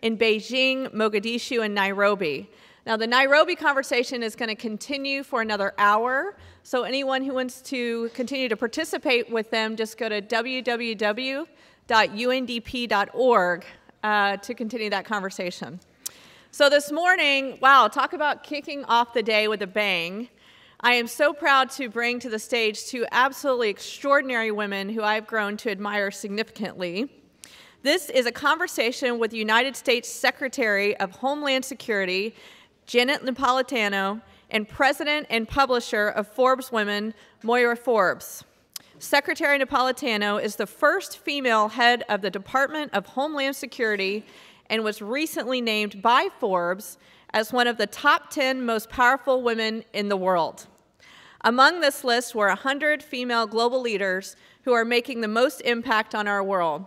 in Beijing, Mogadishu, and Nairobi. Now, the Nairobi conversation is going to continue for another hour, so anyone who wants to continue to participate with them, just go to www.undp.org to continue that conversation. So this morning, wow, talk about kicking off the day with a bang. I am so proud to bring to the stage two absolutely extraordinary women who I've grown to admire significantly. This is a conversation with United States Secretary of Homeland Security, Janet Napolitano, and President and Publisher of Forbes Women, Moira Forbes. Secretary Napolitano is the first female head of the Department of Homeland Security and was recently named by Forbes as one of the top 10 most powerful women in the world. Among this list were 100 female global leaders who are making the most impact on our world.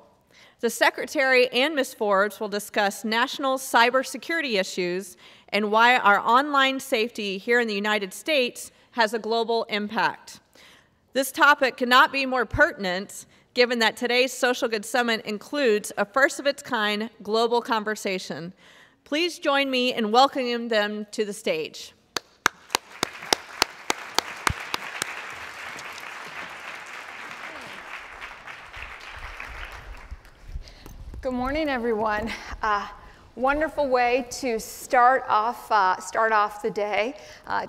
The Secretary and Ms. Forbes will discuss national cybersecurity issues and why our online safety here in the United States has a global impact. This topic cannot be more pertinent given that today's Social Good Summit includes a first-of-its-kind global conversation. Please join me in welcoming them to the stage. Good morning, everyone. Wonderful way to start off the day.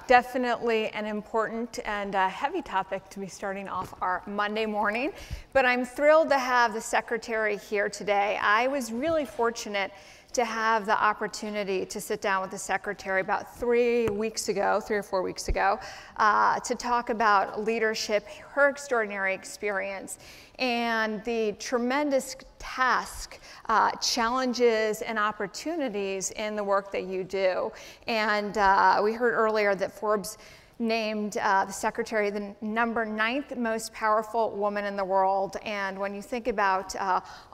Definitely an important and heavy topic to be starting off our Monday morning. But I'm thrilled to have the Secretary here today. I was really fortunate to have the opportunity to sit down with the Secretary about 3 or 4 weeks ago, to talk about leadership, her extraordinary experience, and the tremendous task, challenges, and opportunities in the work that you do. And we heard earlier that Forbes named the Secretary the #9th most powerful woman in the world. And when you think about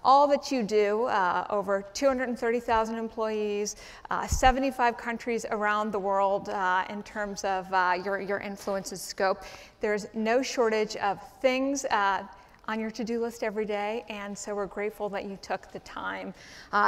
all that you do, over 230,000 employees, 75 countries around the world in terms of your influence and scope, there's no shortage of things on your to-do list every day, and so we're grateful that you took the time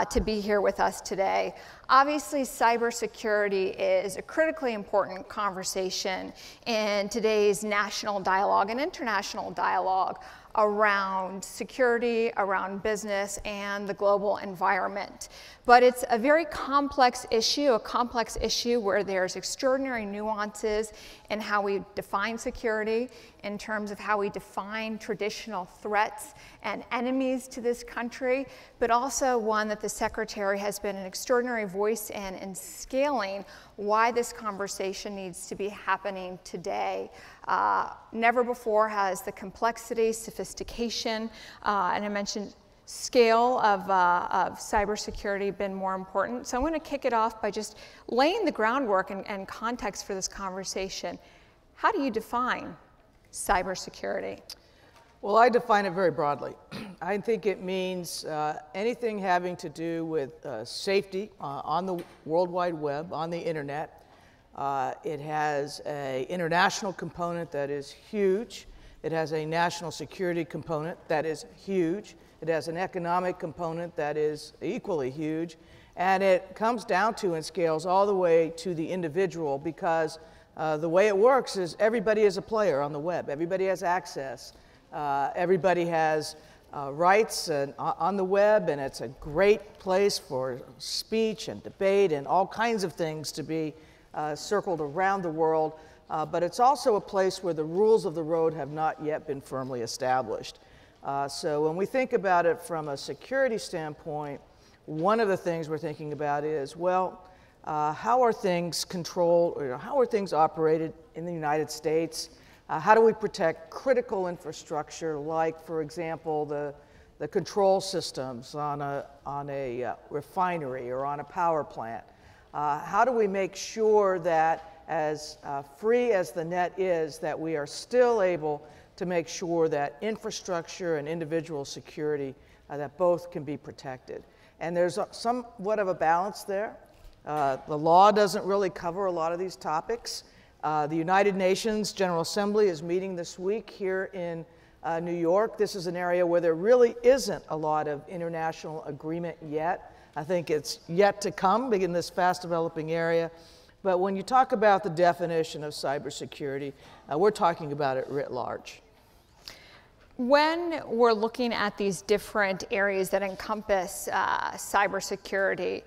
to be here with us today. Obviously, cybersecurity is a critically important conversation in today's national dialogue and international dialogue around security, around business, and the global environment. But it's a very complex issue where there's extraordinary nuances in how we define security, in terms of how we define traditional threats and enemies to this country, but also one that the Secretary has been an extraordinary voice in scaling why this conversation needs to be happening today. Never before has the complexity, sophistication, and I mentioned scale of cybersecurity been more important. So I'm going to kick it off by just laying the groundwork and context for this conversation. How do you define cybersecurity? Well, I define it very broadly. I think it means anything having to do with safety on the World Wide Web, on the internet. It has an international component that is huge. It has a national security component that is huge. It has an economic component that is equally huge. And it comes down to and scales all the way to the individual, because the way it works is everybody is a player on the web. Everybody has access. Everybody has rights on the web, and it's a great place for speech and debate and all kinds of things to be circled around the world. But it's also a place where the rules of the road have not yet been firmly established. So when we think about it from a security standpoint, one of the things we're thinking about is, well, how are things controlled, or how are things operated in the United States? How do we protect critical infrastructure, like, for example, the control systems on a refinery or on a power plant? How do we make sure that, as free as the net is, that we are still able to make sure that infrastructure and individual security, that both can be protected? And there's somewhat of a balance there. The law doesn't really cover a lot of these topics. The United Nations General Assembly is meeting this week here in New York. This is an area where there really isn't a lot of international agreement yet I think it's yet to come in this fast developing area. But when you talk about the definition of cybersecurity, we're talking about it writ large. When we're looking at these different areas that encompass cybersecurity,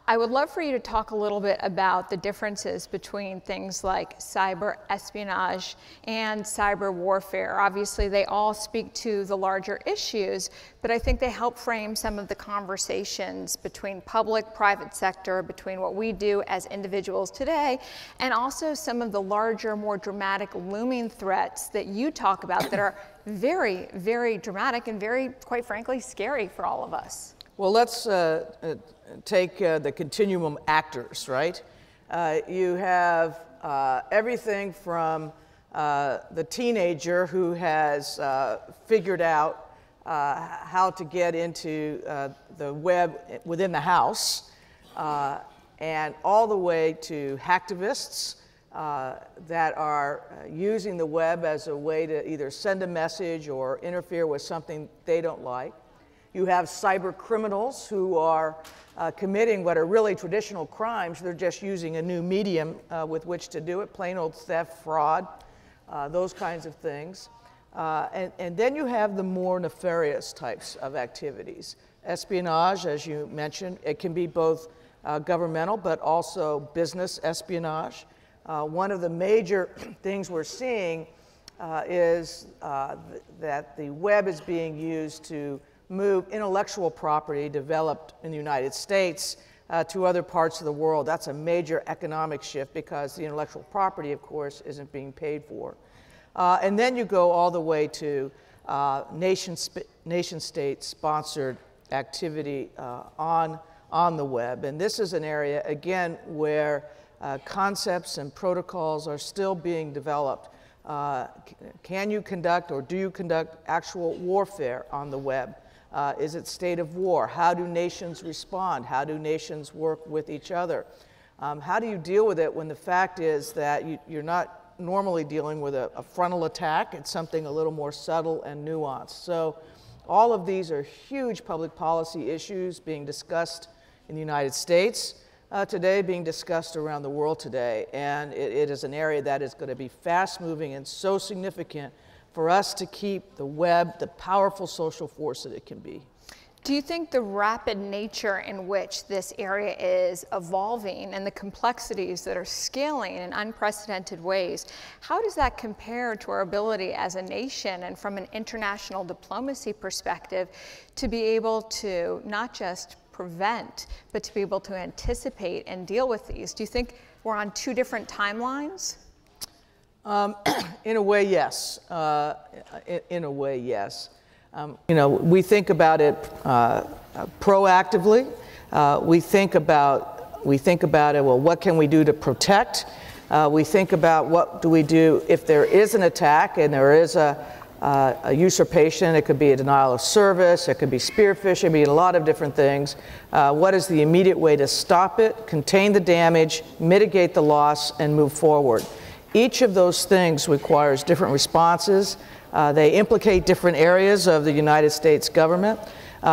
I would love for you to talk a little bit about the differences between things like cyber espionage and cyber warfare. Obviously, they all speak to the larger issues, but I think they help frame some of the conversations between public, private sector, between what we do as individuals today, and also some of the larger, more dramatic looming threats that you talk about that are very, very dramatic and very, quite frankly, scary for all of us. Well, let's take the continuum actors, right? You have everything from the teenager who has figured out how to get into the web within the house, and all the way to hacktivists that are using the web as a way to either send a message or interfere with something they don't like. You have cyber criminals who are committing what are really traditional crimes. They're just using a new medium with which to do it, plain old theft, fraud, those kinds of things. And then you have the more nefarious types of activities. Espionage, as you mentioned, it can be both governmental but also business espionage. One of the major things we're seeing is that the web is being used to move intellectual property developed in the United States to other parts of the world. That's a major economic shift because the intellectual property, of course, isn't being paid for. And then you go all the way to nation-state sponsored activity on the web. And this is an area, again, where concepts and protocols are still being developed. Can you conduct or do you conduct actual warfare on the web? Is it state of war? How do nations respond? How do nations work with each other? How do you deal with it when the fact is that you're not normally dealing with a frontal attack? It's something a little more subtle and nuanced. So all of these are huge public policy issues being discussed in the United States today, being discussed around the world today. And it is an area that is going to be fast moving and so significant for us to keep the web the powerful social force that it can be. Do you think the rapid nature in which this area is evolving and the complexities that are scaling in unprecedented ways, how does that compare to our ability as a nation and from an international diplomacy perspective to be able to not just prevent, but to be able to anticipate and deal with these? Do you think we're on two different timelines? In a way, yes. In a way, yes. You know, we think about it proactively. We think about it, well, what can we do to protect? We think about what do we do if there is an attack and there is a usurpation. It could be a denial of service. It could be spear phishing. It could be a lot of different things. What is the immediate way to stop it, contain the damage, mitigate the loss, and move forward? Each of those things requires different responses. They implicate different areas of the United States government.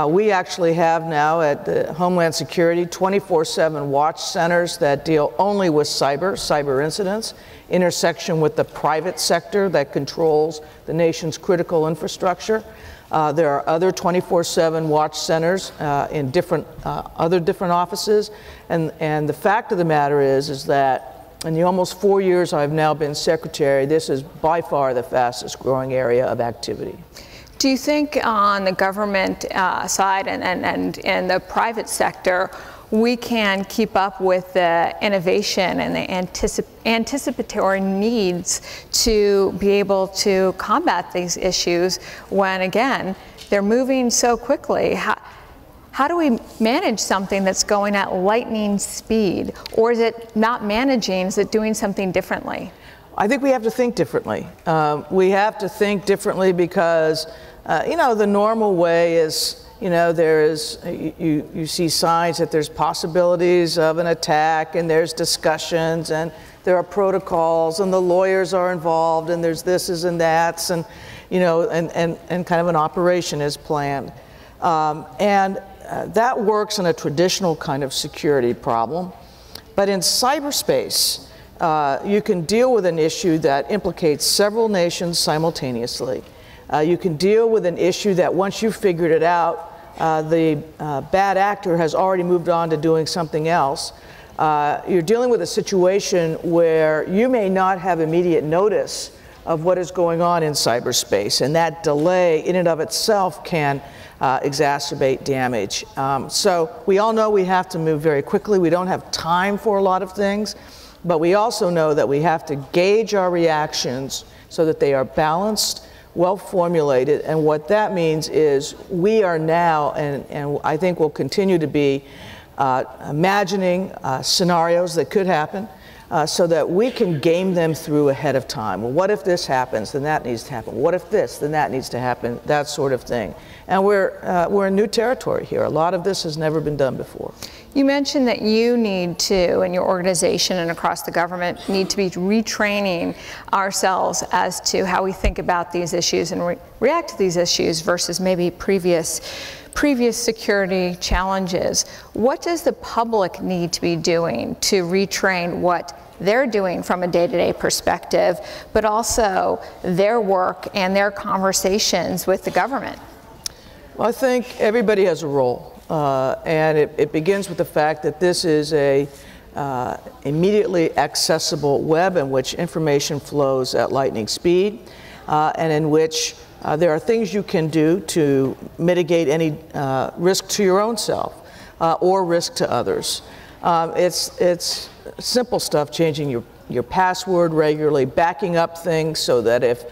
We actually have now at the Homeland Security 24/7 watch centers that deal only with cyber incidents, intersection with the private sector that controls the nation's critical infrastructure. There are other 24/7 watch centers in other different offices. And the fact of the matter is that in the almost 4 years I've now been secretary, this is by far the fastest growing area of activity. Do you think on the government side and in the private sector, we can keep up with the innovation and the anticipatory needs to be able to combat these issues when, again, they're moving so quickly? How do we manage something that's going at lightning speed? Or is it not managing? Is it doing something differently? I think we have to think differently. We have to think differently because, you know, the normal way is, you know, you see signs that there's possibilities of an attack and there's discussions and there are protocols and the lawyers are involved and there's thises and that's and, you know, and kind of an operation is planned. And that works in a traditional kind of security problem. But in cyberspace, you can deal with an issue that implicates several nations simultaneously. You can deal with an issue that once you've figured it out, the bad actor has already moved on to doing something else. You're dealing with a situation where you may not have immediate notice of what is going on in cyberspace, and that delay in and of itself can exacerbate damage. So we all know we have to move very quickly. We don't have time for a lot of things, but we also know that we have to gauge our reactions so that they are balanced, well formulated, and what that means is we are now, and I think will continue to be, imagining scenarios that could happen so that we can game them through ahead of time. Well, what if this happens? Then that needs to happen. What if this? Then that needs to happen, that sort of thing. And we're in new territory here. A lot of this has never been done before. You mentioned that you need to, and your organization and across the government, need to be retraining ourselves as to how we think about these issues and react to these issues versus maybe previous security challenges. What does the public need to be doing to retrain what they're doing from a day-to-day perspective, but also their work and their conversations with the government? Well, I think everybody has a role. And it begins with the fact that this is a immediately accessible web in which information flows at lightning speed, and in which there are things you can do to mitigate any risk to your own self or risk to others. It's simple stuff, changing your password regularly, backing up things so that if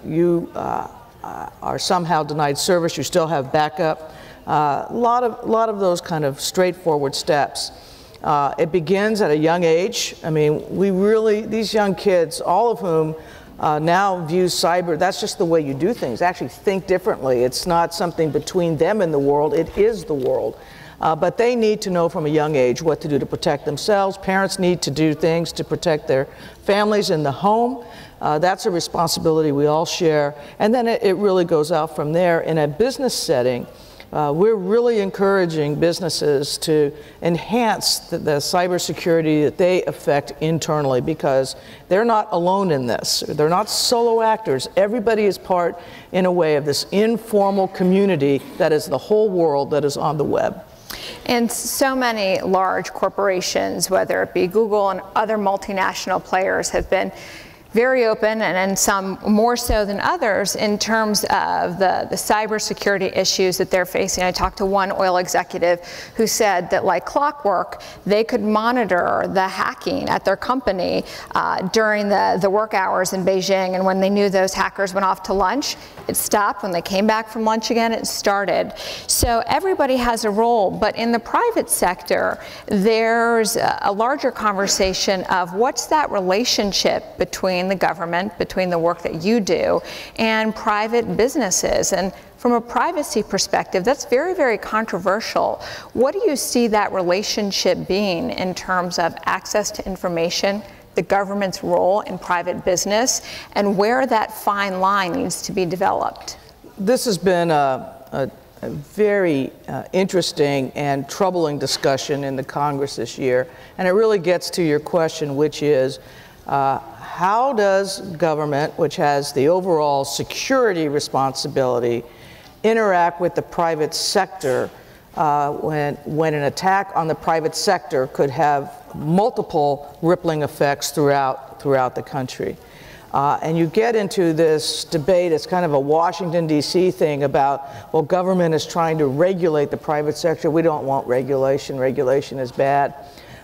you are somehow denied service, you still have backup. A lot of those kind of straightforward steps. It begins at a young age. I mean, these young kids, all of whom now view cyber, that's just the way you do things. Actually think differently. It's not something between them and the world, it is the world. But they need to know from a young age what to do to protect themselves. Parents need to do things to protect their families in the home. That's a responsibility we all share. And then it really goes out from there. In a business setting, we're really encouraging businesses to enhance the cybersecurity that they affect internally, because they're not alone in this. They're not solo actors. Everybody is part, in a way, of this informal community that is the whole world that is on the web. And so many large corporations, whether it be Google and other multinational players, have been very open, and some more so than others, in terms of the cybersecurity issues that they're facing. I talked to one oil executive who said that, like clockwork, they could monitor the hacking at their company during the work hours in Beijing, and when they knew those hackers went off to lunch, it stopped. When they came back from lunch again, it started. So everybody has a role, but in the private sector, there's a larger conversation of what's that relationship between the government, between the work that you do, and private businesses. And from a privacy perspective, that's very, very controversial. What do you see that relationship being in terms of access to information, the government's role in private business, and where that fine line needs to be developed? This has been a very interesting and troubling discussion in the Congress this year, and it really gets to your question, which is, how does government, which has the overall security responsibility, interact with the private sector when an attack on the private sector could have multiple rippling effects throughout the country? And you get into this debate, it's kind of a Washington, D.C. thing about, well, government is trying to regulate the private sector. We don't want regulation. Regulation is bad.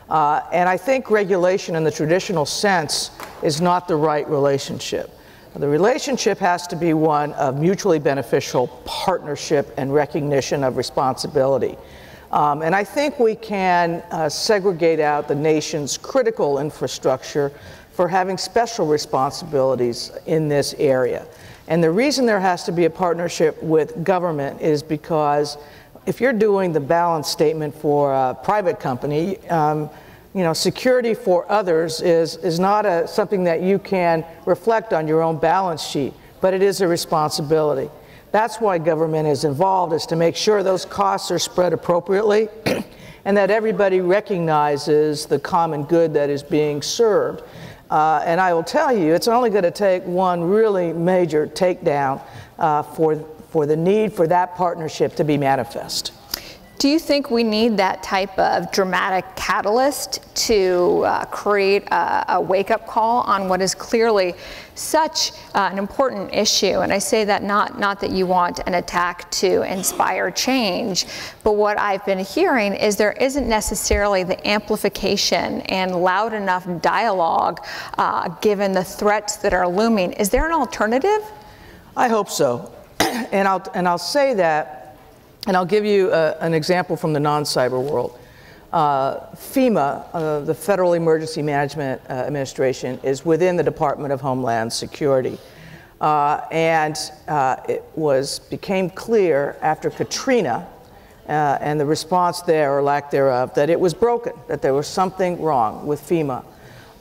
And I think regulation in the traditional sense is not the right relationship. The relationship has to be one of mutually beneficial partnership and recognition of responsibility. And I think we can segregate out the nation's critical infrastructure for having special responsibilities in this area. And the reason there has to be a partnership with government is because if you're doing the balance statement for a private company, security for others is not something that you can reflect on your own balance sheet, but it is a responsibility. That's why government is involved, is to make sure those costs are spread appropriately and that everybody recognizes the common good that is being served. And I will tell you, it's only going to take one really major takedown for the need for that partnership to be manifest. Do you think we need that type of dramatic catalyst to create a wake-up call on what is clearly such an important issue? And I say that not that you want an attack to inspire change, but what I've been hearing is there isn't necessarily the amplification and loud enough dialogue given the threats that are looming. Is there an alternative? I hope so. And I'll say that. And I'll give you an example from the non-cyber world. FEMA, the Federal Emergency Management Administration, is within the Department of Homeland Security. It became clear after Katrina and the response there, or lack thereof, that it was broken, that there was something wrong with FEMA.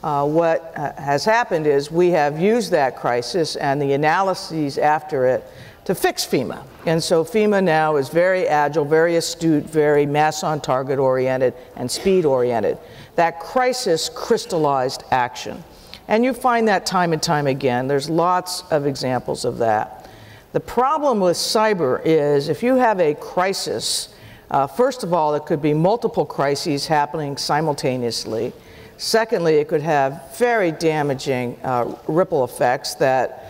What has happened is we have used that crisis and the analyses after it to fix FEMA. And so FEMA now is very agile, very astute, very mass-on-target oriented and speed-oriented. That crisis crystallized action. And you find that time and time again. There's lots of examples of that. The problem with cyber is if you have a crisis, first of all, it could be multiple crises happening simultaneously. Secondly, it could have very damaging ripple effects that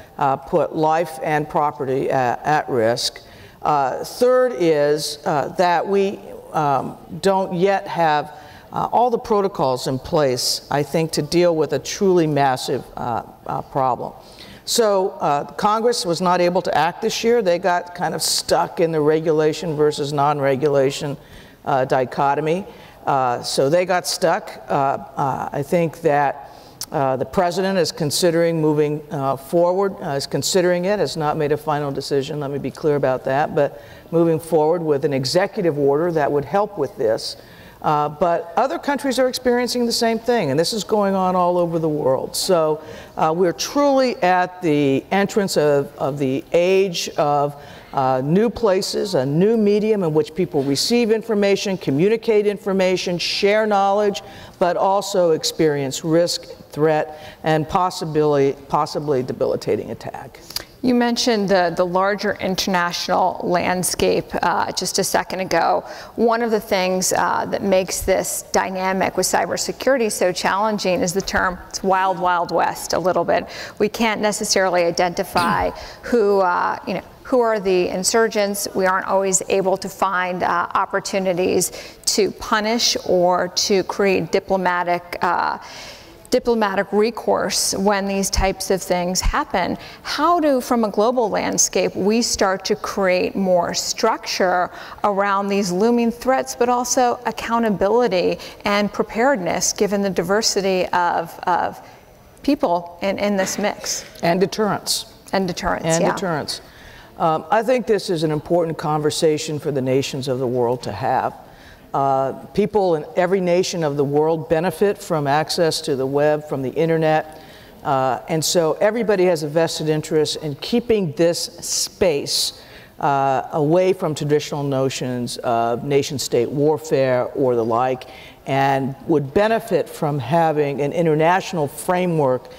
put life and property at risk. Third is that we don't yet have all the protocols in place, I think, to deal with a truly massive problem. So Congress was not able to act this year. They got kind of stuck in the regulation versus non-regulation dichotomy. So they got stuck. I think that the president is considering moving forward, is considering it, has not made a final decision, let me be clear about that, but moving forward with an executive order that would help with this. But other countries are experiencing the same thing, and this is going on all over the world. So we're truly at the entrance of the age of new places, a new medium in which people receive information, communicate information, share knowledge, but also experience risk, threat, and possibly debilitating attack. You mentioned the larger international landscape just a second ago. One of the things that makes this dynamic with cybersecurity so challenging is the term, it's wild, wild west a little bit. We can't necessarily identify who are the insurgents. We aren't always able to find opportunities to punish or to create diplomatic recourse when these types of things happen. How do, from a global landscape, we start to create more structure around these looming threats, but also accountability and preparedness given the diversity of people in this mix? And deterrence. And deterrence, and yeah. Deterrence. I think this is an important conversation for the nations of the world to have. People in every nation of the world benefit from access to the web, from the internet, and so everybody has a vested interest in keeping this space away from traditional notions of nation-state warfare or the like, and would benefit from having an international framework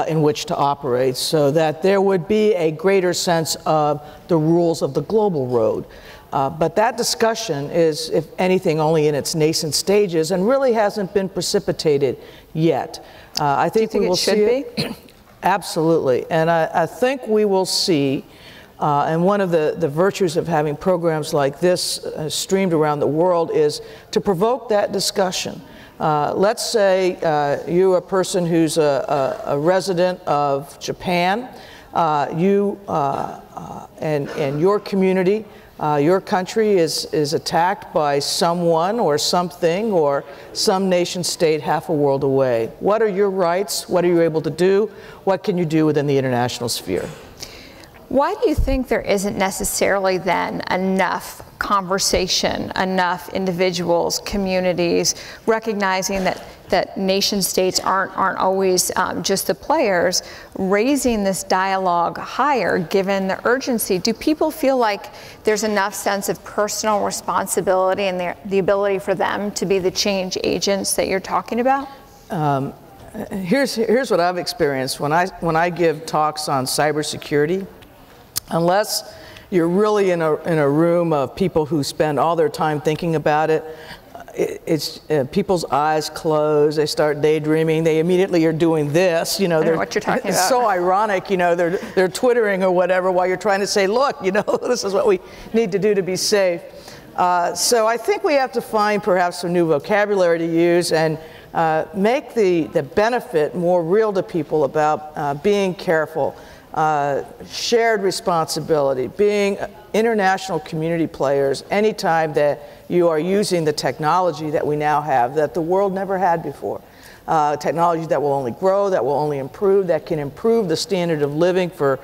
in which to operate so that there would be a greater sense of the rules of the global road. But that discussion is, if anything, only in its nascent stages and really hasn't been precipitated yet. I think we will see it. Absolutely. And I think we will see, and one of the virtues of having programs like this streamed around the world is to provoke that discussion. Let's say you're a person who's a resident of Japan, and your community, your country is attacked by someone or something or some nation state half a world away. What are your rights? What are you able to do? What can you do within the international sphere? Why do you think there isn't necessarily then enough conversation enough individuals, communities, recognizing that nation states aren't always just the players, raising this dialogue higher given the urgency? Do people feel like there's enough sense of personal responsibility and the ability for them to be the change agents that you're talking about? Here's what I've experienced when I give talks on cybersecurity. Unless you're really in a room of people who spend all their time thinking about it, it's people's eyes close, they start daydreaming, they immediately are doing this, you know. I know what you're talking it's about. so ironic, you know, they're twittering or whatever while you're trying to say, look, you know, this is what we need to do to be safe. So I think we have to find perhaps some new vocabulary to use and make the benefit more real to people about being careful, shared responsibility, being international community players anytime that you are using the technology that we now have that the world never had before. Technology that will only grow, that will only improve, that can improve the standard of living for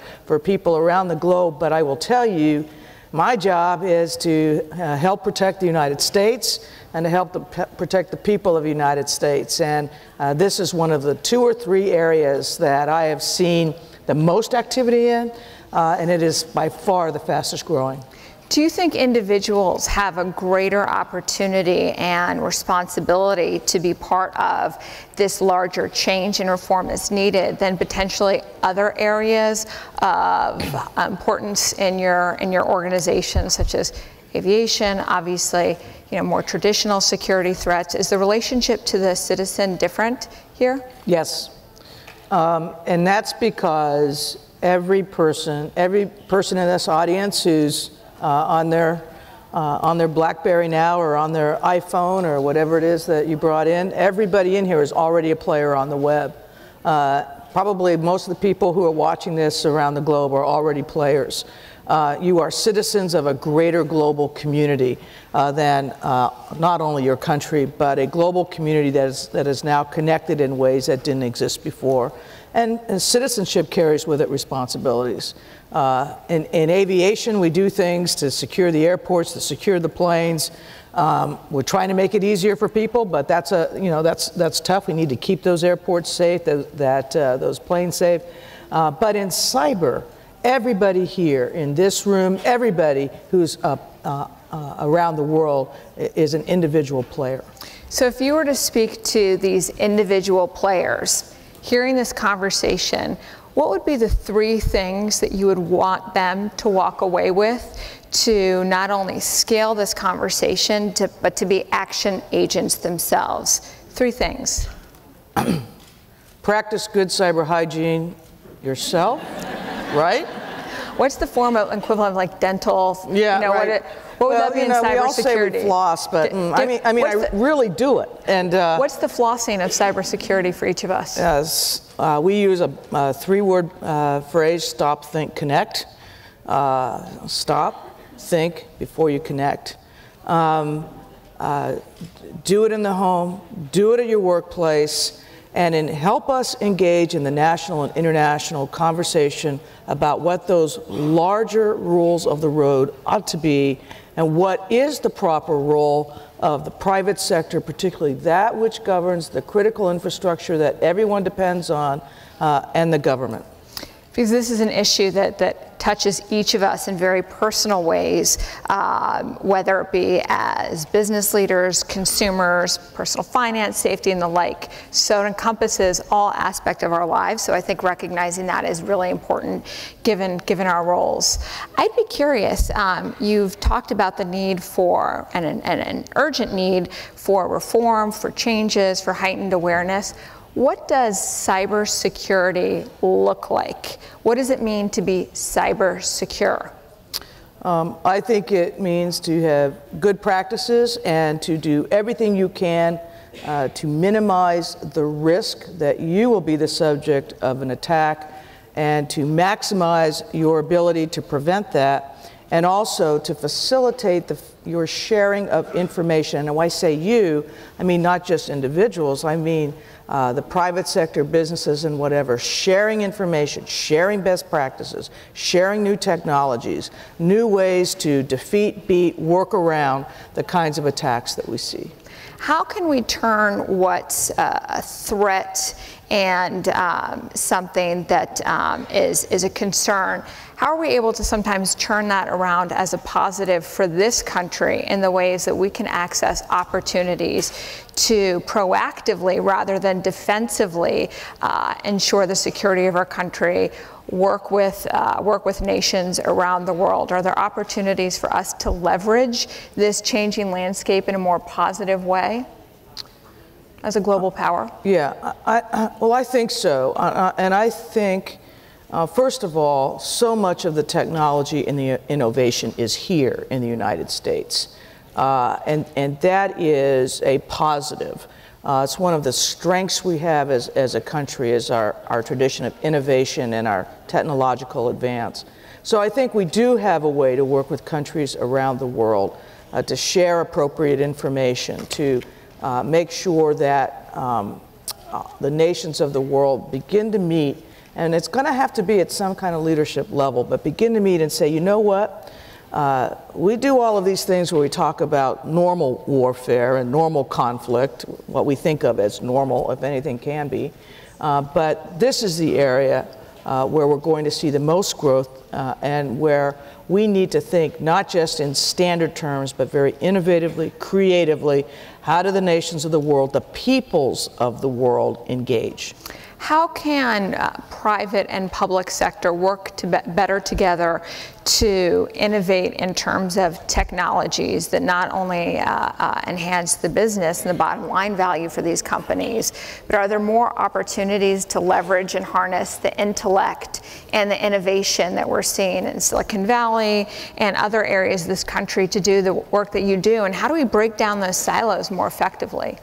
people around the globe. But I will tell you, my job is to help protect the United States and to help protect the people of the United States. And this is one of the 2 or 3 areas that I have seen the most activity in, and it is by far the fastest growing. Do you think individuals have a greater opportunity and responsibility to be part of this larger change and reform that's needed than potentially other areas of importance in your organization, such as aviation, obviously, you know, more traditional security threats? Is the relationship to the citizen different here? Yes, and that's because every person in this audience who's on their BlackBerry now or on their iPhone or whatever it is that you brought in, everybody in here is already a player on the web. Probably most of the people who are watching this around the globe are already players. You are citizens of a greater global community than not only your country, but a global community that is now connected in ways that didn't exist before. And citizenship carries with it responsibilities. In aviation, we do things to secure the airports, to secure the planes. We're trying to make it easier for people, but that's tough. We need to keep those airports safe, those planes safe. But in cyber, everybody here in this room, everybody who's around the world is an individual player. So if you were to speak to these individual players, hearing this conversation, what would be the 3 things that you would want them to walk away with to not only scale this conversation, but to be action agents themselves? 3 things. Practice good cyber hygiene yourself, right? What's the form of equivalent of like dental? Yeah, you know, right. What would that be in cybersecurity? We all say we floss, but I really do it. And what's the flossing of cybersecurity for each of us? Yes, we use a 3-word phrase: stop, think, connect. Stop, think before you connect. Do it in the home. Do it at your workplace. And help us engage in the national and international conversation about what those larger rules of the road ought to be and what is the proper role of the private sector, particularly that which governs the critical infrastructure that everyone depends on, and the government. Because this is an issue that touches each of us in very personal ways, whether it be as business leaders, consumers, personal finance, safety, and the like. So it encompasses all aspects of our lives. So I think recognizing that is really important given our roles. I'd be curious, you've talked about the need for, and an urgent need for reform, for changes, for heightened awareness. What does cybersecurity look like? What does it mean to be cyber secure? I think it means to have good practices and to do everything you can to minimize the risk that you will be the subject of an attack and to maximize your ability to prevent that and also to facilitate your sharing of information. And when I say you, I mean not just individuals, I mean the private sector, businesses and whatever, sharing information, sharing best practices, sharing new technologies, new ways to defeat, beat, work around the kinds of attacks that we see. How can we turn what's a threat and something that is a concern, how are we able to sometimes turn that around as a positive for this country in the ways that we can access opportunities to proactively rather than defensively ensure the security of our country, work with nations around the world? Are there opportunities for us to leverage this changing landscape in a more positive way as a global power? Yeah, well, I think so. And I think, first of all, so much of the technology and the innovation is here in the United States. And that is a positive. It's one of the strengths we have as a country, is our tradition of innovation and our technological advance. So I think we do have a way to work with countries around the world to share appropriate information, to make sure that the nations of the world begin to meet, and it's going to have to be at some kind of leadership level, but begin to meet and say, you know what? We do all of these things where we talk about normal warfare and normal conflict, what we think of as normal, if anything can be. But this is the area where we're going to see the most growth and where we need to think not just in standard terms, but very innovatively, creatively. How do the nations of the world, the peoples of the world, engage? How can private and public sector work better together to innovate in terms of technologies that not only enhance the business and the bottom line value for these companies, but are there more opportunities to leverage and harness the intellect and the innovation that we're seeing in Silicon Valley and other areas of this country to do the work that you do? And how do we break down those silos more effectively?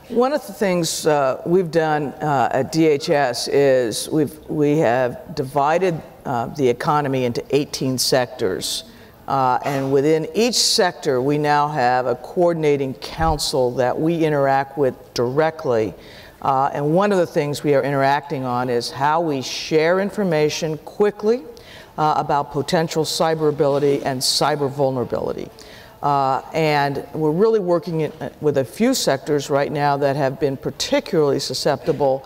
One of the things we've done at DHS is we have divided the economy into 18 sectors. And within each sector, we now have a coordinating council that we interact with directly. And one of the things we are interacting on is how we share information quickly about potential cyberability and cyber vulnerability. And we're really working with a few sectors right now that have been particularly susceptible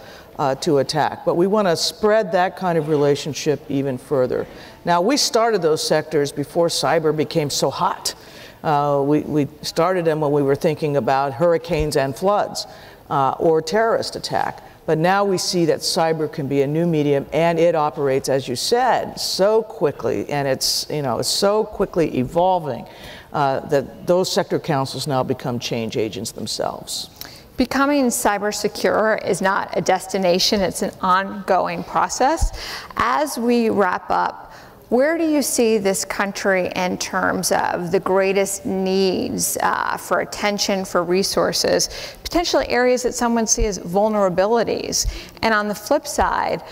to attack. But we want to spread that kind of relationship even further. Now, we started those sectors before cyber became so hot. We started them when we were thinking about hurricanes and floods or terrorist attack. But now we see that cyber can be a new medium, and it operates, as you said, so quickly, and it's so quickly evolving that those sector councils now become change agents themselves. Becoming cyber secure is not a destination, it's an ongoing process. As we wrap up, where do you see this country in terms of the greatest needs for attention, for resources, potentially areas that some would see as vulnerabilities? And on the flip side,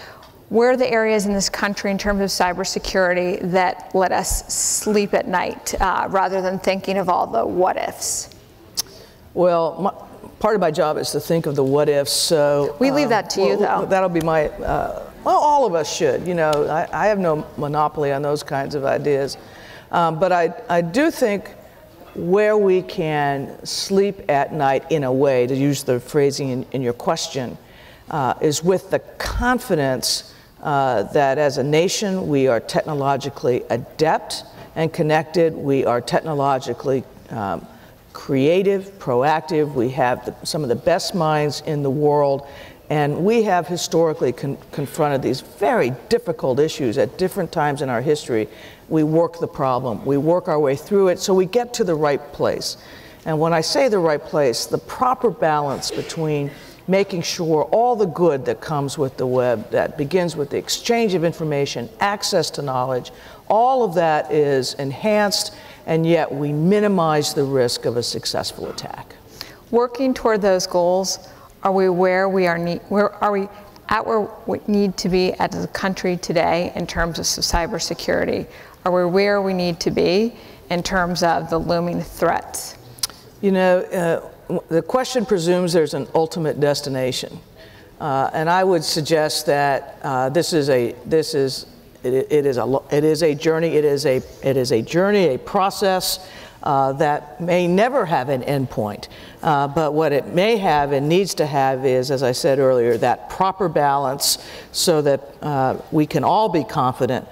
where are the areas in this country in terms of cybersecurity that let us sleep at night rather than thinking of all the what ifs? Well, part of my job is to think of the what ifs. So we leave that to you, though. That'll be my. Well, all of us should. You know, I have no monopoly on those kinds of ideas, but I do think where we can sleep at night, in a way, to use the phrasing in your question, is with the confidence that as a nation we are technologically adept and connected. We are technologically creative, proactive. We have some of the best minds in the world, and we have historically confronted these very difficult issues at different times in our history. We work the problem, we work our way through it, so we get to the right place. And when I say the right place, the proper balance between making sure all the good that comes with the web, that begins with the exchange of information, access to knowledge, all of that is enhanced, and yet we minimize the risk of a successful attack. Working toward those goals, are we where we are at where we need to be as a country today in terms of cybersecurity? Are we where we need to be in terms of the looming threats? You know, the question presumes there's an ultimate destination. And I would suggest that it is a journey, a process that may never have an end point. But what it may have and needs to have is, as I said earlier, that proper balance so that we can all be confident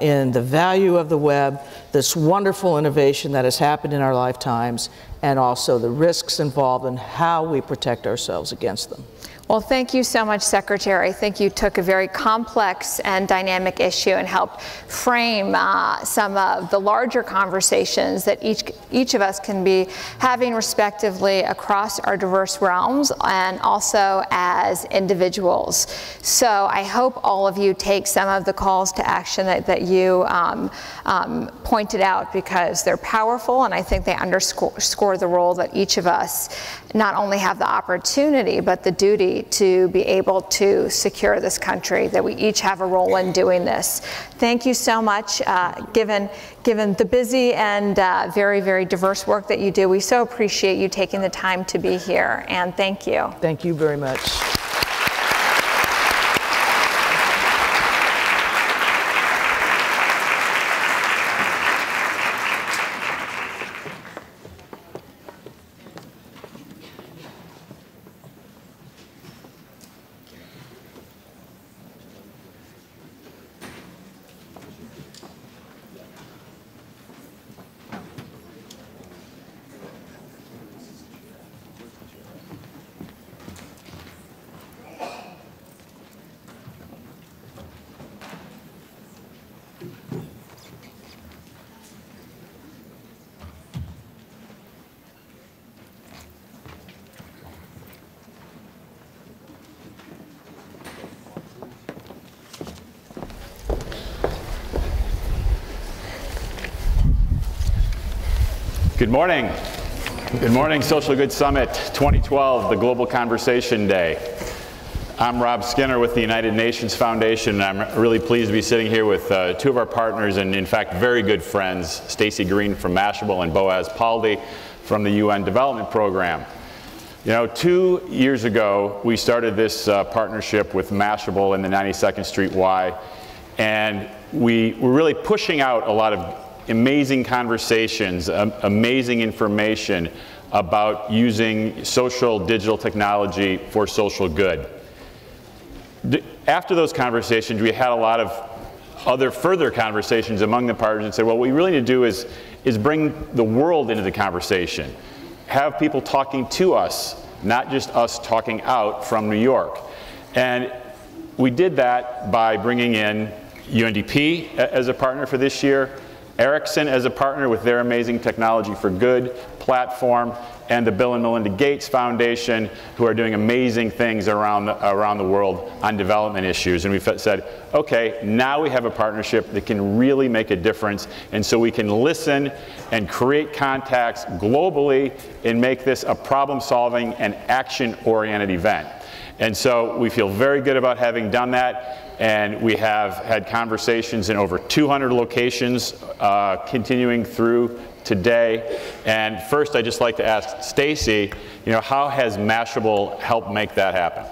in the value of the web, this wonderful innovation that has happened in our lifetimes, and also the risks involved in how we protect ourselves against them. Well, thank you so much, Secretary. I think you took a very complex and dynamic issue and helped frame some of the larger conversations that each of us can be having respectively across our diverse realms and also as individuals. So I hope all of you take some of the calls to action that you pointed out, because they're powerful, and I think they underscore the role that each of us not only have the opportunity but the duty to be able to secure this country, that we each have a role in doing this. Thank you so much. Given the busy and very, very diverse work that you do, we so appreciate you taking the time to be here, and thank you. Thank you very much. Good morning. Good morning, Social Good Summit 2012, the Global Conversation Day. I'm Rob Skinner with the United Nations Foundation, and I'm really pleased to be sitting here with two of our partners and, in fact, very good friends, Stacy Green from Mashable and Boaz Paldi from the UN Development Program. You know, 2 years ago, we started this partnership with Mashable and the 92nd Street Y, and we were really pushing out a lot of amazing conversations, amazing information about using social digital technology for social good. After those conversations, we had a lot of other further conversations among the partners and said, well, what we really need to do is bring the world into the conversation. Have people talking to us, not just us talking out from New York. And we did that by bringing in UNDP as a partner for this year, Ericsson as a partner with their amazing Technology for Good platform, and the Bill and Melinda Gates Foundation, who are doing amazing things around the world on development issues. And we've said, okay, now we have a partnership that can really make a difference, and so we can listen and create contacts globally and make this a problem-solving and action-oriented event. And so we feel very good about having done that. And we have had conversations in over 200 locations continuing through today. And first, I'd just like to ask Stacy, you know, how has Mashable helped make that happen?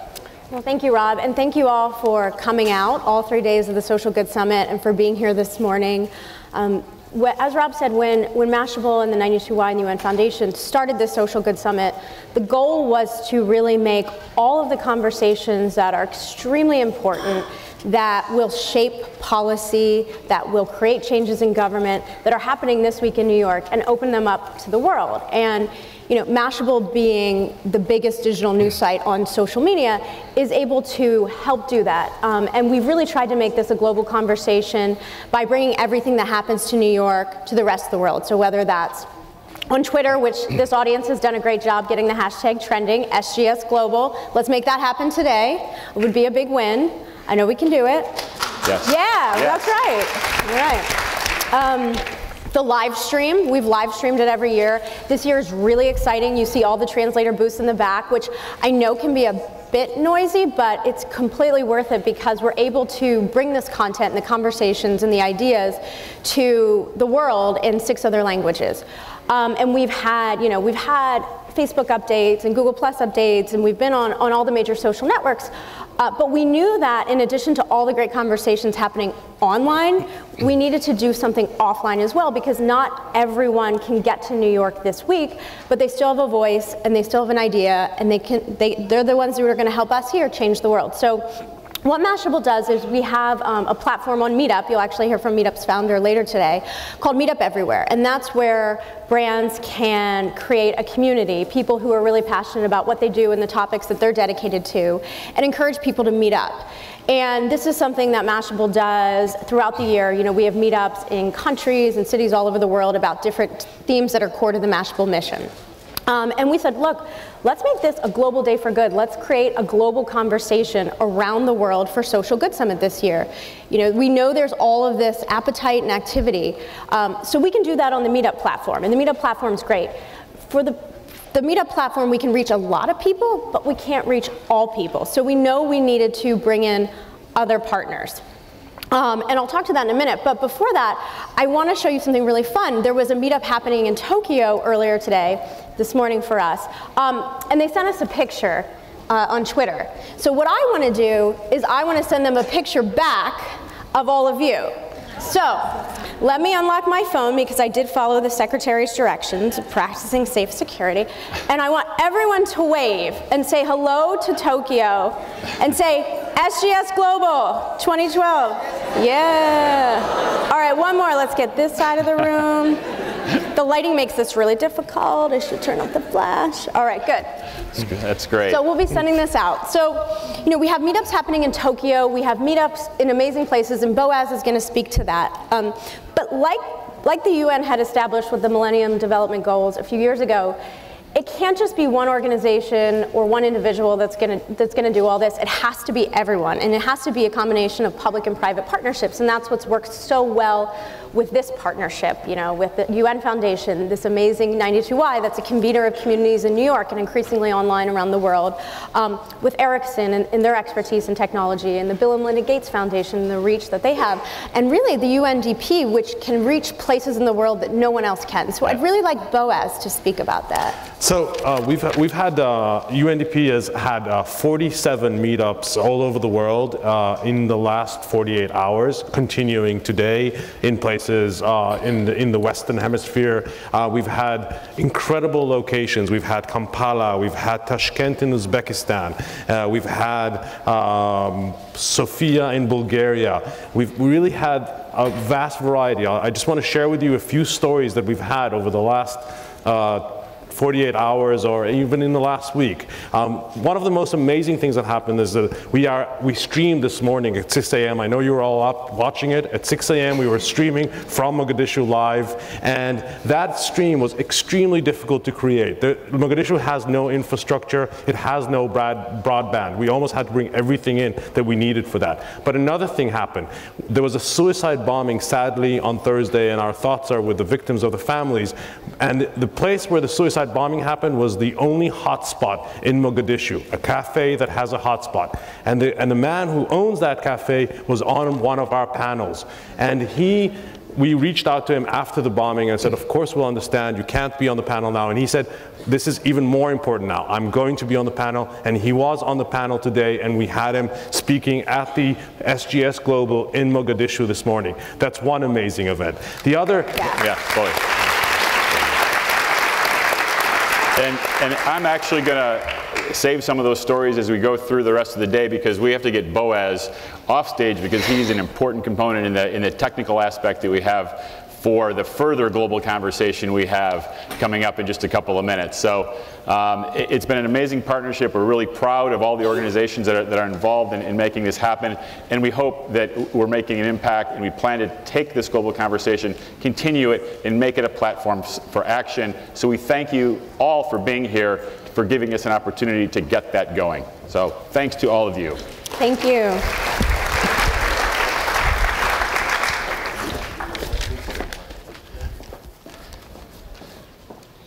Well, thank you, Rob, and thank you all for coming out all 3 days of the Social Good Summit and for being here this morning. As Rob said, when Mashable and the 92Y and the UN Foundation started this Social Good Summit, the goal was to really make all of the conversations that are extremely important, that will shape policy, that will create changes in government, that are happening this week in New York, and open them up to the world. And you know, Mashable, being the biggest digital news site on social media, is able to help do that. And we've really tried to make this a global conversation by bringing everything that happens to New York to the rest of the world. So whether that's on Twitter, which this audience has done a great job getting the hashtag trending, SGS Global. Let's make that happen today. It would be a big win. I know we can do it. Yes. Yeah, yes. That's right. Right. The live stream, we've live streamed it every year. This year is really exciting. You see all the translator booths in the back, which I know can be a bit noisy, but it's completely worth it because we're able to bring this content and the conversations and the ideas to the world in 6 other languages. And we've had Facebook updates and Google Plus updates, and we've been on all the major social networks. But we knew that in addition to all the great conversations happening online, we needed to do something offline as well, because not everyone can get to New York this week, but they still have a voice and they still have an idea, and they're the ones who are going to help us here change the world. So what Mashable does is we have a platform on Meetup. You'll actually hear from Meetup's founder later today, called Meetup Everywhere. And that's where brands can create a community, people who are really passionate about what they do and the topics that they're dedicated to, and encourage people to meet up. And this is something that Mashable does throughout the year. We have meetups in countries and cities all over the world about different themes that are core to the Mashable mission. And we said, look, let's make this a global day for good. Let's create a global conversation around the world for Social Good Summit this year. We know there's all of this appetite and activity, so we can do that on the Meetup platform. And the Meetup platform is great. For the Meetup platform, we can reach a lot of people, but we can't reach all people. So we know we needed to bring in other partners. And I'll talk to that in a minute, but before that, I want to show you something really fun. There was a meetup happening in Tokyo earlier this morning for us, and they sent us a picture on Twitter. So what I want to do is I want to send them a picture back of all of you. So let me unlock my phone, because I did follow the Secretary's directions of practicing safe security, and I want everyone to wave and say hello to Tokyo and say, SGS Global 2012. Yeah. All right, one more. Let's get this side of the room. The lighting makes this really difficult. I should turn up the flash. All right, good. That's great. So we'll be sending this out. So, we have meetups happening in Tokyo. We have meetups in amazing places, and Boaz is going to speak to that. But like the UN had established with the Millennium Development Goals a few years ago, it can't just be one organization or one individual that's going to do all this. It has to be everyone, and it has to be a combination of public and private partnerships, and that's what's worked so well with this partnership, with the UN Foundation, this amazing 92Y that's a convener of communities in New York and increasingly online around the world, with Ericsson and their expertise in technology, and the Bill and Melinda Gates Foundation and the reach that they have, and really the UNDP, which can reach places in the world that no one else can. So I'd really like Boaz to speak about that. So we've had UNDP has had 47 meetups all over the world in the last 48 hours, continuing today in places in the Western Hemisphere. We've had incredible locations. We've had Kampala, we've had Tashkent in Uzbekistan, we've had Sofia in Bulgaria. We've really had a vast variety. I just want to share with you a few stories that we've had over the last 48 hours or even in the last week. One of the most amazing things that happened is that we streamed this morning at 6 a.m. I know you were all up watching it. At 6 a.m. we were streaming from Mogadishu live, and that stream was extremely difficult to create. Mogadishu has no infrastructure, it has no broadband. We almost had to bring everything in that we needed for that. But another thing happened. There was a suicide bombing, sadly, on Thursday, and our thoughts are with the victims of the families. And the place where the suicide bombing happened was the only hotspot in Mogadishu, a cafe that has a hotspot. And the man who owns that cafe was on one of our panels. And we reached out to him after the bombing and said, of course we'll understand, you can't be on the panel now. And he said, this is even more important now. I'm going to be on the panel. And he was on the panel today, and we had him speaking at the SGS Global in Mogadishu this morning. That's one amazing event. The other... Yeah, fully. And I'm actually going to save some of those stories as we go through the rest of the day, because we have to get Boaz off stage, because he's an important component in the technical aspect that we have for the further global conversation we have coming up in just a couple of minutes. So it's been an amazing partnership. We're really proud of all the organizations that are involved in making this happen, and we hope that we're making an impact, and we plan to take this global conversation, continue it, and make it a platform for action. So we thank you all for being here, for giving us an opportunity to get that going. So thanks to all of you. Thank you.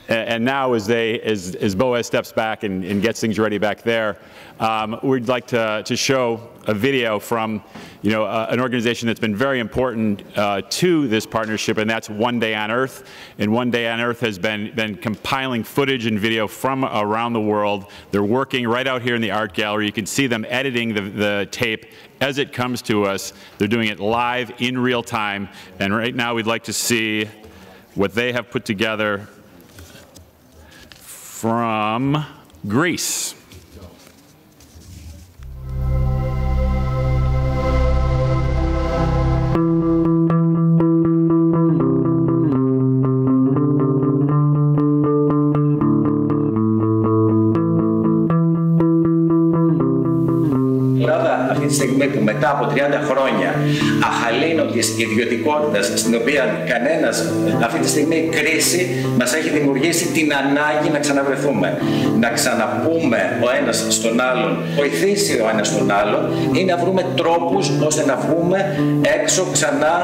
And And now as Boaz steps back and gets things ready back there, we'd like to show a video from an organization that's been very important to this partnership, and that's One Day on Earth. And One Day on Earth has been compiling footage and video from around the world. They're working right out here in the art gallery. You can see them editing the tape as it comes to us. They're doing it live in real time. And right now we'd like to see what they have put together from Greece. Αυτή τη στιγμή που μετά από 30 χρόνια αχαλήνωτης ιδιωτικότητας, στην οποία κανένας αυτή τη στιγμή η κρίση μας έχει δημιουργήσει την ανάγκη να ξαναβρεθούμε, να ξαναπούμε ο ένας στον άλλον, βοηθήσει ο ένας τον άλλον ή να βρούμε τρόπους ώστε να βγούμε έξω ξανά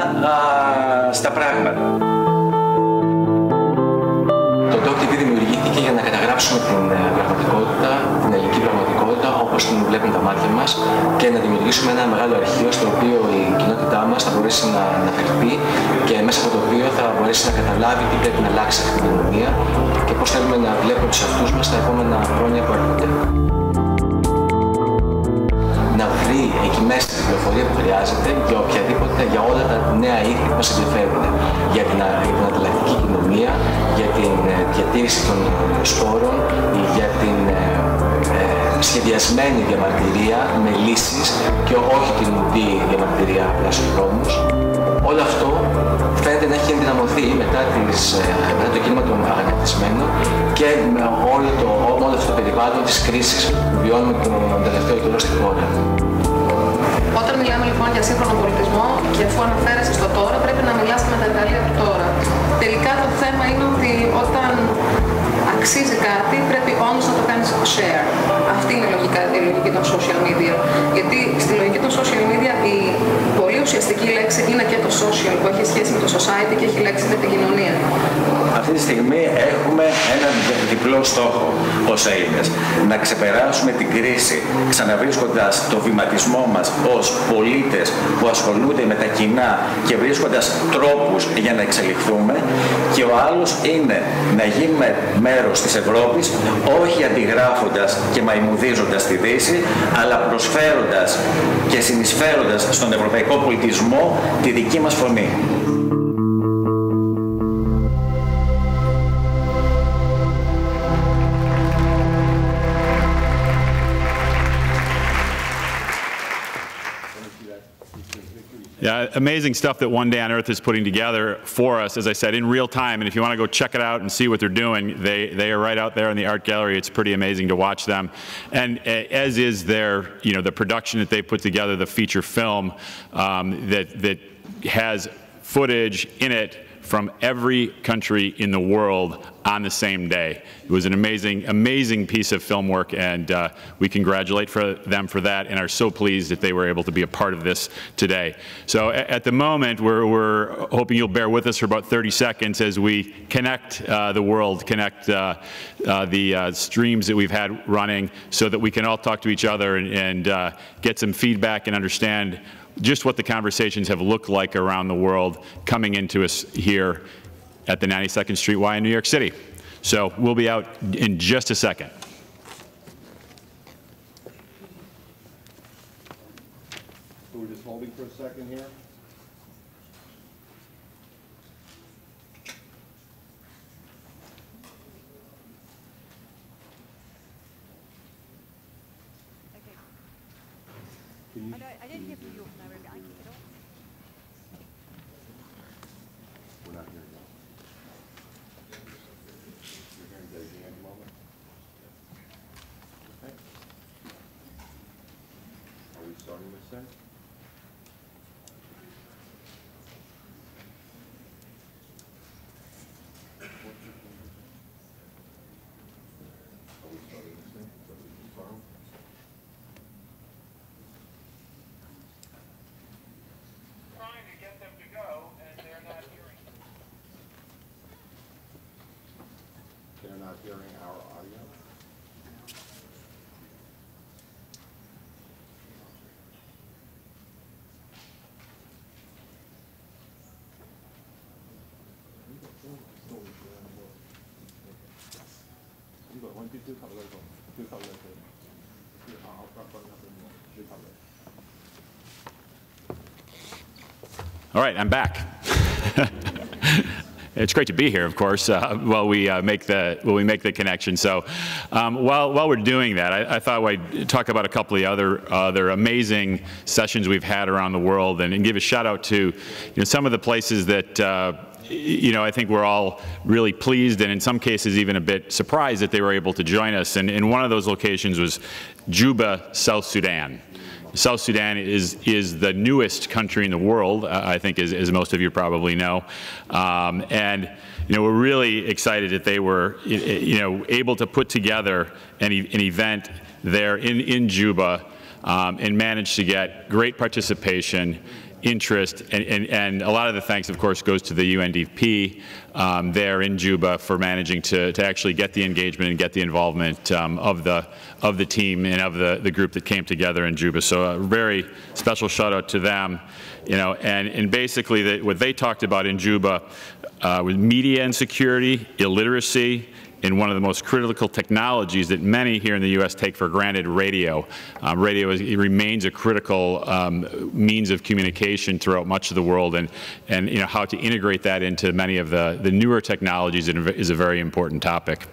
στα πράγματα. Το DocTV δημιουργήθηκε για να καταγράψουμε την πραγματικότητα, την ελληνική πραγματικότητα όπως την βλέπουν τα μάτια μας και να δημιουργήσουμε ένα μεγάλο αρχείο στο οποίο η κοινότητά μας θα μπορέσει να αναφερθεί και μέσα από το οποίο θα μπορέσει να καταλάβει τι πρέπει να αλλάξει αυτή την κοινωνία και πώς θέλουμε να βλέπουμε τους εαυτούς μας τα επόμενα χρόνια που έρχονται. Να βρει εκεί μέσα την πληροφορία που χρειάζεται για οποιαδήποτε, για όλα τα νέα ήθη που μας ενδιαφέρουν. Για την ανταλλακτική κοινωνία, για την διατήρηση των σπόρων, για την σχεδιασμένη διαμαρτυρία με λύσεις και όχι την ουδή διαμαρτυρία απλά στους δρόμους. Όλο αυτό φαίνεται να έχει ενδυναμωθεί μετά το κίνημα των αγανακτισμένων και με όλο αυτό το περιβάλλον της κρίσης που βιώνουμε τον τελευταίο καιρό στη χώρα. Όταν μιλάμε λοιπόν για σύγχρονο πολιτισμό και αφού αναφέρεσαι στο τώρα, πρέπει να μιλάς και με τα εργαλεία του τώρα. Τελικά το θέμα είναι ότι όταν αξίζει κάτι, πρέπει όντως να το κάνεις share. Αυτή είναι η λογική των social media. Γιατί στη λογική των social media η πολύ ουσιαστική λέξη είναι και το social που έχει σχέση με το society και έχει λέξη με την κοινωνία. Αυτή τη στιγμή έχουμε έναν διπλό στόχο ως Έλληνες. Να ξεπεράσουμε την κρίση ξαναβρίσκοντας το βηματισμό μας ως πολίτες που ασχολούνται με τα κοινά και βρίσκοντας τρόπους για να εξελιχθούμε. Και ο άλλος είναι να γίνουμε μέρος της Ευρώπης, όχι αντιγράφοντας και μαϊμουδίζοντας τη Δύση, αλλά προσφέροντας και συνεισφέροντας στον ευρωπαϊκό πολιτισμό τη δική μας φωνή. Yeah, amazing stuff that One Day on Earth is putting together for us, as I said, in real time. And if you want to go check it out and see what they're doing, they are right out there in the art gallery. It's pretty amazing to watch them. And as is their, the production that they put together, the feature film that has footage in it from every country in the world on the same day. It was an amazing piece of film work, and we congratulate them for that and are so pleased that they were able to be a part of this today. So at the moment, we're hoping you'll bear with us for about 30 seconds as we connect the world, connect the streams that we've had running so that we can all talk to each other and get some feedback and understand just what the conversations have looked like around the world coming into us here at the 92nd Street Y in New York City. So we'll be out in just a second. So we're just holding for a second here. I didn't hear from you when I wrote it. I can kick it off. We're not hearing that. You're hearing Beijing at the moment? Okay. Are we starting this then? Are we starting this thing? So we can start? Trying to get them to go, and they're not hearing. They're not hearing our audio. All right, I'm back. It's great to be here, of course, while we make the connection. So while we're doing that, I thought I'd talk about a couple of other amazing sessions we've had around the world, and give a shout out to some of the places that I think we're all really pleased, and in some cases even a bit surprised that they were able to join us. And one of those locations was Juba, South Sudan. South Sudan is the newest country in the world, I think, as most of you probably know. And we're really excited that they were able to put together an event there in Juba, and managed to get great participation, interest, and a lot of the thanks, of course, goes to the UNDP there in Juba for managing to actually get the engagement and get the involvement of the team and of the group that came together in Juba. So a very special shout out to them. And basically what they talked about in Juba was media insecurity, illiteracy, in one of the most critical technologies that many here in the U.S. take for granted, radio. Radio remains a critical means of communication throughout much of the world, and how to integrate that into many of the newer technologies is a very important topic.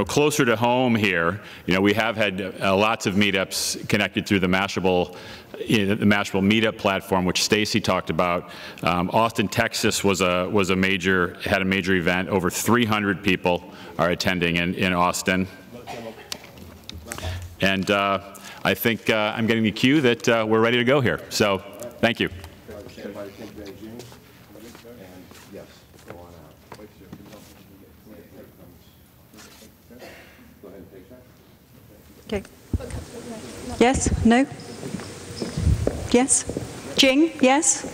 Closer to home here, we have had lots of meetups connected through the Mashable meetup platform, which Stacy talked about. Austin, Texas had a major event. Over 300 people are attending in Austin. And I think I'm getting the cue that we're ready to go here. So thank you. Okay. Yes? No? Yes? Jing? Yes?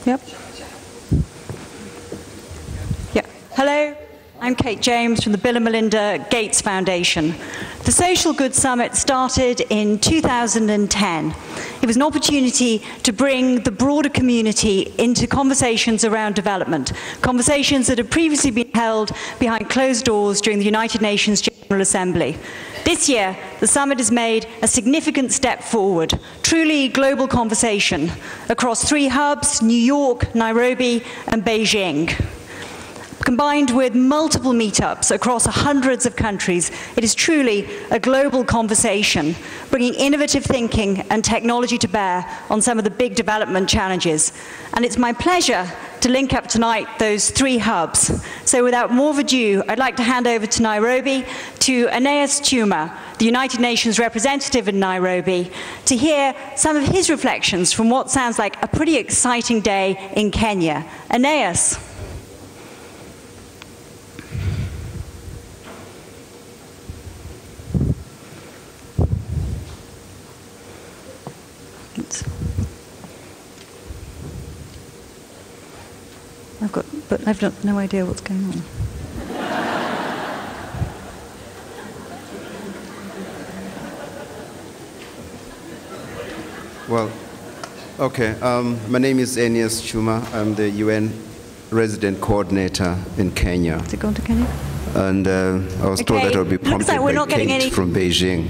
Yep. Yeah. Hello, I'm Kate James from the Bill and Melinda Gates Foundation. The Social Good Summit started in 2010. It was an opportunity to bring the broader community into conversations around development, conversations that had previously been held behind closed doors during the United Nations General Assembly. This year, the summit has made a significant step forward, truly global conversation across 3 hubs, New York, Nairobi, and Beijing. Combined with multiple meetups across hundreds of countries, it is truly a global conversation, bringing innovative thinking and technology to bear on some of the big development challenges. And it's my pleasure to link up tonight those 3 hubs. So without more ado, I'd like to hand over to Nairobi to Aeneas Chuma, the United Nations representative in Nairobi, to hear some of his reflections from what sounds like a pretty exciting day in Kenya. Aeneas. But I've got no idea what's going on. Well, okay. My name is Aeneas Chuma. I'm the UN resident coordinator in Kenya. Has it gone to Kenya? And I was told that I'll be prompted like we're by not getting Kate from Beijing.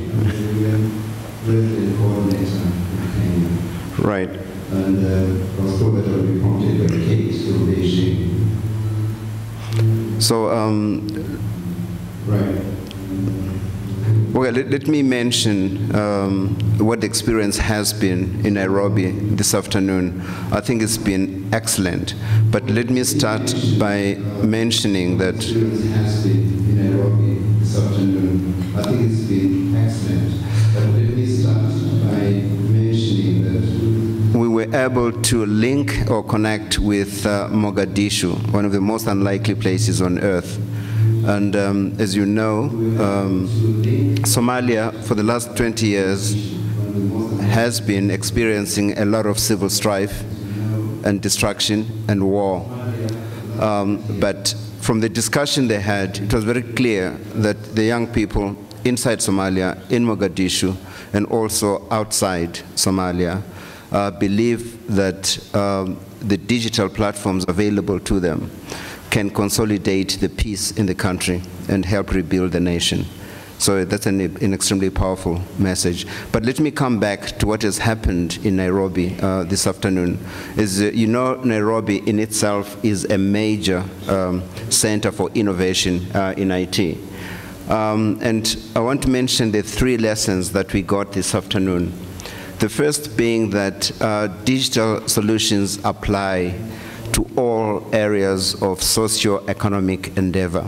Right. And I was told that I'll be prompted by Kate from Beijing. So, right. Well, let me mention what the experience has been in Nairobi this afternoon. I think it's been excellent. But let me start by mentioning that what has been in Nairobi this afternoon. I think it's been excellent. But let me start by mentioning that we were able to link or connect with Mogadishu, one of the most unlikely places on earth. And as you know, Somalia, for the last 20 years, has been experiencing a lot of civil strife and destruction and war. But from the discussion they had, it was very clear that the young people inside Somalia, in Mogadishu, and also outside Somalia, believe that the digital platforms available to them can consolidate the peace in the country and help rebuild the nation. So that's an extremely powerful message. But let me come back to what has happened in Nairobi this afternoon. You know, Nairobi in itself is a major center for innovation in IT. And I want to mention the 3 lessons that we got this afternoon. The first being that digital solutions apply to all areas of socio-economic endeavor.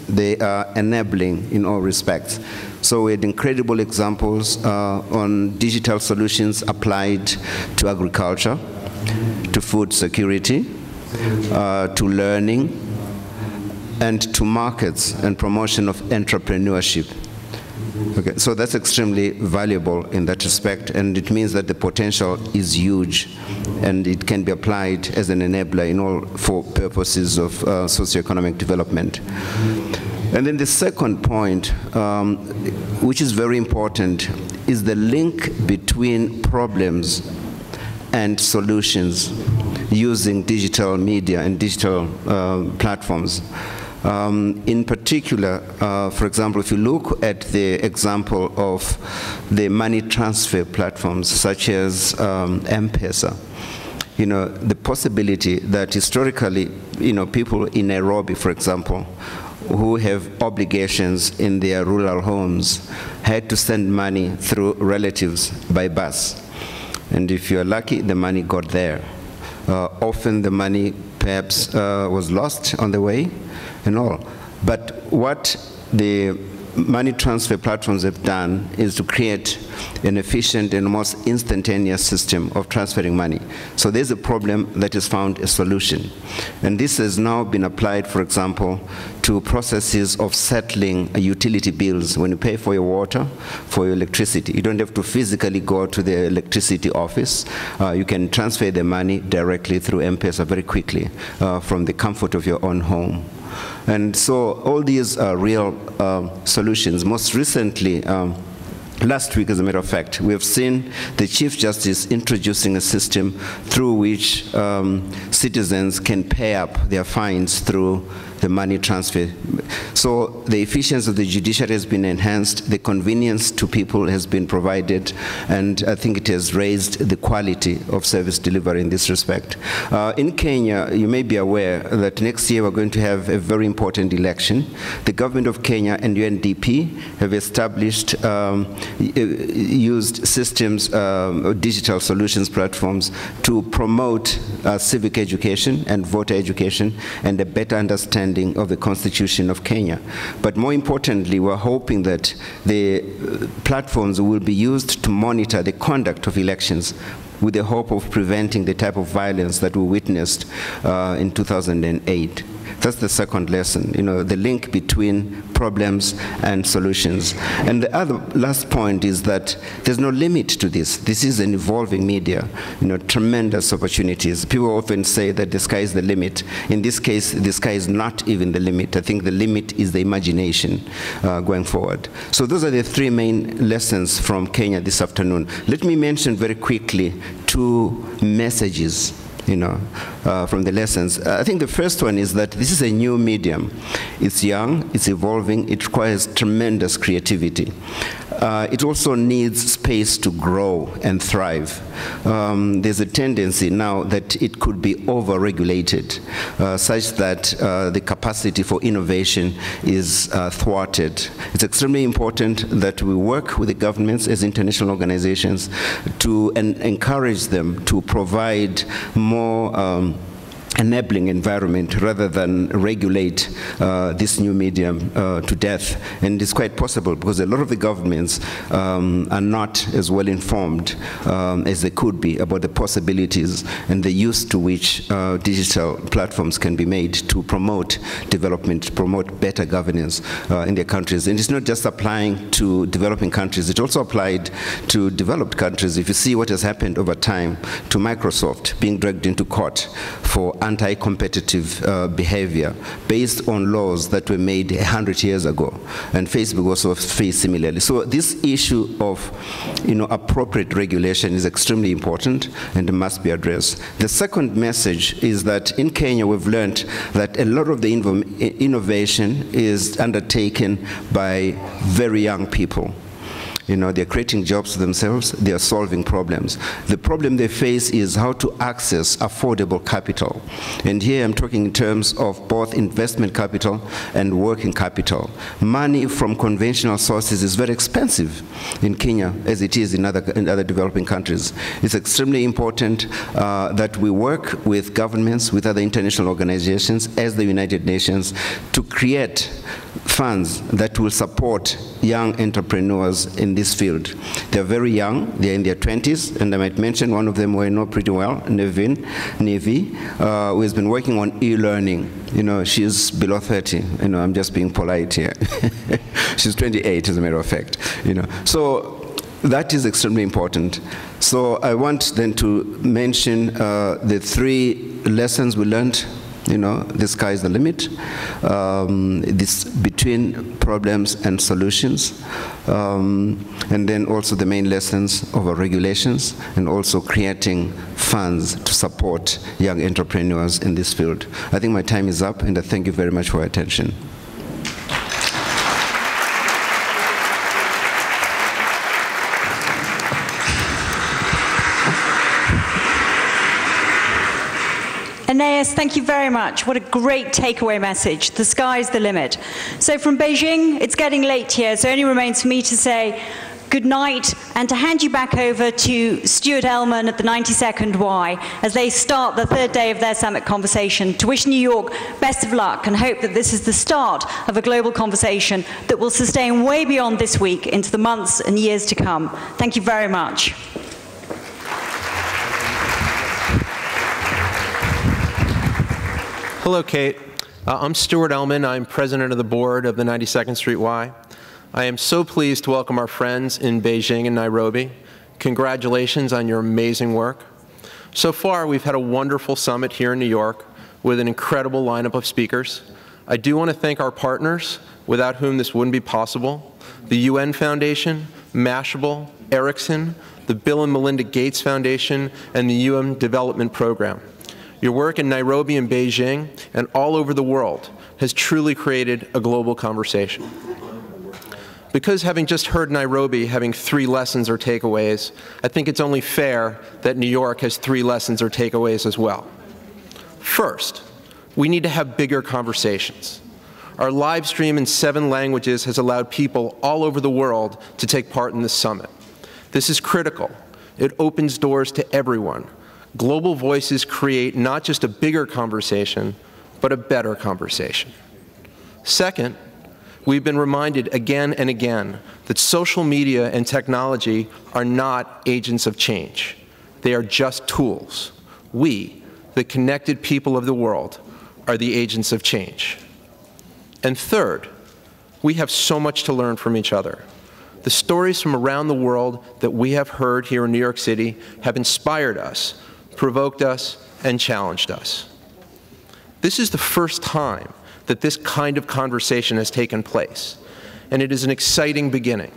They are enabling in all respects. So we had incredible examples on digital solutions applied to agriculture, to food security, to learning, and to markets and promotion of entrepreneurship. Okay, so that's extremely valuable in that respect, and it means that the potential is huge, and it can be applied as an enabler in all 4 purposes of socioeconomic development. And then the second point, which is very important, is the link between problems and solutions using digital media and digital platforms. In particular, for example, if you look at the example of the money transfer platforms such as M-Pesa, you know, the possibility that historically, you know, people in Nairobi, for example, who have obligations in their rural homes had to send money through relatives by bus. And if you're lucky, the money got there. Often the money perhaps was lost on the way and all. But what the money transfer platforms have done is to create an efficient and most instantaneous system of transferring money. So there's a problem that has found a solution. And this has now been applied, for example, to processes of settling utility bills. When you pay for your water, for your electricity, you don't have to physically go to the electricity office. You can transfer the money directly through M-Pesa very quickly from the comfort of your own home. And so all these are real solutions. Most recently, last week, as a matter of fact, we have seen the Chief Justice introducing a system through which citizens can pay up their fines through the money transfer. So the efficiency of the judiciary has been enhanced, the convenience to people has been provided, and I think it has raised the quality of service delivery in this respect. In Kenya, you may be aware that next year we're going to have a very important election. The government of Kenya and UNDP have established, used systems, digital solutions platforms to promote civic education and voter education and a better understanding of the Constitution of Kenya. But more importantly, we're hoping that the platforms will be used to monitor the conduct of elections with the hope of preventing the type of violence that we witnessed in 2008. That's the second lesson, you know, the link between problems and solutions. And the other last point is that there's no limit to this. This is an evolving media, you know, tremendous opportunities. People often say that the sky is the limit. In this case, the sky is not even the limit. I think the limit is the imagination going forward. So those are the 3 main lessons from Kenya this afternoon. Let me mention very quickly 2 messages, you know, from the lessons. I think the first one is that this is a new medium. It's young, it's evolving, it requires tremendous creativity. It also needs space to grow and thrive. There's a tendency now that it could be over-regulated, such that the capacity for innovation is thwarted. It's extremely important that we work with the governments as international organizations to encourage them to provide more enabling environment rather than regulate this new medium to death. And it's quite possible because a lot of the governments are not as well informed as they could be about the possibilities and the use to which digital platforms can be made to promote development, to promote better governance in their countries. And it's not just applying to developing countries, it's also applied to developed countries. If you see what has happened over time to Microsoft being dragged into court for anti-competitive behavior based on laws that were made 100 years ago. And Facebook also faced similarly. So this issue of appropriate regulation is extremely important and must be addressed. The second message is that in Kenya we've learned that a lot of the innovation is undertaken by very young people. They're creating jobs for themselves, they're solving problems. The problem they face is how to access affordable capital. And here I'm talking in terms of both investment capital and working capital. Money from conventional sources is very expensive in Kenya, as it is in other developing countries. It's extremely important that we work with governments, with other international organizations, as the United Nations, to create funds that will support young entrepreneurs in this field. They're very young, they're in their 20s, and I might mention one of them who I know pretty well, Nevi, who has been working on e-learning. She's below 30, I'm just being polite here. She's 28, as a matter of fact. So that is extremely important. So I want then to mention the 3 lessons we learned. The sky is the limit. This between problems and solutions. And then also the main lessons of our regulations and also creating funds to support young entrepreneurs in this field. I think my time is up, and I thank you very much for your attention. Aeneas, thank you very much. What a great takeaway message. The sky's the limit. So from Beijing, it's getting late here, so it only remains for me to say good night and to hand you back over to Stuart Elman at the 92nd Y as they start the 3rd day of their summit conversation, to wish New York best of luck and hope that this is the start of a global conversation that will sustain way beyond this week into the months and years to come. Thank you very much. Hello, Kate. I'm Stuart Elman. I'm president of the board of the 92nd Street Y. I am so pleased to welcome our friends in Beijing and Nairobi. Congratulations on your amazing work. So far, we've had a wonderful summit here in New York with an incredible lineup of speakers. I do want to thank our partners, without whom this wouldn't be possible: the UN Foundation, Mashable, Ericsson, the Bill and Melinda Gates Foundation, and the UN Development Program. Your work in Nairobi and Beijing and all over the world has truly created a global conversation. Because having just heard Nairobi having 3 lessons or takeaways, I think it's only fair that New York has 3 lessons or takeaways as well. First, we need to have bigger conversations. Our live stream in 7 languages has allowed people all over the world to take part in this summit. This is critical. It opens doors to everyone. Global voices create not just a bigger conversation, but a better conversation. Second, we've been reminded again and again that social media and technology are not agents of change. They are just tools. We, the connected people of the world, are the agents of change. And third, we have so much to learn from each other. The stories from around the world that we have heard here in New York City have inspired us, provoked us, and challenged us. This is the first time that this kind of conversation has taken place, and it is an exciting beginning.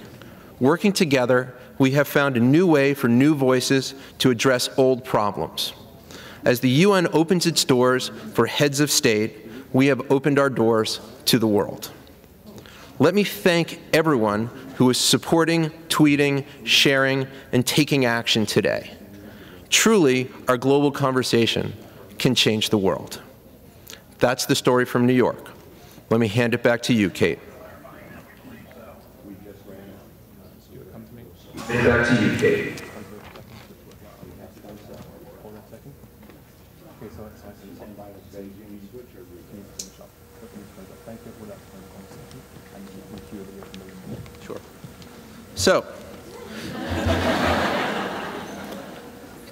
Working together, we have found a new way for new voices to address old problems. As the UN opens its doors for heads of state, we have opened our doors to the world. Let me thank everyone who is supporting, tweeting, sharing, and taking action today. Truly, our global conversation can change the world. That's the story from New York. Let me hand it back to you, Kate. Back to you, Kate. Sure. So,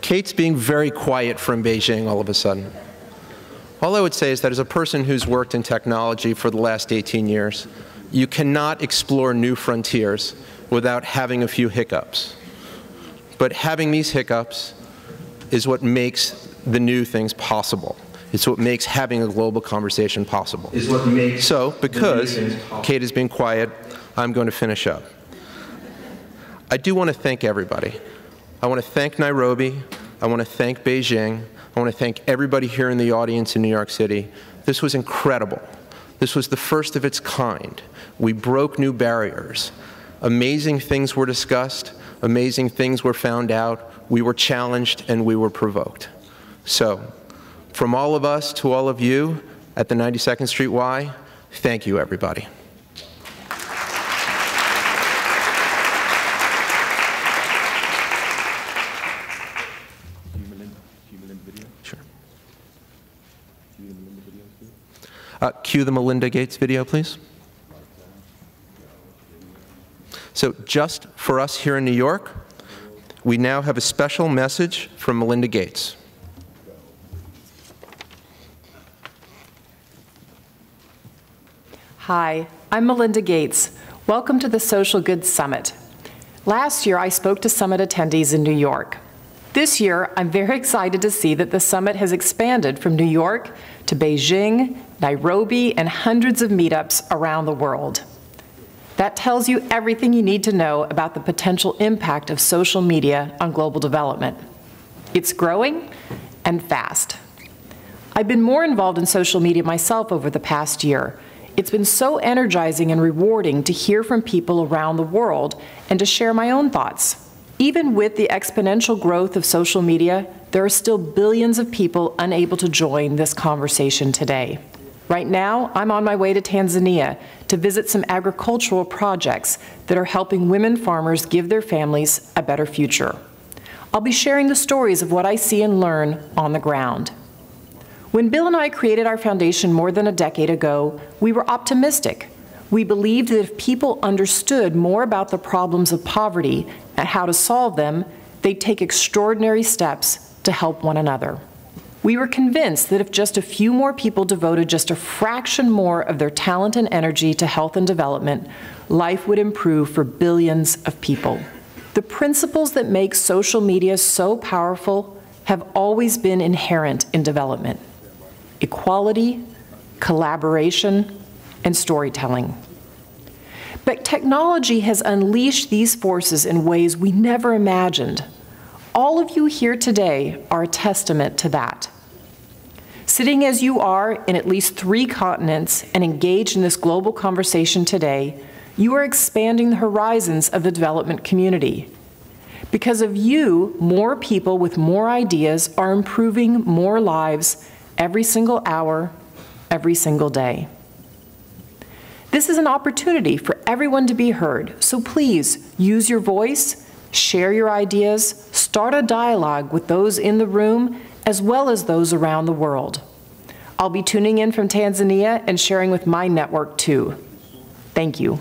Kate's being very quiet from Beijing all of a sudden. All I would say is that as a person who's worked in technology for the last 18 years, you cannot explore new frontiers without having a few hiccups. But having these hiccups is what makes the new things possible. It's what makes having a global conversation possible. So, because Kate has been quiet, I'm going to finish up. I do want to thank everybody. I want to thank Nairobi. I want to thank Beijing. I want to thank everybody here in the audience in New York City. This was incredible. This was the first of its kind. We broke new barriers. Amazing things were discussed. Amazing things were found out. We were challenged and we were provoked. So, from all of us to all of you at the 92nd Street Y, thank you, everybody. Cue the Melinda Gates video, please. So just for us here in New York, we now have a special message from Melinda Gates. Hi, I'm Melinda Gates. Welcome to the Social Good Summit. Last year, I spoke to summit attendees in New York. This year, I'm very excited to see that the summit has expanded from New York to Beijing, Nairobi, and hundreds of meetups around the world. That tells you everything you need to know about the potential impact of social media on global development. It's growing and fast. I've been more involved in social media myself over the past year. It's been so energizing and rewarding to hear from people around the world and to share my own thoughts. Even with the exponential growth of social media, there are still billions of people unable to join this conversation today. Right now, I'm on my way to Tanzania to visit some agricultural projects that are helping women farmers give their families a better future. I'll be sharing the stories of what I see and learn on the ground. When Bill and I created our foundation more than a decade ago, we were optimistic. We believed that if people understood more about the problems of poverty and how to solve them, they'd take extraordinary steps to help one another. We were convinced that if just a few more people devoted just a fraction more of their talent and energy to health and development, life would improve for billions of people. The principles that make social media so powerful have always been inherent in development: equality, collaboration, and storytelling. But technology has unleashed these forces in ways we never imagined. All of you here today are a testament to that. Sitting as you are in at least 3 continents and engaged in this global conversation today, you are expanding the horizons of the development community. Because of you, more people with more ideas are improving more lives every single hour, every single day. This is an opportunity for everyone to be heard, so please use your voice, share your ideas, start a dialogue with those in the room as well as those around the world. I'll be tuning in from Tanzania and sharing with my network too. Thank you.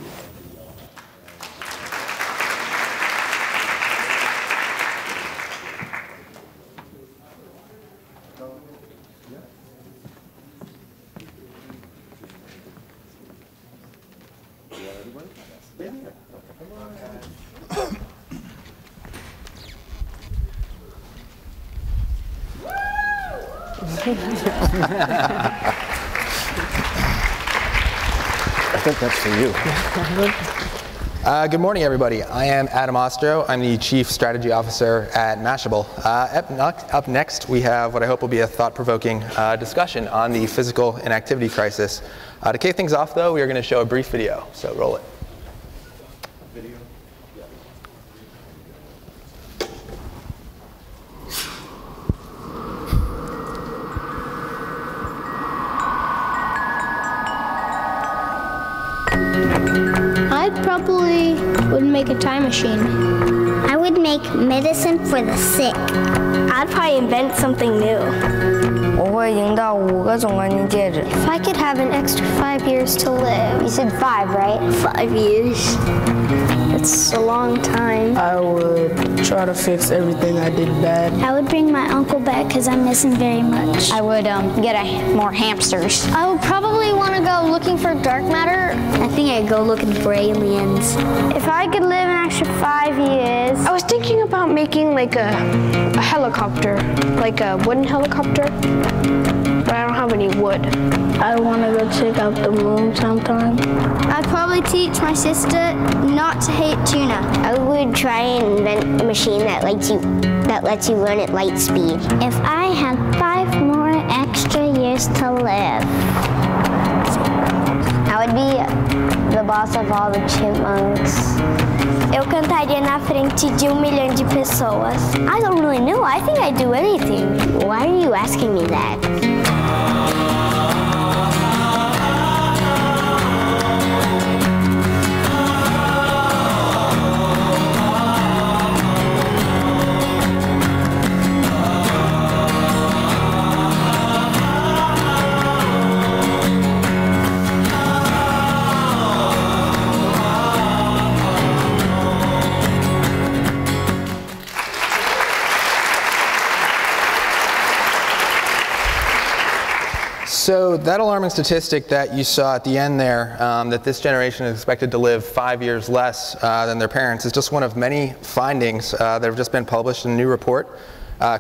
I think that's for you. Good morning, everybody. I am Adam Ostro. I'm the Chief Strategy Officer at Mashable. Up next, we have what I hope will be a thought-provoking discussion on the physical inactivity crisis. To kick things off, though, we are going to show a brief video, so roll it. I probably would make a time machine. I would make medicine for the sick. I'd probably invent something new. If I could have an extra 5 years to live. You said 5, right? 5 years. It's a long time. I would try to fix everything I did bad. I would bring my uncle back because I miss him very much. I would get more hamsters. I would probably want to go looking for dark matter. I think I'd go looking for aliens. If I could live an extra 5 years. I was thinking about making like a helicopter, like a wooden helicopter. but I don't have any wood. I want to go check out the moon sometime. I'd probably teach my sister not to hate tuna. I would try and invent a machine that lets you run at light speed. If I had 5 more extra years to live, I would be the boss of all the chipmunks. Eu cantaria na frente de 1 milhão de pessoas. I don't really know. I think I'd do anything. Why are you asking me that? So that alarming statistic that you saw at the end there, that this generation is expected to live 5 years less than their parents, is just one of many findings that have just been published in a new report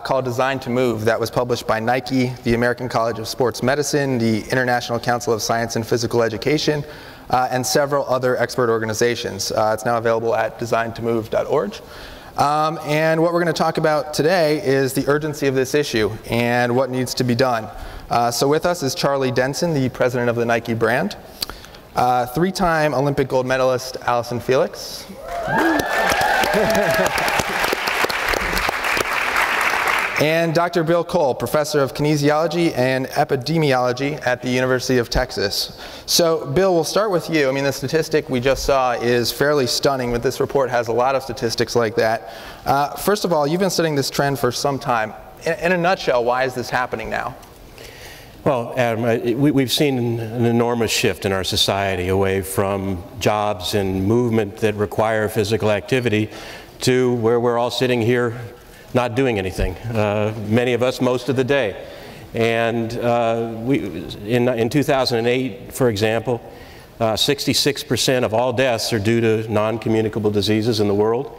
called Designed to Move that was published by Nike, the American College of Sports Medicine, the International Council of Science and Physical Education, and several other expert organizations. It's now available at designedtomove.org. And what we're going to talk about today is the urgency of this issue and what needs to be done. So with us is Charlie Denson, the president of the Nike brand, 3-time Olympic gold medalist Allison Felix, and Dr. Bill Cole, professor of kinesiology and epidemiology at the University of Texas. So Bill, we'll start with you. I mean, the statistic we just saw is fairly stunning, but this report has a lot of statistics like that. First of all, you've been studying this trend for some time. In a nutshell, why is this happening now? Well, Adam, we've seen an enormous shift in our society away from jobs and movement that require physical activity to where we're all sitting here not doing anything, many of us most of the day. And in 2008, for example, 66% of all deaths are due to non-communicable diseases in the world.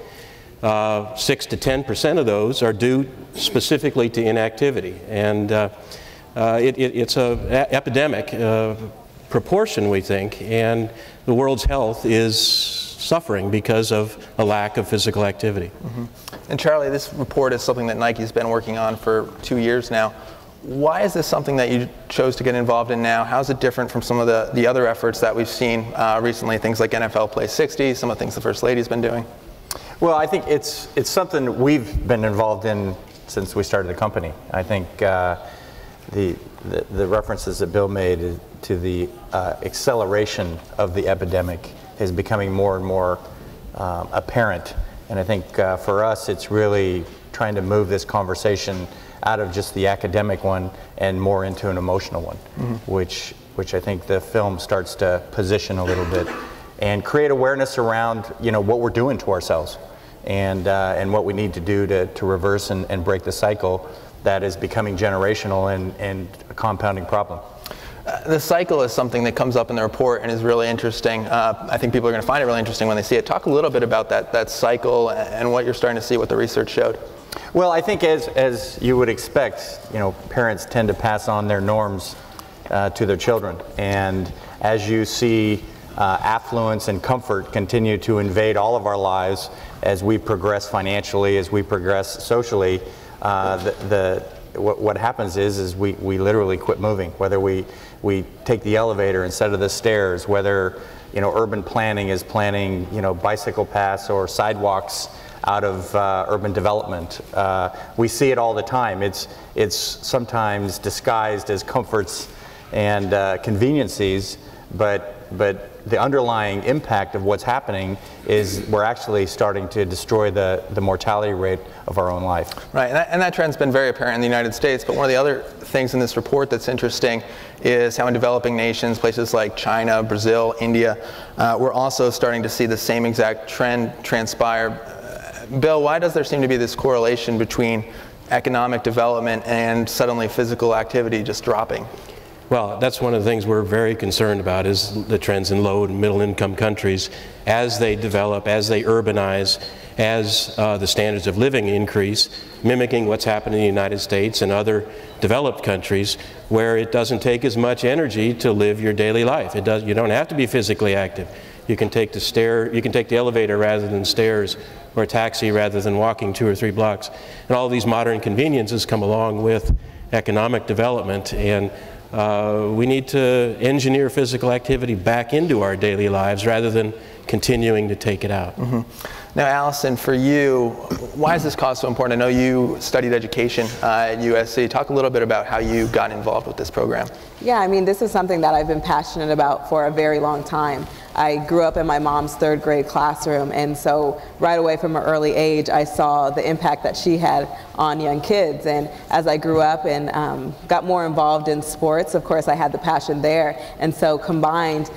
6 to 10% of those are due specifically to inactivity. And it's an epidemic proportion, we think, and the world's health is suffering because of a lack of physical activity. Mm-hmm. And Charlie, this report is something that Nike's been working on for 2 years now. Why is this something that you chose to get involved in now? How is it different from some of the other efforts that we've seen recently, things like NFL Play 60, some of the things the First Lady's been doing? Well, I think it's something we've been involved in since we started the company. I think the references that Bill made to the acceleration of the epidemic is becoming more and more apparent. And I think for us, it's really trying to move this conversation out of just the academic one and more into an emotional one, mm-hmm. which I think the film starts to position a little bit and create awareness around, what we're doing to ourselves and what we need to do to reverse and break the cycle that is becoming generational and a compounding problem. The cycle is something that comes up in the report and is really interesting. I think people are going to find it really interesting when they see it. Talk a little bit about that cycle and what you're starting to see, what the research showed. Well, I think as you would expect, parents tend to pass on their norms to their children. And as you see affluence and comfort continue to invade all of our lives as we progress financially, as we progress socially, what happens is we literally quit moving, whether we take the elevator instead of the stairs, whether urban planning is planning bicycle paths or sidewalks out of urban development. We see it all the time. It's sometimes disguised as comforts and conveniencies, but the underlying impact of what's happening is we're actually starting to destroy the mortality rate of our own life. Right, and that trend's been very apparent in the United States, but one of the other things in this report that's interesting is how in developing nations, places like China, Brazil, India, we're also starting to see the same exact trend transpire. Bill, why does there seem to be this correlation between economic development and suddenly physical activity just dropping? Well, that's one of the things we're very concerned about, is the trends in low and middle income countries as they develop, as they urbanize, as the standards of living increase, mimicking what's happened in the United States and other developed countries, where it doesn't take as much energy to live your daily life. You don't have to be physically active. You can take the elevator rather than stairs, or a taxi rather than walking 2 or 3 blocks. And all these modern conveniences come along with economic development, and we need to engineer physical activity back into our daily lives rather than continuing to take it out. Mm-hmm. Now, Allison, for you, why is this cause so important? I know you studied education at USC. Talk a little bit about how you got involved with this program. Yeah, I mean, this is something that I've been passionate about for a very long time. I grew up in my mom's 3rd grade classroom, and so right away from an early age, I saw the impact that she had on young kids. And as I grew up and got more involved in sports, of course, I had the passion there. And so combined,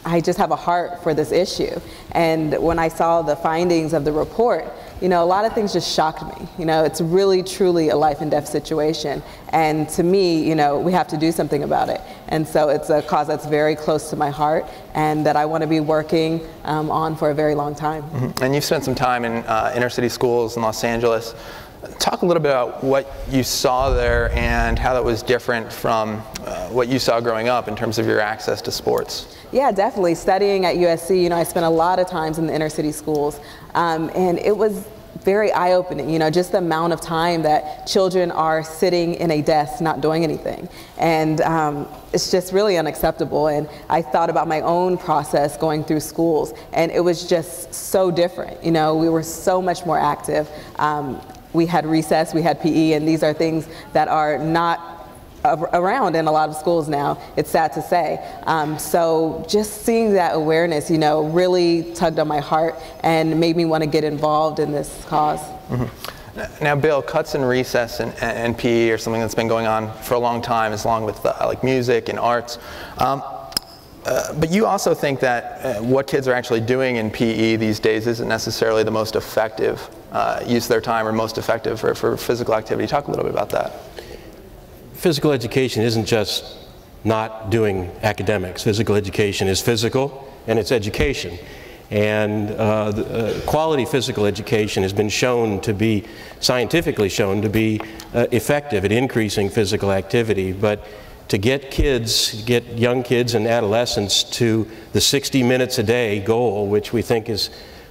I just have a heart for this issue. And when I saw the findings of the report, you know, a lot of things just shocked me. You know, it's really, truly a life and death situation. And to me, you know, we have to do something about it. And so it's a cause that's very close to my heart and that I want to be working on for a very long time. Mm-hmm. And you've spent some time in inner city schools in Los Angeles. Talk a little bit about what you saw there and how that was different from what you saw growing up in terms of your access to sports. Yeah, definitely. Studying at USC, you know, I spent a lot of times in the inner city schools, and it was very eye-opening, you know, just the amount of time that children are sitting in a desk not doing anything. And it's just really unacceptable. And I thought about my own process going through schools, and it was just so different. You know, we were so much more active. We had recess, we had PE, and these are things that are not around in a lot of schools now, it's sad to say. So just seeing that awareness, you know, really tugged on my heart and made me want to get involved in this cause. Mm-hmm. Now, Bill, cuts in recess and PE are something that's been going on for a long time, as long with like music and arts. But you also think that what kids are actually doing in PE these days isn't necessarily the most effective use of their time or most effective for physical activity. Talk a little bit about that. Physical education isn't just not doing academics. Physical education is physical and it's education. And quality physical education has been shown to be, scientifically shown to be effective at increasing physical activity. But to get young kids and adolescents to the 60 minutes a day goal, which we think is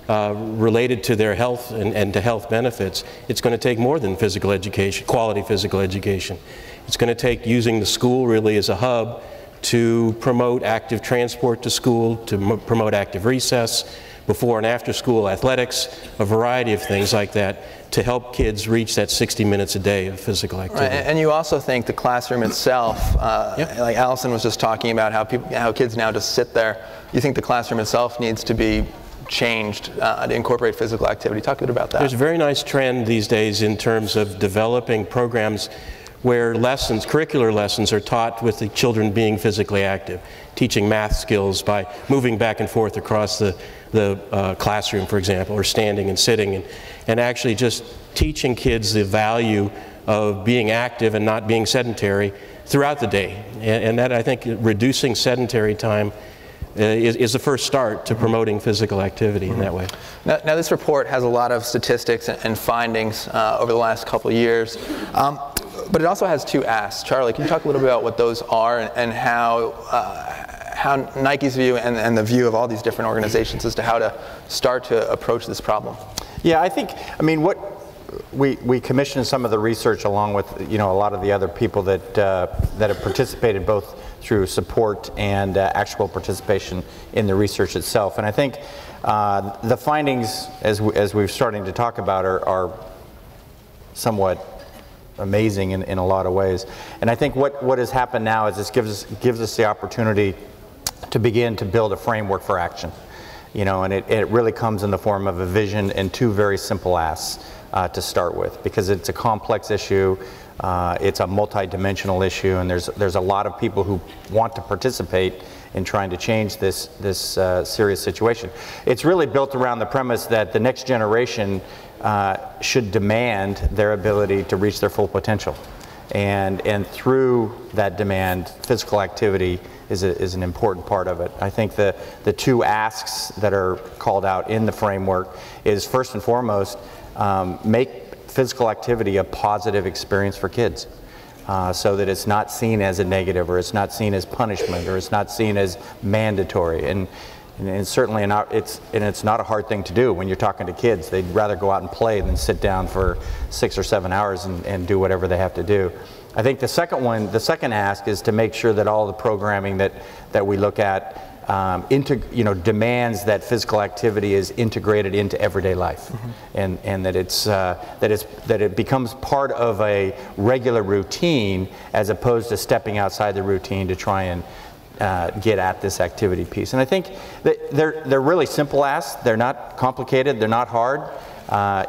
related to their health and to health benefits, it's going to take more than physical education, quality physical education. It's going to take using the school really as a hub to promote active transport to school, to promote active recess, before and after school athletics, a variety of things like that to help kids reach that 60 minutes a day of physical activity. Right. And you also think the classroom itself, like Allison was just talking about how kids now just sit there. You think the classroom itself needs to be changed to incorporate physical activity. Talk a bit about that. There's a very nice trend these days in terms of developing programs where lessons, curricular lessons, are taught with the children being physically active, teaching math skills by moving back and forth across the classroom, for example, or standing and sitting, and actually just teaching kids the value of being active and not being sedentary throughout the day. And that, I think, reducing sedentary time is the first start to promoting physical activity in that way. Now this report has a lot of statistics and findings over the last couple of years. But it also has two asks. Charlie, can you talk a little bit about what those are and how Nike's view and the view of all these different organizations as to how to start to approach this problem? Yeah, I mean, what we commissioned some of the research along with, you know, a lot of the other people that have participated both through support and actual participation in the research itself. And I think the findings, as we're starting to talk about, are somewhat amazing in a lot of ways. And I think what has happened now is this gives us the opportunity to begin to build a framework for action. You know, and it really comes in the form of a vision and two very simple asks to start with, because it's a complex issue, it's a multi-dimensional issue, and there's a lot of people who want to participate in trying to change this serious situation. It's really built around the premise that the next generation should demand their ability to reach their full potential. And through that demand, physical activity is an important part of it. I think the two asks that are called out in the framework is, first and foremost, make physical activity a positive experience for kids. So that it's not seen as a negative, or it's not seen as punishment, or it's not seen as mandatory. And certainly it's not a hard thing to do when you're talking to kids. They'd rather go out and play than sit down for 6 or 7 hours and do whatever they have to do. I think the second ask is to make sure that all the programming that we look at demands that physical activity is integrated into everyday life, and that it becomes part of a regular routine, as opposed to stepping outside the routine to try and get at this activity piece. And I think that they're really simple asks. They're not complicated. They're not hard.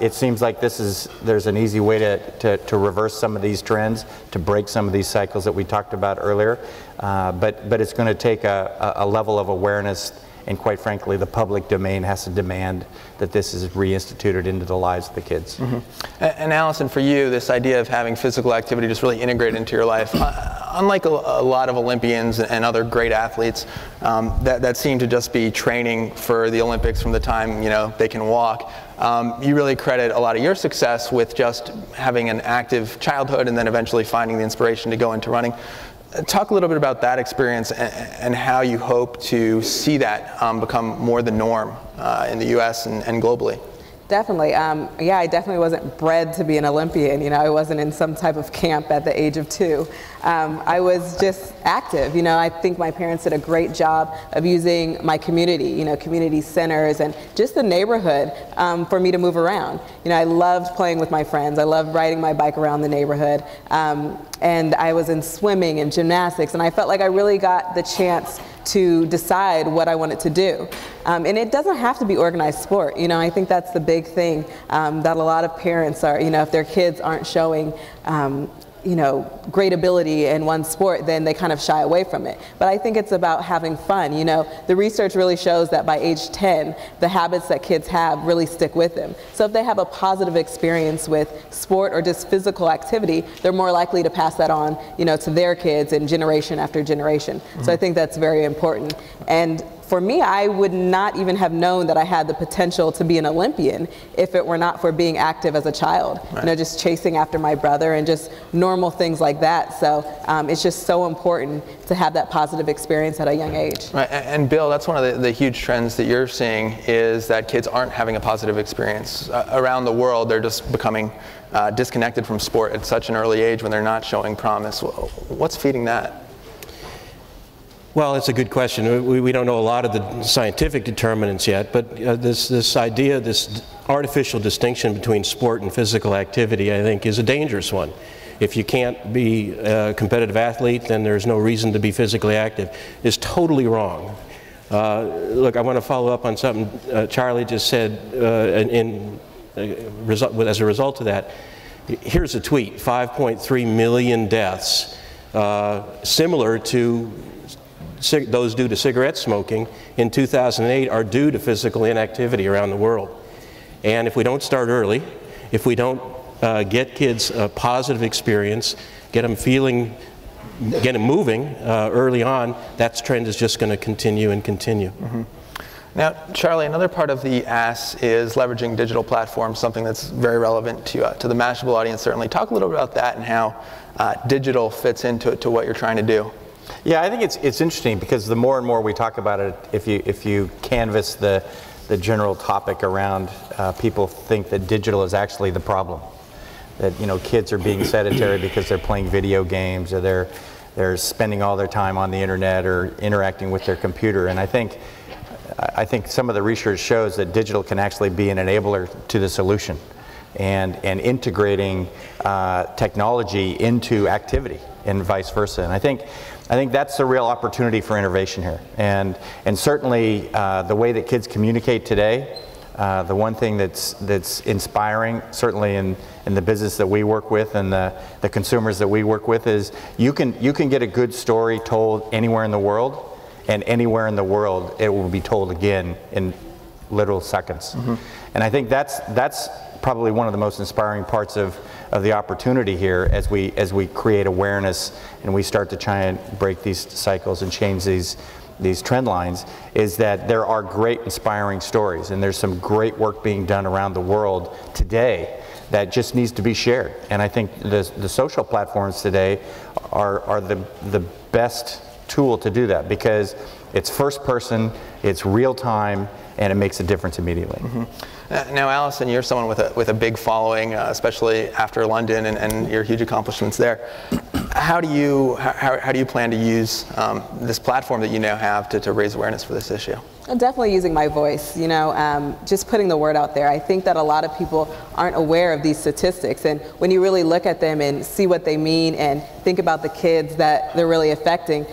It seems like there's an easy way to reverse some of these trends, to break some of these cycles that we talked about earlier. But it's going to take a level of awareness, and quite frankly, the public domain has to demand that this is reinstituted into the lives of the kids. And Allison, for you, this idea of having physical activity just really integrated into your life, unlike a lot of Olympians and other great athletes that seem to just be training for the Olympics from the time they can walk, you really credit a lot of your success with just having an active childhood and then eventually finding the inspiration to go into running. Talk a little bit about that experience and how you hope to see that become more the norm in the U.S. and globally. Definitely. Yeah, I definitely wasn't bred to be an Olympian. I wasn't in some type of camp at the age of 2. I was just active. I think my parents did a great job of using my community, community centers and just the neighborhood for me to move around. I loved playing with my friends. I loved riding my bike around the neighborhood. And I was in swimming and gymnastics, and I felt like I really got the chance to decide what I wanted to do. And it doesn't have to be organized sport. I think that's the big thing that a lot of parents are, if their kids aren't showing great ability in one sport, then they kind of shy away from it. But I think it's about having fun. The research really shows that by age 10, the habits that kids have really stick with them. So if they have a positive experience with sport or just physical activity, they're more likely to pass that on, to their kids and generation after generation. So I think that's very important. And for me, I would not even have known that I had the potential to be an Olympian if it were not for being active as a child. Right. Just chasing after my brother and just normal things like that. So it's just so important to have that positive experience at a young age. Right. And Bill, that's one of the huge trends that you're seeing, is that kids aren't having a positive experience. Around the world, they're just becoming disconnected from sport at such an early age when they're not showing promise. What's feeding that? Well, it's a good question. We don't know a lot of the scientific determinants yet, but this idea, this artificial distinction between sport and physical activity, I think, is a dangerous one. If you can't be a competitive athlete, then there's no reason to be physically active. It's totally wrong. Look, I want to follow up on something Charlie just said as a result of that. Here's a tweet: 5.3 million deaths, similar to those due to cigarette smoking in 2008, are due to physical inactivity around the world. And if we don't start early, if we don't get kids a positive experience, get them feeling, get them moving early on, that trend is just going to continue and continue. Now, Charlie, another part of the ask is leveraging digital platforms, something that's very relevant to the Mashable audience, certainly. Talk a little bit about that and how digital fits into what you're trying to do. Yeah, I think it's interesting, because the more and more we talk about it, if you canvass the general topic around, people think that digital is actually the problem. That kids are being sedentary because they're playing video games, or they're spending all their time on the internet or interacting with their computer. And I think some of the research shows that digital can actually be an enabler to the solution, and integrating technology into activity and vice versa. And I think that's the real opportunity for innovation here. And certainly the way that kids communicate today, the one thing that's inspiring, certainly in the business that we work with and the consumers that we work with, is you can get a good story told anywhere in the world, and anywhere in the world it will be told again in literal seconds. And I think that's probably one of the most inspiring parts of the opportunity here as we create awareness and we start to try and break these cycles and change these trend lines, is that there are great inspiring stories, and there's some great work being done around the world today that just needs to be shared. And I think the social platforms today are the best tool to do that, because it's first person, it's real time, and it makes a difference immediately. Now, Allison, you're someone with a big following, especially after London and your huge accomplishments there. How do you plan to use this platform that you now have to raise awareness for this issue? I'm definitely using my voice, just putting the word out there. I think that a lot of people aren't aware of these statistics, and when you really look at them and see what they mean and think about the kids that they're really affecting,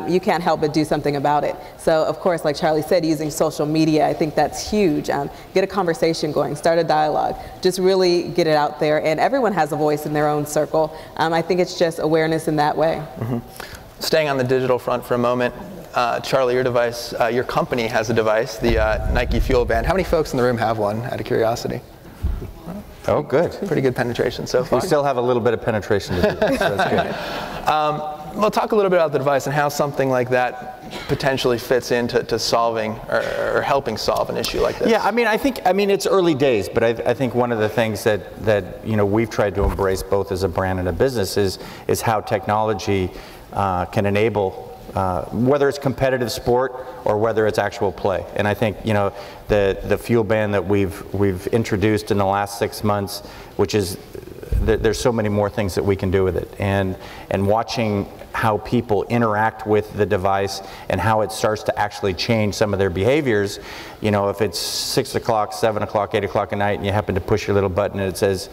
you can't help but do something about it. So of course, like Charlie said, using social media, I think that's huge. Get a conversation going, start a dialogue, just really get it out there, and everyone has a voice in their own circle. I think it's just awareness in that way. Staying on the digital front for a moment, Charlie, your company has a device, the Nike Fuel Band. How many folks in the room have one, out of curiosity? Oh, good. Pretty good penetration so far. We still have a little bit of penetration to do, so that's good. Well, talk a little bit about the device and how something like that potentially fits into solving or helping solve an issue like this. Yeah, I mean, it's early days, but I think one of the things that we've tried to embrace both as a brand and a business is how technology can enable whether it's competitive sport or whether it's actual play. And I think the Fuel Band that we've introduced in the last 6 months, which is there's so many more things that we can do with it, and watching how people interact with the device and how it starts to actually change some of their behaviors. If it's 6 o'clock, 7 o'clock, 8 o'clock at night, and you happen to push your little button and it says,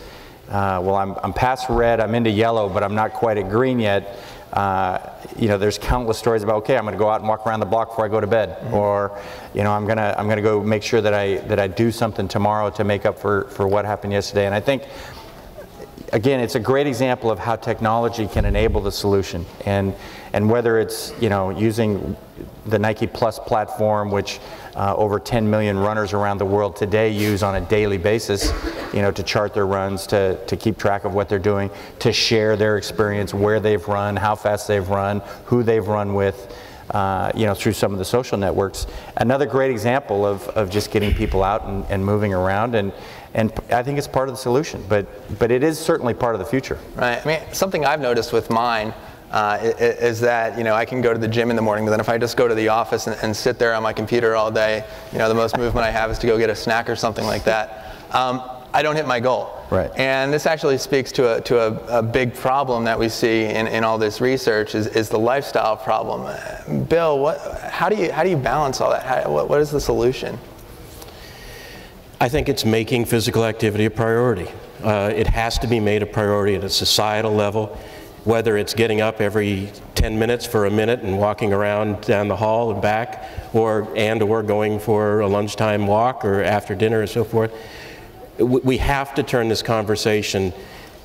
well, I'm past red, I'm into yellow, but I'm not quite at green yet. There's countless stories about, okay, I'm going to go out and walk around the block before I go to bed, or I'm going to go make sure that I do something tomorrow to make up for what happened yesterday. And I think, again, it's a great example of how technology can enable the solution, and whether it's using the Nike Plus platform, which over 10 million runners around the world today use on a daily basis, to chart their runs, to keep track of what they're doing, to share their experience, where they've run, how fast they've run, who they've run with, through some of the social networks. Another great example of just getting people out and moving around, and I think it's part of the solution, but it is certainly part of the future. Right. I mean, something I've noticed with mine is that I can go to the gym in the morning, but then if I just go to the office and sit there on my computer all day, the most movement I have is to go get a snack or something like that. I don't hit my goal. Right. And this actually speaks to a big problem that we see in all this research is the lifestyle problem. Bill, how do you balance all that? What is the solution? I think it's making physical activity a priority. It has to be made a priority at a societal level, whether it's getting up every 10 minutes for a minute and walking around down the hall and back, or going for a lunchtime walk or after dinner and so forth. We have to turn this conversation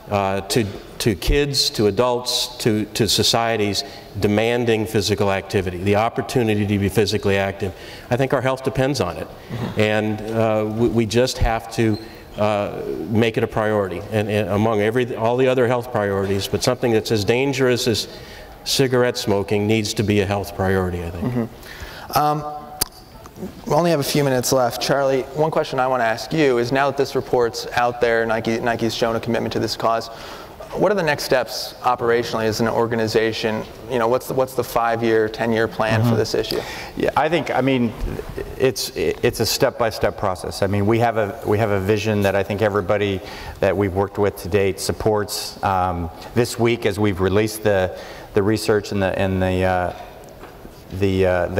to kids, to adults, to societies demanding physical activity, the opportunity to be physically active. I think our health depends on it. And we just have to make it a priority, and among all the other health priorities, but something that's as dangerous as cigarette smoking needs to be a health priority, I think. We only have a few minutes left. Charlie, one question I want to ask you is, now that this report's out there, Nike's shown a commitment to this cause, what are the next steps operationally as an organization? What's the 5-year, 10-year plan for this issue? Yeah, it's a step-by-step process. We have a vision that I think everybody that we've worked with to date supports. This week, as we've released the research and the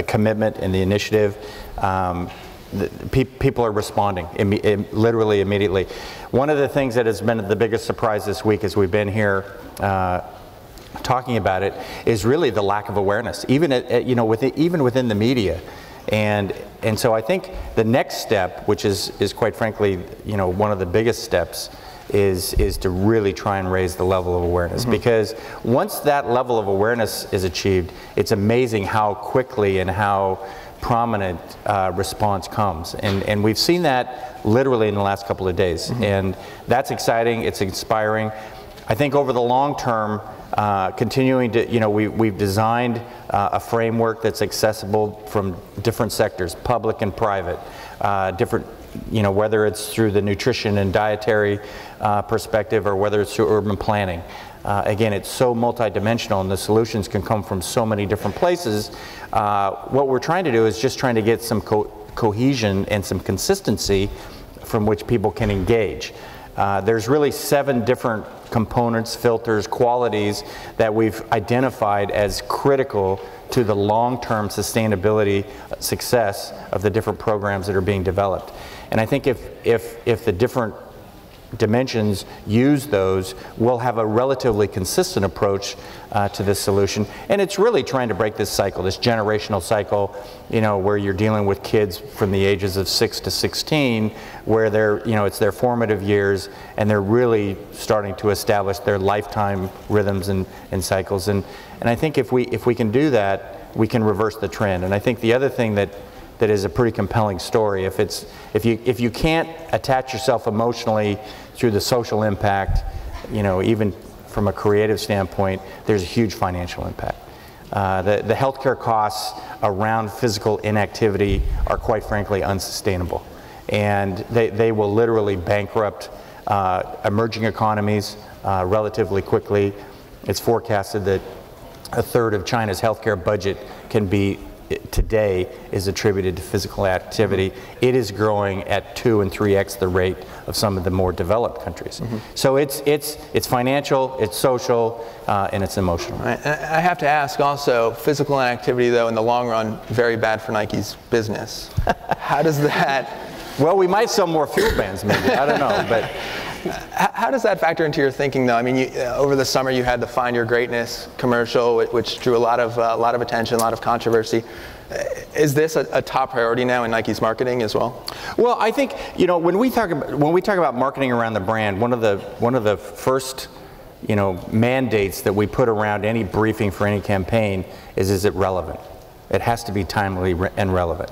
commitment and the initiative, people are responding literally immediately. One of the things that has been the biggest surprise this week as we've been here talking about it is really the lack of awareness, even within the media. And so I think the next step, which is quite frankly one of the biggest steps, is to really try and raise the level of awareness. Because once that level of awareness is achieved, it's amazing how quickly and how prominent response comes. And we've seen that literally in the last couple of days. And that's exciting, it's inspiring. I think over the long term, continuing to, we've designed a framework that's accessible from different sectors, public and private, different, whether it's through the nutrition and dietary perspective or whether it's through urban planning. Again, it's so multidimensional and the solutions can come from so many different places. What we're trying to do is just trying to get some cohesion and some consistency from which people can engage. There's really 7 different components, filters, qualities that we've identified as critical to the long-term sustainability success of the different programs that are being developed. And I think if the different dimensions use those, we'll have a relatively consistent approach to this solution. And it's really trying to break this cycle, this generational cycle, where you're dealing with kids from the ages of 6 to 16, where they're, it's their formative years, and they're really starting to establish their lifetime rhythms and cycles. And I think if we can do that, we can reverse the trend. And I think the other thing that is a pretty compelling story, if you can't attach yourself emotionally through the social impact, even from a creative standpoint, there's a huge financial impact. The healthcare costs around physical inactivity are quite frankly unsustainable. And they will literally bankrupt emerging economies relatively quickly. It's forecasted that a third of China's healthcare budget today is attributed to physical activity. It is growing at 2 and 3x the rate of some of the more developed countries. So it's financial, it's social, and it's emotional. Right. And I have to ask also, physical inactivity though in the long run, very bad for Nike's business. How does that? Well, we might sell more fuel bands maybe, I don't know, but. How does that factor into your thinking, though? I mean, over the summer you had the Find Your Greatness commercial, which drew a lot of attention, a lot of controversy. Is this a top priority now in Nike's marketing as well? Well, I think when we talk about marketing around the brand, one of the first mandates that we put around any briefing for any campaign is it relevant? It has to be timely and relevant.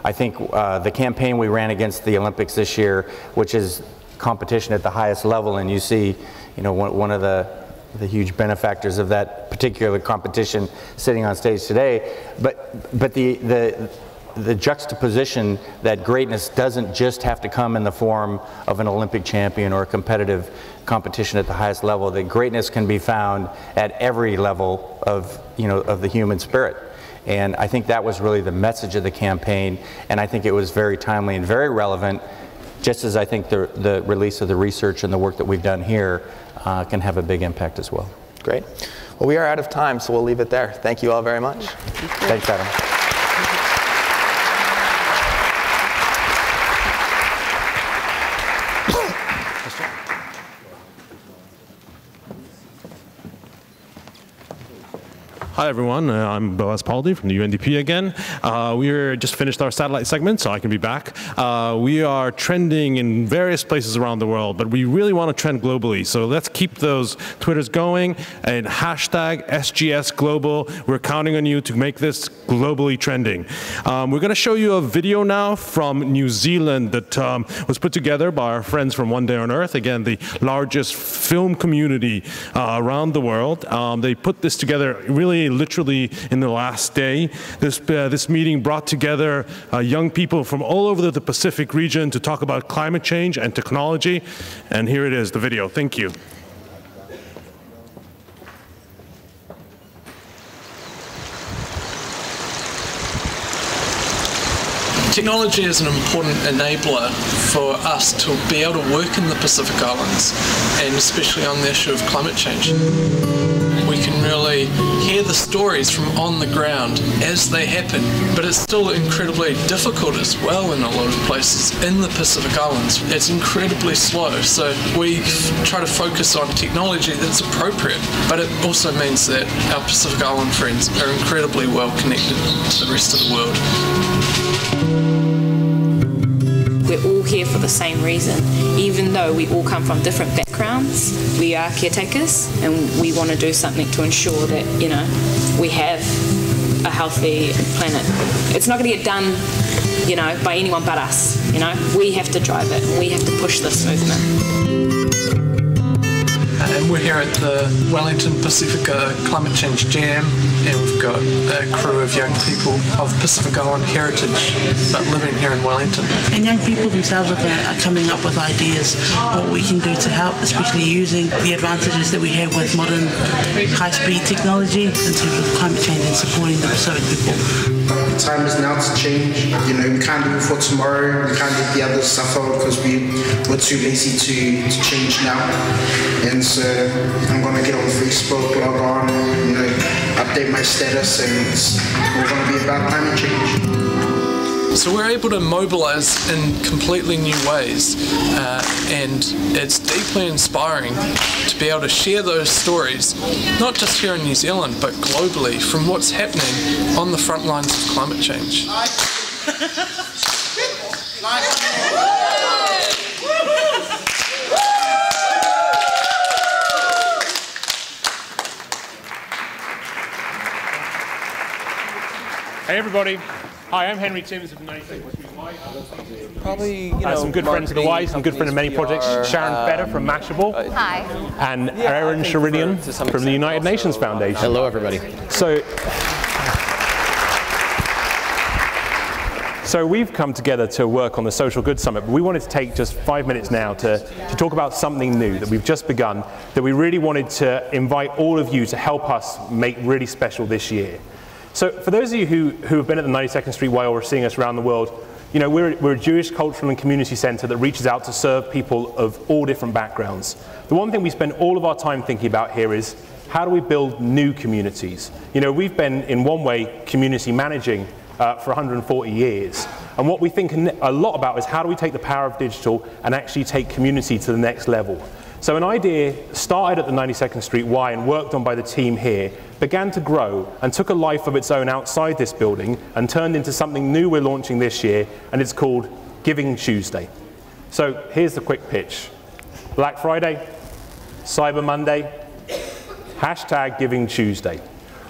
I think the campaign we ran against the Olympics this year, which is competition at the highest level, and you see, one of the huge benefactors of that particular competition sitting on stage today. But the juxtaposition that greatness doesn't just have to come in the form of an Olympic champion or a competitive competition at the highest level. That greatness can be found at every level of the human spirit. And I think that was really the message of the campaign, and I think it was very timely and very relevant. Just as I think the release of the research and the work that we've done here can have a big impact as well. Great. Well, we are out of time, so we'll leave it there. Thank you all very much. Thanks, Adam. Hi everyone, I'm Boaz Paldi from the UNDP again. We just finished our satellite segment, so I can be back. We are trending in various places around the world, but we really want to trend globally. So let's keep those Twitters going, and hashtag SGS Global. We're counting on you to make this globally trending. We're going to show you a video now from New Zealand that was put together by our friends from One Day on Earth, again, the largest film community around the world. They put this together really literally in the last day. This meeting brought together young people from all over the Pacific region to talk about climate change and technology. And here it is, the video. Thank you. Technology is an important enabler for us to be able to work in the Pacific Islands, and especially on the issue of climate change. We can really hear the stories from on the ground as they happen, but it's still incredibly difficult as well in a lot of places in the Pacific Islands. It's incredibly slow, so we try to focus on technology that's appropriate, but it also means that our Pacific Island friends are incredibly well connected to the rest of the world. We're all here for the same reason. Even though we all come from different backgrounds, we are caretakers, and we want to do something to ensure that, we have a healthy planet. It's not going to get done, you know, by anyone but us. You know, we have to drive it. We have to push this movement. And we're here at the Wellington Pacifica Climate Change Jam, and we've got a crew of young people of Pacific Island heritage but living here in Wellington. And young people themselves are coming up with ideas what we can do to help, especially using the advantages that we have with modern high-speed technology in terms of climate change and supporting the Pacific people. The time is now to change. You know, we can't do it for tomorrow. We can't let the others suffer because we're too lazy to change now. And so I'm gonna get on Facebook, log on, you know, update my status, and we're gonna be about climate change. So we're able to mobilise in completely new ways, and it's deeply inspiring to be able to share those stories, not just here in New Zealand, but globally, from what's happening on the front lines of climate change. Hey everybody. Hi, I'm Henry Timms of the 92nd Street Y. Probably, you know, some good friends of the Y, some good friends of many projects. Sharon Fetter from Mashable. Hi. And Aaron Sherinian from the United Nations Foundation. Hello, everybody. So we've come together to work on the Social Good Summit, but we wanted to take just 5 minutes now to talk about something new that we've just begun, that we really wanted to invite all of you to help us make really special this year. So for those of you who have been at the 92nd Street Y or are seeing us around the world, you know, we're a Jewish cultural and community centre that reaches out to serve people of all different backgrounds. The one thing we spend all of our time thinking about here is how do we build new communities? You know, we've been in one way community managing for 140 years. And what we think a lot about is how do we take the power of digital and actually take community to the next level. So an idea started at the 92nd Street Y and worked on by the team here, began to grow and took a life of its own outside this building and turned into something new we're launching this year, and it's called Giving Tuesday. So here's the quick pitch. Black Friday, Cyber Monday, hashtag Giving Tuesday.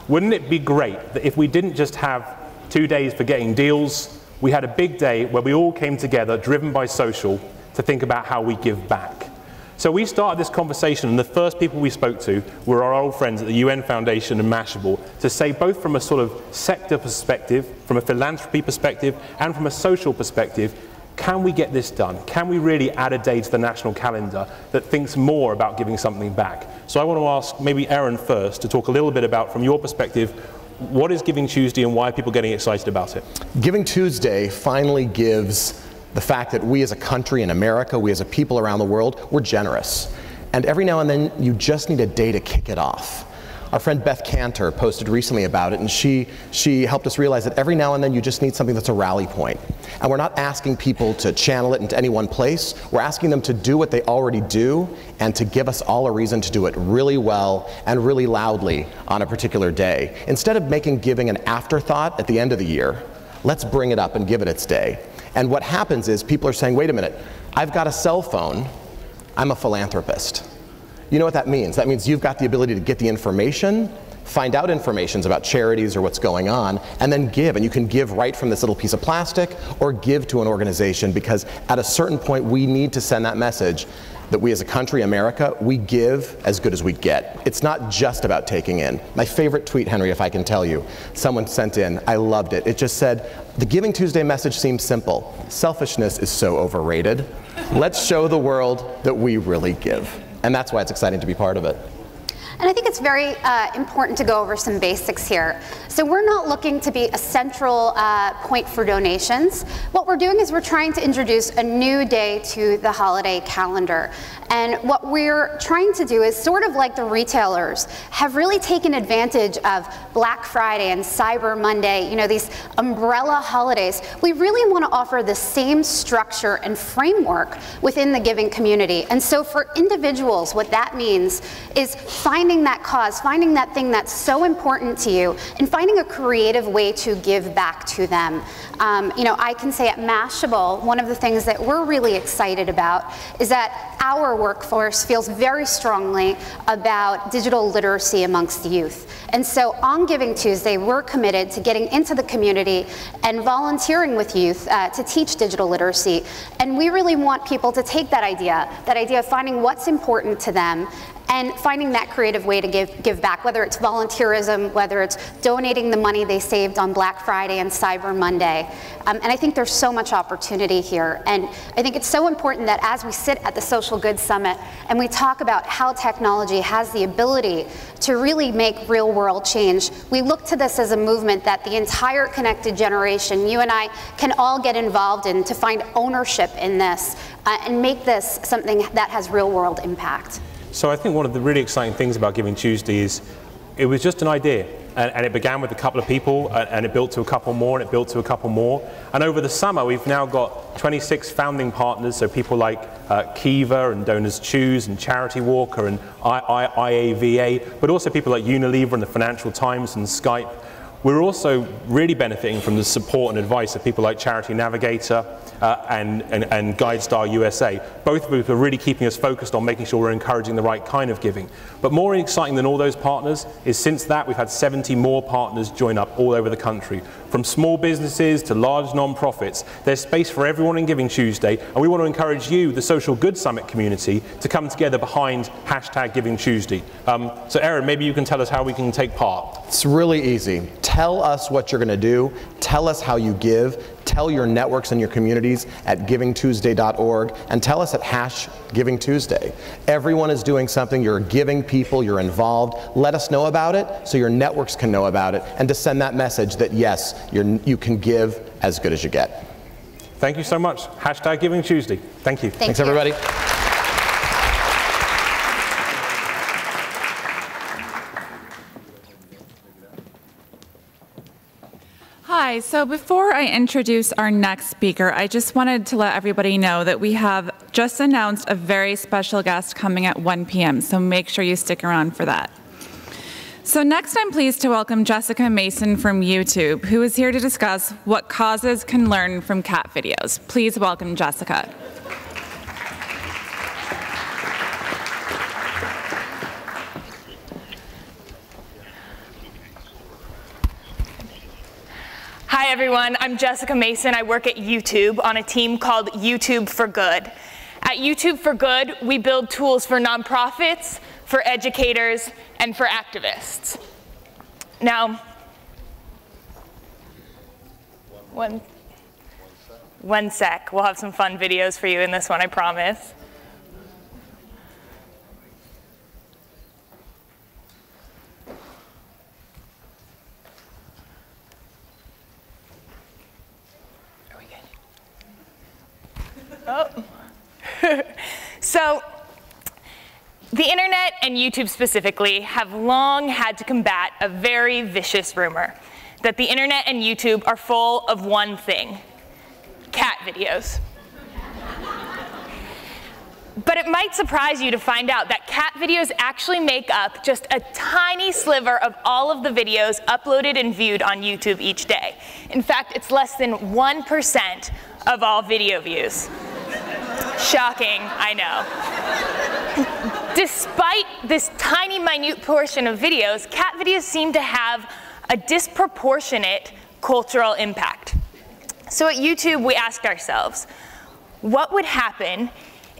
Wouldn't it be great that if we didn't just have 2 days for getting deals, we had a big day where we all came together, driven by social, to think about how we give back. So we started this conversation, and the first people we spoke to were our old friends at the UN Foundation and Mashable, to say both from a sort of sector perspective, from a philanthropy perspective, and from a social perspective, can we get this done? Can we really add a day to the national calendar that thinks more about giving something back? So I want to ask maybe Aaron first to talk a little bit about, from your perspective, what is Giving Tuesday and why are people getting excited about it? Giving Tuesday finally gives the fact that we as a country in America, we as a people around the world, we're generous. And every now and then you just need a day to kick it off. Our friend Beth Cantor posted recently about it, and she helped us realize that every now and then you just need something that's a rally point. And we're not asking people to channel it into any one place. We're asking them to do what they already do and to give us all a reason to do it really well and really loudly on a particular day. Instead of making giving an afterthought at the end of the year, let's bring it up and give it its day. And what happens is people are saying, wait a minute, I've got a cell phone, I'm a philanthropist. You know what that means? That means you've got the ability to get the information, find out information about charities or what's going on, and then give. And you can give right from this little piece of plastic or give to an organization, because at a certain point we need to send that message that we as a country, America, we give as good as we get. It's not just about taking in. My favorite tweet, Henry, if I can tell you, someone sent in, I loved it. It just said, the Giving Tuesday message seems simple. Selfishness is so overrated. Let's show the world that we really give. And that's why it's exciting to be part of it. And I think it's very important to go over some basics here. So we're not looking to be a central point for donations. What we're doing is we're trying to introduce a new day to the holiday calendar. And what we're trying to do is, sort of like the retailers have really taken advantage of Black Friday and Cyber Monday, you know, these umbrella holidays, we really want to offer the same structure and framework within the giving community. And so for individuals, what that means is finding finding that cause, finding that thing that's so important to you, and finding a creative way to give back to them. You know, I can say at Mashable, one of the things that we're really excited about is that our workforce feels very strongly about digital literacy amongst the youth. And so on Giving Tuesday, we're committed to getting into the community and volunteering with youth to teach digital literacy. And we really want people to take that idea of finding what's important to them and finding that creative way to give back, whether it's volunteerism, whether it's donating the money they saved on Black Friday and Cyber Monday. And I think there's so much opportunity here. And I think it's so important that as we sit at the Social Good Summit and we talk about how technology has the ability to really make real world change, we look to this as a movement that the entire connected generation, you and I, can all get involved in to find ownership in this and make this something that has real world impact. So I think one of the really exciting things about Giving Tuesday is it was just an idea, and it began with a couple of people, and it built to a couple more, and it built to a couple more. And over the summer, we've now got 26 founding partners, so people like Kiva and Donors Choose and Charity Walker and IAVA, but also people like Unilever and the Financial Times and Skype. We're also really benefiting from the support and advice of people like Charity Navigator and GuideStar USA, both of whom are really keeping us focused on making sure we're encouraging the right kind of giving. But more exciting than all those partners is since that we've had 70 more partners join up all over the country. From small businesses to large non-profits, there's space for everyone in Giving Tuesday, and we want to encourage you, the Social Good Summit community, to come together behind #GivingTuesday. So Erin, maybe you can tell us how we can take part. It's really easy. Tell us what you're going to do. Tell us how you give. Tell your networks and your communities at givingtuesday.org, and tell us at #GivingTuesday. Everyone is doing something. You're giving people. You're involved. Let us know about it so your networks can know about it, and to send that message that yes, you can give as good as you get. Thank you so much. #GivingTuesday. Thank you. Thanks, everybody. Hi, so before I introduce our next speaker, I just wanted to let everybody know that we have just announced a very special guest coming at 1 p.m., so make sure you stick around for that. So next I'm pleased to welcome Jessica Mason from YouTube, who is here to discuss what causes can learn from cat videos. Please welcome Jessica. Hi everyone, I'm Jessica Mason. I work at YouTube on a team called YouTube for Good. At YouTube for Good, we build tools for nonprofits, for educators, and for activists. Now, one sec. We'll have some fun videos for you in this one, I promise. Oh. So, the internet and YouTube specifically have long had to combat a very vicious rumor that the internet and YouTube are full of one thing: cat videos. But it might surprise you to find out that cat videos actually make up just a tiny sliver of all of the videos uploaded and viewed on YouTube each day. In fact, it's less than 1% of all video views. Shocking, I know. Despite this tiny, minute portion of videos, cat videos seem to have a disproportionate cultural impact. So at YouTube, we asked ourselves, what would happen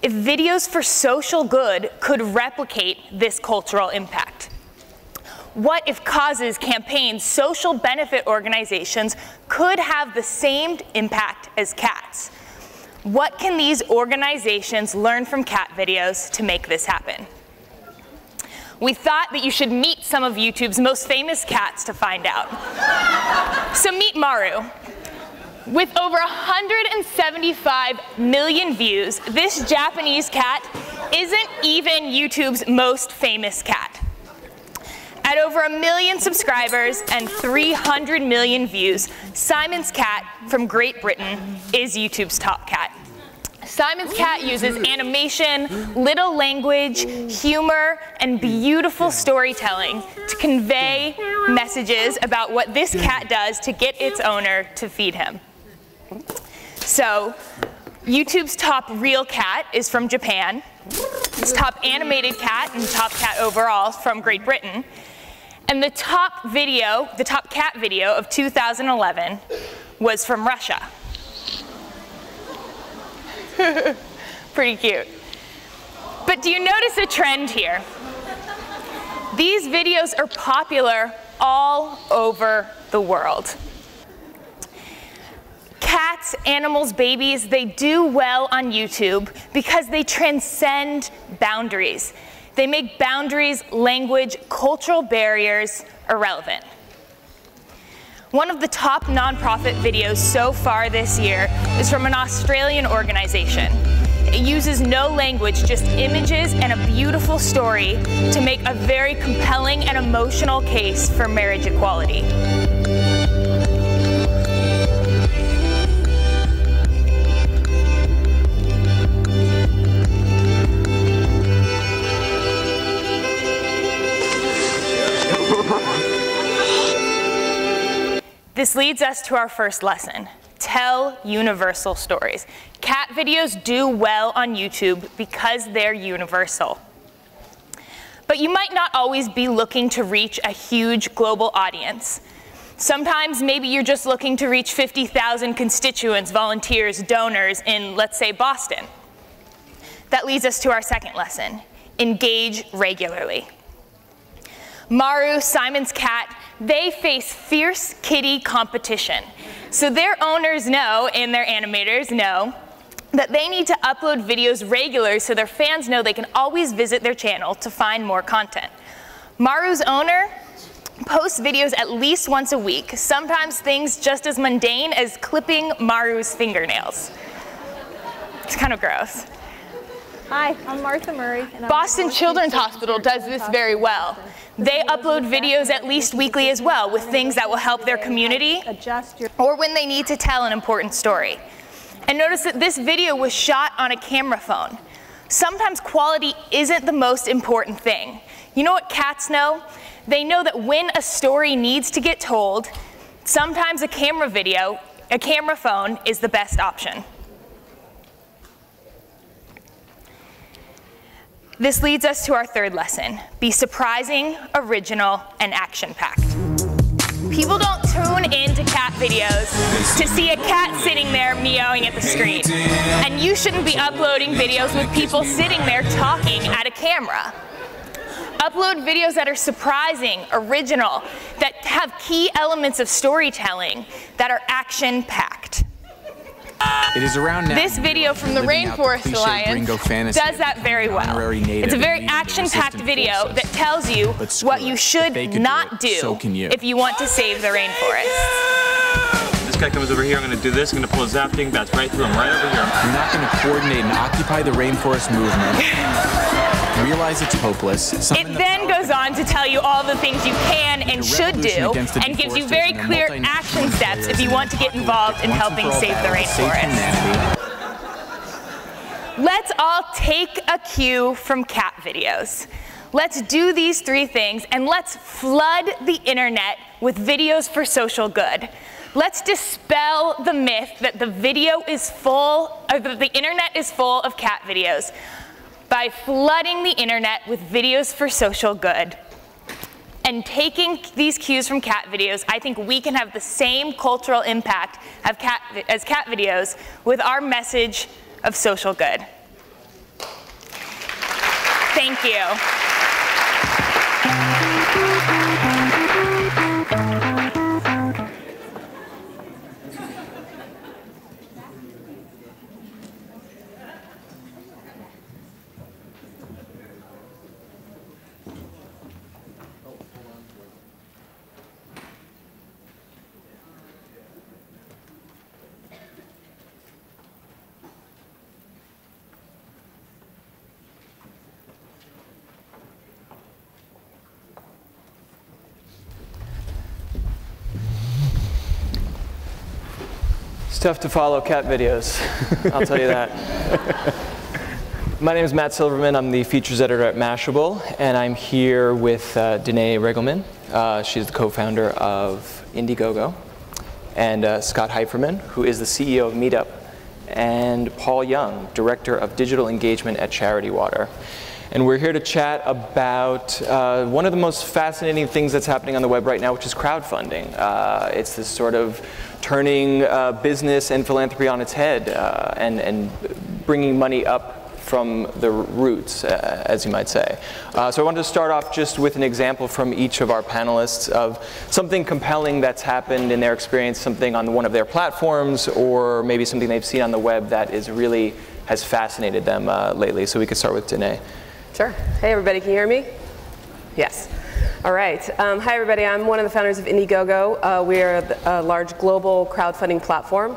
if videos for social good could replicate this cultural impact? What if causes, campaigns, social benefit organizations could have the same impact as cats? What can these organizations learn from cat videos to make this happen? We thought that you should meet some of YouTube's most famous cats to find out. So meet Maru. With over 175 million views, this Japanese cat isn't even YouTube's most famous cat. At over 1 million subscribers and 300 million views, Simon's cat from Great Britain is YouTube's top cat. Simon's cat uses animation, little language, humor, and beautiful storytelling to convey messages about what this cat does to get its owner to feed him. So, YouTube's top real cat is from Japan. Its top animated cat and top cat overall is from Great Britain. And the top cat video of 2011 was from Russia. Pretty cute. But do you notice a trend here? These videos are popular all over the world. Cats, animals, babies, they do well on YouTube because they transcend boundaries. They make boundaries, language, cultural barriers irrelevant. One of the top nonprofit videos so far this year is from an Australian organization. It uses no language, just images and a beautiful story to make a very compelling and emotional case for marriage equality. This leads us to our first lesson. Tell universal stories. Cat videos do well on YouTube because they're universal. But you might not always be looking to reach a huge global audience. Sometimes maybe you're just looking to reach 50,000 constituents, volunteers, donors in, let's say, Boston. That leads us to our second lesson. Engage regularly. Maru, Simon's cat, they face fierce kitty competition. So their owners know, and their animators know, that they need to upload videos regularly so their fans know they can always visit their channel to find more content. Maru's owner posts videos at least once a week, sometimes things just as mundane as clipping Maru's fingernails. It's kind of gross. Hi, I'm Martha Murray. And Boston Children's Hospital does this very well. They upload videos at least weekly as well with things that will help their community or when they need to tell an important story. And notice that this video was shot on a camera phone. Sometimes quality isn't the most important thing. You know what cats know? They know that when a story needs to get told, sometimes a camera phone is the best option. This leads us to our third lesson. Be surprising, original, and action-packed. People don't tune into cat videos to see a cat sitting there meowing at the screen. And you shouldn't be uploading videos with people sitting there talking at a camera. Upload videos that are surprising, original, that have key elements of storytelling, that are action-packed. It is around now. This video from the Rainforest Alliance does that very well. It's a very action-packed video that tells you what you should not do if you want to save the rainforest. This guy comes over here, I'm going to do this, I'm going to pull a zapping, that's right through him, right over here. You're not going to coordinate and occupy the rainforest movement. Realize it's hopeless. It then goes on to tell you all the things you can and should do, and gives you very clear action steps if you want to get involved in helping save the rainforest. Let's all take a cue from cat videos. Let's do these three things, and let's flood the internet with videos for social good. Let's dispel the myth that the internet is full of cat videos by flooding the internet with videos for social good. And taking these cues from cat videos, I think we can have the same cultural impact as cat videos with our message of social good. Thank you. It's tough to follow cat videos, I'll tell you that. My name is Matt Silverman. I'm the features editor at Mashable, and I'm here with Danae Regelman. She's the co-founder of Indiegogo, and Scott Heiferman, who is the CEO of Meetup, and Paul Young, Director of Digital Engagement at Charity Water. And we're here to chat about one of the most fascinating things that's happening on the web right now, which is crowdfunding. It's this sort of turning business and philanthropy on its head and bringing money up from the roots, as you might say. So I wanted to start off just with an example from each of our panelists of something compelling that's happened in their experience, something on one of their platforms, or maybe something they've seen on the web that is really has fascinated them lately. So we could start with Danae. Sure. Hey everybody, can you hear me? Yes. All right. Hi everybody, I'm one of the founders of Indiegogo. We are a large global crowdfunding platform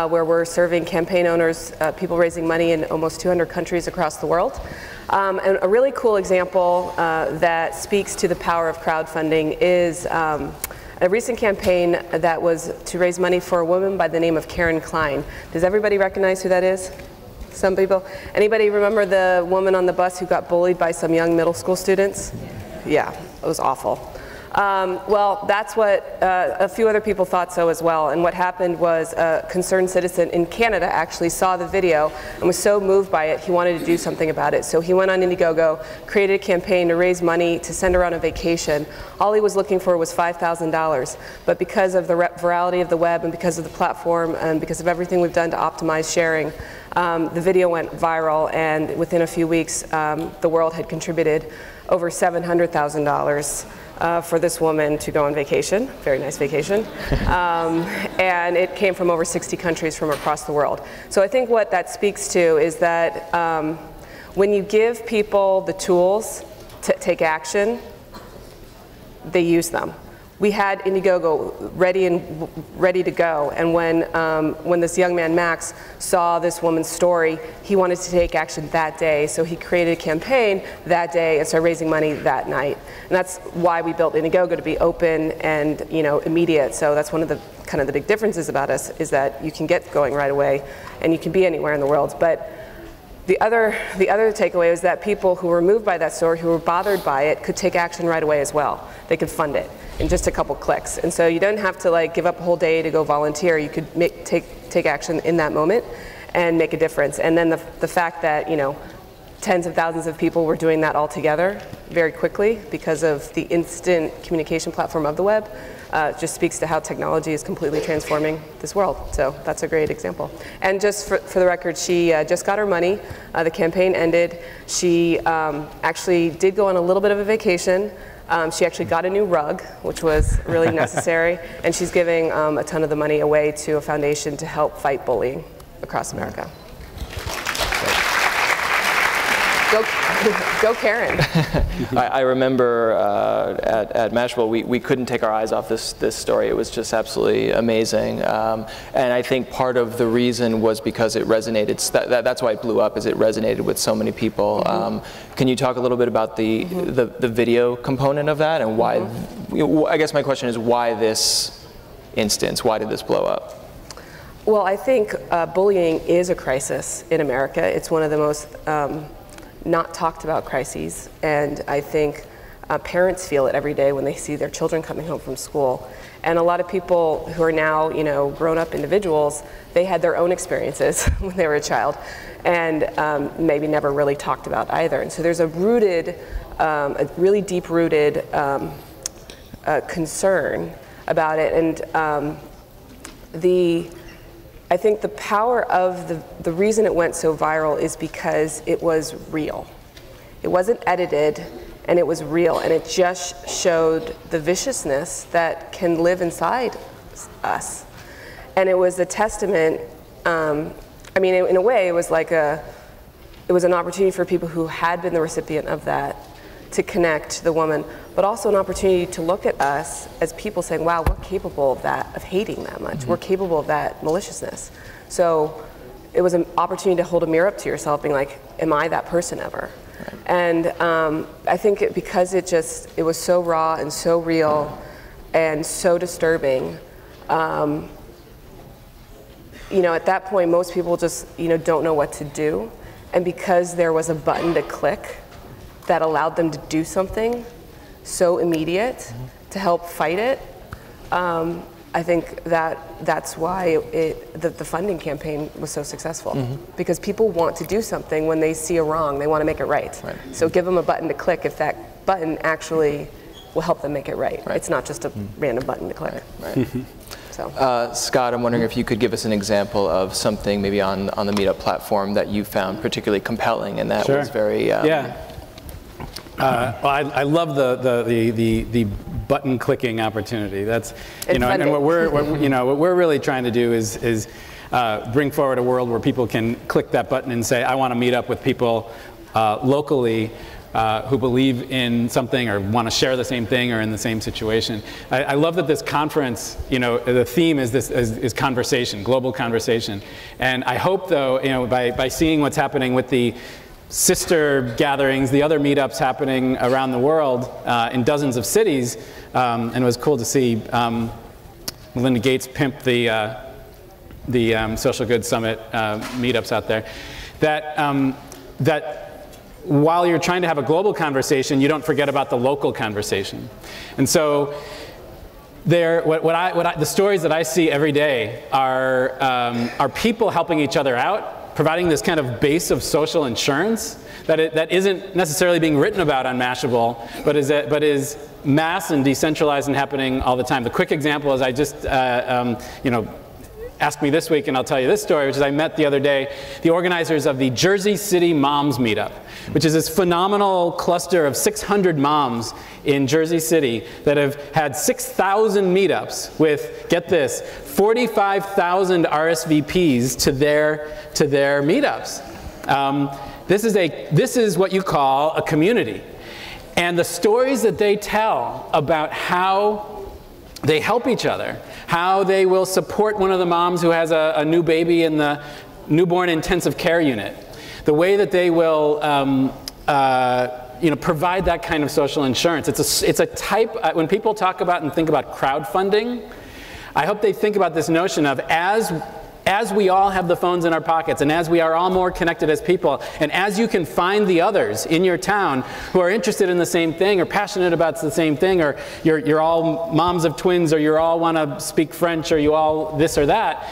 where we're serving campaign owners, people raising money in almost 200 countries across the world. And a really cool example that speaks to the power of crowdfunding is a recent campaign that was to raise money for a woman by the name of Karen Klein. Does everybody recognize who that is? Some people. Anybody remember the woman on the bus who got bullied by some young middle school students? Yeah, it was awful. Well, that's what a few other people thought so as well. And what happened was a concerned citizen in Canada actually saw the video and was so moved by it, he wanted to do something about it. So he went on Indiegogo, created a campaign to raise money to send her on a vacation. All he was looking for was $5,000. But because of the virality of the web and because of the platform and because of everything we've done to optimize sharing, the video went viral, and within a few weeks, the world had contributed over $700,000 for this woman to go on vacation, very nice vacation, and it came from over 60 countries from across the world. So I think what that speaks to is that when you give people the tools to take action, they use them. We had Indiegogo ready to go, and when this young man, Max, saw this woman's story, he wanted to take action that day, so he created a campaign that day and started raising money that night. And that's why we built Indiegogo, to be open and immediate. So that's one of the kind of the big differences about us, is that you can get going right away and you can be anywhere in the world. But the other takeaway is that people who were moved by that story, who were bothered by it, could take action right away as well. They could fund it in just a couple clicks. And so you don't have to give up a whole day to go volunteer. You could take action in that moment and make a difference. And then the fact that tens of thousands of people were doing that all together very quickly because of the instant communication platform of the web just speaks to how technology is completely transforming this world. So that's a great example. And just for the record, she just got her money. The campaign ended. She actually did go on a little bit of a vacation. She actually got a new rug, which was really necessary, and she's giving a ton of the money away to a foundation to help fight bullying across America. Go Karen. I remember at Mashable, we couldn't take our eyes off this story. It was just absolutely amazing. And I think part of the reason was because it resonated. That's why it blew up, is it resonated with so many people. Can you talk a little bit about the video component of that, and why, I guess my question is, why this instance? Why did this blow up? Well, I think bullying is a crisis in America. It's one of the most not talked about crises, and I think parents feel it every day when they see their children coming home from school. And a lot of people who are now, grown-up individuals, they had their own experiences when they were a child, and maybe never really talked about either. And so there's a really deep-rooted concern about it, and I think the power of the reason it went so viral is because it was real. It wasn't edited, and it was real, and it just showed the viciousness that can live inside us. And it was a testament, I mean, in a way, it was an opportunity for people who had been the recipient of that to connect to the woman, but also an opportunity to look at us as people saying, wow, we're capable of that, of hating that much. We're capable of that maliciousness. So it was an opportunity to hold a mirror up to yourself, being like, am I that person ever? Right. And I think because it was so raw and so real and so disturbing, at that point, most people just, don't know what to do. And because there was a button to click that allowed them to do something so immediate to help fight it, I think that's why the funding campaign was so successful. Because people want to do something when they see a wrong, they want to make it right. So give them a button to click if that button actually will help them make it right. It's not just a random button to click. So. Scott, I'm wondering if you could give us an example of something maybe on the Meetup platform that you found particularly compelling and that was very... Well, I love the button clicking opportunity. That's and what we're really trying to do is bring forward a world where people can click that button and say, I want to meet up with people locally who believe in something or want to share the same thing or in the same situation. I love that this conference, the theme is conversation, global conversation. And I hope, though, by seeing what's happening with the sister gatherings, the other meetups happening around the world in dozens of cities, and it was cool to see Melinda Gates pimp the Social Good Summit meetups out there, that while you're trying to have a global conversation, you don't forget about the local conversation. And so the stories that I see every day are people helping each other out, providing this kind of base of social insurance that isn't necessarily being written about on Mashable, but is mass and decentralized and happening all the time. The quick example is I just, ask me this week and I'll tell you this story, which is I met the other day the organizers of the Jersey City Moms Meetup, which is this phenomenal cluster of 600 moms in Jersey City that have had 6,000 meetups with, get this, 45,000 RSVPs to their meetups. This is what you call a community. And the stories that they tell about how they help each other, how they will support one of the moms who has a new baby in the newborn intensive care unit, the way that they will provide that kind of social insurance. It's a type, when people talk about and think about crowdfunding, I hope they think about this notion of as we all have the phones in our pockets and as we are all more connected as people, and as you can find the others in your town who are interested in the same thing or passionate about the same thing, or you're all moms of twins, or you all want to speak French, or you all this or that,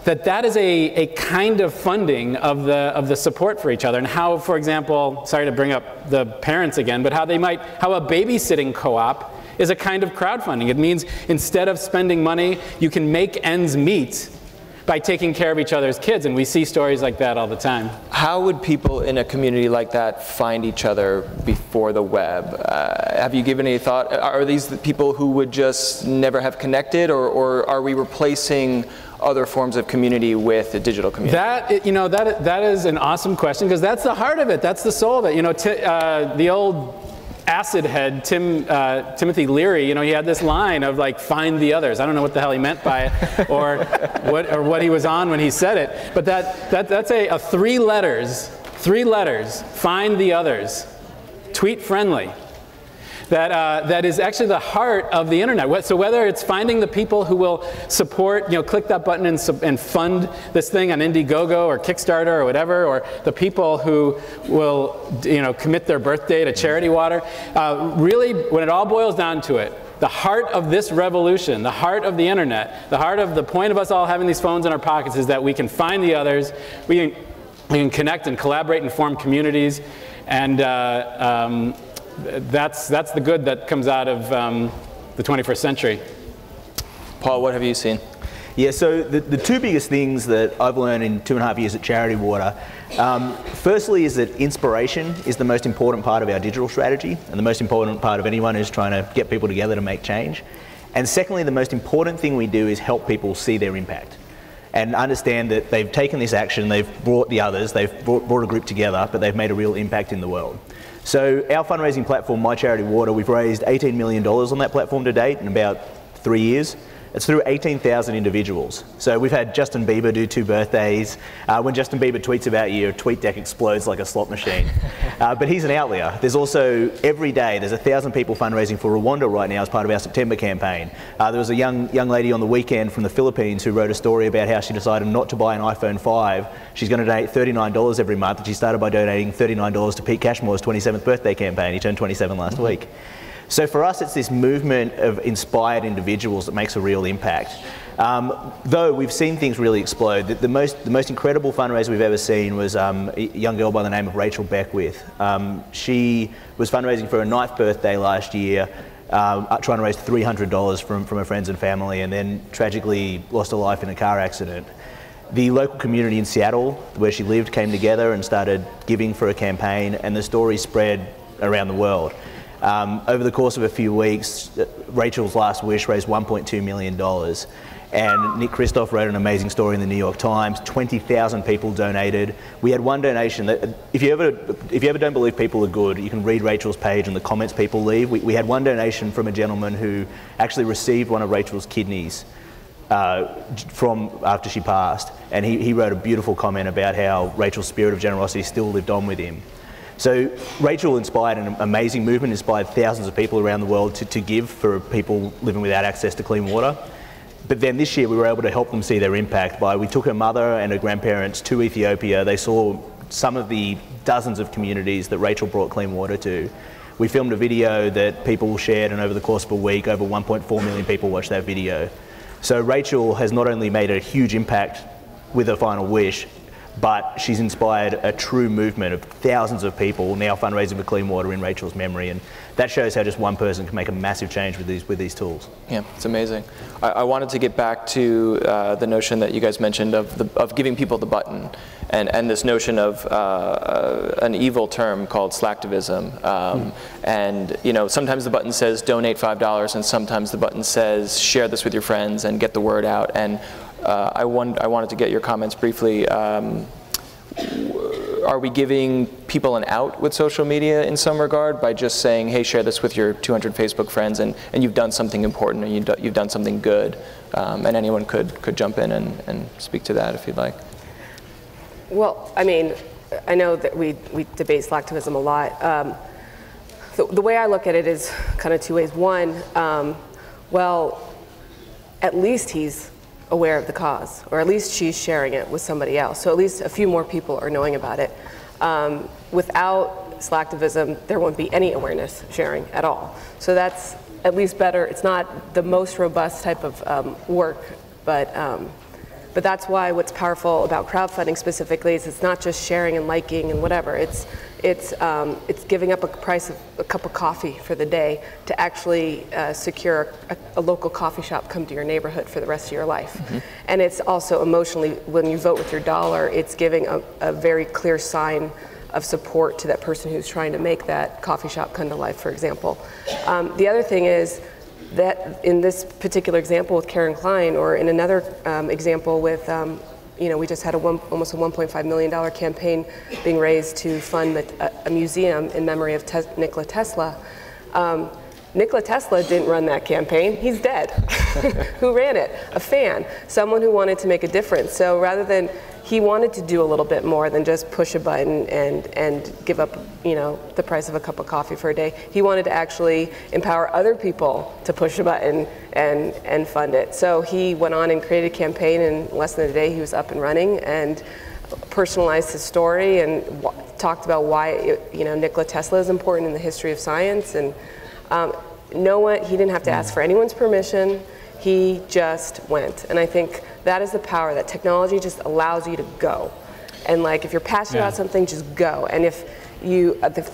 that is a kind of funding of the support for each other. And how, for example, sorry to bring up the parents again, but how a babysitting co-op is a kind of crowdfunding. It means instead of spending money, you can make ends meet by taking care of each other's kids, and we see stories like that all the time. How would people in a community like that find each other before the web? Have you given any thought? Are these the people who would just never have connected, or are we replacing other forms of community with a digital community? That is an awesome question, because that's the heart of it. That's the soul of it. The old acid head, Timothy Leary, he had this line of like, find the others. I don't know what the hell he meant by it, or what he was on when he said it. But that's a three letters, find the others, tweet friendly. That is actually the heart of the internet. So whether it's finding the people who will support, click that button and fund this thing on Indiegogo or Kickstarter or whatever, or the people who will, commit their birthday to charity water, really, when it all boils down to it, the heart of this revolution, the heart of the internet, the heart of the point of us all having these phones in our pockets is that we can find the others, we can connect and collaborate and form communities, and that's the good that comes out of the 21st century. Paul, what have you seen? Yeah, so the two biggest things that I've learned in 2.5 years at Charity Water, firstly is that inspiration is the most important part of our digital strategy, and the most important part of anyone who's trying to get people together to make change. And secondly, the most important thing we do is help people see their impact and understand that they've taken this action, they've brought the others, they've brought a group together, but they've made a real impact in the world. So our fundraising platform, My Charity Water, we've raised $18 million on that platform to date in about 3 years. It's through 18,000 individuals. So we've had Justin Bieber do 2 birthdays. When Justin Bieber tweets about you, your tweet deck explodes like a slot machine. But he's an outlier. There's also, every day, there's 1,000 people fundraising for Rwanda right now as part of our September campaign. There was a young lady on the weekend from the Philippines who wrote a story about how she decided not to buy an iPhone 5. She's going to donate $39 every month, and she started by donating $39 to Pete Cashmore's 27th birthday campaign. He turned 27 last week. So for us, it's this movement of inspired individuals that makes a real impact. Though we've seen things really explode. The most incredible fundraiser we've ever seen was a young girl by the name of Rachel Beckwith. She was fundraising for her 9th birthday last year, trying to raise $300 from her friends and family, and then tragically lost her life in a car accident. The local community in Seattle, where she lived, came together and started giving for a campaign, and the story spread around the world. Over the course of a few weeks, Rachel's last wish raised $1.2 million. And Nick Kristof wrote an amazing story in the New York Times. 20,000 people donated. We had one donation that, if you ever don't believe people are good, you can read Rachel's page and the comments people leave. We had one donation from a gentleman who actually received one of Rachel's kidneys from after she passed. And he wrote a beautiful comment about how Rachel's spirit of generosity still lived on with him. So Rachel inspired an amazing movement, inspired thousands of people around the world to give for people living without access to clean water. But then this year we were able to help them see their impact we took her mother and her grandparents to Ethiopia. They saw some of the dozens of communities that Rachel brought clean water to. We filmed a video that people shared, and over the course of a week, over 1.4 million people watched that video. So Rachel has not only made a huge impact with her final wish, but she's inspired a true movement of thousands of people now fundraising for clean water in Rachel's memory, and that shows how just one person can make a massive change with these tools. Yeah, it's amazing. I wanted to get back to the notion that you guys mentioned of giving people the button, and this notion of an evil term called slacktivism. And sometimes the button says donate $5, and sometimes the button says share this with your friends and get the word out. And I wanted to get your comments briefly. Are we giving people an out with social media in some regard by just saying, hey, share this with your 200 Facebook friends, and you've done something important, and you've done something good, and anyone could jump in and speak to that if you'd like. Well, I mean, I know that we debate slacktivism a lot. The way I look at it is kind of 2 ways. One, well, at least he's aware of the cause, or at least she's sharing it with somebody else. So at least a few more people are knowing about it. Without slacktivism, there won't be any awareness sharing at all. So that's at least better. It's not the most robust type of work, but that's why what's powerful about crowdfunding specifically is it's not just sharing and liking and whatever. It's giving up a price of a cup of coffee for the day to actually secure a local coffee shop come to your neighborhood for the rest of your life. Mm-hmm. And it's also emotionally, when you vote with your dollar, it's giving a very clear sign of support to that person who's trying to make that coffee shop come to life, for example. The other thing is that in this particular example with Karen Klein, or in another example with we just had almost a $1.5 million campaign being raised to fund a museum in memory of Nikola Tesla. Nikola Tesla didn't run that campaign. He's dead. Who ran it? A fan, someone who wanted to make a difference. So rather than, he wanted to do a little bit more than just push a button and give up, the price of a cup of coffee for a day. He wanted to actually empower other people to push a button and fund it. So he went on and created a campaign. In less than a day, he was up and running and personalized his story and talked about why Nikola Tesla is important in the history of science. And he didn't have to ask for anyone's permission. He just went. And I think that is the power, that technology just allows you to go. And if you're passionate about something, just go. And if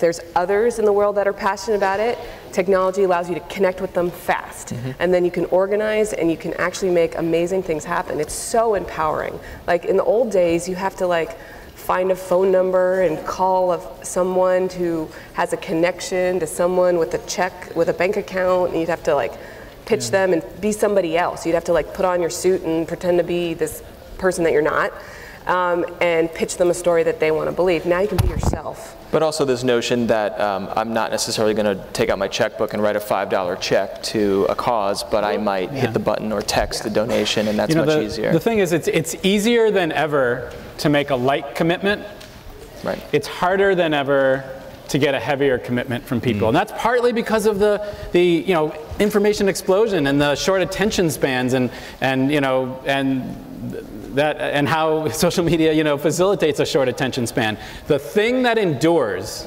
there's others in the world that are passionate about it, technology allows you to connect with them fast. Mm-hmm. And then you can organize and you can actually make amazing things happen. It's so empowering. In the old days, you have to find a phone number and call someone who has a connection to someone with a bank account, and you'd have to pitch them and be somebody else. You'd have to put on your suit and pretend to be this person that you're not. and pitch them a story that they want to believe. Now you can be yourself. But also this notion that I'm not necessarily going to take out my checkbook and write a $5 check to a cause, but I might hit the button or text the donation, and that's much easier. The thing is, it's easier than ever to make a light commitment. Right. It's harder than ever to get a heavier commitment from people, and that's partly because of the information explosion and the short attention spans, and how social media facilitates a short attention span. The thing that endures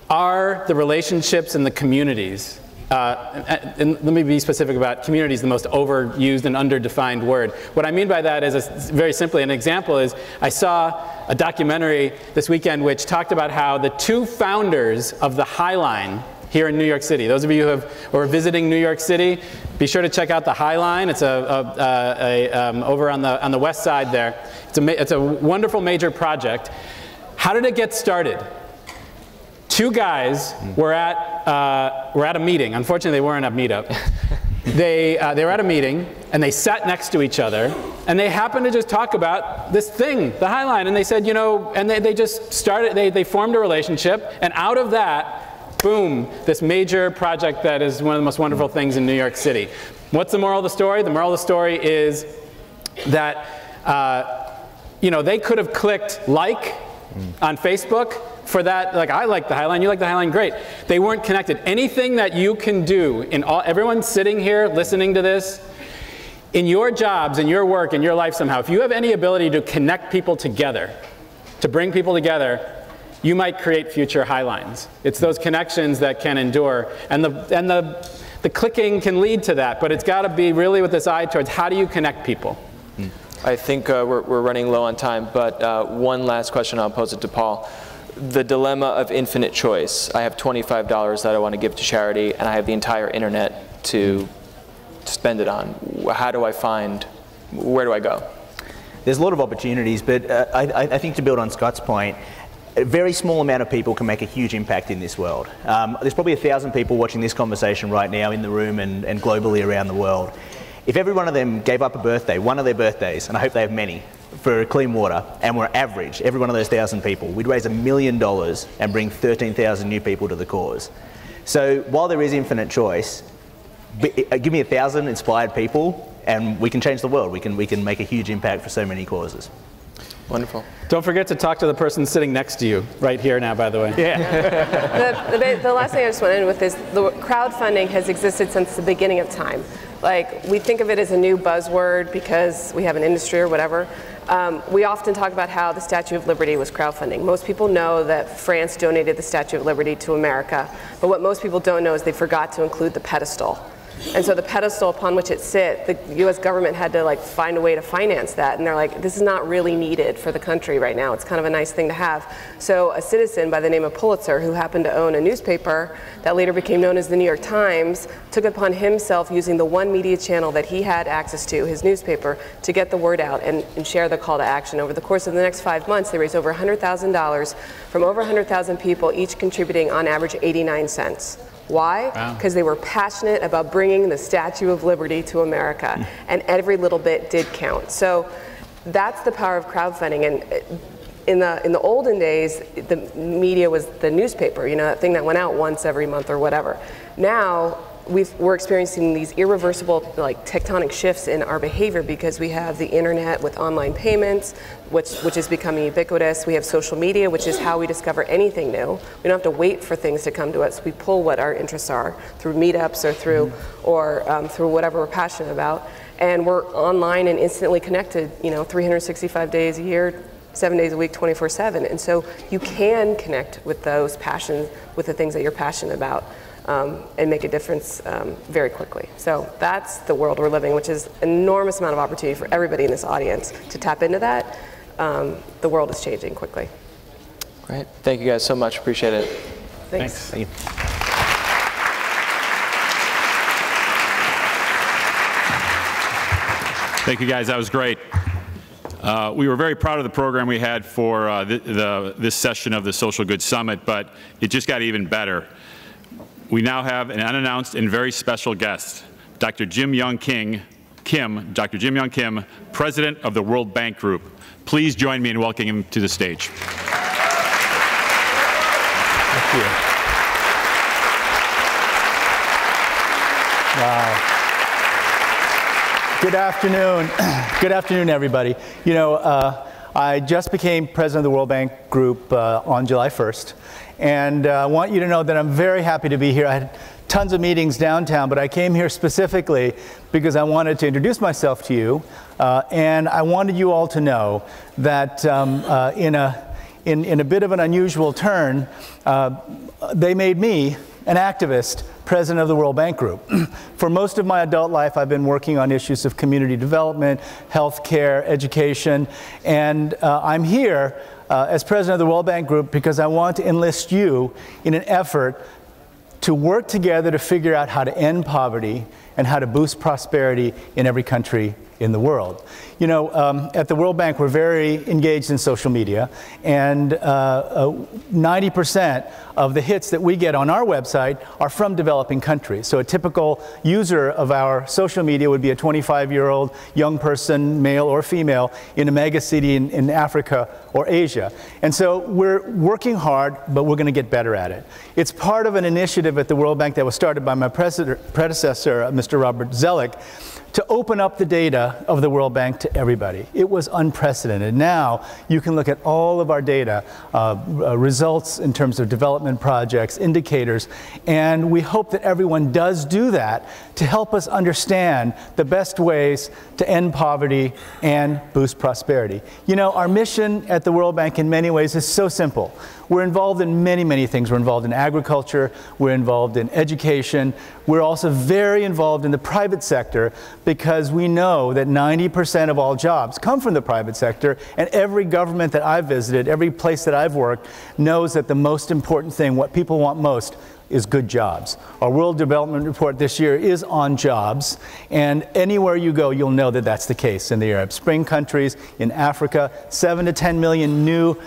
are the relationships and the communities. And let me be specific about communities, the most overused and underdefined word. What I mean by that is, very simply, an example is, I saw a documentary this weekend which talked about how the two founders of the High Line here in New York City, those of you who are visiting New York City, be sure to check out the High Line. It's over on the west side there. It's a wonderful major project. How did it get started? Two guys were at a meeting. Unfortunately, they weren't at a meetup. They were at a meeting, and they sat next to each other, and they happened to just talk about this thing, the High Line, and they said, and they just started, they formed a relationship, and out of that, boom, this major project that is one of the most wonderful things in New York City. What's the moral of the story? The moral of the story is that they could have clicked like on Facebook for that, like, I like the High Line, you like the High Line, great. They weren't connected. anything that you can do, everyone sitting here listening to this, in your jobs, in your work, in your life somehow, if you have any ability to connect people together, to bring people together, you might create future High Lines. It's those connections that can endure, and the clicking can lead to that, but it's got to be really with this eye towards how do you connect people. I think we're running low on time, but one last question, I'll pose it to Paul. The dilemma of infinite choice. I have $25 that I want to give to charity, and I have the entire internet to spend it on. How do I find, where do I go? There's a lot of opportunities, but I think to build on Scott's point, a very small amount of people can make a huge impact in this world. There's probably 1,000 people watching this conversation right now in the room and globally around the world. If every one of them gave up a birthday, one of their birthdays, and I hope they have many, for clean water, and we're average, every one of those 1,000 people, we'd raise $1 million and bring 13,000 new people to the cause. So while there is infinite choice, give me 1,000 inspired people, and we can change the world. We can make a huge impact for so many causes. Wonderful. Don't forget to talk to the person sitting next to you, right here now, by the way. Yeah. The last thing I just want to end with is the crowdfunding has existed since the beginning of time. Like, we think of it as a new buzzword because we have an industry or whatever. We often talk about how the Statue of Liberty was crowdfunding. Most people know that France donated the Statue of Liberty to America, but what most people don't know is they forgot to include the pedestal. And so the pedestal upon which it sits, the US government had to find a way to finance that, and they're like, this is not really needed for the country right now. It's kind of a nice thing to have. So a citizen by the name of Pulitzer, who happened to own a newspaper that later became known as the New York Times, took it upon himself, using the one media channel that he had access to, his newspaper, to get the word out and share the call to action. Over the course of the next 5 months, they raised over $100,000 from over 100,000 people, each contributing on average 89 cents. Why? Because they were passionate about bringing the Statue of Liberty to America, and every little bit did count. So that's the power of crowdfunding. And in the olden days, the media was the newspaper, that thing that went out once every month or whatever. Now we're experiencing these irreversible tectonic shifts in our behavior because we have the internet with online payments, which is becoming ubiquitous. We have social media, which is how we discover anything new. We don't have to wait for things to come to us. We pull what our interests are through meetups or through whatever we're passionate about. And we're online and instantly connected, 365 days a year, 7 days a week, 24/7. And so you can connect with those passions, with the things that you're passionate about. And make a difference very quickly. So that's the world we're living, which is an enormous amount of opportunity for everybody in this audience to tap into that. The world is changing quickly. Great. Thank you guys so much. Appreciate it. Thanks. Thank you. Thank you guys. That was great. We were very proud of the program we had for this session of the Social Good Summit, but it just got even better. We now have an unannounced and very special guest, Dr. Jim Young King, Kim, Dr. Jim Young Kim, President of the World Bank Group. Please join me in welcoming him to the stage. Thank you. Wow. Good afternoon. Good afternoon, everybody. You know, I just became president of the World Bank Group on July 1st, and I want you to know that I'm very happy to be here. I had tons of meetings downtown, but I came here specifically because I wanted to introduce myself to you, and I wanted you all to know that in a bit of an unusual turn, they made me an activist president of the World Bank Group. For most of my adult life, I've been working on issues of community development, healthcare, education, and I'm here as president of the World Bank Group because I want to enlist you in an effort to work together to figure out how to end poverty and how to boost prosperity in every country in the world. You know, at the World Bank, we're very engaged in social media, and 90% of the hits that we get on our website are from developing countries. So a typical user of our social media would be a 25-year-old young person, male or female, in a mega city in Africa or Asia. And so we're working hard, but we're going to get better at it. It's part of an initiative at the World Bank that was started by my predecessor, Mr. Robert Zoellick, to open up the data of the World Bank to everybody. It was unprecedented. Now you can look at all of our data, results in terms of development projects, indicators, and we hope that everyone does do that to help us understand the best ways to end poverty and boost prosperity. You know, our mission at the World Bank in many ways is so simple. We're involved in many, many things. We're involved in agriculture, we're involved in education, we're also very involved in the private sector because we know that 90% of all jobs come from the private sector, and every government that I've visited, every place that I've worked, knows that the most important thing, what people want most, is good jobs. Our World Development Report this year is on jobs, and anywhere you go, you'll know that that's the case. In the Arab Spring countries, in Africa, 7 to 10 million new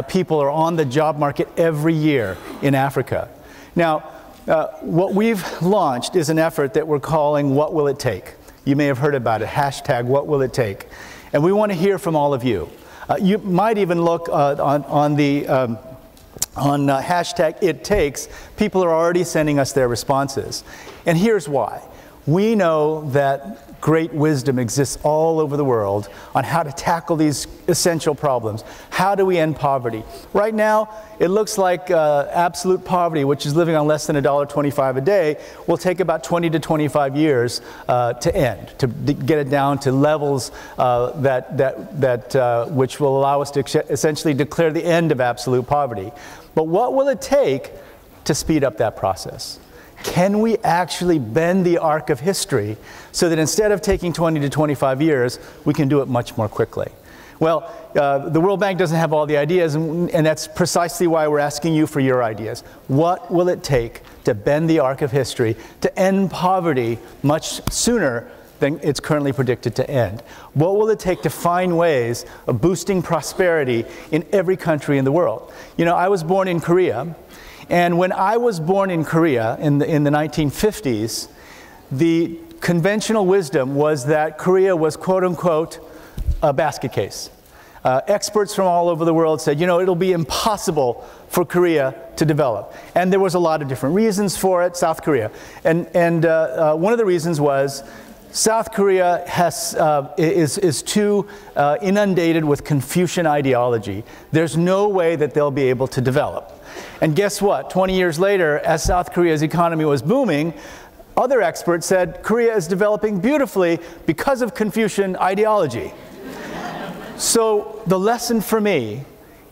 people are on the job market every year in Africa. Now, what we've launched is an effort that we're calling What Will It Take? You may have heard about it, hashtag What Will It Take? And we want to hear from all of you. You might even look on hashtag It Takes. People are already sending us their responses. And here's why. We know that great wisdom exists all over the world on how to tackle these essential problems. How do we end poverty? Right now, it looks like absolute poverty, which is living on less than $1.25 a day, will take about 20 to 25 years to end, to get it down to levels which will allow us to essentially declare the end of absolute poverty. But what will it take to speed up that process? Can we actually bend the arc of history so that instead of taking 20 to 25 years, we can do it much more quickly? Well, the World Bank doesn't have all the ideas, and that's precisely why we're asking you for your ideas. What will it take to bend the arc of history, to end poverty much sooner than it's currently predicted to end? What will it take to find ways of boosting prosperity in every country in the world? You know, I was born in Korea. And when I was born in Korea in the 1950s, the conventional wisdom was that Korea was, quote unquote, a basket case. Experts from all over the world said, you know, it'll be impossible for Korea to develop. And there was a lot of different reasons for it, South Korea. And one of the reasons was South Korea is too inundated with Confucian ideology. There's no way that they'll be able to develop. And guess what? 20 years later, as South Korea's economy was booming, other experts said Korea is developing beautifully because of Confucian ideology. So the lesson for me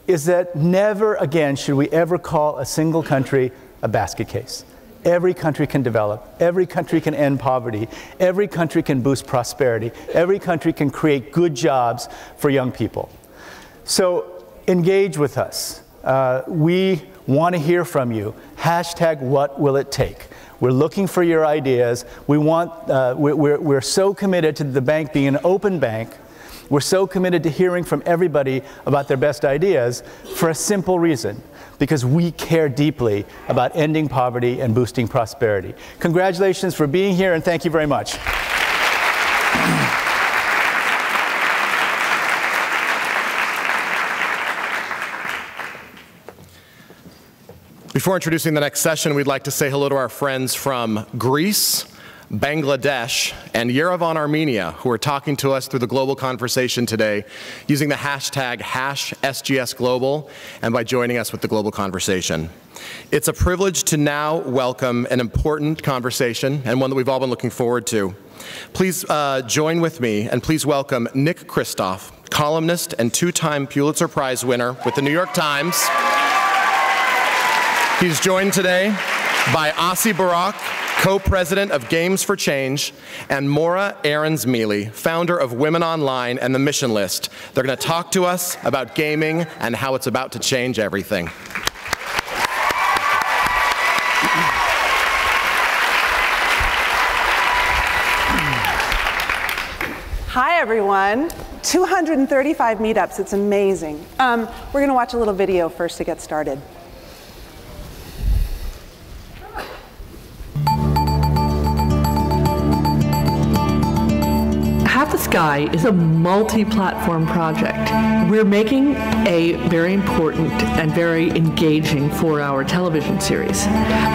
is that never again should we ever call a single country a basket case. Every country can develop. Every country can end poverty. Every country can boost prosperity. Every country can create good jobs for young people. So engage with us. We want to hear from you. Hashtag What Will It Take? We're looking for your ideas. We're so committed to the bank being an open bank. We're so committed to hearing from everybody about their best ideas for a simple reason, because we care deeply about ending poverty and boosting prosperity. Congratulations for being here, and thank you very much. Before introducing the next session, we'd like to say hello to our friends from Greece, Bangladesh, and Yerevan, Armenia, who are talking to us through the global conversation today using the hashtag #SGSGlobal and by joining us with the global conversation. It's a privilege to now welcome an important conversation and one that we've all been looking forward to. Please join with me and please welcome Nick Kristof, columnist and two-time Pulitzer Prize winner with the New York Times. He's joined today by Asi Barak, co-president of Games for Change, and Maura Aarons-Mealy, founder of Women Online and The Mission List. They're going to talk to us about gaming and how it's about to change everything. Hi, everyone. 235 meetups. It's amazing. We're going to watch a little video first to get started. Half the Sky is a multi-platform project. We're making a very important and very engaging 4-hour television series.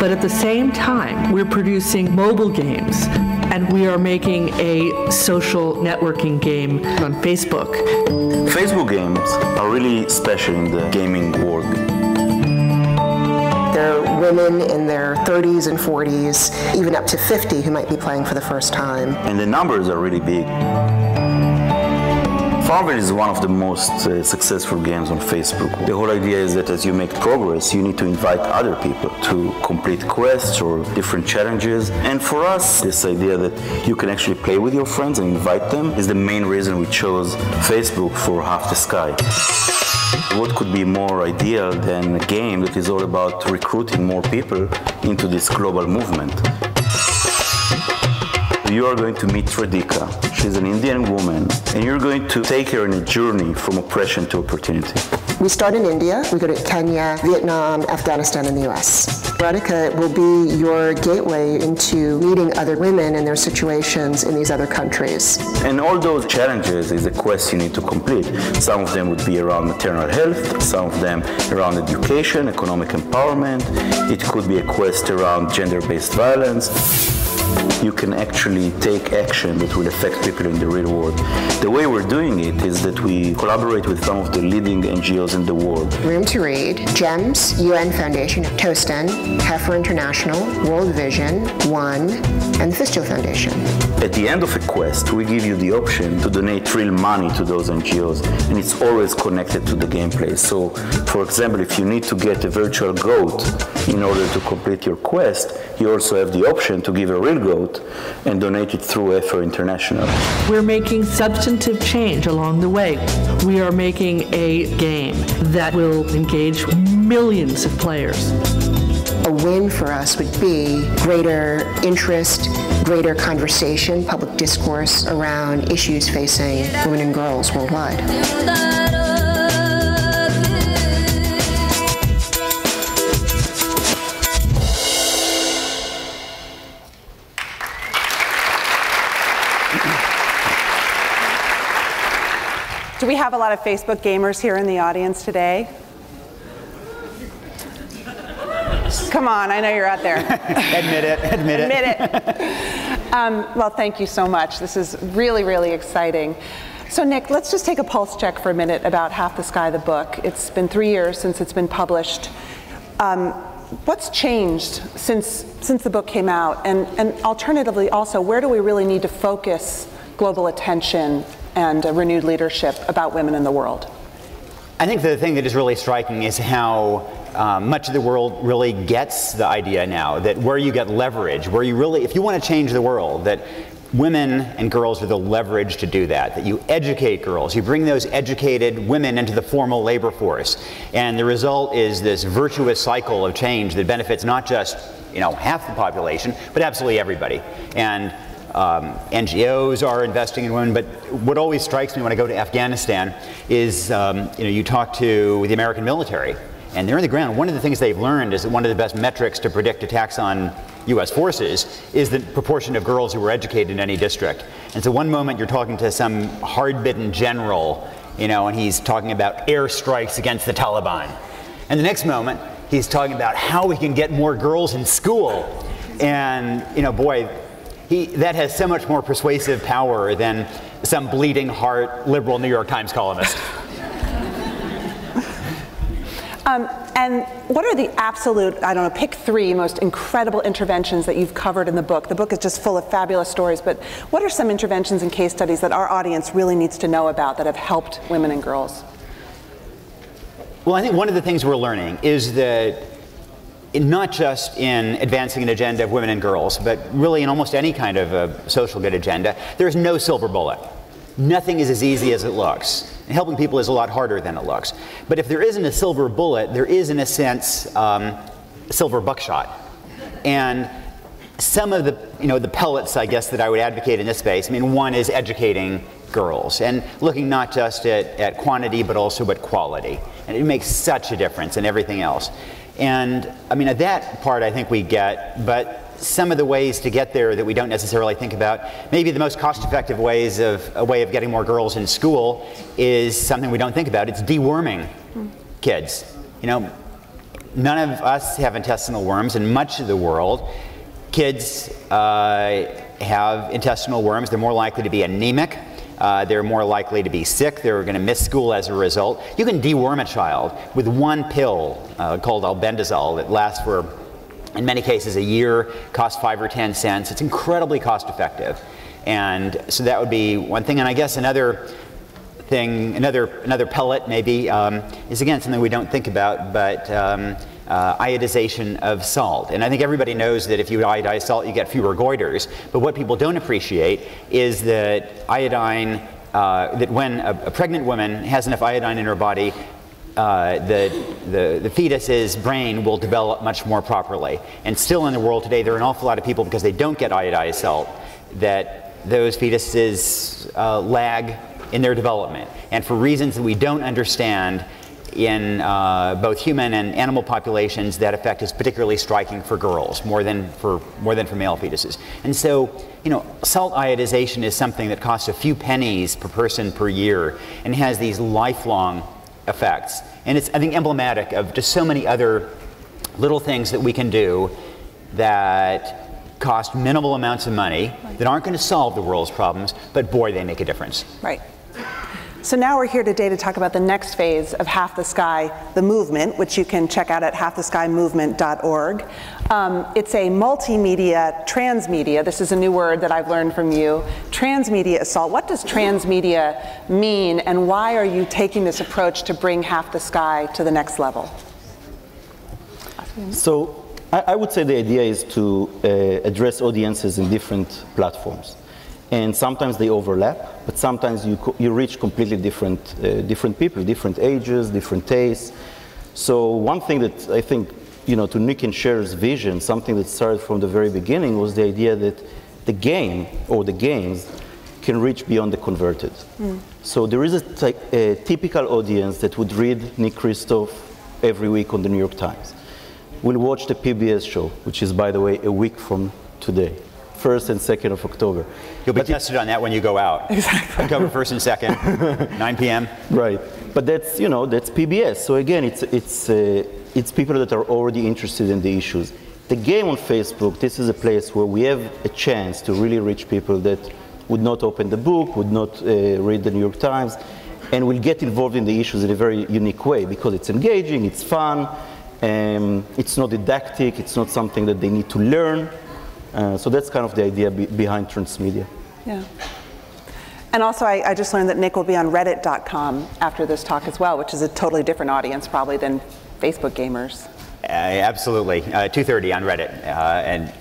But at the same time, we're producing mobile games, and we are making a social networking game on Facebook. Facebook games are really special in the gaming world. There are women in their 30s and 40s, even up to 50, who might be playing for the first time. And the numbers are really big. Farmville is one of the most successful games on Facebook. The whole idea is that as you make progress, you need to invite other people to complete quests or different challenges. And for us, this idea that you can actually play with your friends and invite them is the main reason we chose Facebook for Half the Sky. What could be more ideal than a game that is all about recruiting more people into this global movement? You are going to meet Radhika. She's an Indian woman, and you're going to take her on a journey from oppression to opportunity. We start in India, we go to Kenya, Vietnam, Afghanistan, and the US. Radhika will be your gateway into meeting other women and their situations in these other countries. And all those challenges is a quest you need to complete. Some of them would be around maternal health, some of them around education, economic empowerment. It could be a quest around gender-based violence. You can actually take action that will affect people in the real world. The way we're doing it is that we collaborate with some of the leading NGOs in the world. Room to Read, GEMS, UN Foundation, Toastin, Heifer International, World Vision, One, and the Fistula Foundation. At the end of a quest, we give you the option to donate real money to those NGOs, and it's always connected to the gameplay. So, for example, if you need to get a virtual goat in order to complete your quest, you also have the option to give a real goat and donate it through Heifer International. We're making substantive change along the way. We are making a game that will engage millions of players. A win for us would be greater interest, greater conversation, public discourse around issues facing women and girls worldwide. Do we have a lot of Facebook gamers here in the audience today? Come on, I know you're out there. Admit it, admit it. Admit it. Well, thank you so much. This is really, really exciting. So Nick, let's just take a pulse check for a minute about Half the Sky, the book. It's been 3 years since it's been published. What's changed since the book came out? And alternatively also, where do we really need to focus global attention and renewed leadership about women in the world? I think the thing that is really striking is how much of the world really gets the idea now that where you get leverage, where you really, if you want to change the world, that women and girls are the leverage to do that, that you educate girls, you bring those educated women into the formal labor force, and the result is this virtuous cycle of change that benefits not just, you know, half the population, but absolutely everybody. And NGOs are investing in women, but what always strikes me when I go to Afghanistan is, you know, you talk to the American military, and they're in the ground. One of the things they've learned is that one of the best metrics to predict attacks on U.S. forces is the proportion of girls who were educated in any district. And so one moment you're talking to some hard-bitten general, you know, and he's talking about airstrikes against the Taliban. And the next moment, he's talking about how we can get more girls in school. And, you know, boy, that has so much more persuasive power than some bleeding heart liberal New York Times columnist. And what are the absolute, I don't know, pick 3 most incredible interventions that you've covered in the book? The book is just full of fabulous stories, but what are some interventions and case studies that our audience really needs to know about that have helped women and girls? Well, I think one of the things we're learning is that not just in advancing an agenda of women and girls, but really in almost any kind of a social good agenda, there's no silver bullet. Nothing is as easy as it looks. And helping people is a lot harder than it looks. But if there isn't a silver bullet, there is, in a sense, silver buckshot. And some of the, you know, the pellets, I guess, that I would advocate in this space, I mean, one is educating girls and looking not just at quantity, but also at quality. And it makes such a difference in everything else. And I mean, that part I think we get, but some of the ways to get there that we don't necessarily think about, maybe the most cost-effective way of getting more girls in school is something we don't think about. It's deworming kids. You know, none of us have intestinal worms. In much of the world, kids have intestinal worms. They're more likely to be anemic. They're more likely to be sick. They're going to miss school as a result. You can deworm a child with one pill called albendazole that lasts for, in many cases, a year, costs 5 or 10 cents. It's incredibly cost effective. And so that would be one thing. And I guess another thing, another pellet maybe, is again something we don't think about, but iodization of salt. And I think everybody knows that if you iodize salt, you get fewer goiters. But what people don't appreciate is that iodine, that when a pregnant woman has enough iodine in her body, the fetus's brain will develop much more properly. And still in the world today, there are an awful lot of people, because they don't get iodized salt, that those fetuses lag in their development. And for reasons that we don't understand, in both human and animal populations, that effect is particularly striking for girls, more than for male fetuses. And so, you know, salt iodization is something that costs a few pennies per person per year and has these lifelong effects. And it's, I think, emblematic of just so many other little things that we can do that cost minimal amounts of money, that aren't going to solve the world's problems, but boy, they make a difference. Right. So now we're here today to talk about the next phase of Half the Sky, the movement, which you can check out at halftheskymovement.org. It's a multimedia, transmedia, this is a new word that I've learned from you, transmedia assault. What does transmedia mean, and why are you taking this approach to bring Half the Sky to the next level? So I would say the idea is to address audiences in different platforms. And sometimes they overlap, but sometimes you reach completely different people, different ages, different tastes. So one thing that I think, you know, to Nick and Cher's vision, something that started from the very beginning, was the idea that the game or the games can reach beyond the converted. So there is a typical audience that would read Nick Kristof every week on the New York Times. Will watch the PBS show, which is, by the way, a week from today. 1st and 2nd of October. You'll be tested on that when you go out. Exactly. October 1st and 2nd, 9 p.m. Right. But that's, you know, that's PBS. So again, it's people that are already interested in the issues. The game on Facebook, this is a place where we have a chance to really reach people that would not open the book, would not read the New York Times, and will get involved in the issues in a very unique way, because it's engaging, it's fun, it's not didactic, it's not something that they need to learn. So that's kind of the idea behind transmedia. Yeah. And also, I just learned that Nick will be on Reddit.com after this talk as well, which is a totally different audience probably than Facebook gamers. Absolutely. 2:30 on Reddit and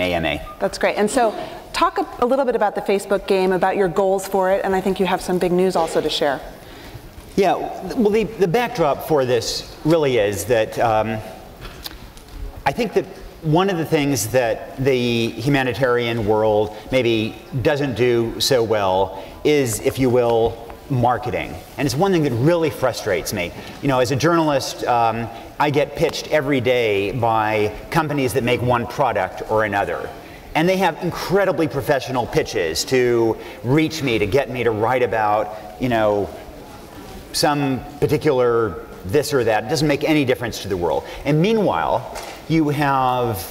AMA. That's great. And so talk a little bit about the Facebook game, about your goals for it, and I think you have some big news also to share. Yeah, well, the backdrop for this really is that I think that one of the things that the humanitarian world maybe doesn't do so well is, if you will, marketing. And it's one thing that really frustrates me. You know, as a journalist, I get pitched every day by companies that make one product or another. And they have incredibly professional pitches to reach me, to get me to write about, you know, some particular this or that. It doesn't make any difference to the world. And meanwhile, you have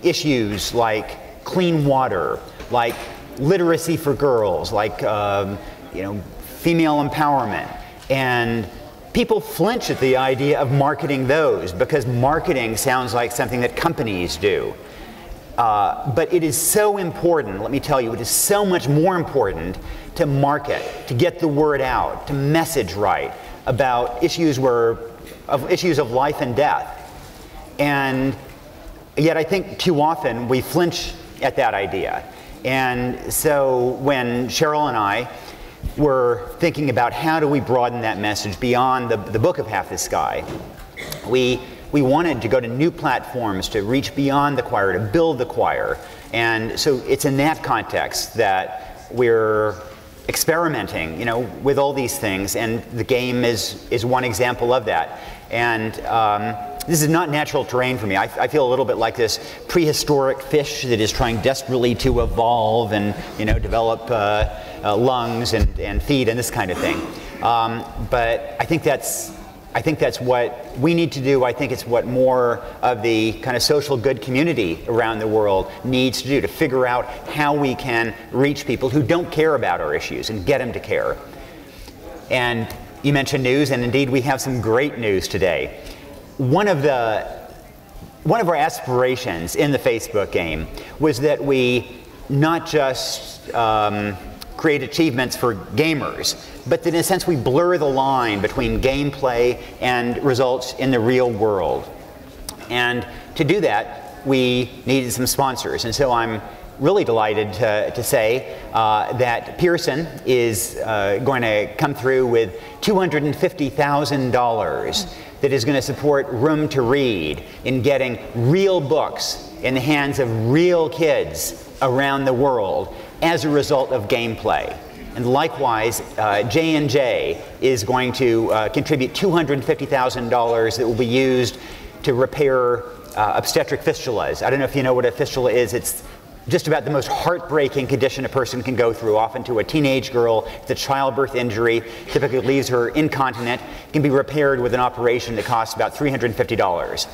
issues like clean water, like literacy for girls, like you know, female empowerment. And people flinch at the idea of marketing those because marketing sounds like something that companies do. But it is so important, let me tell you, it is so much more important to market, to get the word out, to message right about issues of life and death. And yet I think too often we flinch at that idea. And so when Cheryl and I were thinking about how do we broaden that message beyond the book of Half the Sky, we wanted to go to new platforms to reach beyond the choir, to build the choir. And so it's in that context that we're experimenting, you know, with all these things, and the game is one example of that. And this is not natural terrain for me. I feel a little bit like this prehistoric fish that is trying desperately to evolve and, you know, develop lungs and feet and this kind of thing. But I think that's what we need to do. I think it's what more of the kind of social good community around the world needs to do, to figure out how we can reach people who don't care about our issues and get them to care. And you mentioned news, and indeed we have some great news today. One of our aspirations in the Facebook game was that we not just create achievements for gamers, but that in a sense we blur the line between gameplay and results in the real world. And to do that, we needed some sponsors. And so I'm really delighted to say that Pearson is going to come through with $250,000 that is going to support Room to Read in getting real books in the hands of real kids around the world as a result of gameplay. And likewise, J&J is going to contribute $250,000 that will be used to repair obstetric fistulas. I don't know if you know what a fistula is. It's just about the most heartbreaking condition a person can go through, often to a teenage girl. It's a childbirth injury, typically leaves her incontinent. It can be repaired with an operation that costs about $350.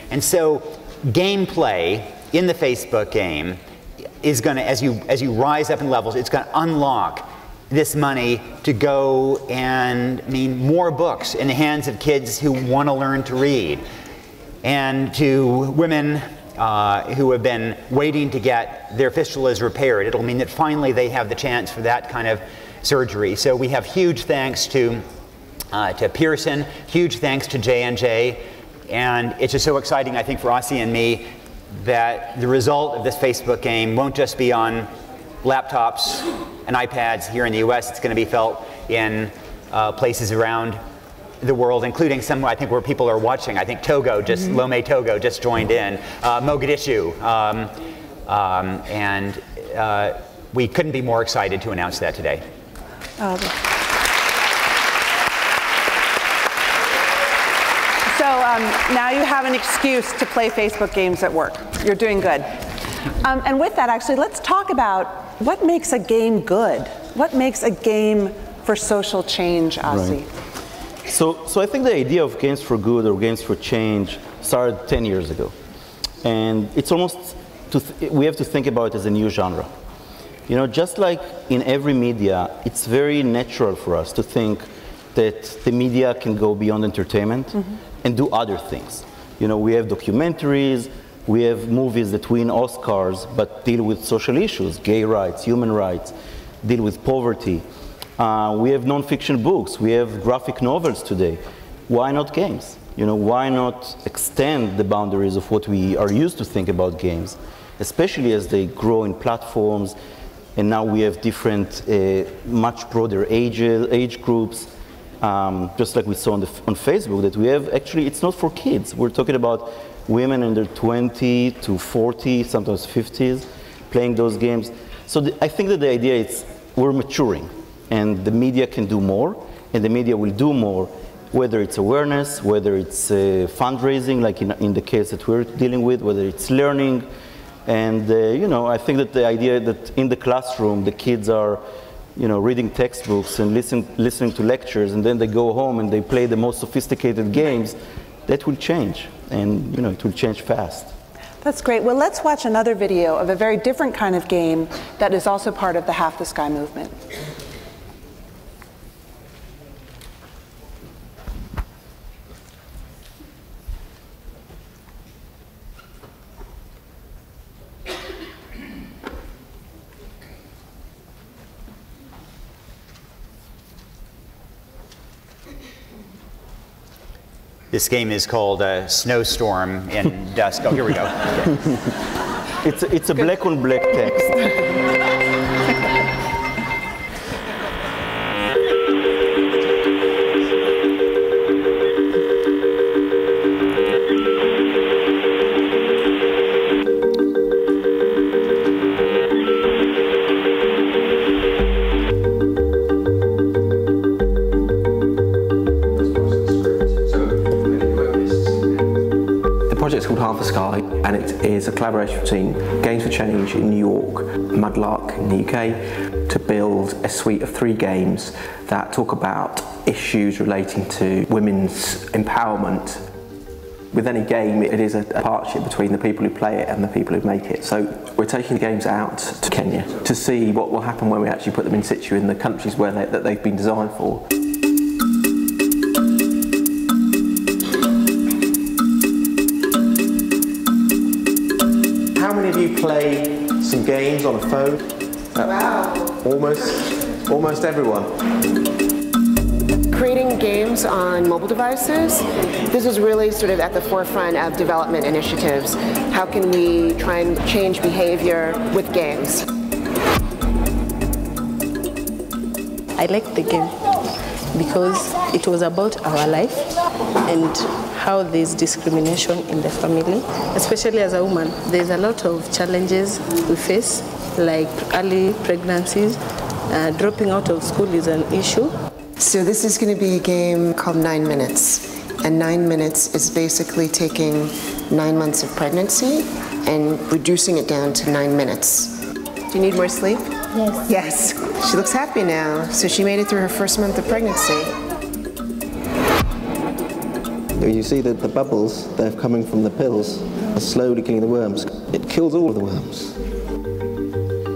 And so gameplay in the Facebook game is going to, as you rise up in levels, it's going to unlock this money to go and more books in the hands of kids who want to learn to read, and to women who have been waiting to get their fistulas repaired. It'll mean that finally they have the chance for that kind of surgery. So we have huge thanks to Pearson, huge thanks to J&J, and it's just so exciting, I think, for Ossie and me that the result of this Facebook game won't just be on laptops and iPads here in the US. It's going to be felt in places around the world, including some, I think, where people are watching. I think Togo, Lome Togo just joined in, Mogadishu, and we couldn't be more excited to announce that today. So now you have an excuse to play Facebook games at work. You're doing good. And with that, actually, let's talk about what makes a game good. What makes a game for social change, Ossie? Right. So I think the idea of games for good or games for change started 10 years ago. And it's almost, we have to think about it as a new genre. You know, just like in every media, it's very natural for us to think that the media can go beyond entertainment and do other things. You know, we have documentaries, we have movies that win Oscars but deal with social issues, gay rights, human rights, deal with poverty. We have non-fiction books, we have graphic novels today. Why not games? You know, why not extend the boundaries of what we are used to think about games, especially as they grow in platforms, and now we have different, much broader age groups, just like we saw on Facebook, that we have, actually, it's not for kids. We're talking about women under 20 to 40, sometimes 50s, playing those games. So I think that the idea is we're maturing. and the media can do more, and the media will do more, whether it's awareness, whether it's fundraising, like in the case that we're dealing with, whether it's learning. And you know, I think that the idea that in the classroom the kids are, you know, reading textbooks and listening to lectures, and then they go home and they play the most sophisticated games, that will change, and you know, it will change fast. That's great. Well, let's watch another video of a very different kind of game that is also part of the Half the Sky movement. This game is called Snowstorm in Dusk. Oh, here we go. Okay. It's a black on black text. It's called Half the Sky, and it is a collaboration between Games for Change in New York, Mudlark in the UK, to build a suite of 3 games that talk about issues relating to women's empowerment. With any game, it is a partnership between the people who play it and the people who make it. So we're taking the games out to Kenya to see what will happen when we actually put them in situ in the countries where that they've been designed for. How many of you play some games on a phone? Wow. Almost everyone. Creating games on mobile devices, this is really sort of at the forefront of development initiatives. How can we try and change behavior with games? I liked the game because it was about our life and how there's discrimination in the family, especially as a woman. There's a lot of challenges we face, like early pregnancies, dropping out of school is an issue. So this is going to be a game called 9 Minutes. And 9 Minutes is basically taking 9 months of pregnancy and reducing it down to 9 minutes. Do you need more sleep? Yes. Yes. She looks happy now. So she made it through her first month of pregnancy. You see that the bubbles, they're coming from the pills, are slowly killing the worms. It kills all of the worms.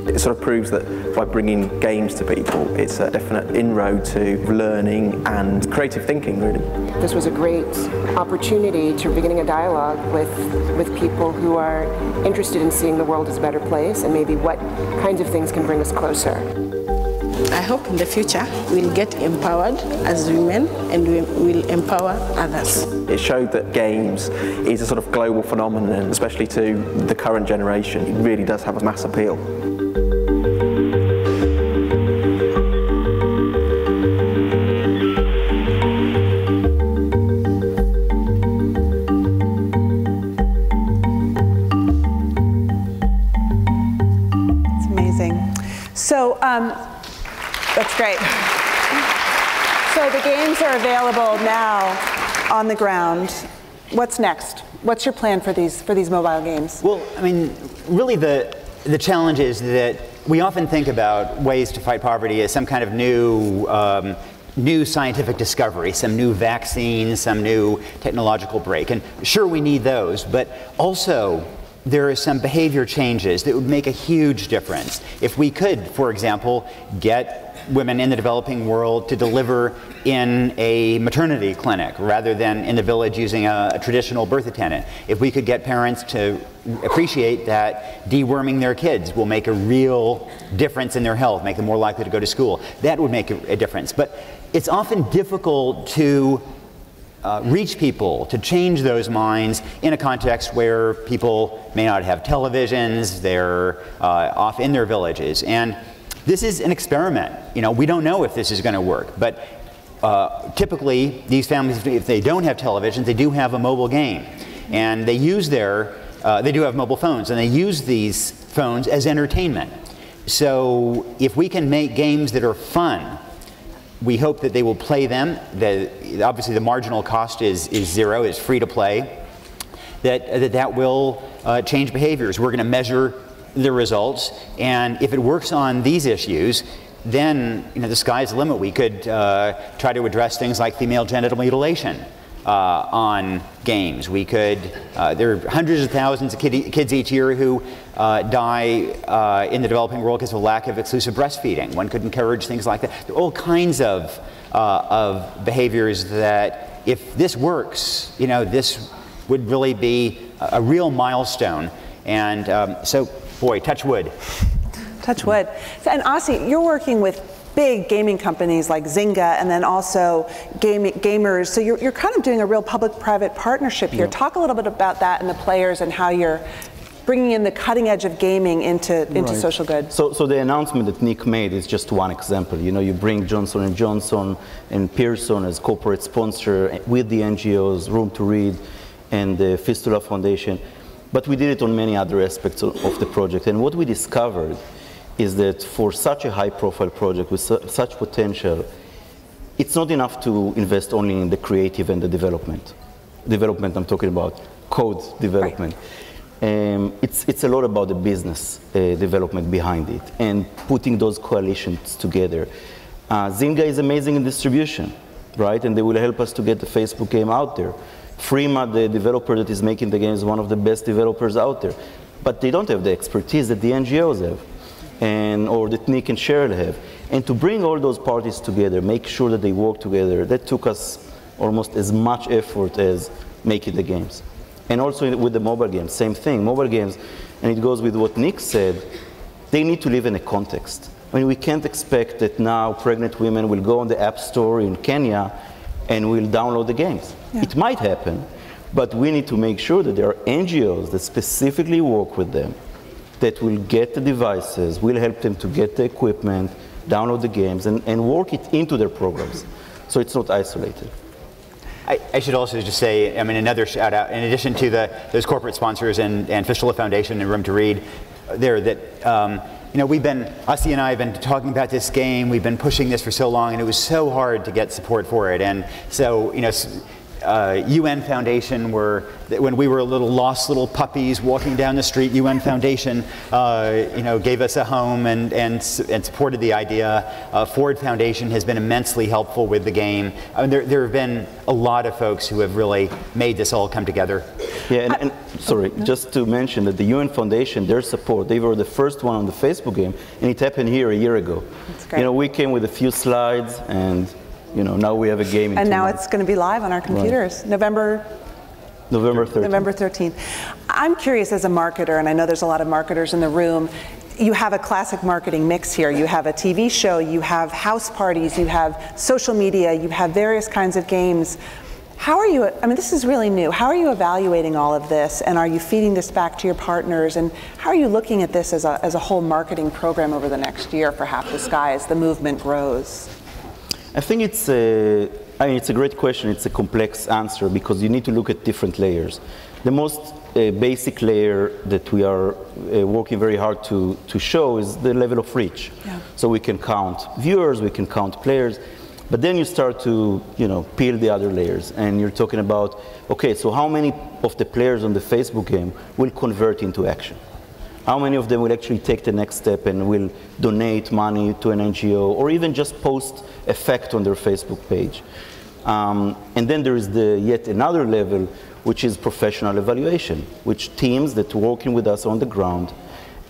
It sort of proves that by bringing games to people, it's a definite inroad to learning and creative thinking, really. This was a great opportunity to beginning a dialogue with people who are interested in seeing the world as a better place and maybe what kinds of things can bring us closer. I hope in the future we'll get empowered as women and we will empower others. It showed that games is a sort of global phenomenon, especially to the current generation. It really does have a mass appeal. It's amazing. So, that's great. So the games are available now on the ground. What's next? What's your plan for these mobile games? Well, I mean, really the challenge is that we often think about ways to fight poverty as some kind of new scientific discovery, some new vaccine, some new technological break. And sure, we need those, but also there are some behavior changes that would make a huge difference. If we could, for example, get women in the developing world to deliver in a maternity clinic rather than in the village using a traditional birth attendant. If we could get parents to appreciate that deworming their kids will make a real difference in their health, make them more likely to go to school, that would make a difference. But it's often difficult to reach people, to change those minds in a context where people may not have televisions, they're off in their villages. And this is an experiment. You know, we don't know if this is going to work, but typically these families, if they don't have televisions, they do have a mobile game. And they use they do have mobile phones, and they use these phones as entertainment. So if we can make games that are fun, we hope that they will play them. Obviously, the marginal cost is zero, it's free to play. That will change behaviors. We're going to measure the results, and if it works on these issues, then the sky's the limit. We could try to address things like female genital mutilation on games. We could, there are hundreds of thousands of kids each year who die in the developing world because of a lack of exclusive breastfeeding. One could encourage things like that. There are all kinds of behaviors that, if this works, this would really be a real milestone. And so, boy, touch wood. Touch wood. And Asi, you're working with big gaming companies like Zynga, and then also gamers. So you're kind of doing a real public-private partnership here. Yeah. Talk a little bit about that and the players and how you're bringing in the cutting edge of gaming into social good. So the announcement that Nick made is just one example. You bring Johnson & Johnson and Pearson as corporate sponsor with the NGOs, Room to Read, and the Fistula Foundation. But we did it on many other aspects of the project. And what we discovered is that for such a high-profile project with such potential, it's not enough to invest only in the creative and the development. Development, I'm talking about code development. Right. It's a lot about the business development behind it and putting those coalitions together. Zynga is amazing in distribution, right? And they will help us to get the Facebook game out there. Freema, the developer that is making the game, is one of the best developers out there. But they don't have the expertise that the NGOs have. Or that Nick and Cheryl have. And to bring all those parties together, make sure that they work together, that took us almost as much effort as making the games. And also with the mobile games, same thing. Mobile games, and it goes with what Nick said, they need to live in a context. I mean, we can't expect that now pregnant women will go on the App Store in Kenya and will download the games. Yeah. It might happen, but we need to make sure that there are NGOs that specifically work with them, that will get the devices, will help them to get the equipment, download the games, and work it into their programs. So it's not isolated. I should also just say, another shout out, in addition to those corporate sponsors and Fistula Foundation and Room to Read, we've been, Asi and I have been talking about this game, we've been pushing this for so long, and it was so hard to get support for it. And so, UN Foundation, when we were lost little puppies walking down the street, UN Foundation, gave us a home and supported the idea. Ford Foundation has been immensely helpful with the game. There have been a lot of folks who have really made this all come together. Yeah, and sorry, just to mention that the UN Foundation, their support, they were the first one on the Facebook game, and it happened here a year ago. That's great. We came with a few slides, and now we have a game. And now it's going to be live on our computers. Right. November 13th. November 13th. I'm curious as a marketer, and I know there's a lot of marketers in the room, you have a classic marketing mix here. You have a TV show, you have house parties, you have social media, you have various kinds of games. How are you, this is really new. How are you evaluating all of this, and are you feeding this back to your partners, and how are you looking at this as a whole marketing program over the next year for Half the Sky as the movement grows? I think it's a great question. It's a complex answer because you need to look at different layers. The most basic layer that we are working very hard to show is the level of reach. Yeah. So we can count viewers, we can count players, but then you start to peel the other layers, and you're talking about, okay, so how many of the players on the Facebook game will convert into action? How many of them will actually take the next step and will donate money to an NGO or even just post a fact on their Facebook page? And then there is yet another level, which is professional evaluation, which teams that are working with us on the ground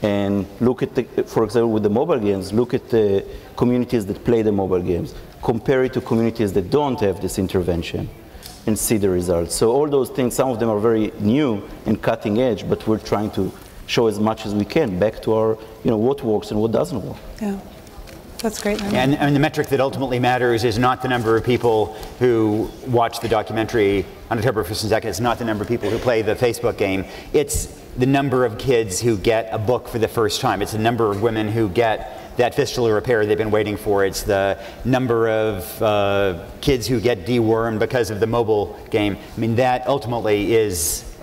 and look at, for example, with the mobile games, look at the communities that play the mobile games, compare it to communities that don't have this intervention, and see the results. So all those things, some of them are very new and cutting edge, but we're trying to show as much as we can back to our, what works and what doesn't work. Yeah, that's great. And the metric that ultimately matters is not the number of people who watch the documentary on October 1st and 2nd. It's not the number of people who play the Facebook game. It's the number of kids who get a book for the first time. It's the number of women who get that fistula repair they've been waiting for. It's the number of kids who get dewormed because of the mobile game. That ultimately is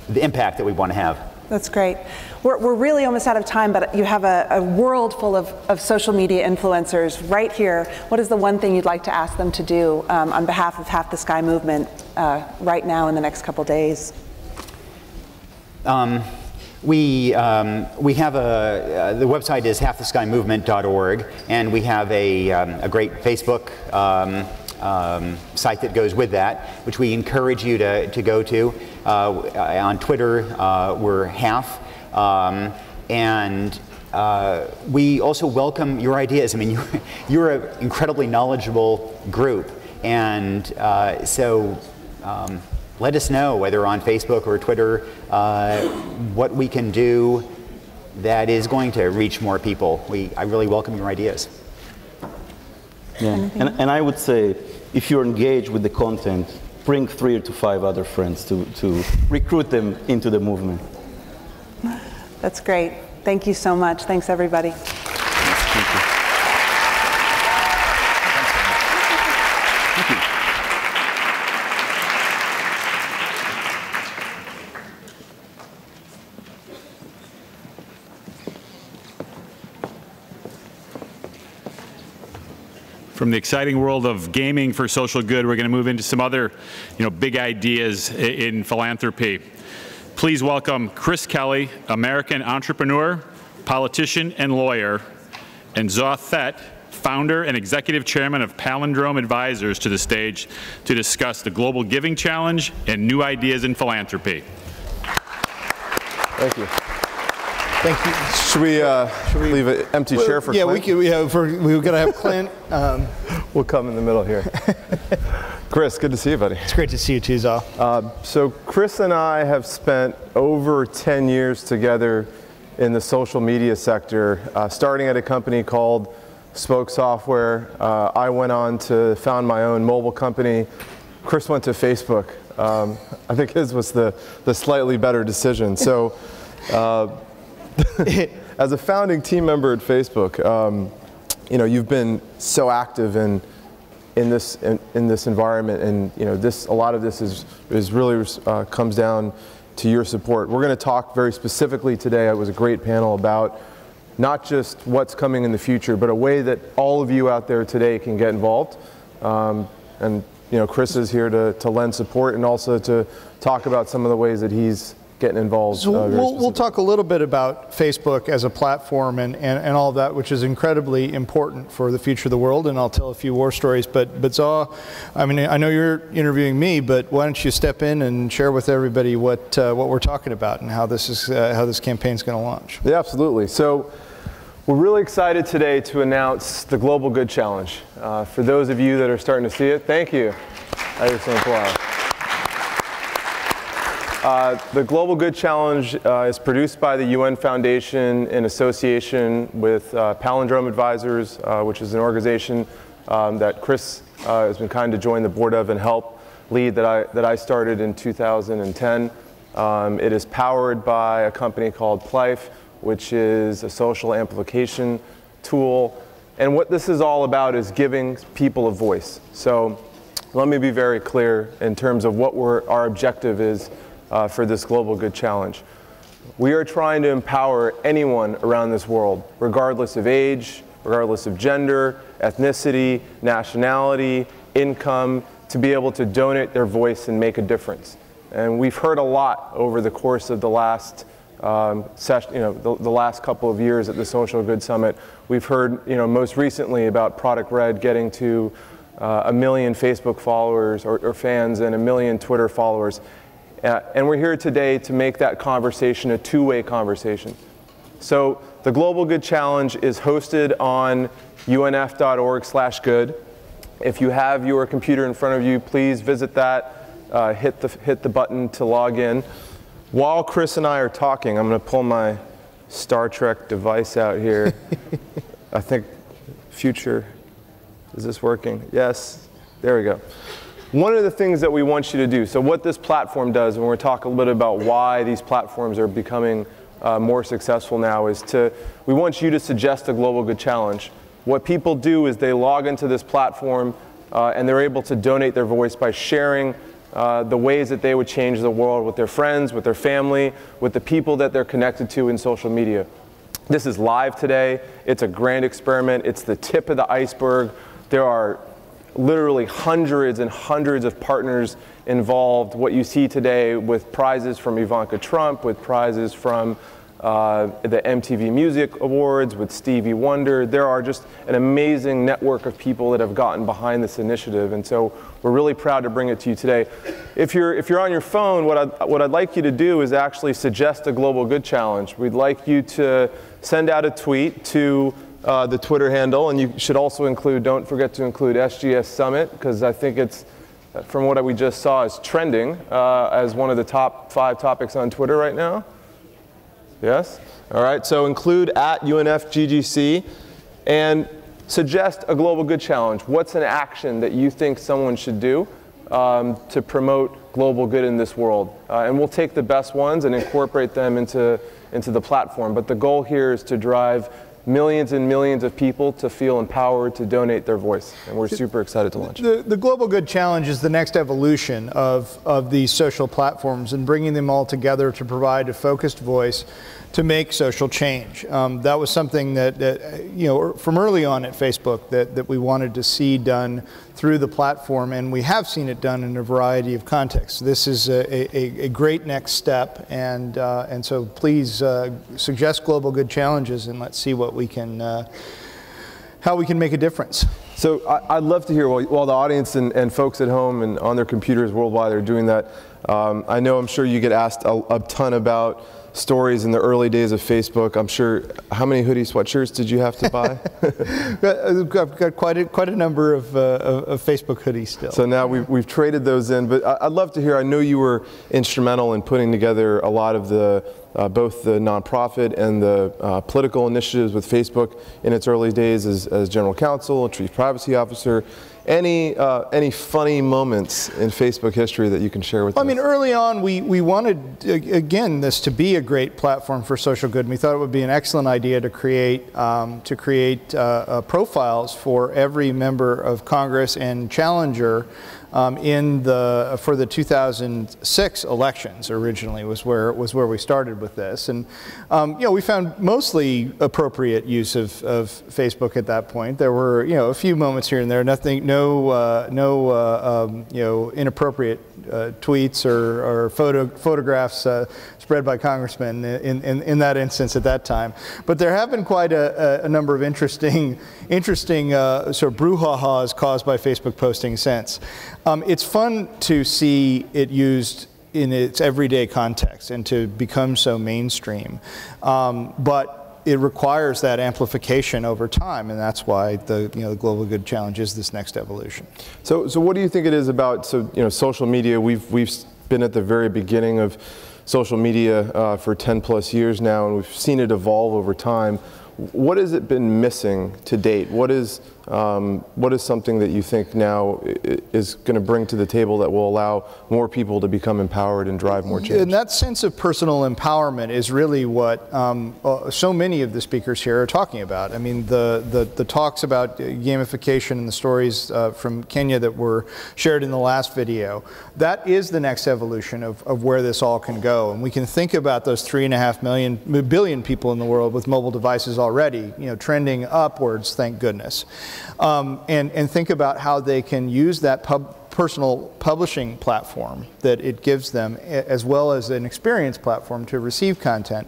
the impact that we want to have. That's great. We're really almost out of time, but you have a world full of social media influencers right here. What is the one thing you'd like to ask them to do on behalf of Half the Sky movement right now in the next couple days? We have the website is halftheskymovement.org, and we have a great Facebook site that goes with that, which we encourage you to go to. On Twitter, we're Half, and we also welcome your ideas. I mean, you're an incredibly knowledgeable group, and so let us know, whether on Facebook or Twitter, what we can do that is going to reach more people. I really welcome your ideas. Yeah. And I would say, if you're engaged with the content, bring 3 to 5 other friends to recruit them into the movement. That's great. Thank you so much. Thanks, everybody. Thank you. From the exciting world of gaming for social good, we're going to move into some other, big ideas in philanthropy. Please welcome Chris Kelly, American entrepreneur, politician, and lawyer, and Zaw Thet, founder and executive chairman of Palindrome Advisors, to the stage to discuss the Global Giving Challenge and new ideas in philanthropy. Thank you. Thank you. Should we leave an empty chair for Clint? Yeah, we've got to have Clint. We'll come in the middle here. Chris, good to see you, buddy. It's great to see you too, Zaw. So Chris and I have spent over 10 years together in the social media sector, starting at a company called Spoke Software. I went on to found my own mobile company. Chris went to Facebook. I think his was the slightly better decision. So. As a founding team member at Facebook, you've been so active in this environment, and a lot of this is really comes down to your support. We're going to talk very specifically today. It was a great panel about not just what's coming in the future, but a way that all of you out there today can get involved. And Chris is here to lend support and also to talk about some of the ways that he's getting involved. So we'll talk a little bit about Facebook as a platform and all of that, which is incredibly important for the future of the world, and I'll tell a few war stories. But Zaw, I mean, I know you're interviewing me, but why don't you step in and share with everybody what we're talking about and how this campaign is going to launch? Yeah, absolutely. So we're really excited today to announce the Global Good Challenge. For those of you that are starting to see it, thank you. I just want to applause. The Global Good Challenge is produced by the UN Foundation in association with Palindrome Advisors, which is an organization that Chris has been kind to join the board of and help lead that I started in 2010. It is powered by a company called Plyfe, which is a social amplification tool. And what this is all about is giving people a voice. So let me be very clear in terms of what our objective is for this Global Good Challenge. We are trying to empower anyone around this world, regardless of age, regardless of gender, ethnicity, nationality, income, to be able to donate their voice and make a difference. And we've heard a lot over the course of the last session, the last couple of years at the Social Good Summit. We've heard, most recently about Product Red getting to 1 million Facebook followers or fans and 1 million Twitter followers. And we're here today to make that conversation a two-way conversation. So the Global Good Challenge is hosted on unf.org/good. If you have your computer in front of you, please visit that, hit the button to log in. While Chris and I are talking, I'm going to pull my Star Trek device out here. I think future, is this working? Yes, there we go. One of the things that we want you to do, so what this platform does, and we're going to talk a little bit about why these platforms are becoming more successful now, is we want you to suggest a Global Good Challenge. What people do is they log into this platform and they're able to donate their voice by sharing the ways that they would change the world with their friends, with their family, with the people that they're connected to in social media. This is live today. It's a grand experiment. It's the tip of the iceberg. There are literally hundreds and hundreds of partners involved. What you see today with prizes from Ivanka Trump, with prizes from the MTV Music Awards, with Stevie Wonder. There are just an amazing network of people that have gotten behind this initiative, and so we're really proud to bring it to you today. If you're on your phone, what I'd like you to do is actually suggest a Global Good Challenge. We'd like you to send out a tweet to the Twitter handle, and you should also don't forget to include SGS Summit, because I think it's, from what we just saw, is trending as one of the top 5 topics on Twitter right now. Yes? All right, so include @UNFGGC and suggest a Global Good Challenge. What's an action that you think someone should do to promote global good in this world? And we'll take the best ones and incorporate them into the platform. But the goal here is to drive millions and millions of people to feel empowered to donate their voice, and we're super excited to launch. The Global Good Challenge is the next evolution of these social platforms and bringing them all together to provide a focused voice to make social change. That was something that you know, from early on at Facebook that we wanted to see done through the platform, and we have seen it done in a variety of contexts. This is a great next step, and so please suggest Global Good Challenges, and let's see what we can, how we can make a difference. So I'd love to hear, while the audience and folks at home and on their computers worldwide are doing that, I know I'm sure you get asked a ton about stories in the early days of Facebook. I'm sure, how many hoodie sweatshirts did you have to buy? I've got quite a number of Facebook hoodies still. So now we've traded those in, but I'd love to hear, I know you were instrumental in putting together a lot of the, both the nonprofit and the political initiatives with Facebook in its early days as general counsel, chief privacy officer. Any funny moments in Facebook history that you can share with us? I mean, early on, we wanted, again, this to be a great platform for social good. And we thought it would be an excellent idea to create profiles for every member of Congress and challenger for the 2006 elections. Originally was where we started with this, and you know, we found mostly appropriate use of Facebook at that point. There were, you know, a few moments here and there, no inappropriate tweets or photographs spread by congressmen in that instance at that time. But there have been quite a number of interesting sort of brouhahas caused by Facebook posting since. It's fun to see it used in its everyday context and to become so mainstream. But it requires that amplification over time, and that's why the Global Good Challenge is this next evolution. So what do you think it is about social media? We've been at the very beginning of social media for 10+ years now, and we've seen it evolve over time. What has it been missing to date? What is something that you think now is going to bring to the table that will allow more people to become empowered and drive more change? And that sense of personal empowerment is really what so many of the speakers here are talking about. I mean, the talks about gamification and the stories from Kenya that were shared in the last video, that is the next evolution of where this all can go. And we can think about those 3.5 billion people in the world with mobile devices already, trending upwards, thank goodness. And think about how they can use that personal publishing platform that it gives them, as well as an experience platform to receive content.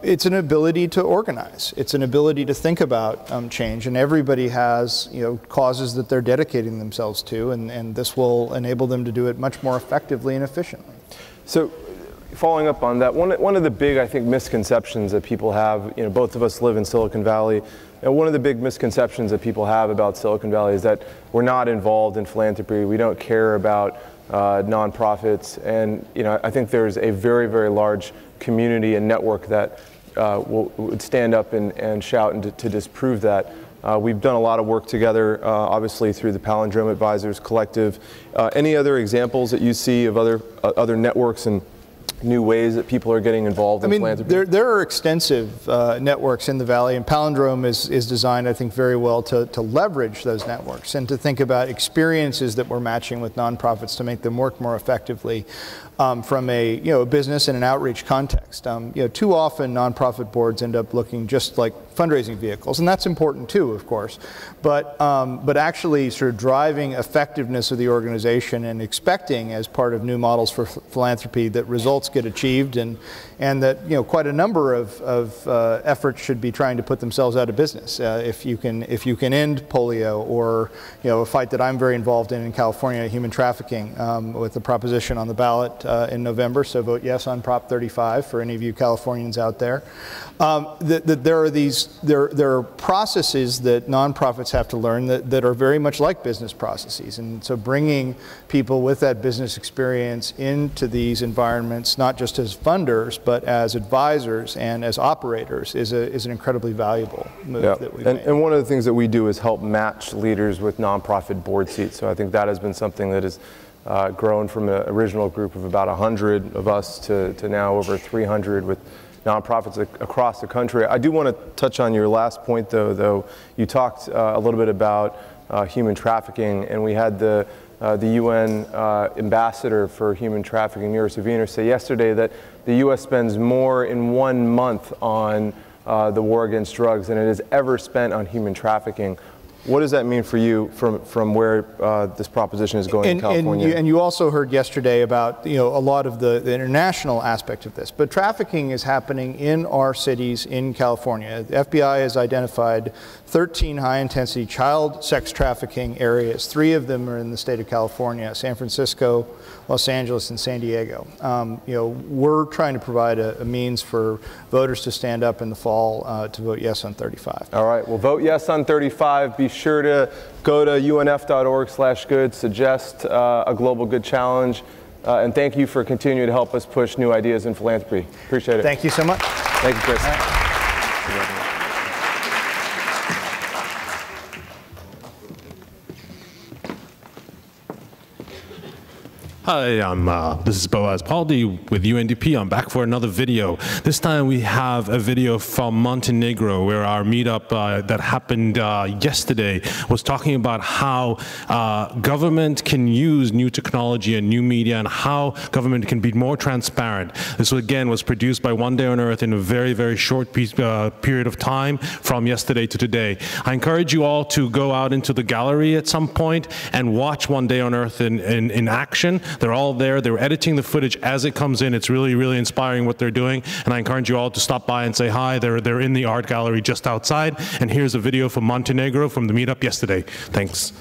It's an ability to organize. It's an ability to think about change, and everybody has causes that they're dedicating themselves to, and this will enable them to do it much more effectively and efficiently. So, following up on that, one of the big, I think, misconceptions that people have, both of us live in Silicon Valley, and one of the big misconceptions that people have about Silicon Valley is that we're not involved in philanthropy, we don't care about nonprofits, and I think there's a very, very large community and network that would stand up and shout and to disprove that. We've done a lot of work together, obviously through the Palindrome Advisors Collective. Any other examples that you see of other networks and new ways that people are getting involved in philanthropy? There are extensive networks in the Valley, and Palindrome is designed, I think, very well to leverage those networks and to think about experiences that we're matching with nonprofits to make them work more effectively from a business and an outreach context. Too often nonprofit boards end up looking just like fundraising vehicles, and that's important too, of course. But actually sort of driving effectiveness of the organization and expecting, as part of new models for philanthropy, that results get achieved, and that quite a number of efforts should be trying to put themselves out of business. If you can end polio, or a fight that I'm very involved in California, human trafficking, with the proposition on the ballot in November. So vote yes on Prop 35 for any of you Californians out there. There are processes that nonprofits have to learn that are very much like business processes, and so bringing people with that business experience into these environments, not just as funders but as advisors and as operators, is an incredibly valuable move that we've made. And one of the things that we do is help match leaders with nonprofit board seats. So I think that has been something that has grown from an original group of about 100 of us to now over 300 with nonprofits across the country. I do want to touch on your last point, though. You talked a little bit about human trafficking, and we had the UN ambassador for human trafficking, Mira Savino, say yesterday that the U.S. spends more in 1 month on the war against drugs than it has ever spent on human trafficking. What does that mean for you from where this proposition is going in California? And you also heard yesterday about a lot of the international aspect of this. But trafficking is happening in our cities in California. The FBI has identified 13 high-intensity child sex trafficking areas. 3 of them are in the state of California: San Francisco, Los Angeles, and San Diego. We're trying to provide a means for voters to stand up in the fall to vote yes on 35. All right, well, vote yes on 35. Be sure to go to unf.org/good, suggest a global good challenge, and thank you for continuing to help us push new ideas in philanthropy. Appreciate it. Thank you so much. Thank you, Chris. Hi, this is Boaz Paldi with UNDP. I'm back for another video. This time we have a video from Montenegro, where our meetup that happened yesterday was talking about how government can use new technology and new media, and how government can be more transparent. This again was produced by One Day on Earth in a very, very short period of time from yesterday to today. I encourage you all to go out into the gallery at some point and watch One Day on Earth in action. They're all there. They're editing the footage as it comes in. It's really, really inspiring what they're doing. And I encourage you all to stop by and say hi. They're in the art gallery just outside. And here's a video from Montenegro from the meetup yesterday. Thanks.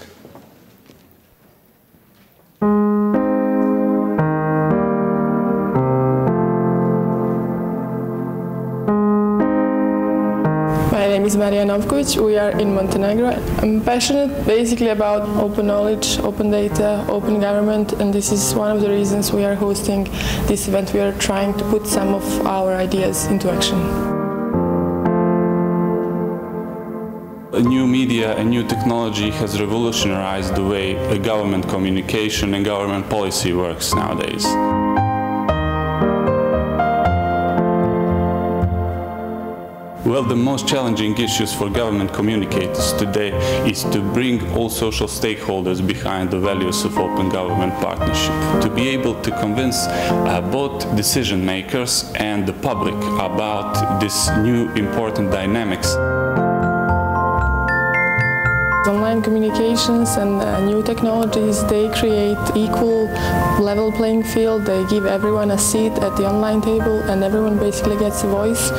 My name is Marija Novković. We are in Montenegro. I'm passionate basically about open knowledge, open data, open government, and this is one of the reasons we are hosting this event. We are trying to put some of our ideas into action. New media and new technology has revolutionized the way government communication and government policy works nowadays. Well, the most challenging issues for government communicators today is to bring all social stakeholders behind the values of open government partnership, to be able to convince both decision makers and the public about this new important dynamics. Online communications and new technologies, they create equal level playing field. They give everyone a seat at the online table and everyone basically gets a voice.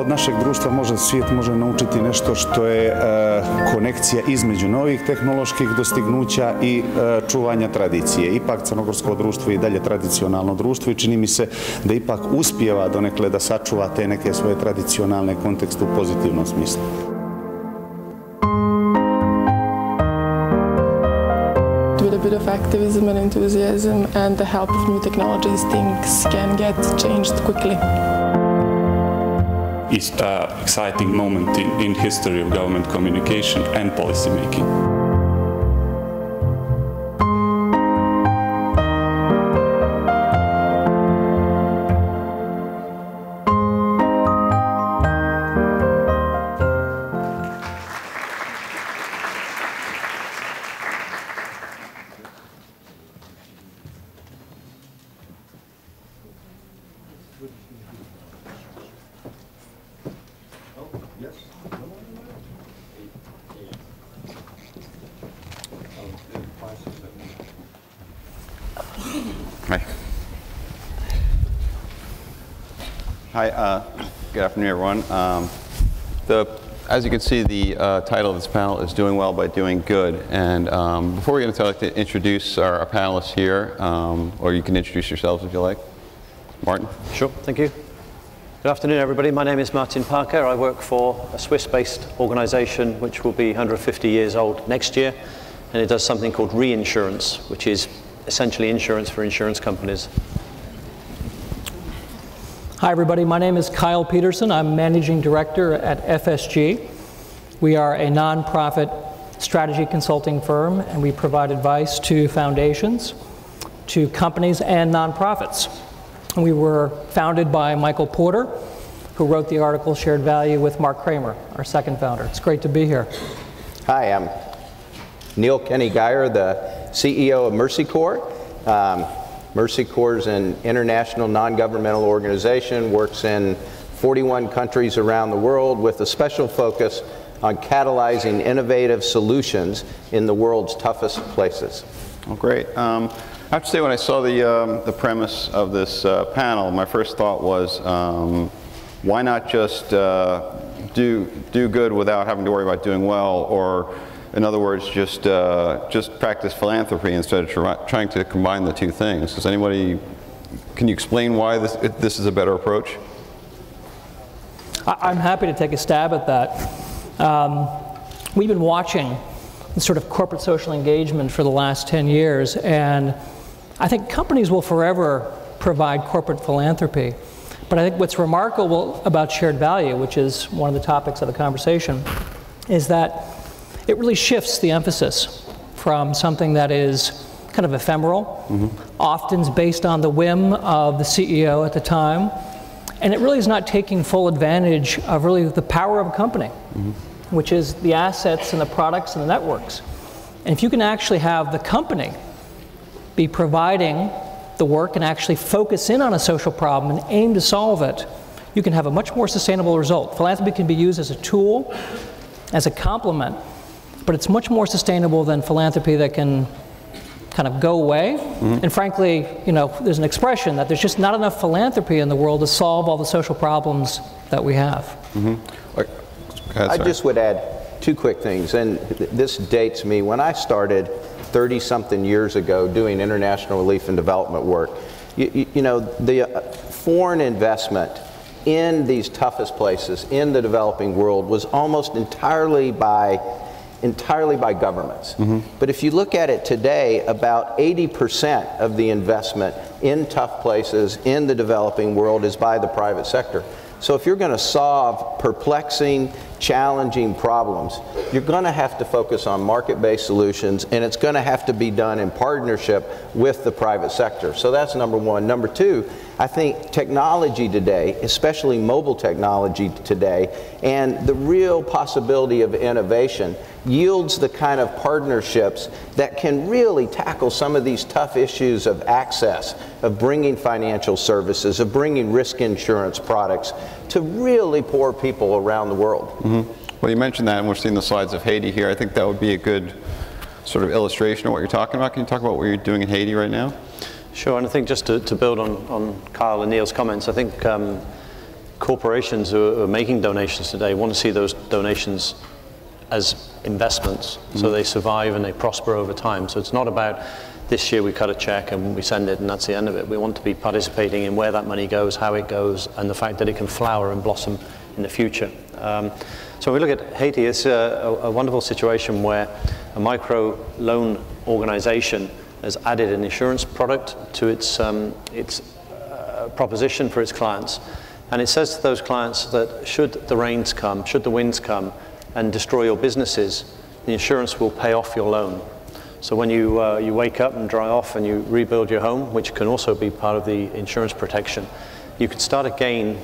Od našeg društva svijet može naučiti nešto što je konekcija između novih tehnoloških dostignuća i čuvanja tradicije. Ipak crnogorsko društvo je i dalje tradicionalno društvo i čini mi se da ipak uspijeva donekle da sačuva te neke svoje tradicionalne kontekste u pozitivnom smislu. With a bit of activism and enthusiasm and the help of new technologies, things can get changed quickly. It's an exciting moment in history of government communication and policy making. Hi. Hi, good afternoon, everyone. As you can see, the title of this panel is Doing Well by Doing Good. And before we get into it, I'd like to introduce our panelists here, or you can introduce yourselves if you like. Martin? Sure, thank you. Good afternoon, everybody. My name is Martin Parker. I work for a Swiss-based organization which will be 150 years old next year, and it does something called reinsurance, which is essentially insurance for insurance companies. Hi, everybody. My name is Kyle Peterson. I'm Managing Director at FSG. We are a nonprofit strategy consulting firm, and we provide advice to foundations, to companies, and nonprofits. We were founded by Michael Porter, who wrote the article Shared Value with Mark Kramer, our second founder. It's great to be here. Hi, I'm Neil Kenny Geyer, the CEO of Mercy Corps. Mercy Corps is an international non-governmental organization, works in 41 countries around the world with a special focus on catalyzing innovative solutions in the world's toughest places. Oh, great. I have to say, when I saw the premise of this panel, my first thought was, why not just do good without having to worry about doing well, or in other words, just practice philanthropy instead of trying to combine the two things. Does anybody, can you explain why this is a better approach? I'm happy to take a stab at that. We've been watching this sort of corporate social engagement for the last 10 years, and I think companies will forever provide corporate philanthropy. But I think what's remarkable about shared value, which is one of the topics of the conversation, is that it really shifts the emphasis from something that is kind of ephemeral, often is based on the whim of the CEO at the time, and it really is not taking full advantage of really the power of a company, which is the assets and the products and the networks. And if you can actually have the company be providing the work and actually focus in on a social problem and aim to solve it, you can have a much more sustainable result. Philanthropy can be used as a tool, as a complement, but it's much more sustainable than philanthropy that can kind of go away. And frankly, you know, there's an expression that there's just not enough philanthropy in the world to solve all the social problems that we have. I just would add two quick things, and this dates me. When I started 30-something years ago doing international relief and development work, you know, the foreign investment in these toughest places in the developing world was almost entirely by governments. But if you look at it today, about 80% of the investment in tough places in the developing world is by the private sector. So if you're going to solve perplexing, challenging problems, you're going to have to focus on market-based solutions, and it's going to have to be done in partnership with the private sector. So that's number one. Number two, I think technology today, especially mobile technology today, and the real possibility of innovation yields the kind of partnerships that can really tackle some of these tough issues of access, of bringing financial services, of bringing risk insurance products to really poor people around the world. Well, you mentioned that, and we're seeing the slides of Haiti here. I think that would be a good sort of illustration of what you're talking about. Can you talk about what you're doing in Haiti right now? Sure, and I think just to build on Kyle and Neil's comments, I think corporations who are making donations today want to see those donations as investments, so they survive and they prosper over time. So it's not about this year we cut a check and we send it and that's the end of it. We want to be participating in where that money goes, how it goes, and the fact that it can flower and blossom in the future. So when we look at Haiti, it's a wonderful situation where a micro loan organization has added an insurance product to its proposition for its clients. And it says to those clients that should the rains come, should the winds come and destroy your businesses, the insurance will pay off your loan. So when you wake up and dry off and you rebuild your home, which can also be part of the insurance protection, you can start again,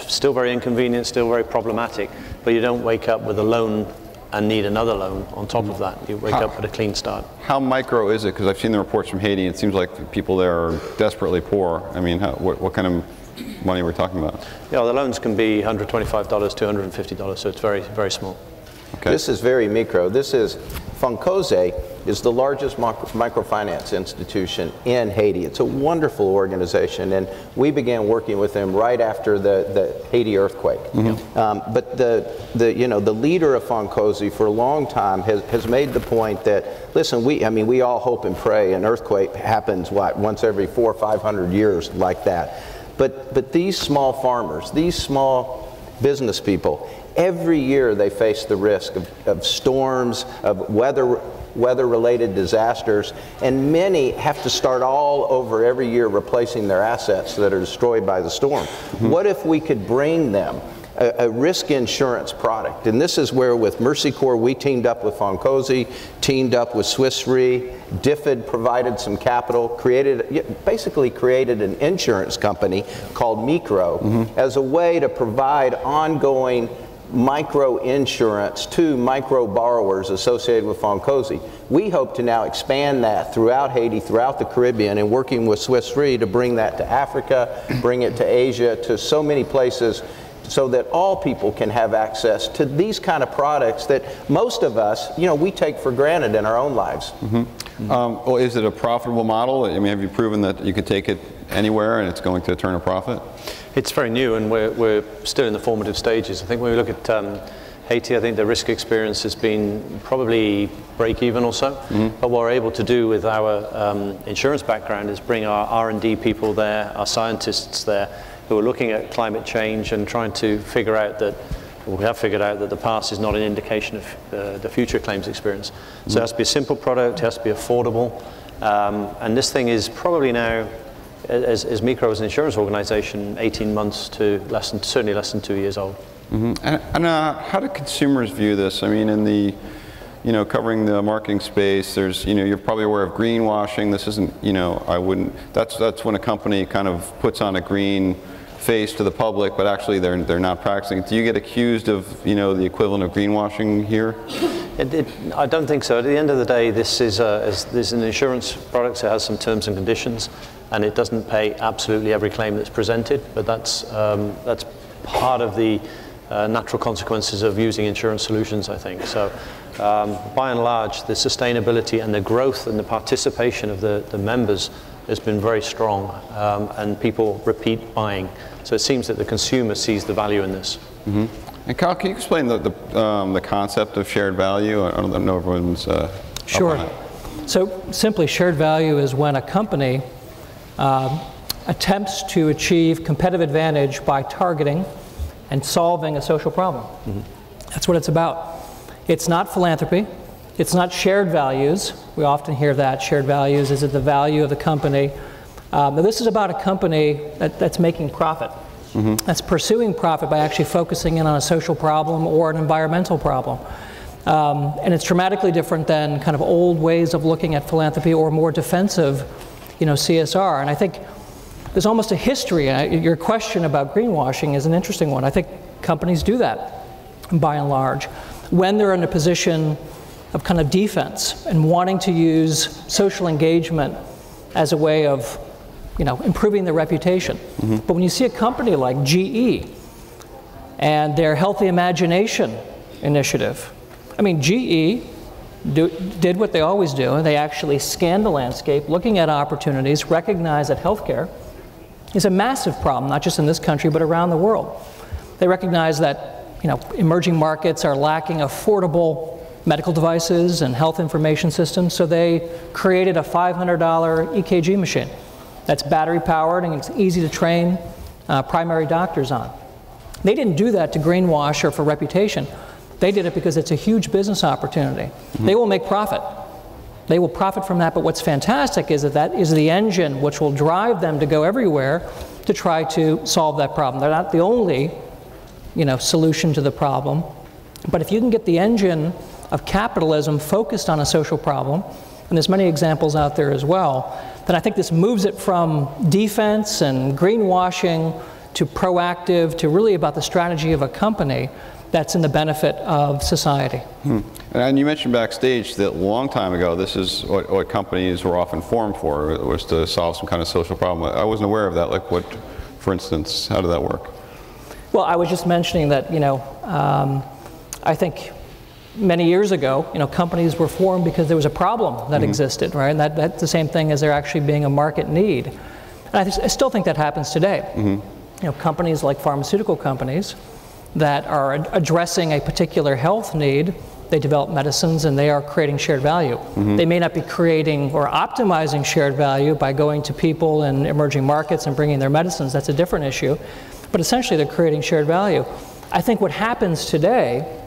still very inconvenient, still very problematic, but you don't wake up with a loan and need another loan on top of that. You wake up with a clean start. How micro is it? Because I've seen the reports from Haiti, and it seems like the people there are desperately poor. I mean, what kind of money we're talking about? Yeah, the loans can be $125, $250, so it's very, very small. Okay. This is very micro. This is Foncose is the largest microfinance institution in Haiti. It's a wonderful organization, and we began working with them right after the Haiti earthquake. But the leader of Fonkosi for a long time has made the point that, listen, we all hope and pray an earthquake happens, once every 400 or 500 years like that. But these small farmers, these small business people, every year they face the risk of storms, of weather-related disasters, and many have to start all over every year replacing their assets that are destroyed by the storm. What if we could bring them a risk insurance product? And this is where with Mercy Corps we teamed up with Fonkosi, teamed up with Swiss Re, DFID provided some capital, basically created an insurance company called Micro as a way to provide ongoing micro insurance to micro borrowers associated with Fonkosi. We hope to now expand that throughout Haiti, throughout the Caribbean, and working with Swiss Re to bring that to Africa, bring it to Asia, to so many places, so that all people can have access to these kind of products that most of us, we take for granted in our own lives. Well, is it a profitable model? I mean, have you proven that you could take it anywhere and it's going to turn a profit? It's very new, and we're still in the formative stages. I think when we look at Haiti, I think the risk experience has been probably break even or so. But what we're able to do with our insurance background is bring our R&D people there, our scientists there, who are looking at climate change and trying to figure out that, we have figured out that the past is not an indication of the future claims experience. So it has to be a simple product, it has to be affordable, and this thing is probably now, as Micro as an insurance organization, 18 months to certainly less than 2 years old. And how do consumers view this? I mean, in the, covering the marketing space, there's, you're probably aware of greenwashing. This isn't, that's when a company kind of puts on a green face to the public, but actually they're not practicing. Do you get accused of, the equivalent of greenwashing here? I don't think so. At the end of the day, this is an insurance product, so it has some terms and conditions, and it doesn't pay absolutely every claim that's presented, but that's part of the natural consequences of using insurance solutions, I think. So by and large, the sustainability and the growth and the participation of the members has been very strong, and people repeat buying. So it seems that the consumer sees the value in this. And Kyle, can you explain the concept of shared value? I don't know if everyone's Sure. So simply, shared value is when a company attempts to achieve competitive advantage by targeting and solving a social problem. That's what it's about. It's not philanthropy. It's not shared values. We often hear that, shared values. Is it the value of the company? Now this is about a company that's making profit. That's pursuing profit by actually focusing in on a social problem or an environmental problem. And it's dramatically different than kind of old ways of looking at philanthropy or more defensive, CSR. And I think there's almost a history. Your question about greenwashing is an interesting one. I think companies do that, by and large, when they're in a position of kind of defense and wanting to use social engagement as a way of, improving their reputation. But when you see a company like GE and their Healthy Imagination initiative, I mean, GE did what they always do, and they actually scanned the landscape, looking at opportunities, recognized that healthcare is a massive problem, not just in this country, but around the world. They recognize that, emerging markets are lacking affordable medical devices and health information systems, so they created a $500 EKG machine that's battery powered and it's easy to train primary doctors on. They didn't do that to greenwash or for reputation. They did it because it's a huge business opportunity. They will make profit. They will profit from that, but what's fantastic is that is the engine which will drive them to go everywhere to try to solve that problem. They're not the only, solution to the problem, but if you can get the engine of capitalism focused on a social problem, and there's many examples out there as well, then I think this moves it from defense and greenwashing to proactive to really about the strategy of a company that's in the benefit of society. And you mentioned backstage that a long time ago, this is what companies were often formed for, was to solve some kind of social problem. I wasn't aware of that. Like what, for instance, how did that work? Well, I was just mentioning that, I think many years ago, companies were formed because there was a problem that existed, right? And that's the same thing as there actually being a market need. And I still think that happens today. Companies like pharmaceutical companies that are addressing a particular health need, they develop medicines and they are creating shared value. They may not be creating or optimizing shared value by going to people in emerging markets and bringing their medicines. That's a different issue. But essentially they're creating shared value. I think what happens today,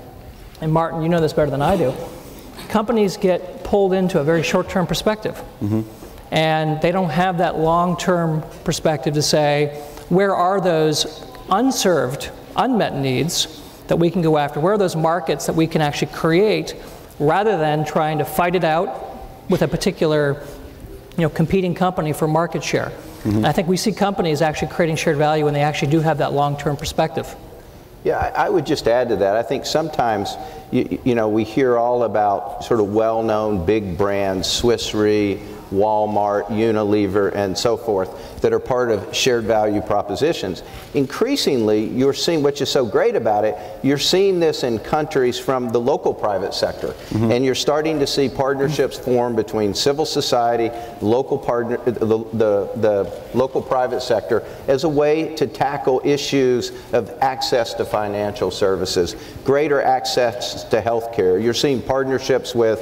and Martin, you know this better than I do, companies get pulled into a very short-term perspective. And they don't have that long-term perspective to say, where are those unserved, unmet needs that we can go after? Where are those markets that we can actually create rather than trying to fight it out with a particular competing company for market share? And I think we see companies actually creating shared value when they actually do have that long-term perspective. Yeah, I would just add to that. I think sometimes, we hear all about sort of well-known big brands, Swiss Re, Walmart, Unilever, and so forth, that are part of shared value propositions. Increasingly, you're seeing, which is so great about it, you're seeing this in countries from the local private sector. And you're starting to see partnerships form between civil society, local the local private sector, as a way to tackle issues of access to financial services, greater access to health care. You're seeing partnerships with,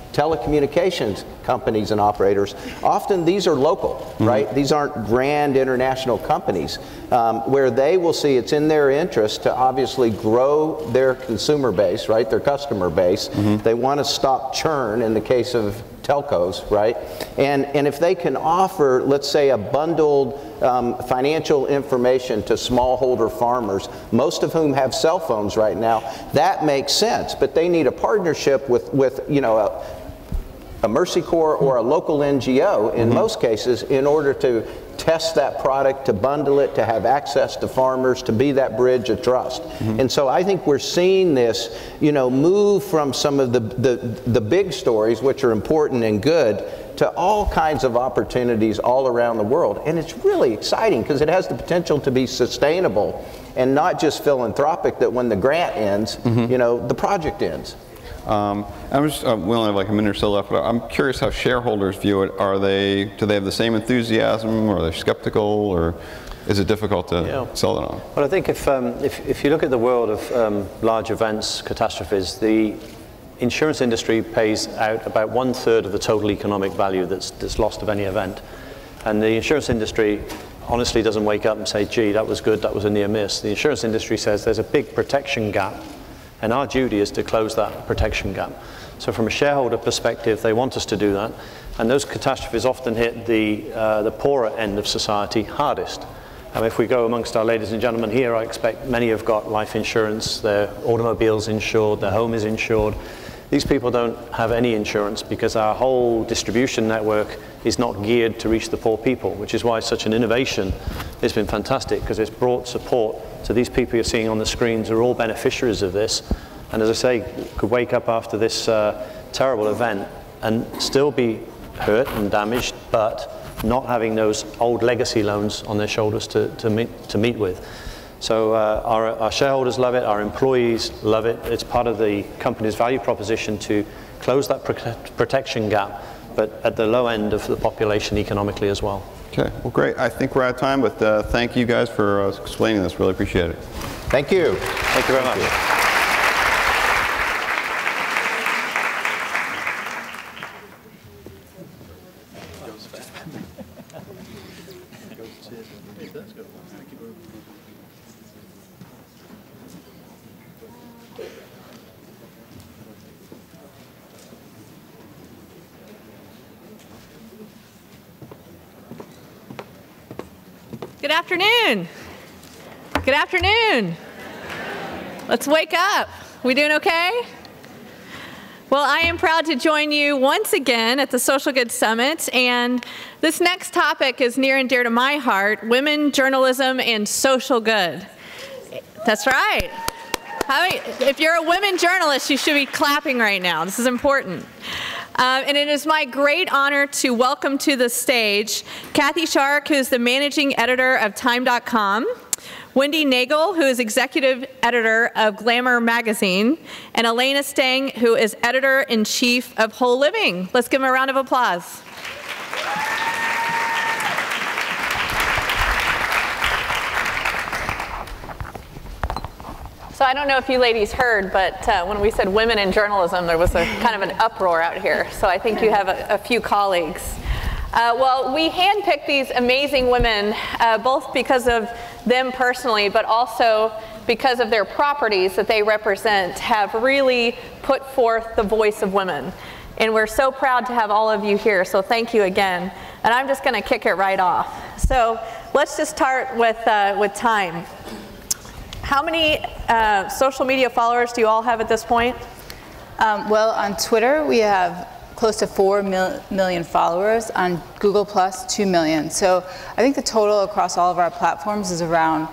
telecommunications companies and operators. Often these are local, right? These aren't grand international companies where they will see it's in their interest to obviously grow their consumer base, right? Their customer base. They want to stop churn in the case of telcos, right? And if they can offer, let's say, a bundled financial information to smallholder farmers, most of whom have cell phones right now, that makes sense. But they need a partnership with a Mercy Corps or a local NGO in most cases in order to test that product, to bundle it, to have access to farmers, to be that bridge of trust. And so I think we're seeing this, move from some of the big stories, which are important and good, to all kinds of opportunities all around the world. And it's really exciting because it has the potential to be sustainable and not just philanthropic, that when the grant ends, the project ends. I'm just, we only have like a minute or so left, but I'm curious how shareholders view it. Do they have the same enthusiasm, or are they skeptical, or is it difficult to sell it on? Well, I think if you look at the world of large events, catastrophes, the insurance industry pays out about 1/3 of the total economic value that's lost of any event. And the insurance industry honestly doesn't wake up and say, gee, that was good, that was a near miss. The insurance industry says there's a big protection gap, and our duty is to close that protection gap. So from a shareholder perspective, they want us to do that. And those catastrophes often hit the poorer end of society hardest. If we go amongst our ladies and gentlemen here, I expect many have got life insurance, their automobile's insured, their home is insured. These people don't have any insurance because our whole distribution network is not geared to reach the poor people, which is why such an innovation has been fantastic, because it's brought support to these people you're seeing on the screens who are all beneficiaries of this. And as I say, could wake up after this terrible event and still be hurt and damaged, but not having those old legacy loans on their shoulders to meet with. So our shareholders love it, our employees love it. It's part of the company's value proposition to close that protection gap, but at the low end of the population economically as well. Okay, well great. I think we're out of time, but thank you guys for explaining this. Really appreciate it. Thank you. Thank you very much. Good afternoon. Good afternoon. Let's wake up. We doing okay? Well, I am proud to join you once again at the Social Good Summit, and this next topic is near and dear to my heart: women, journalism, and social good. That's right. If you're a women journalist, you should be clapping right now. This is important. And it is my great honor to welcome to the stage Kathy Shark, who's the managing editor of Time.com, Wendy Nagel, who is executive editor of Glamour magazine, and Elena Stang, who is editor-in-chief of Whole Living. Let's give them a round of applause. So I don't know if you ladies heard, but when we said women in journalism, there was a kind of an uproar out here. So I think you have a few colleagues. Well, we handpicked these amazing women, both because of them personally, but also because of their properties that they represent, have really put forth the voice of women. And we're so proud to have all of you here, so thank you again. And I'm just going to kick it right off. So let's just start with time. How many social media followers do you all have at this point? Well, on Twitter, we have close to 4 million followers. On Google+, 2 million. So I think the total across all of our platforms is around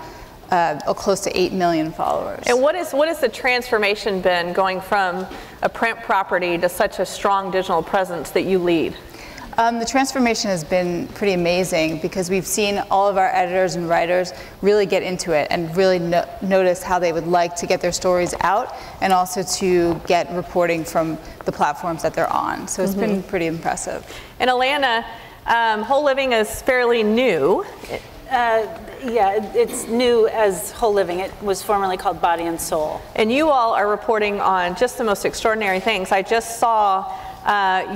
close to 8 million followers. And what has the transformation been going from a print property to such a strong digital presence that you lead? The transformation has been pretty amazing because we've seen all of our editors and writers really get into it and really notice how they would like to get their stories out and also to get reporting from the platforms that they're on. So it's been pretty impressive. And Alana, Whole Living is fairly new. Yeah, it's new as Whole Living. It was formerly called Body and Soul. And you all are reporting on just the most extraordinary things. I just saw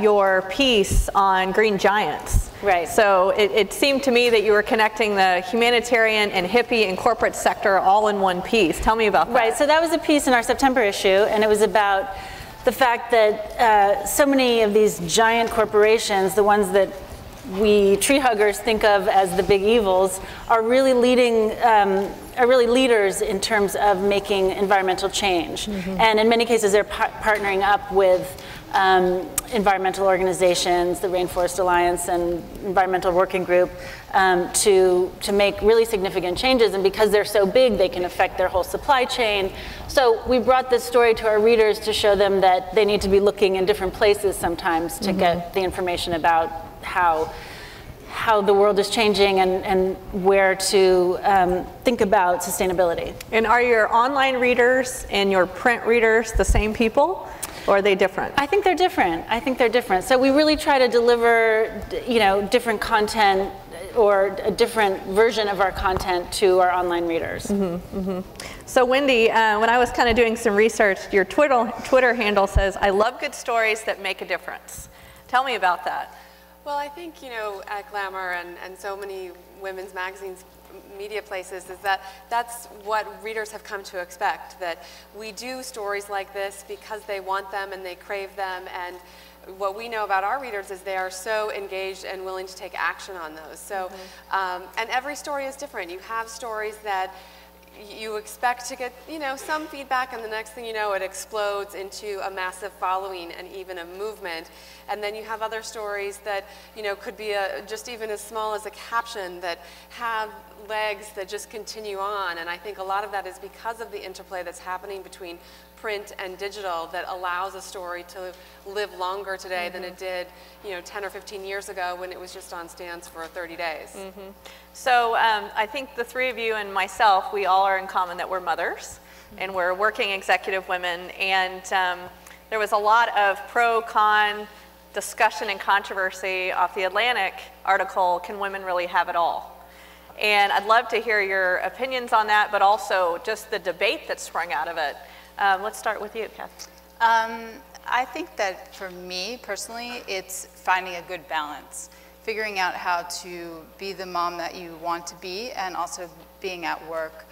your piece on Green Giants. Right. So it seemed to me that you were connecting the humanitarian and hippie and corporate sector all in one piece. Tell me about that. Right, so that was a piece in our September issue, and it was about the fact that so many of these giant corporations, the ones that we tree huggers think of as the big evils, are really leading, are really leaders in terms of making environmental change. And in many cases, they're partnering up with environmental organizations, the Rainforest Alliance and Environmental Working Group, to make really significant changes. And because they're so big, they can affect their whole supply chain. So we brought this story to our readers to show them that they need to be looking in different places sometimes to get the information about how the world is changing and where to think about sustainability. And are your online readers and your print readers the same people? Or are they different? I think they're different. I think they're different. So we really try to deliver, different content or a different version of our content to our online readers. So Wendy, when I was kind of doing some research, your Twitter handle says, "I love good stories that make a difference." Tell me about that. Well, I think, at Glamour and so many women's magazines, media places, is that that's what readers have come to expect, that we do stories like this because they want them and they crave them, and what we know about our readers is they are so engaged and willing to take action on those. So, and every story is different. You have stories that you expect to get, some feedback, and the next thing you know, it explodes into a massive following and even a movement. And then you have other stories that, could be just even as small as a caption that have legs that just continue on. And I think a lot of that is because of the interplay that's happening between print and digital that allows a story to live longer today than it did, 10 or 15 years ago when it was just on stands for 30 days. So I think the three of you and myself, we all are in common that we're mothers and we're working executive women, and there was a lot of pro-con discussion and controversy off the Atlantic article, "Can Women Really Have It All?" And I'd love to hear your opinions on that, but also just the debate that sprung out of it. Let's start with you, Kath. I think that for me personally, it's finding a good balance, figuring out how to be the mom that you want to be, and also being at work,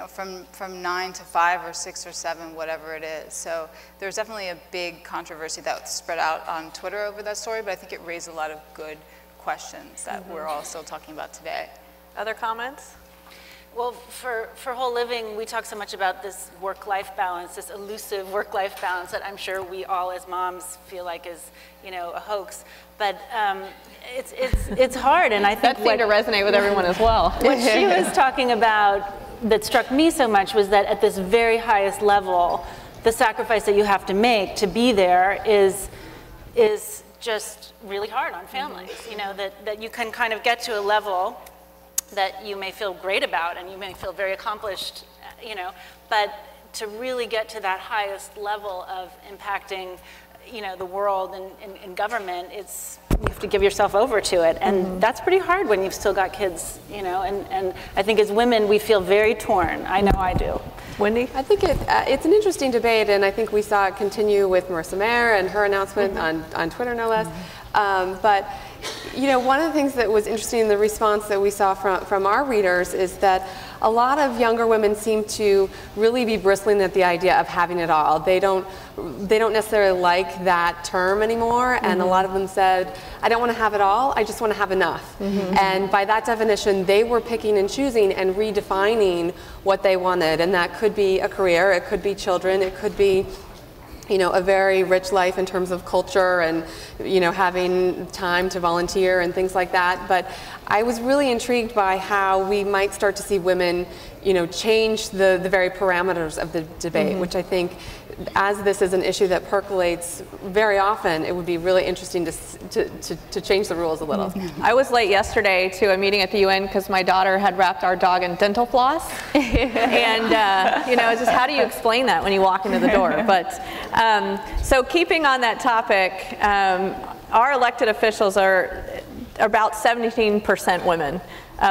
from 9 to 5 or 6 or 7, whatever it is. So there's definitely a big controversy that spread out on Twitter over that story, but I think it raised a lot of good questions that we're all still talking about today. Other comments? Well, for Whole Living, we talk so much about this work-life balance, this elusive work-life balance that I'm sure we all as moms feel like is, a hoax. But it's hard, and I think that seemed to resonate with everyone as well. What she was talking about that struck me so much was that at this very highest level, the sacrifice that you have to make to be there is just really hard on families. That you can kind of get to a level that you may feel great about and you may feel very accomplished, you know, but to really get to that highest level of impacting, you know, the world and government, it's, you have to give yourself over to it. And that's pretty hard when you've still got kids, you know, and I think as women, we feel very torn. I know I do. Wendy? I think it's an interesting debate, and I think we saw it continue with Marissa Mayer and her announcement on Twitter, no less. But you know, one of the things that was interesting in the response that we saw from our readers is that a lot of younger women seem to really be bristling at the idea of having it all. They don't necessarily like that term anymore, and a lot of them said, I don't want to have it all, I just want to have enough. And by that definition, they were picking and choosing and redefining what they wanted, and that could be a career, it could be children, it could be, you know, a very rich life in terms of culture and, you know, having time to volunteer and things like that. But I was really intrigued by how we might start to see women, you know, change the very parameters of the debate, which I think, as this is an issue that percolates very often, it would be really interesting to change the rules a little. I was late yesterday to a meeting at the UN because my daughter had wrapped our dog in dental floss. And, you know, it's just how do you explain that when you walk into the door? But so keeping on that topic, our elected officials are about 17% women,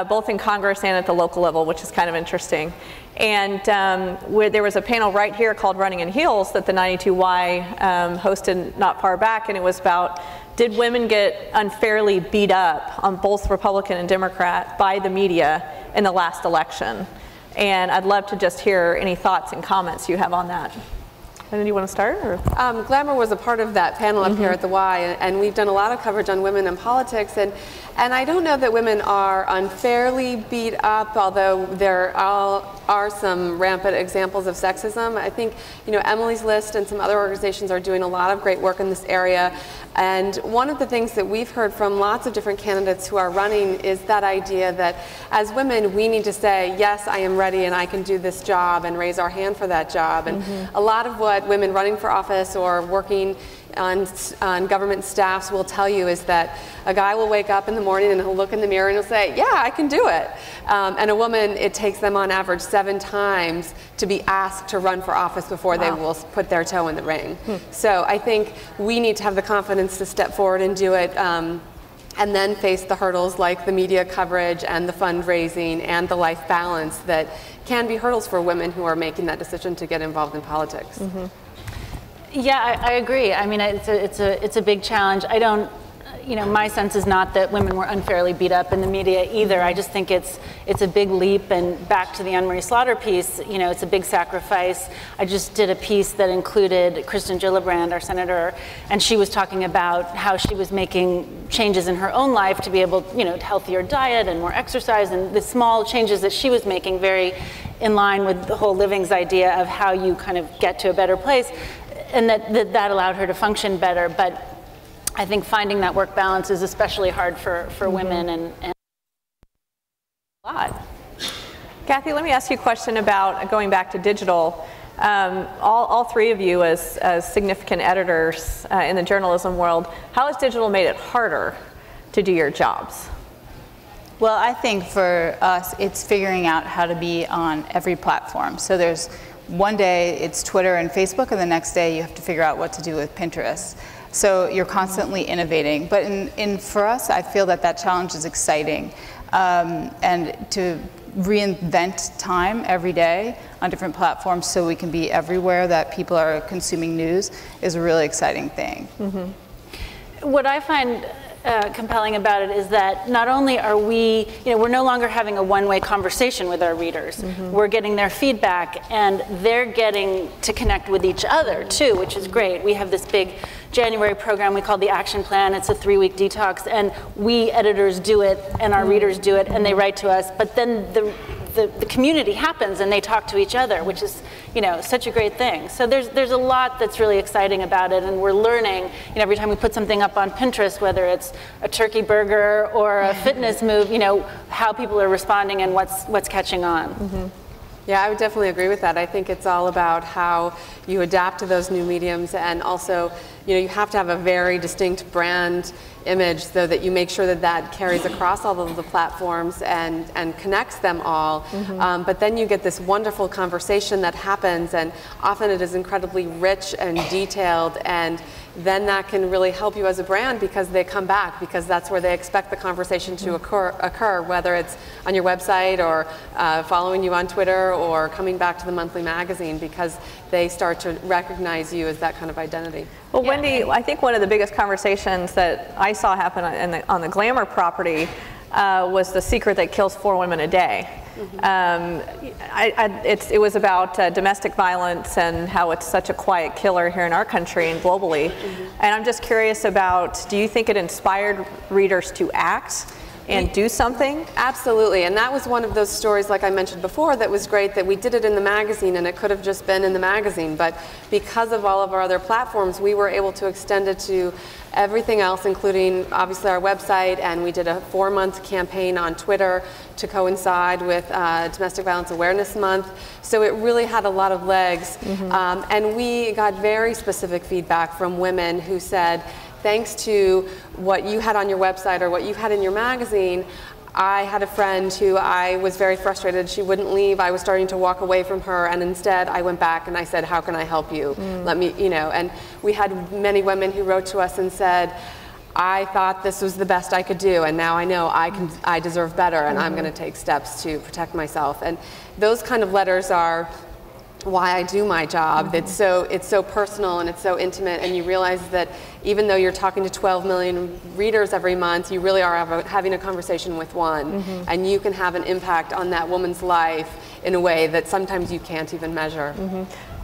both in Congress and at the local level, which is kind of interesting. And there was a panel right here called Running in Heels that the 92Y hosted not far back, and it was about, did women get unfairly beat up on both Republican and Democrat by the media in the last election? And I'd love to just hear any thoughts and comments you have on that. And then you want to start? Or? Glamour was a part of that panel up here at the Y, and we've done a lot of coverage on women in politics, and I don't know that women are unfairly beat up, although there are some rampant examples of sexism. I think, you know, Emily's List and some other organizations are doing a lot of great work in this area, and one of the things that we've heard from lots of different candidates who are running is that idea that as women we need to say, yes, I am ready and I can do this job, and raise our hand for that job. And a lot of what women running for office or working on government staffs will tell you is that a guy will wake up in the morning and he'll look in the mirror and he'll say, yeah, I can do it. And a woman, it takes them on average 7 times to be asked to run for office before they will put their toe in the ring. So I think we need to have the confidence to step forward and do it, and then face the hurdles like the media coverage and the fundraising and the life balance that can be hurdles for women who are making that decision to get involved in politics. Yeah, I agree. I mean, it's a big challenge. I don't, you know, my sense is not that women were unfairly beat up in the media either. I just think it's a big leap, and back to the Anne-Marie Slaughter piece, you know, it's a big sacrifice. I just did a piece that included Kristen Gillibrand, our senator, and she was talking about how she was making changes in her own life to be able, you know, healthier diet and more exercise, and the small changes that she was making very in line with the whole Living's idea of how you kind of get to a better place. And that allowed her to function better. But I think finding that work balance is especially hard for women and a lot. Kathy, let me ask you a question about going back to digital. All three of you as significant editors in the journalism world, how has digital made it harder to do your jobs? Well, I think for us, it's figuring out how to be on every platform. So there's one day it's Twitter and Facebook, and the next day you have to figure out what to do with Pinterest. So you're constantly innovating. But for us, I feel that challenge is exciting. And to reinvent time every day on different platforms so we can be everywhere that people are consuming news is a really exciting thing. What I find compelling about it is that not only are we, you know, we're no longer having a one-way conversation with our readers. We're getting their feedback, and they're getting to connect with each other too, which is great. We have this big January program we call the Action Plan. It's a 3-week detox, and we editors do it, and our readers do it, and they write to us. But then the community happens, and they talk to each other, which is, you know, such a great thing. So there's a lot that's really exciting about it, and we're learning, you know, every time we put something up on Pinterest, whether it's a turkey burger or a fitness move, you know, how people are responding and what's catching on. Yeah, I would definitely agree with that. I think it's all about how you adapt to those new mediums, and also, you have to have a very distinct brand image so that you make sure that that carries across all of the platforms and connects them all. But then you get this wonderful conversation that happens, and often it is incredibly rich and detailed, and then that can really help you as a brand because they come back, because that's where they expect the conversation to occur, whether it's on your website or following you on Twitter or coming back to the monthly magazine, because they start to recognize you as that kind of identity. Well, Wendy, I think one of the biggest conversations that I saw happen on the Glamour property was the secret that kills 4 women a day. It was about domestic violence and how it's such a quiet killer here in our country and globally. And I'm just curious about, do you think it inspired readers to act and do something? Absolutely, and that was one of those stories, like I mentioned before, that was great that we did it in the magazine, and it could have just been in the magazine, but because of all of our other platforms, we were able to extend it to everything else, including obviously our website, and we did a 4-month campaign on Twitter to coincide with Domestic Violence Awareness Month. So it really had a lot of legs, and we got very specific feedback from women who said, thanks to what you had on your website or what you had in your magazine, I had a friend who I was very frustrated. She wouldn't leave. I was starting to walk away from her, and instead I went back and I said, how can I help you? Let me, and we had many women who wrote to us and said, I thought this was the best I could do, and now I know I deserve better, and I'm going to take steps to protect myself. And those kind of letters are why I do my job. It's so personal and it's so intimate, and you realize that even though you're talking to 12 million readers every month, you really are having a conversation with one, and you can have an impact on that woman's life in a way that sometimes you can't even measure.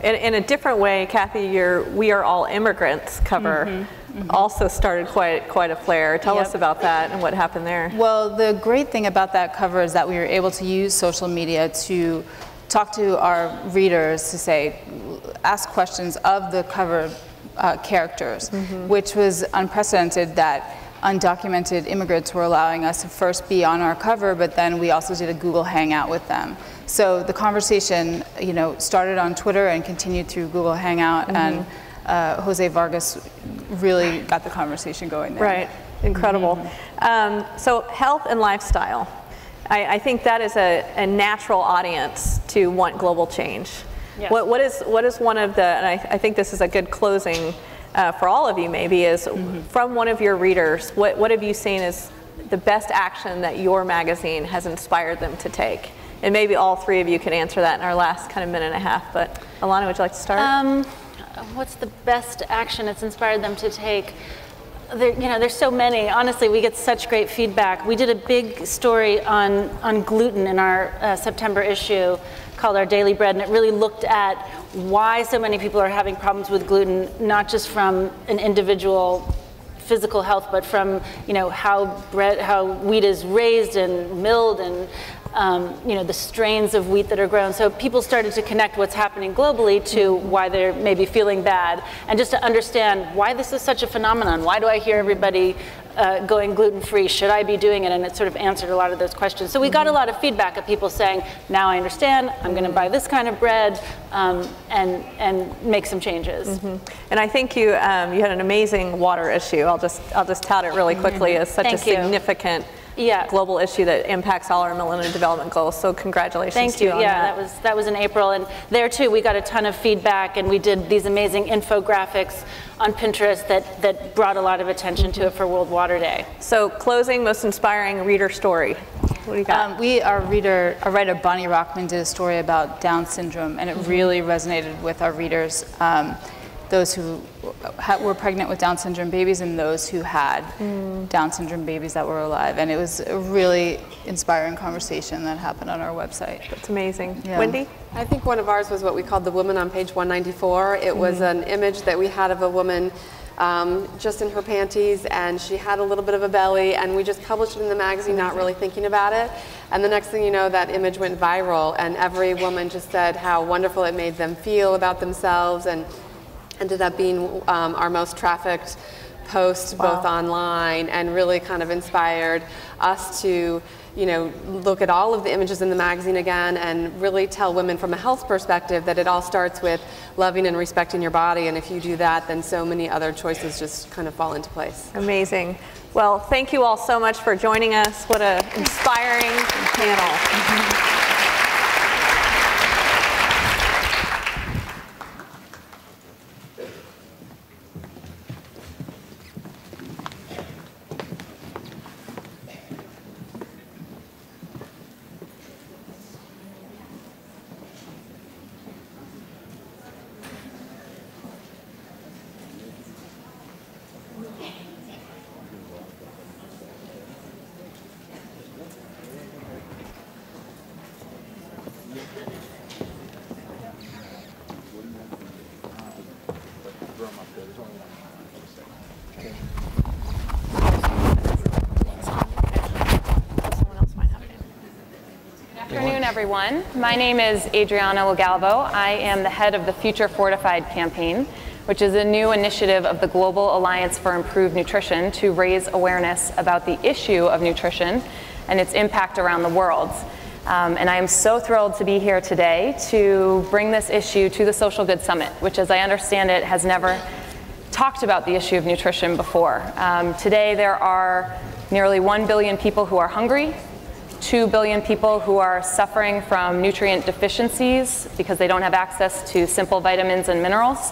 In a different way, Kathy, your We Are All Immigrants cover also started quite a flare. Tell us about that and what happened there. Well, the great thing about that cover is that we were able to use social media to talk to our readers, to say, ask questions of the cover characters, which was unprecedented, that undocumented immigrants were allowing us to first be on our cover, but then we also did a Google Hangout with them. So the conversation, started on Twitter and continued through Google Hangout, and Jose Vargas really got the conversation going there. Right, incredible. So health and lifestyle. I think that is a natural audience to want global change. Yes. What is one of the, and I think this is a good closing for all of you maybe, is from one of your readers, what have you seen as the best action that your magazine has inspired them to take? And maybe all 3 of you can answer that in our last kind of minute and a half, but Alana, would you like to start? What's the best action it's inspired them to take? There's so many. Honestly, we get such great feedback. We did a big story on gluten in our September issue called Our Daily Bread, and it really looked at why so many people are having problems with gluten, not just from an individual physical health, but from how wheat is raised and milled, and the strains of wheat that are grown. So people started to connect what's happening globally to why they're maybe feeling bad, and just to understand why this is such a phenomenon. Why do I hear everybody going gluten-free? Should I be doing it? And it sort of answered a lot of those questions. So we got a lot of feedback of people saying, now I understand, I'm going to buy this kind of bread, and make some changes. And I think you had an amazing water issue. I'll just tout it really quickly as such a significant global issue that impacts all our Millennium Development Goals. So congratulations. Thank you. To you on that was in April, and there too we got a ton of feedback, and we did these amazing infographics on Pinterest that brought a lot of attention to it for World Water Day. So closing, most inspiring reader story. What do you got? Our writer Bonnie Rockman did a story about Down syndrome, and it really resonated with our readers. Those who were pregnant with Down syndrome babies and those who had Down syndrome babies that were alive. And it was a really inspiring conversation that happened on our website. That's amazing. Yeah. Wendy? I think one of ours was what we called the woman on page 194. It was an image that we had of a woman just in her panties, and she had a little bit of a belly, and we just published it in the magazine, not really thinking about it. And the next thing you know, that image went viral, and every woman just said how wonderful it made them feel about themselves, and ended up being our most trafficked post both online and really kind of inspired us to, you know, look at all of the images in the magazine again and really tell women from a health perspective that it all starts with loving and respecting your body, and if you do that, then so many other choices just kind of fall into place. Amazing. Well, thank you all so much for joining us. What an inspiring panel. Good afternoon, everyone. My name is Adriana Lagalvo. I am the head of the Future Fortified campaign, which is a new initiative of the Global Alliance for Improved Nutrition to raise awareness about the issue of nutrition and its impact around the world. And I am so thrilled to be here today to bring this issue to the Social Good Summit, which, as I understand it, has never talked about the issue of nutrition before. Today there are nearly 1 billion people who are hungry, 2 billion people who are suffering from nutrient deficiencies because they don't have access to simple vitamins and minerals.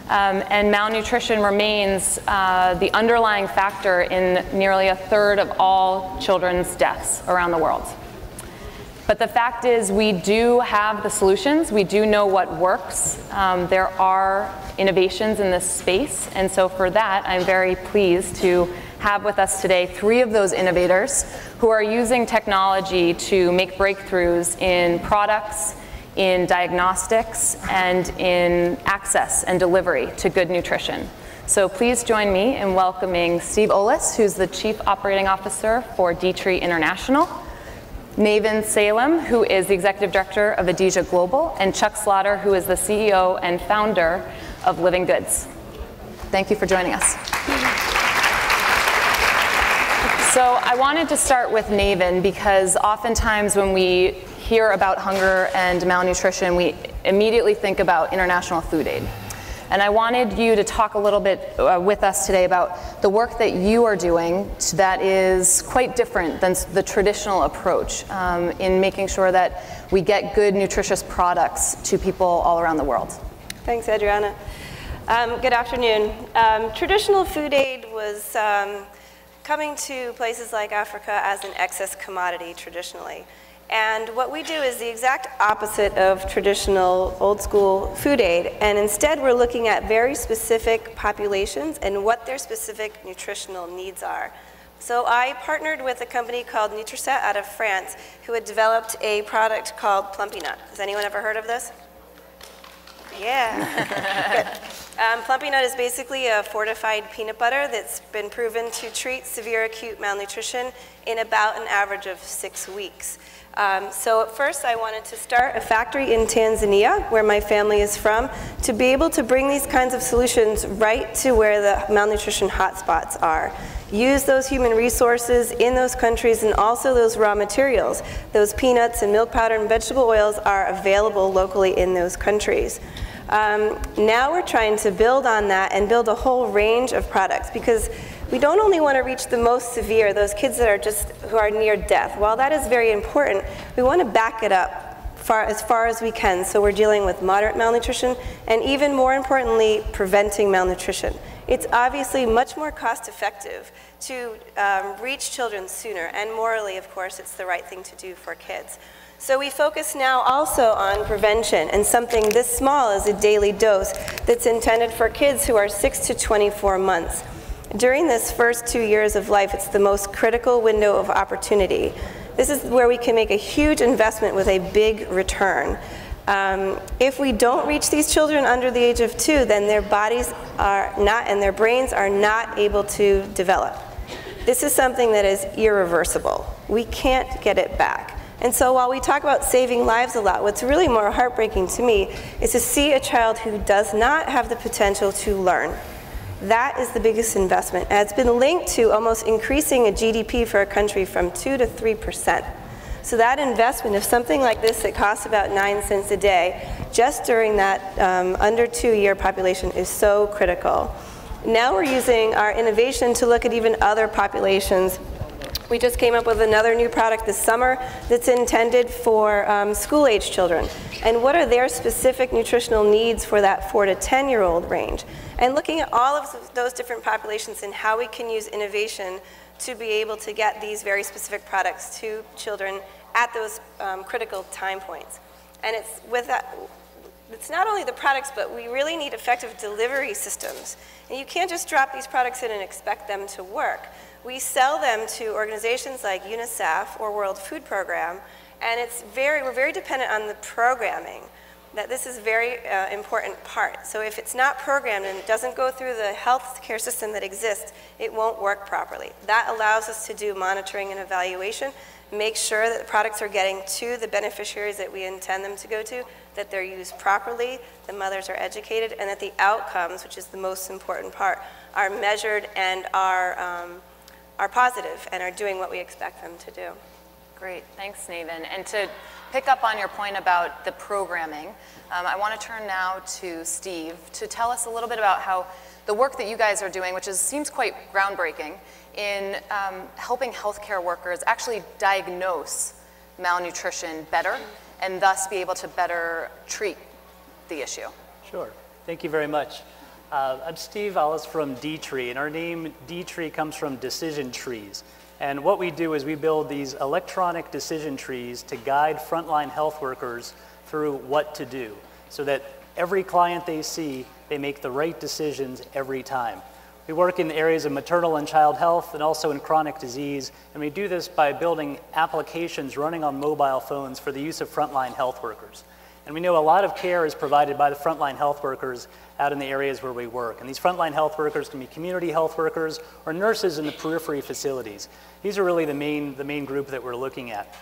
And malnutrition remains the underlying factor in nearly a third of all children's deaths around the world. But the fact is, we do have the solutions. We do know what works. There are innovations in this space, and so for that, I'm very pleased to have with us today 3 of those innovators who are using technology to make breakthroughs in products, in diagnostics, and in access and delivery to good nutrition. So please join me in welcoming Steve Ollis, who's the Chief Operating Officer for Dietrich International, Navin Salem, who is the Executive Director of Adhesia Global, and Chuck Slaughter, who is the CEO and founder of Living Goods. Thank you for joining us. So I wanted to start with Navin because oftentimes when we hear about hunger and malnutrition, we immediately think about International Food Aid. And I wanted you to talk a little bit with us today about the work that you are doing that is quite different than the traditional approach in making sure that we get good, nutritious products to people all around the world. Thanks, Adriana. Good afternoon. Traditional food aid was coming to places like Africa as an excess commodity traditionally. And what we do is the exact opposite of traditional old school food aid, and instead we're looking at very specific populations and what their specific nutritional needs are. So I partnered with a company called Nutrisat out of France who had developed a product called Plumpy Nut. Has anyone ever heard of this? Yeah. Good. Plumpy Nut is basically a fortified peanut butter that's been proven to treat severe acute malnutrition in about an average of 6 weeks. So at first I wanted to start a factory in Tanzania, where my family is from, to be able to bring these kinds of solutions right to where the malnutrition hotspots are. Use those human resources in those countries and also those raw materials. Those peanuts and milk powder and vegetable oils are available locally in those countries. Now we're trying to build on that and build a whole range of products, because we don't only want to reach the most severe, those kids that are who are near death. While that is very important, we want to back it up as far as we can. So we're dealing with moderate malnutrition and, even more importantly, preventing malnutrition. It's obviously much more cost effective to reach children sooner, and morally, of course, it's the right thing to do for kids. So we focus now also on prevention, and something this small as a daily dose that's intended for kids who are 6 to 24 months. During this first 2 years of life, it's the most critical window of opportunity. This is where we can make a huge investment with a big return. If we don't reach these children under the age of 2, then their bodies are not, and their brains are not able to develop. This is something that is irreversible. We can't get it back. And so while we talk about saving lives a lot, what's really more heartbreaking to me is to see a child who does not have the potential to learn. That is the biggest investment. And it's been linked to almost increasing a GDP for a country from 2 to 3%. So that investment of something like this that costs about 9 cents a day, just during that under 2-year population is so critical. Now we're using our innovation to look at even other populations. We just came up with another new product this summer that's intended for school-age children. And what are their specific nutritional needs for that 4 to 10-year-old range? And looking at all of those different populations and how we can use innovation to be able to get these very specific products to children at those critical time points. And it's with that, it's not only the products, but we really need effective delivery systems. And you can't just drop these products in and expect them to work. We sell them to organizations like UNICEF or World Food Program, and we're very dependent on the programming. That this is a very important part. So if it's not programmed and it doesn't go through the health care system that exists, it won't work properly. That allows us to do monitoring and evaluation, make sure that the products are getting to the beneficiaries that we intend them to go to, that they're used properly, the mothers are educated, and that the outcomes, which is the most important part, are measured and are positive and are doing what we expect them to do. Great, thanks, Naven. And to pick up on your point about the programming, I want to turn now to Steve to tell us a little bit about how the work that you guys are doing, which seems quite groundbreaking, in helping healthcare workers actually diagnose malnutrition better and thus be able to better treat the issue. Sure, thank you very much. I'm Steve Ellis from D-Tree, and our name D-Tree comes from decision trees. And what we do is we build these electronic decision trees to guide frontline health workers through what to do, so that every client they see, they make the right decisions every time. We work in areas of maternal and child health and also in chronic disease, and we do this by building applications running on mobile phones for the use of frontline health workers. And we know a lot of care is provided by the frontline health workers out in the areas where we work. And these frontline health workers can be community health workers or nurses in the periphery facilities. These are really the main group that we're looking at.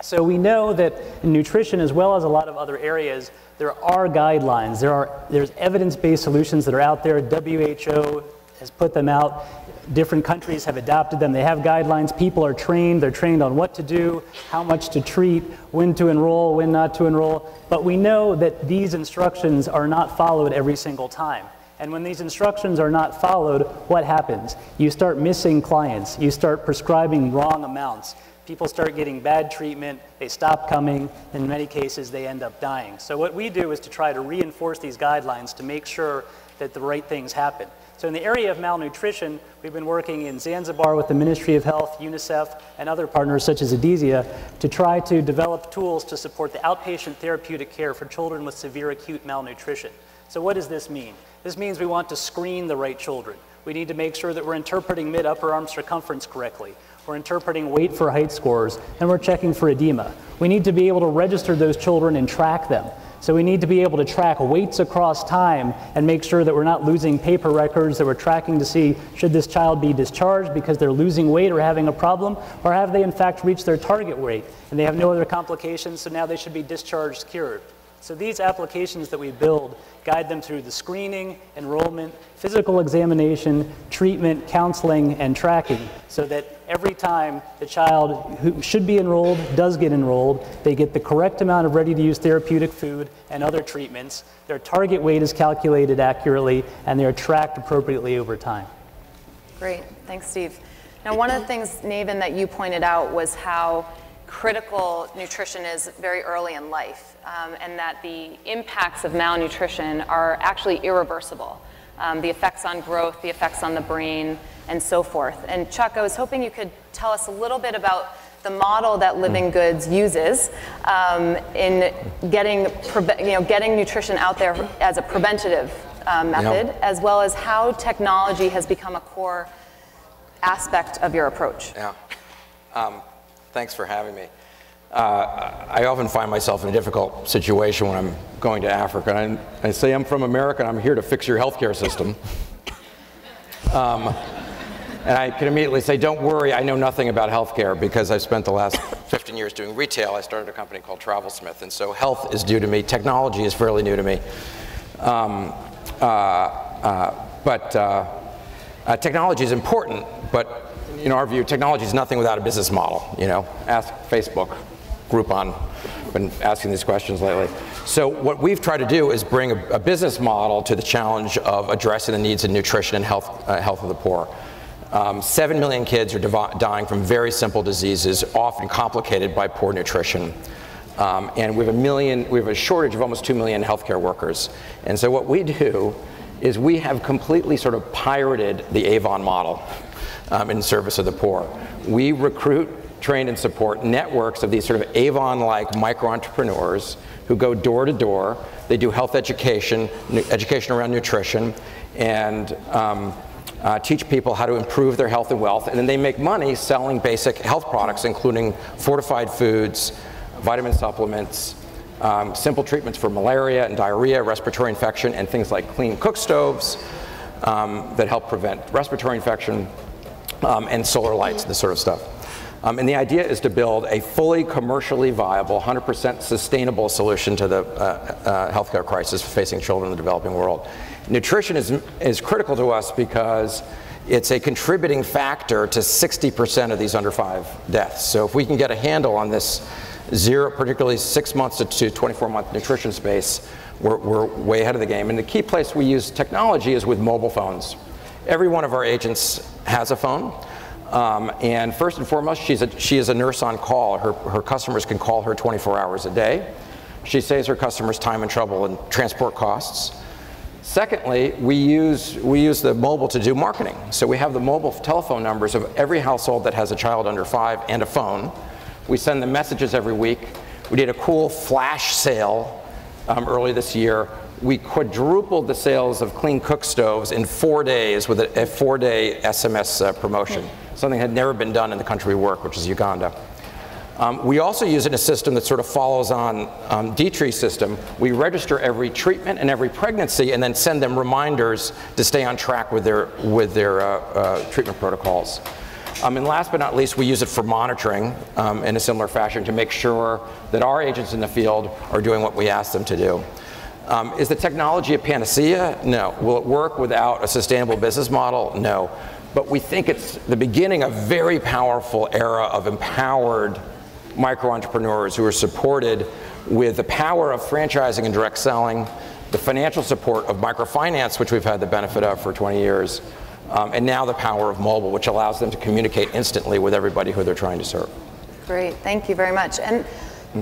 So we know that in nutrition, as well as a lot of other areas, there are guidelines. There's evidence-based solutions that are out there. WHO has put them out. Different countries have adopted them. They have guidelines. People are trained. They're trained on what to do, how much to treat, when to enroll, when not to enroll. But we know that these instructions are not followed every single time. And when these instructions are not followed, what happens? You start missing clients. You start prescribing wrong amounts. People start getting bad treatment. They stop coming. In many cases, they end up dying. So what we do is to try to reinforce these guidelines to make sure that the right things happen. So in the area of malnutrition, we've been working in Zanzibar with the Ministry of Health, UNICEF, and other partners such as Adizia to try to develop tools to support the outpatient therapeutic care for children with severe acute malnutrition. So what does this mean? This means we want to screen the right children. We need to make sure that we're interpreting mid-upper arm circumference correctly. We're interpreting weight for height scores, and we're checking for edema. We need to be able to register those children and track them. So we need to be able to track weights across time and make sure that we're not losing paper records, that we're tracking to see should this child be discharged because they're losing weight or having a problem, or have they in fact reached their target weight and they have no other complications, so now they should be discharged cured. So these applications that we build guide them through the screening, enrollment, physical examination, treatment, counseling, and tracking, so that every time the child who should be enrolled does get enrolled, they get the correct amount of ready-to-use therapeutic food and other treatments, their target weight is calculated accurately, and they're tracked appropriately over time. Great, thanks, Steve. Now, one of the things, Naven, that you pointed out was how critical nutrition is very early in life, and that the impacts of malnutrition are actually irreversible. The effects on growth, the effects on the brain, and so forth. And Chuck, I was hoping you could tell us a little bit about the model that Living Goods uses in getting nutrition out there as a preventative method, as well as how technology has become a core aspect of your approach. Yeah. Thanks for having me. I often find myself in a difficult situation when I'm going to Africa. And I say I'm from America and I'm here to fix your healthcare system. And I can immediately say, don't worry, I know nothing about healthcare because I've spent the last 15 years doing retail. I started a company called TravelSmith, and so health is new to me. Technology is fairly new to me. But Technology is important, but in our view, technology is nothing without a business model. Ask Facebook, Groupon. Been asking these questions lately. So what we've tried to do is bring a business model to the challenge of addressing the needs of nutrition and health of the poor. 7 million kids are dying from very simple diseases, often complicated by poor nutrition. And we have a shortage of almost 2 million healthcare workers. And so what we do is we have completely sort of pirated the Avon model in service of the poor. We recruit, train, and support networks of these sort of Avon-like micro-entrepreneurs who go door to door. They do health education around nutrition, and teach people how to improve their health and wealth, and then they make money selling basic health products, including fortified foods, vitamin supplements, simple treatments for malaria and diarrhea, respiratory infection, and things like clean cook stoves that help prevent respiratory infection, and solar lights, this sort of stuff. And the idea is to build a fully commercially viable, 100% sustainable solution to the healthcare crisis facing children in the developing world. Nutrition is critical to us because it's a contributing factor to 60% of these under 5 deaths. So if we can get a handle on this particularly 6 months to 24-month nutrition space, we're way ahead of the game. And the key place we use technology is with mobile phones. Every one of our agents has a phone. And first and foremost, she is a nurse on call. Her customers can call her 24 hours a day. She saves her customers time and trouble and transport costs. Secondly, we use the mobile to do marketing. So we have the mobile telephone numbers of every household that has a child under 5 and a phone. We send them messages every week. We did a cool flash sale early this year. We quadrupled the sales of clean cook stoves in 4 days with a 4-day SMS promotion. Something that had never been done in the country we work, which is Uganda. We also use it in a system that sort of follows on D-Tree system. We register every treatment and every pregnancy and then send them reminders to stay on track with their treatment protocols. And last but not least, we use it for monitoring in a similar fashion to make sure that our agents in the field are doing what we ask them to do. Is the technology a panacea? No. Will it work without a sustainable business model? No. But we think it's the beginning of a very powerful era of empowered micro-entrepreneurs who are supported with the power of franchising and direct selling, the financial support of microfinance, which we've had the benefit of for 20 years, and now the power of mobile, which allows them to communicate instantly with everybody who they're trying to serve. Great, thank you very much. And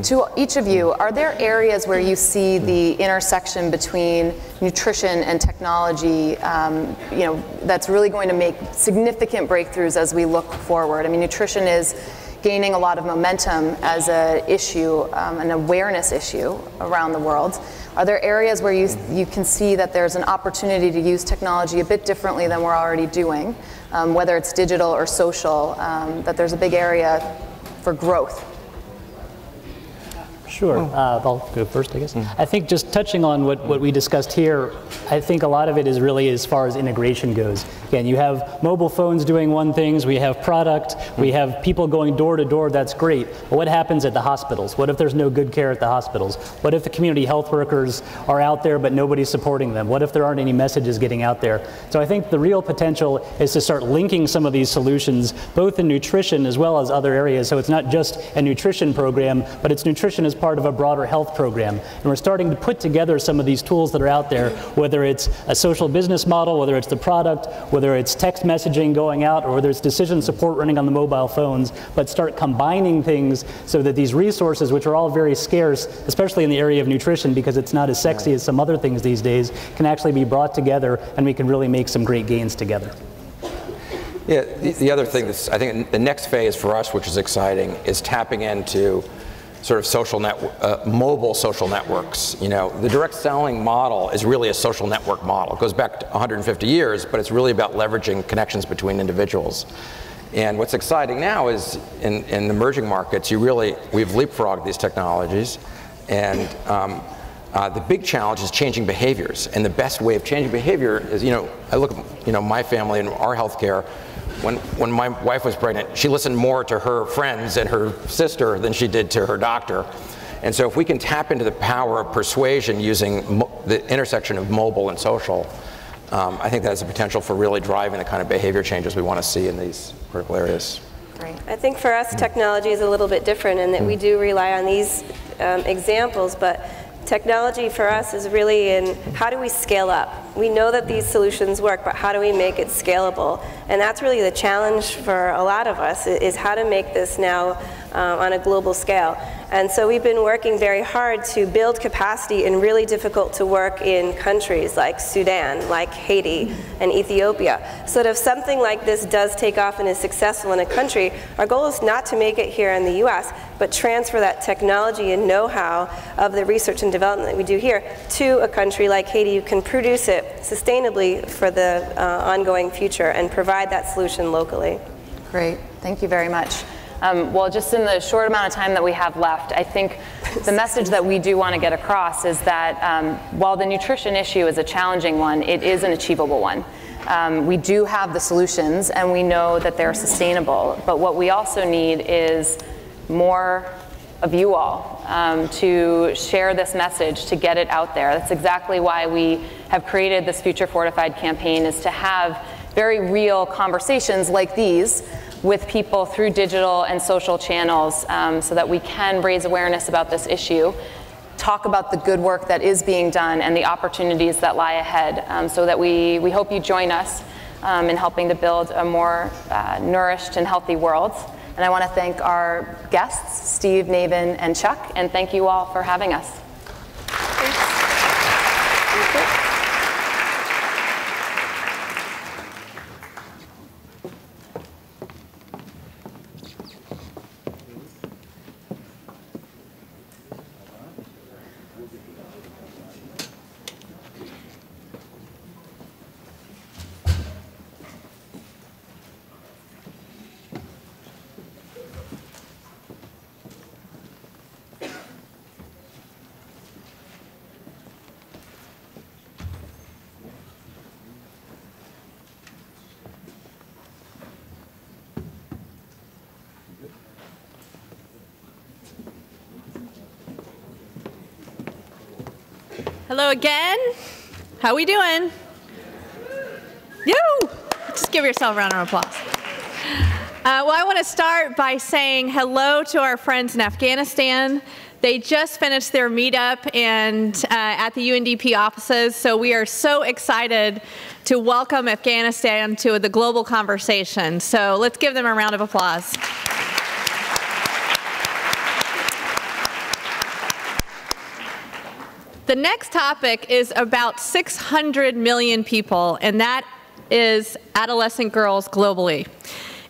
to each of you, are there areas where you see the intersection between nutrition and technology, that's really going to make significant breakthroughs as we look forward? I mean, nutrition is gaining a lot of momentum as an issue, an awareness issue around the world. Are there areas where you can see that there's an opportunity to use technology a bit differently than we're already doing, whether it's digital or social, that there's a big area for growth? Sure. I'll go first, I guess. I think just touching on what we discussed here, I think a lot of it is really as far as integration goes. Again, you have mobile phones doing one thing, we have product, we have people going door to door, that's great. But what happens at the hospitals? What if there's no good care at the hospitals? What if the community health workers are out there but nobody's supporting them? What if there aren't any messages getting out there? So I think the real potential is to start linking some of these solutions, both in nutrition as well as other areas. So it's not just a nutrition program, but it's nutrition as part of a broader health program. And we're starting to put together some of these tools that are out there, whether it's a social business model, whether it's the product, whether it's text messaging going out, or whether it's decision support running on the mobile phones, but start combining things so that these resources, which are all very scarce, especially in the area of nutrition because it's not as sexy as some other things these days, can actually be brought together and we can really make some great gains together. Yeah, the other thing that's, I think the next phase for us, which is exciting, is tapping into sort of mobile social networks. The direct selling model is really a social network model. It goes back to 150 years, but it's really about leveraging connections between individuals. And what's exciting now is in emerging markets, we've leapfrogged these technologies, and the big challenge is changing behaviors. And the best way of changing behavior is, I look at my family and our healthcare. When my wife was pregnant, she listened more to her friends and her sister than she did to her doctor. And so if we can tap into the power of persuasion using the intersection of mobile and social, I think that has the potential for really driving the kind of behavior changes we want to see in these critical areas. Right. I think for us, technology is a little bit different in that we do rely on these examples, but technology for us is really in how do we scale up? We know that these solutions work, but how do we make it scalable? And that's really the challenge for a lot of us, is how to make this now on a global scale. And so we've been working very hard to build capacity in really difficult to work in countries like Sudan, like Haiti, and Ethiopia. So that if something like this does take off and is successful in a country, our goal is not to make it here in the US, but transfer that technology and know-how of the research and development that we do here to a country like Haiti who can produce it sustainably for the ongoing future and provide that solution locally. Great, thank you very much. Well, just in the short amount of time that we have left, I think the message that we do want to get across is that while the nutrition issue is a challenging one, it is an achievable one. We do have the solutions and we know that they're sustainable, but what we also need is more of you all to share this message, to get it out there. That's exactly why we have created this Future Fortified campaign, is to have very real conversations like these with people through digital and social channels so that we can raise awareness about this issue, talk about the good work that is being done and the opportunities that lie ahead, so that we hope you join us in helping to build a more nourished and healthy world. And I want to thank our guests, Steve, Navin, and Chuck, and thank you all for having us. Hello again. How we doing? Yo! Just give yourself a round of applause. Well, I want to start by saying hello to our friends in Afghanistan. They just finished their meetup and at the UNDP offices, so we are so excited to welcome Afghanistan to the global conversation. So let's give them a round of applause. The next topic is about 600 million people, and that is adolescent girls globally.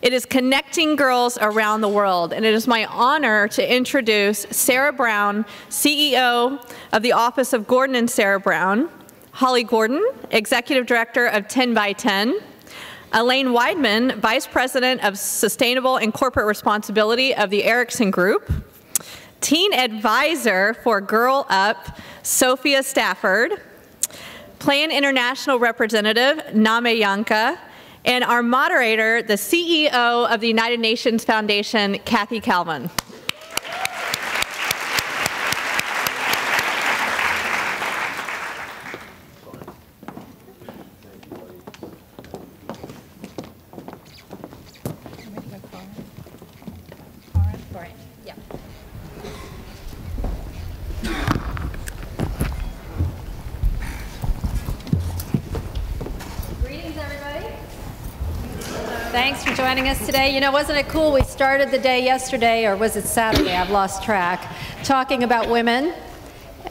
It is connecting girls around the world, and it is my honor to introduce Sarah Brown, CEO of the Office of Gordon and Sarah Brown, Holly Gordon, Executive Director of 10 by 10, Elaine Weidman, Vice President of Sustainable and Corporate Responsibility of the Ericsson Group, Teen Advisor for Girl Up, Sophia Stafford, Plan International Representative, Name Yanka, and our moderator, the CEO of the United Nations Foundation, Kathy Calvin. Thanks for joining us today. You know, wasn't it cool? We started the day yesterday, or was it Saturday? I've lost track, talking about women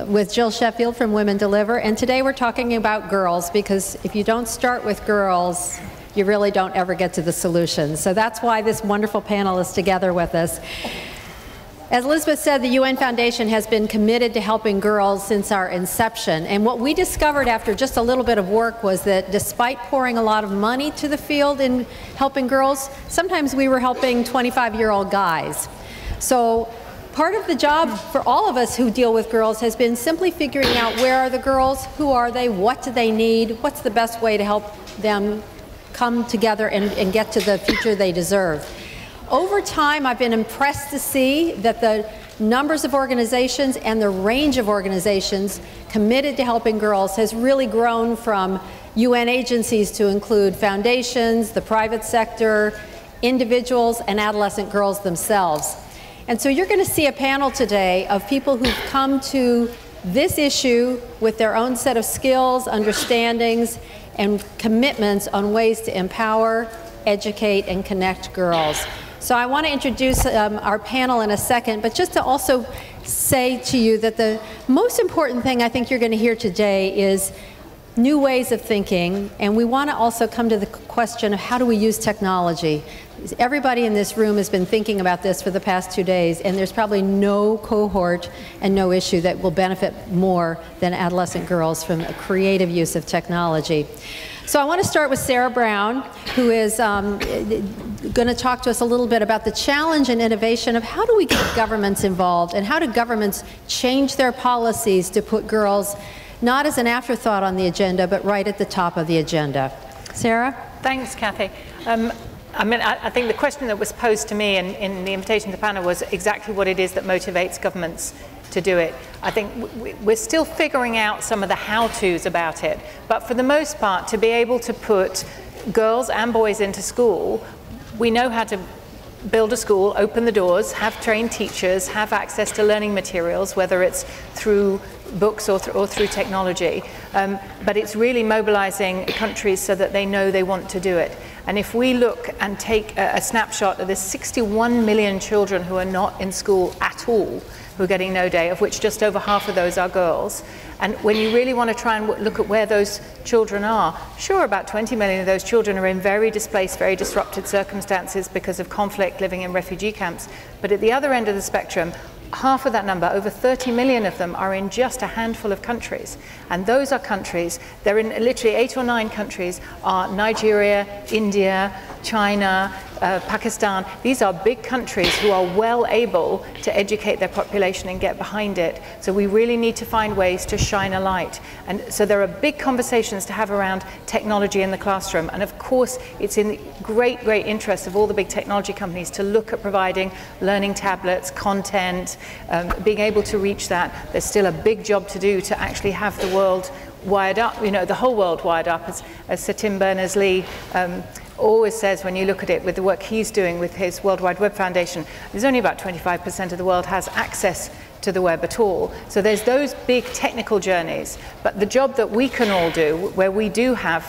with Jill Sheffield from Women Deliver. And today we're talking about girls, because if you don't start with girls, you really don't ever get to the solution. So that's why this wonderful panel is together with us. As Elizabeth said, the UN Foundation has been committed to helping girls since our inception. And what we discovered after just a little bit of work was that despite pouring a lot of money to the field in helping girls, sometimes we were helping 25-year-old guys. So part of the job for all of us who deal with girls has been simply figuring out where are the girls, who are they, what do they need, what's the best way to help them come together and get to the future they deserve. Over time, I've been impressed to see that the numbers of organizations and the range of organizations committed to helping girls has really grown from UN agencies to include foundations, the private sector, individuals, and adolescent girls themselves. And so you're going to see a panel today of people who've come to this issue with their own set of skills, understandings, and commitments on ways to empower, educate, and connect girls. So I want to introduce our panel in a second, but just to also say to you that the most important thing I think you're going to hear today is new ways of thinking, and we want to also come to the question of how do we use technology. Everybody in this room has been thinking about this for the past 2 days, and there's probably no cohort and no issue that will benefit more than adolescent girls from a creative use of technology. So I want to start with Sarah Brown, who is going to talk to us a little bit about the challenge and innovation of how do we get governments involved, and how do governments change their policies to put girls not as an afterthought on the agenda, but right at the top of the agenda. Sarah? Thanks, Kathy. I think the question that was posed to me in the invitation to the panel was exactly what it is that motivates governments to do it. I think we're still figuring out some of the how-tos about it, but for the most part, to be able to put girls and boys into school, we know how to build a school, open the doors, have trained teachers, have access to learning materials, whether it's through books or through technology. But it's really mobilizing countries so that they know they want to do it. And if we look and take a snapshot of the 61 million children who are not in school at all, who are getting no day, of which just over half of those are girls. And when you really want to try and look at where those children are, sure, about 20 million of those children are in very displaced, very disrupted circumstances because of conflict, living in refugee camps. But at the other end of the spectrum, half of that number, over 30 million of them, are in just a handful of countries. And those are countries, they're in literally 8 or 9 countries, are Nigeria, India, China, Pakistan. These are big countries who are well able to educate their population and get behind it. So we really need to find ways to shine a light. And so there are big conversations to have around technology in the classroom. And of course, it's in the great interest of all the big technology companies to look at providing learning tablets, content, being able to reach that. There's still a big job to do to actually have the world wired up, you know, the whole world wired up, as Sir Tim Berners-Lee always says when you look at it with the work he's doing with his World Wide Web Foundation. There's only about 25% of the world has access to the web at all. So there's those big technical journeys, but the job that we can all do, where we do have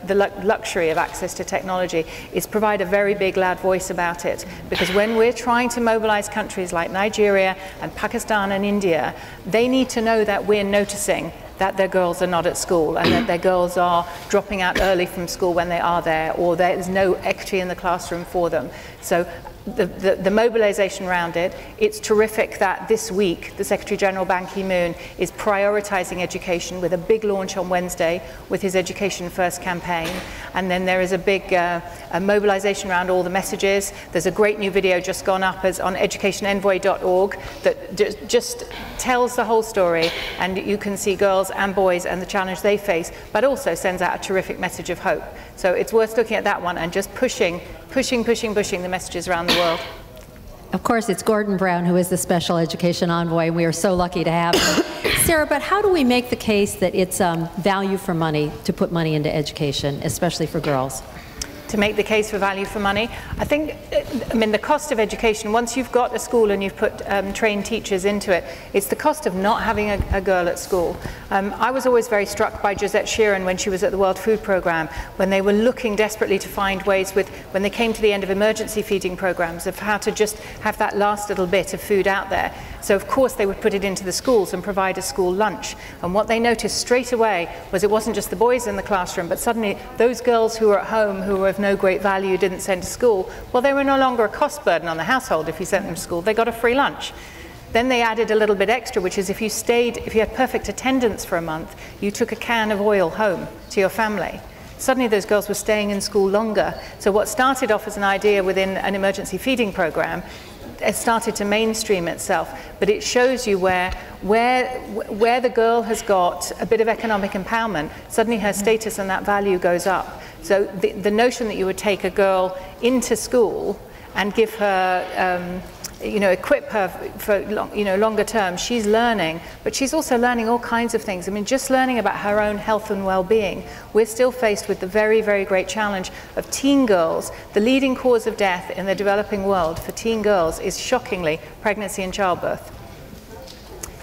the luxury of access to technology, is provide a very big loud voice about it. Because when we're trying to mobilize countries like Nigeria and Pakistan and India, they need to know that we're noticing that their girls are not at school, and that their girls are dropping out early from school when they are there, or there is no equity in the classroom for them. So the mobilization around it, it's terrific that this week the Secretary General Ban Ki-moon is prioritizing education with a big launch on Wednesday with his Education First campaign. And then there is a big mobilization around all the messages. There's a great new video just gone up on educationenvoy.org that just tells the whole story, and you can see girls and boys and the challenge they face, but also sends out a terrific message of hope. So it's worth looking at that one and just pushing the messages around the world. Of course, it's Gordon Brown who is the Special Education Envoy, and we are so lucky to have him. Sarah, but how do we make the case that it's value for money to put money into education, especially for girls? To make the case for value for money, I think, the cost of education, once you've got a school and you've put trained teachers into it, it's the cost of not having a girl at school. I was always very struck by Josette Sheeran when she was at the World Food Programme, when they were looking desperately to find ways when they came to the end of emergency feeding programs, of how to just have that last little bit of food out there. So of course they would put it into the schools and provide a school lunch. And what they noticed straight away was it wasn't just the boys in the classroom, but suddenly those girls who were at home, who were of no great value, didn't send to school, well, they were no longer a cost burden on the household if you sent them to school. They got a free lunch. Then they added a little bit extra, which is if you had perfect attendance for a month, you took a can of oil home to your family. Suddenly those girls were staying in school longer. So what started off as an idea within an emergency feeding program, it started to mainstream itself, but it shows you where the girl has got a bit of economic empowerment, suddenly her status and that value goes up. So the notion that you would take a girl into school and give her equip her for longer term. She's learning, but she's also learning all kinds of things. I mean, just learning about her own health and well-being. We're still faced with the very, very great challenge of teen girls. The leading cause of death in the developing world for teen girls is shockingly pregnancy and childbirth.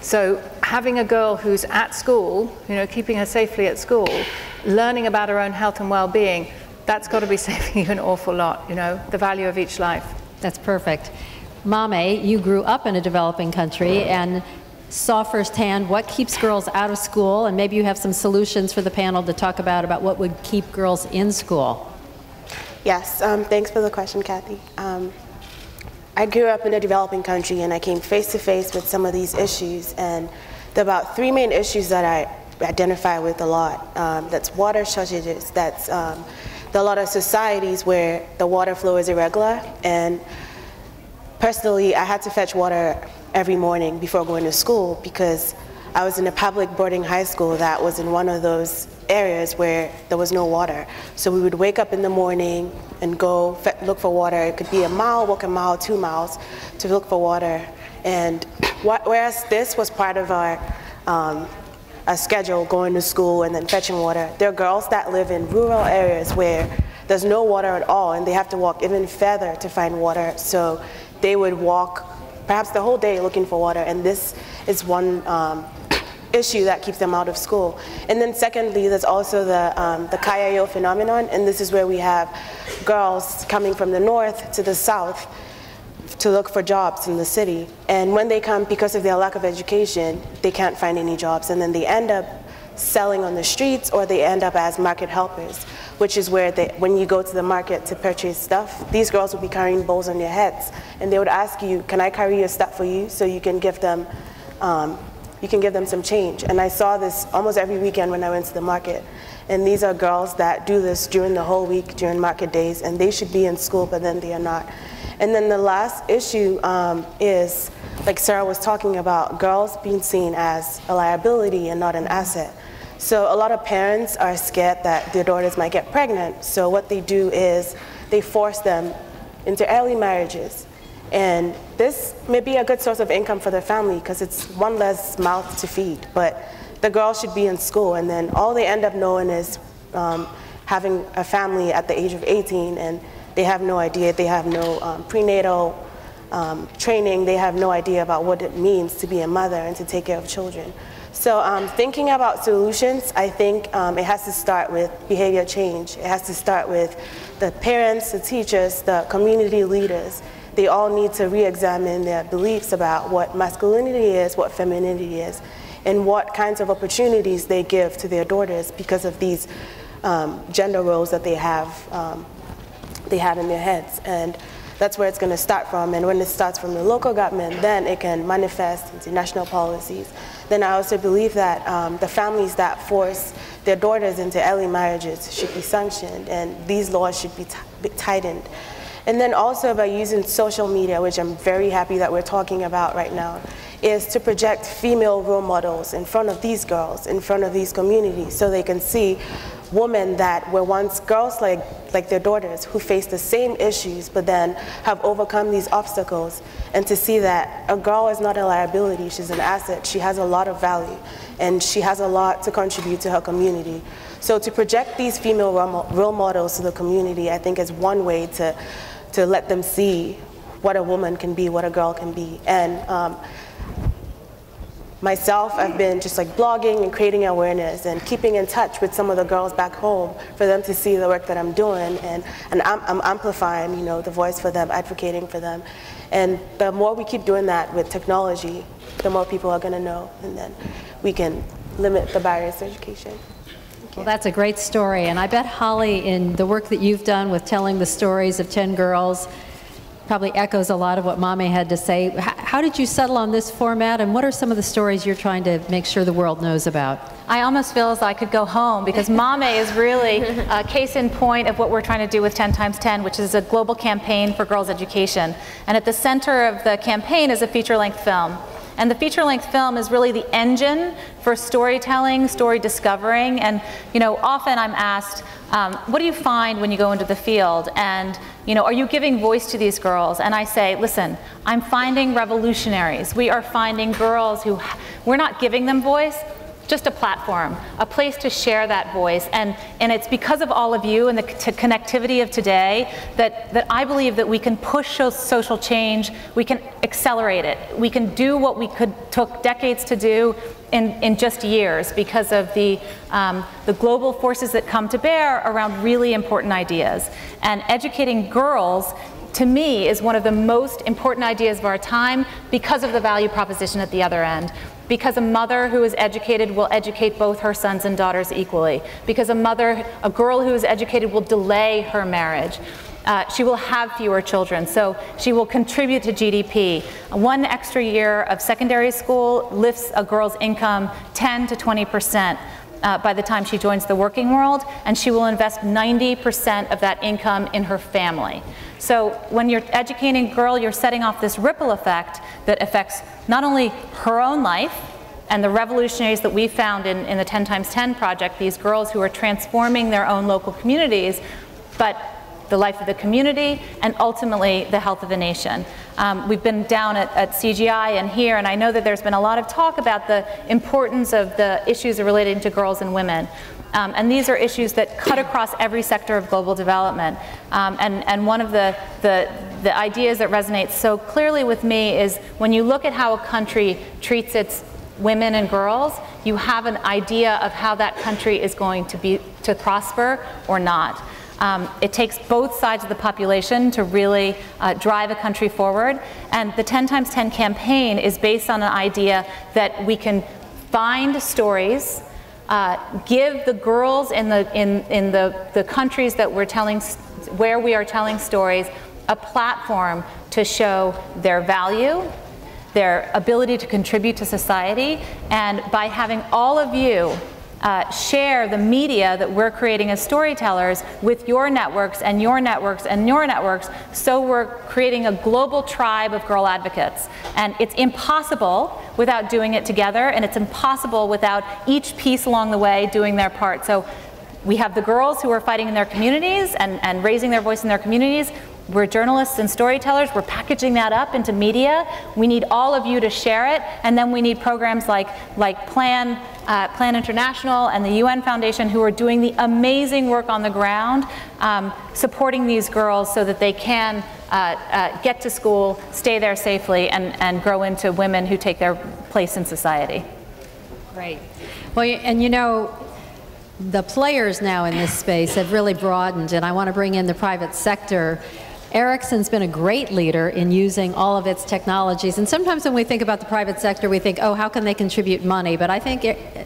So having a girl who's at school, keeping her safely at school, learning about her own health and well-being, that's got to be saving you an awful lot, the value of each life. That's perfect. Mame, you grew up in a developing country and saw firsthand what keeps girls out of school, and maybe you have some solutions for the panel to talk about what would keep girls in school. Yes, thanks for the question, Kathy. I grew up in a developing country and I came face to face with some of these issues, and there are about 3 main issues that I identify with a lot. That's water shortages, that's there are a lot of societies where the water flow is irregular, and personally, I had to fetch water every morning before going to school because I was in a public boarding high school that was in one of those areas where there was no water. So we would wake up in the morning and go look for water. It could be a mile, walk a mile, 2 miles to look for water. And whereas this was part of our schedule, going to school and then fetching water, there are girls that live in rural areas where there's no water at all and they have to walk even further to find water. So they would walk perhaps the whole day looking for water, and this is one issue that keeps them out of school. And then secondly, there's also the Kayayo phenomenon, and this is where we have girls coming from the north to the south to look for jobs in the city. And when they come, because of their lack of education, they can't find any jobs, and then they end up selling on the streets, or they end up as market helpers, which is where when you go to the market to purchase stuff, these girls will be carrying bowls on their heads, and they would ask you, can I carry your stuff for you, so you can give them some change. And I saw this almost every weekend when I went to the market. And these are girls that do this during the whole week, during market days, and they should be in school, but then they are not. And then the last issue is, like Sarah was talking about, girls being seen as a liability and not an asset. So a lot of parents are scared that their daughters might get pregnant. So what they do is they force them into early marriages. And this may be a good source of income for their family because it's one less mouth to feed. But the girl should be in school, and then all they end up knowing is having a family at the age of 18, and they have no idea. They have no prenatal training. They have no idea about what it means to be a mother and to take care of children. So thinking about solutions, I think it has to start with behavior change. It has to start with the parents, the teachers, the community leaders. They all need to re-examine their beliefs about what masculinity is, what femininity is, and what kinds of opportunities they give to their daughters because of these gender roles that they have in their heads. And that's where it's going to start from. And when it starts from the local government, then it can manifest into national policies. Then I also believe that the families that force their daughters into early marriages should be sanctioned, and these laws should be tightened. And then also by using social media, which I'm very happy that we're talking about right now, is to project female role models in front of these girls, in front of these communities, so they can see women that were once girls like their daughters who face the same issues but then have overcome these obstacles, and to see that a girl is not a liability, she's an asset, she has a lot of value, and she has a lot to contribute to her community. So to project these female role models to the community, I think is one way to let them see what a woman can be, what a girl can be. And myself, I've been just like blogging and creating awareness and keeping in touch with some of the girls back home for them to see the work that I'm doing, and I'm amplifying, the voice for them, advocating for them. And the more we keep doing that with technology, the more people are going to know, and then we can limit the barriers to education. Well, that's a great story, and I bet, Holly, in the work that you've done with telling the stories of 10 girls, probably echoes a lot of what Mame had to say. How did you settle on this format, and what are some of the stories you're trying to make sure the world knows about? I almost feel as I could go home, because Mame is really a case in point of what we're trying to do with 10 x 10, which is a global campaign for girls' education. And at the center of the campaign is a feature-length film. And the feature-length film is really the engine for storytelling, story discovering, and often I'm asked, what do you find when you go into the field? And are you giving voice to these girls? And I say, listen, I'm finding revolutionaries. We are finding girls who, we're not giving them voice, just a platform, a place to share that voice. And it's because of all of you and the connectivity of today that I believe that we can push social change, we can accelerate it, we can do what we took decades to do in just years because of the global forces that come to bear around really important ideas. And educating girls, to me, is one of the most important ideas of our time because of the value proposition at the other end. Because a mother who is educated will educate both her sons and daughters equally. Because a girl who is educated will delay her marriage. She will have fewer children, so she will contribute to GDP. 1 extra year of secondary school lifts a girl's income 10 to 20%. By the time she joins the working world, and she will invest 90% of that income in her family. So when you're educating a girl, you're setting off this ripple effect that affects not only her own life and the revolutionaries that we found in the 10x10 project, these girls who are transforming their own local communities, but the life of the community, and ultimately the health of the nation. We've been down at CGI and here, and I know that there's been a lot of talk about the importance of the issues relating to girls and women. And these are issues that cut across every sector of global development. And one of the ideas that resonates so clearly with me is when you look at how a country treats its women and girls, you have an idea of how that country is going to prosper or not. It takes both sides of the population to really drive a country forward. And the 10x10 campaign is based on an idea that we can find stories, give the girls in the countries that where we are telling stories a platform to show their value, their ability to contribute to society, and by having all of you share the media that we're creating as storytellers with your networks and your networks and your networks, so we're creating a global tribe of girl advocates. And it's impossible without doing it together, and it's impossible without each piece along the way doing their part. So we have the girls who are fighting in their communities and raising their voice in their communities. We're journalists and storytellers. We're packaging that up into media. We need all of you to share it, and then we need programs like Plan International and the UN Foundation, who are doing the amazing work on the ground, supporting these girls so that they can get to school, stay there safely, and grow into women who take their place in society. Great. Well, and the players now in this space have really broadened, and I want to bring in the private sector. Ericsson's been a great leader in using all of its technologies, and sometimes when we think about the private sector, we think, oh, how can they contribute money? But I think,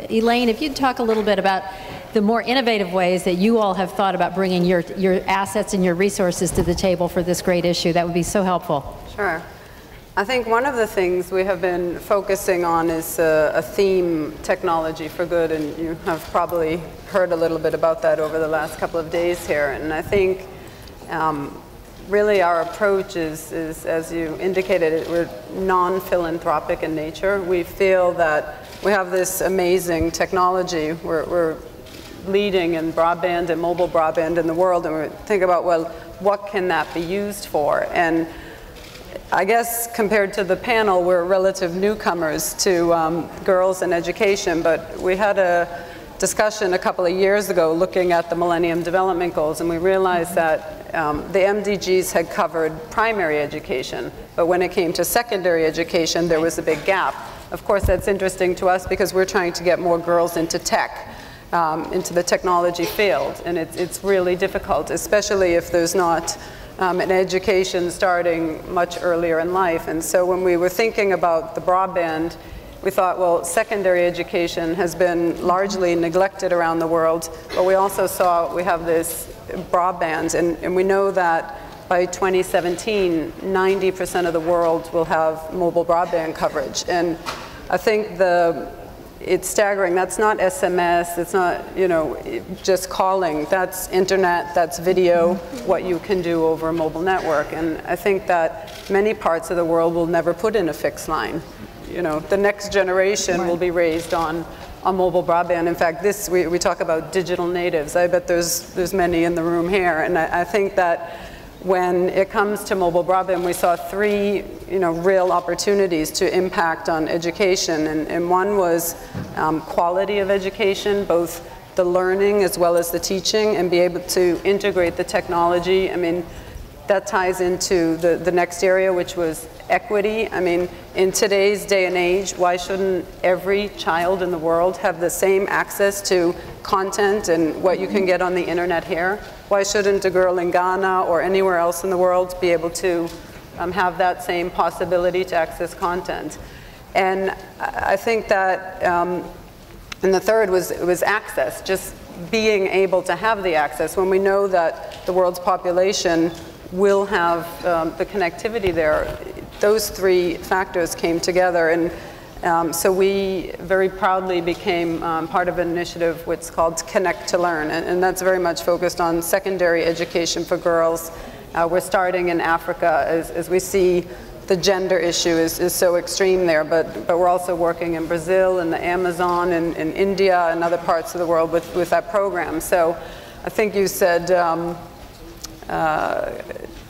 Elaine, if you'd talk a little bit about the more innovative ways that you all have thought about bringing your assets and your resources to the table for this great issue, that would be so helpful. Sure. I think one of the things we have been focusing on is a theme, technology for good, and you have probably heard a little bit about that over the last couple of days here. And I think really our approach is, as you indicated, we're non-philanthropic in nature. We feel that we have this amazing technology. We're leading in broadband and mobile broadband in the world, and we think about, well, what can that be used for? And I guess compared to the panel, we're relative newcomers to girls and education, but we had a discussion a couple of years ago looking at the Millennium Development Goals, and we realized that the MDGs had covered primary education, but when it came to secondary education, there was a big gap. Of course, that's interesting to us because we're trying to get more girls into tech, into the technology field, and it's really difficult, especially if there's not an education starting much earlier in life. And so when we were thinking about the broadband, we thought, well, secondary education has been largely neglected around the world, but we also saw we have this broadband, and we know that by 2017, 90% of the world will have mobile broadband coverage. And I think it's staggering. That's not SMS, it's not, just calling. That's internet, that's video, what you can do over a mobile network. And I think that many parts of the world will never put in a fixed line. you know, the next generation will be raised on mobile broadband. In fact, we talk about digital natives. I bet there's many in the room here, and I think that when it comes to mobile broadband, we saw three, you know, real opportunities to impact on education, and one was quality of education, both the learning as well as the teaching, and be able to integrate the technology. I mean, that ties into the next area, which was equity. I mean, in today's day and age, why shouldn't every child in the world have the same access to content and what you can get on the internet here? Why shouldn't a girl in Ghana or anywhere else in the world be able to have that same possibility to access content? And I think that, and the third was access, just being able to have the access. When we know that the world's population will have the connectivity there, those three factors came together, and so we very proudly became part of an initiative which is called Connect to Learn, and that's very much focused on secondary education for girls. We're starting in Africa as we see the gender issue is so extreme there, but we're also working in Brazil and the Amazon and in India and other parts of the world with that program. So I think you said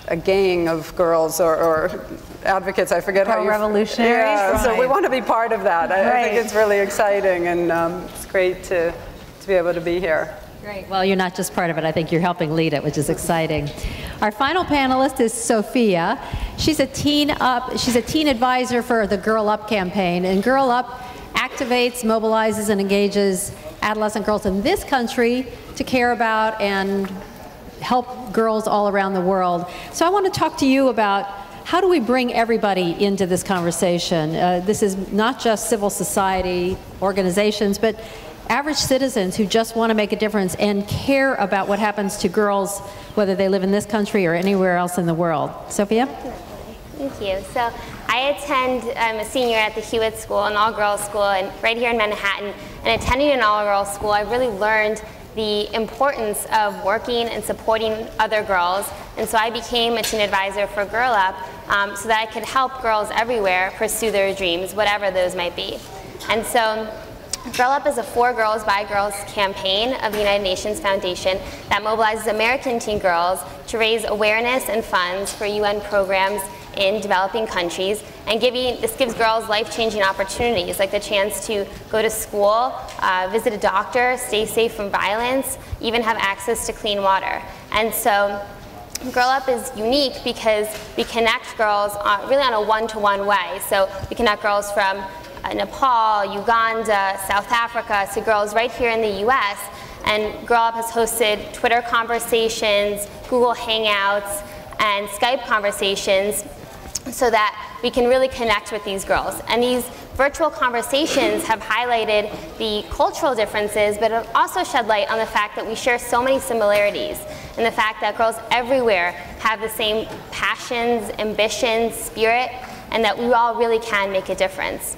a gang of girls or advocates, I forget how you... Pro-revolutionaries? Yeah, right. So we want to be part of that. I think it's really exciting, and it's great to be able to be here. Great. Well, you're not just part of it. I think you're helping lead it, which is exciting. Our final panelist is Sophia. She's a teen advisor for the Girl Up campaign, and Girl Up activates, mobilizes, and engages adolescent girls in this country to care about and help girls all around the world. So I want to talk to you about how do we bring everybody into this conversation? This is not just civil society organizations, but average citizens who just want to make a difference and care about what happens to girls, whether they live in this country or anywhere else in the world. Sophia? Thank you. So I'm a senior at the Hewitt School, an all-girls school, and right here in Manhattan. And attending an all-girls school, I really learned the importance of working and supporting other girls. And so I became a teen advisor for Girl Up so that I could help girls everywhere pursue their dreams, whatever those might be. And so Girl Up is a For Girls by Girls campaign of the United Nations Foundation that mobilizes American teen girls to raise awareness and funds for UN programs in developing countries, and this gives girls life-changing opportunities, like the chance to go to school, visit a doctor, stay safe from violence, even have access to clean water. And so Girl Up is unique because we connect girls really on a one-to-one way. So we connect girls from Nepal, Uganda, South Africa to girls right here in the US. And Girl Up has hosted Twitter conversations, Google Hangouts, and Skype conversations so that we can really connect with these girls. And these virtual conversations have highlighted the cultural differences, but have also shed light on the fact that we share so many similarities, and the fact that girls everywhere have the same passions, ambitions, spirit, and that we all really can make a difference.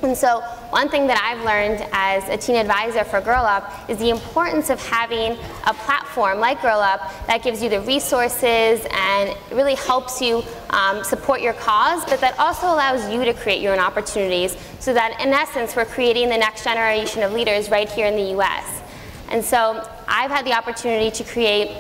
And so one thing that I've learned as a teen advisor for Girl Up is the importance of having a platform like Girl Up that gives you the resources and really helps you support your cause, but that also allows you to create your own opportunities, so that in essence we're creating the next generation of leaders right here in the US. And so I've had the opportunity to create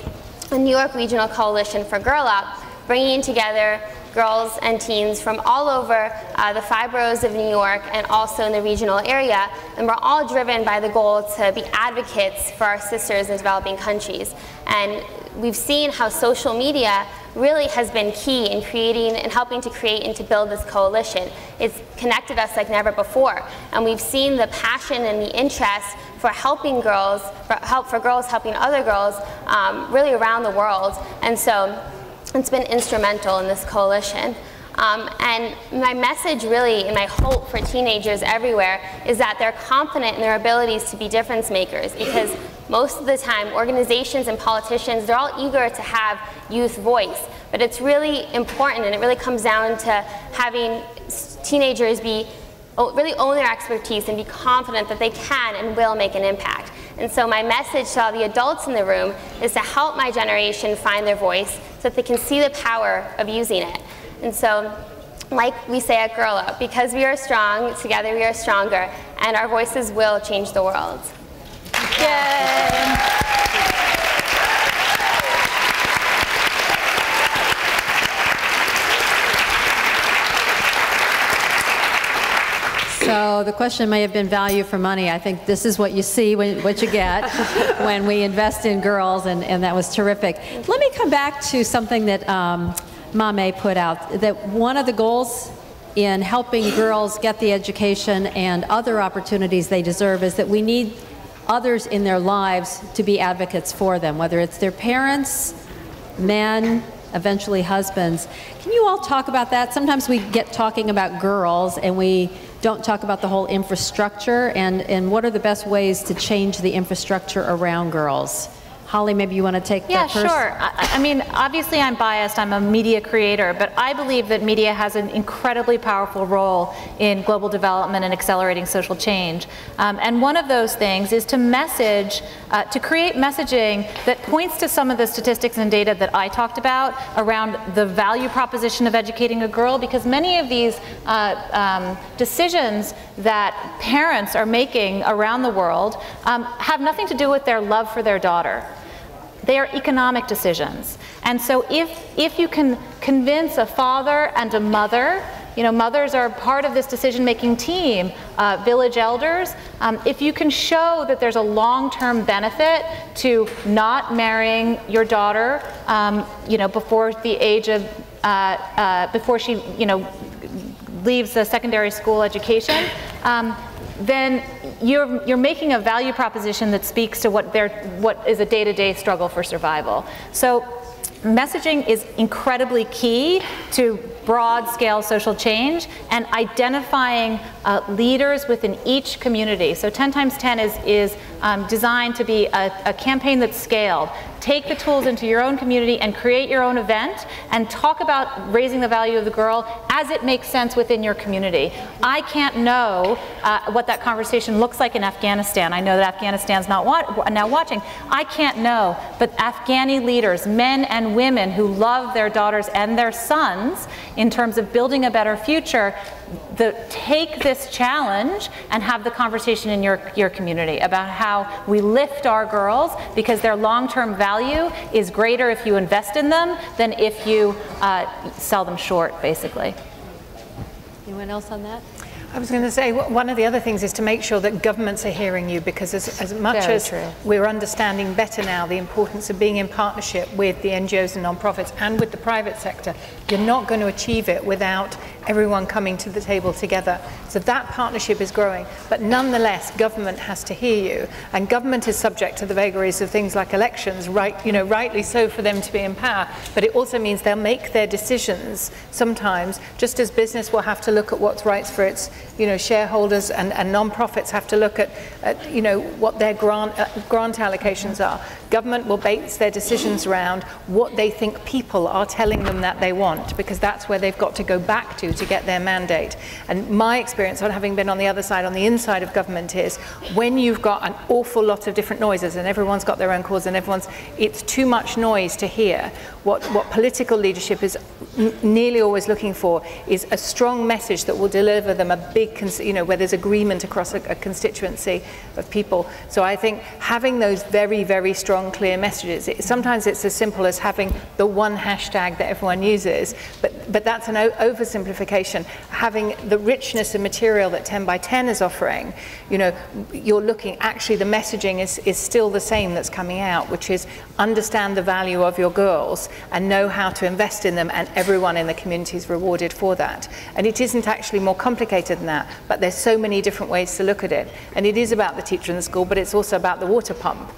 a New York regional coalition for Girl Up, bringing together girls and teens from all over the 5 boroughs of New York and also in the regional area, and we're all driven by the goal to be advocates for our sisters in developing countries. And we've seen how social media really has been key in creating and helping to create and to build this coalition. It's connected us like never before, and we've seen the passion and the interest for helping girls, for girls helping other girls really around the world. And so it's been instrumental in this coalition. And my message really, and my hope for teenagers everywhere, is that they're confident in their abilities to be difference makers, because most of the time organizations and politicians, they're all eager to have youth voice, but it's really important, and it really comes down to having teenagers really own their expertise and be confident that they can and will make an impact. And so my message to all the adults in the room is to help my generation find their voice so that they can see the power of using it. And so like we say at Girl Up, because we are strong, together we are stronger, and our voices will change the world. Yay! So the question may have been value for money. I think this is what you see, what you get when we invest in girls, and that was terrific. Let me come back to something that Mame put out, that one of the goals in helping girls get the education and other opportunities they deserve is that we need others in their lives to be advocates for them, whether it's their parents, men, eventually husbands. Can you all talk about that? Sometimes we get talking about girls and we don't talk about the whole infrastructure, and what are the best ways to change the infrastructure around girls? Holly, maybe you want to take that first? Yeah, sure. I mean, obviously I'm biased. I'm a media creator, but I believe that media has an incredibly powerful role in global development and accelerating social change. And one of those things is to message, to create messaging that points to some of the statistics and data that I talked about around the value proposition of educating a girl, because many of these decisions that parents are making around the world have nothing to do with their love for their daughter. They are economic decisions. And so if you can convince a father and a mother, you know, mothers are part of this decision-making team, village elders, if you can show that there's a long-term benefit to not marrying your daughter, you know, before the age of, before she, you know, leaves the secondary school education, then you're making a value proposition that speaks to what is a day-to-day struggle for survival. So messaging is incredibly key to broad-scale social change, and identifying leaders within each community. So 10 times 10 is designed to be a campaign that's scaled. Take the tools into your own community and create your own event and talk about raising the value of the girl as it makes sense within your community. I can't know what that conversation looks like in Afghanistan. I know that Afghanistan's now watching. I can't know, but Afghani leaders, men and women who love their daughters and their sons in terms of building a better future, take this challenge and have the conversation in your community about how we lift our girls, because their long-term value is greater if you invest in them than if you sell them short, basically. Anyone else on that? I was going to say, one of the other things is to make sure that governments are hearing you, because as much as we're understanding better now the importance of being in partnership with the NGOs and non-profits and with the private sector, you're not going to achieve it without everyone coming to the table together. So that partnership is growing, but nonetheless, government has to hear you, and government is subject to the vagaries of things like elections, rightly so for them to be in power, but it also means they'll make their decisions sometimes, just as business will have to look at what's right for its shareholders, and non-profits have to look at what their grant allocations are. Government will base their decisions around what they think people are telling them that they want, because that's where they've got to go back to get their mandate. And my experience on having been on the other side, on the inside of government, is when you've got an awful lot of different noises and everyone's got their own cause and it's too much noise to hear. What political leadership is nearly always looking for is a strong message that will deliver them a big, where there's agreement across a constituency of people. So I think having those very, very strong, clear messages, sometimes it's as simple as having the one hashtag that everyone uses, but that's an oversimplification. Having the richness of material that 10 by 10 is offering, you're looking, actually the messaging is still the same that's coming out, which is understand the value of your girls and know how to invest in them, and everyone in the community is rewarded for that. And it isn't actually more complicated than that, but there's so many different ways to look at it. And it is about the teacher in the school, but it's also about the water pump,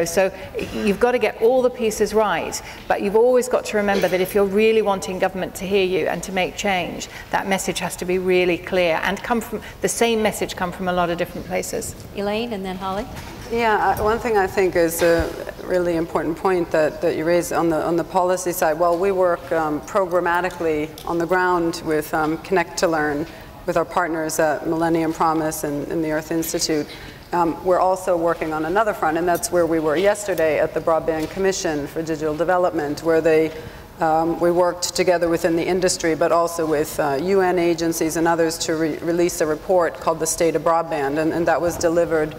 so you've got to get all the pieces right, but you've always got to remember that if you're really wanting government to hear you and to make change, that message has to be really clear and come from the same message, come from a lot of different places. Elaine, and then Holly. Yeah, one thing I think is a really important point that you raised on the policy side. Well, we work programmatically on the ground with Connect to Learn with our partners at Millennium Promise and the Earth Institute. We're also working on another front, and that's where we were yesterday at the Broadband Commission for Digital Development, where they We worked together within the industry, but also with UN agencies and others to release a report called The State of Broadband, and that was delivered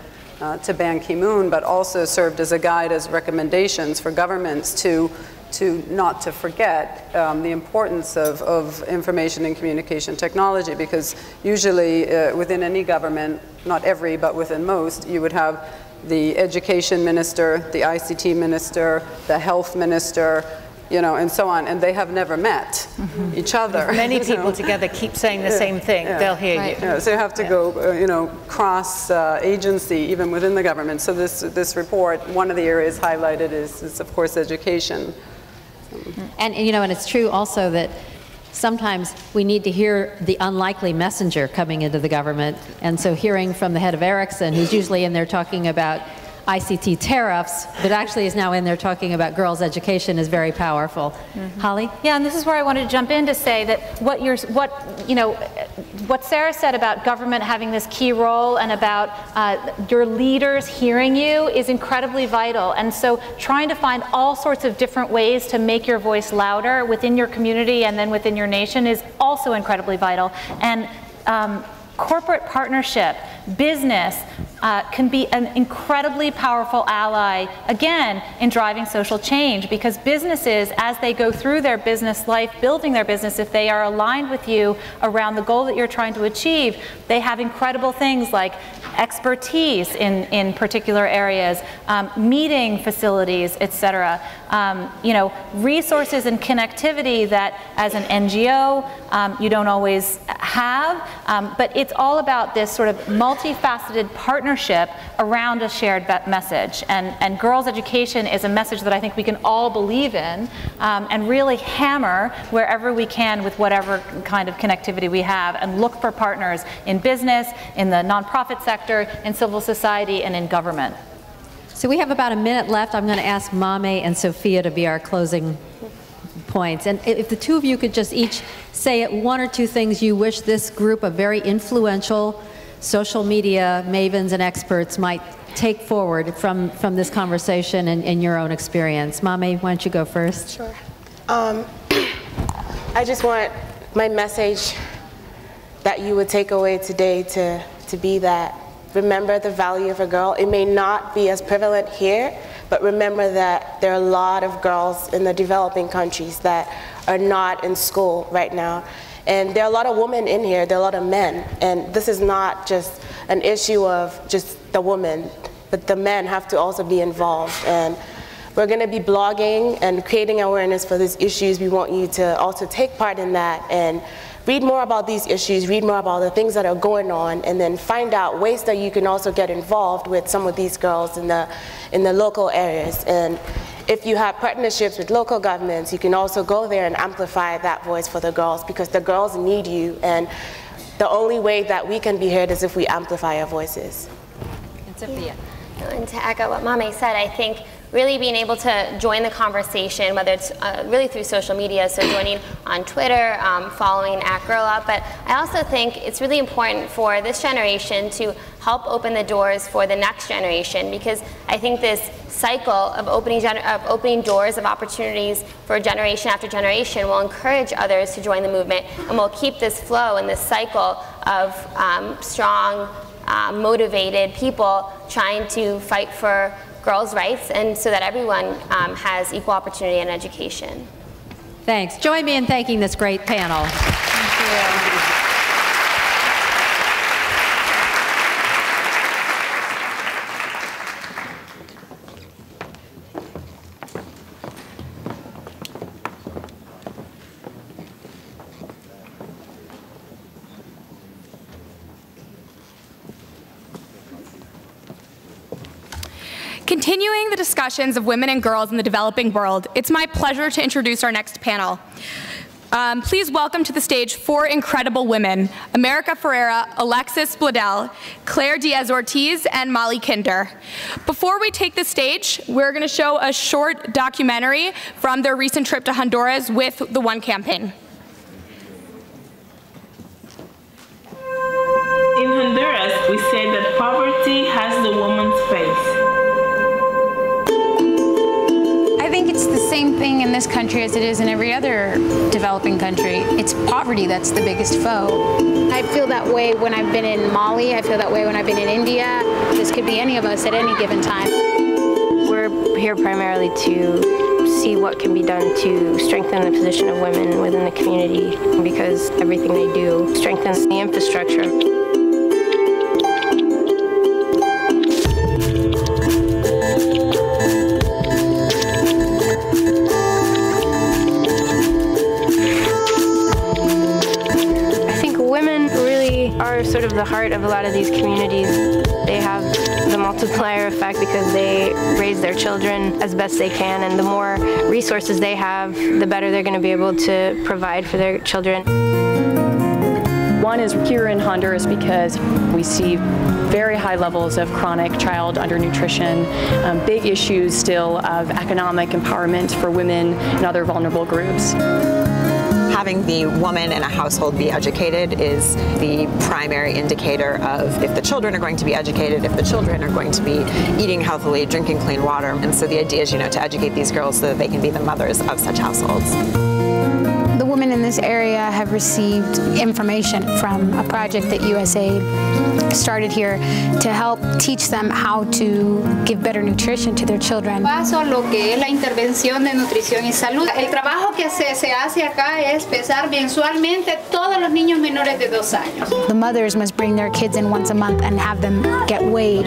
to Ban Ki-moon, but also served as a guide, as recommendations for governments to not to forget the importance of information and communication technology, because usually within any government, not every, but within most, you would have the education minister, the ICT minister, the health minister, you know, and so on, and they have never met each other. If many people together keep saying the same thing, they'll hear you. Yeah, so you have to go, you know, cross agency even within the government. So this report, one of the areas highlighted is of course education. And you know, and it's true also that sometimes we need to hear the unlikely messenger coming into the government, and so hearing from the head of Ericsson, who's usually in there talking about ICT tariffs, but actually is now in there talking about girls' education, is very powerful. Holly? Yeah, and this is where I wanted to jump in to say that what Sarah said about government having this key role and about your leaders hearing you is incredibly vital. And so trying to find all sorts of different ways to make your voice louder within your community and then within your nation is also incredibly vital. And corporate partnership, business, can be an incredibly powerful ally, again, in driving social change, because businesses, as they go through their business life, building their business, if they are aligned with you around the goal that you're trying to achieve, they have incredible things like expertise in particular areas, meeting facilities, etc. You know, resources and connectivity that as an NGO you don't always have, but it's all about this sort of multifaceted partnership around a shared message. And girls' education is a message that I think we can all believe in and really hammer wherever we can with whatever kind of connectivity we have, and look for partners in business, in the nonprofit sector, in civil society, and in government. So we have about a minute left. I'm going to ask Mame and Sophia to be our closing points. And if the two of you could just each say one or two things you wish this group of very influential social media mavens and experts might take forward from this conversation and your own experience. Mame, why don't you go first? Sure. I just want my message that you would take away today to be that remember the value of a girl. It may not be as prevalent here, but remember that there are a lot of girls in the developing countries that are not in school right now. And there are a lot of women in here, there are a lot of men. And this is not just an issue of just the women, but the men have to also be involved. And we're going to be blogging and creating awareness for these issues. We want you to also take part in that and read more about these issues, read more about the things that are going on, and then find out ways that you can also get involved with some of these girls in the local areas. And if you have partnerships with local governments, you can also go there and amplify that voice for the girls, because the girls need you, and the only way that we can be heard is if we amplify our voices. And Sophia. And to echo what Mame said, I think really being able to join the conversation, whether it's really through social media, so joining on Twitter, following @GirlUp, but I also think it's really important for this generation to help open the doors for the next generation, because I think this cycle of opening doors of opportunities for generation after generation will encourage others to join the movement, and will keep this flow and this cycle of strong, motivated people trying to fight for girls' rights, and so that everyone has equal opportunity and education. Thanks. Join me in thanking this great panel. Thank you. Continuing the discussions of women and girls in the developing world, it's my pleasure to introduce our next panel. Please welcome to the stage 4 incredible women: America Ferrera, Alexis Bledel, Claire Diaz-Ortiz, and Molly Kinder. Before we take the stage, we're going to show a short documentary from their recent trip to Honduras with the One Campaign. In Honduras, we say that poverty has the woman's face. I think it's the same thing in this country as it is in every other developing country. It's poverty that's the biggest foe. I feel that way when I've been in Mali. I feel that way when I've been in India. This could be any of us at any given time. We're here primarily to see what can be done to strengthen the position of women within the community, because everything they do strengthens the infrastructure. Are sort of the heart of a lot of these communities. They have the multiplier effect because they raise their children as best they can, and the more resources they have, the better they're going to be able to provide for their children. One is here in Honduras because we see very high levels of chronic child undernutrition, big issues still of economic empowerment for women and other vulnerable groups. Having the woman in a household be educated is the primary indicator of if the children are going to be educated, if the children are going to be eating healthily, drinking clean water. And so the idea is, to educate these girls so that they can be the mothers of such households. The women in this area have received information from a project that USAID started here to help teach them how to give better nutrition to their children. Paso a lo que es la intervención de nutrición y salud. El trabajo que se hace acá es pesar mensualmente todos los niños menores de 2 años. The mothers must bring their kids in once a month and have them get weighed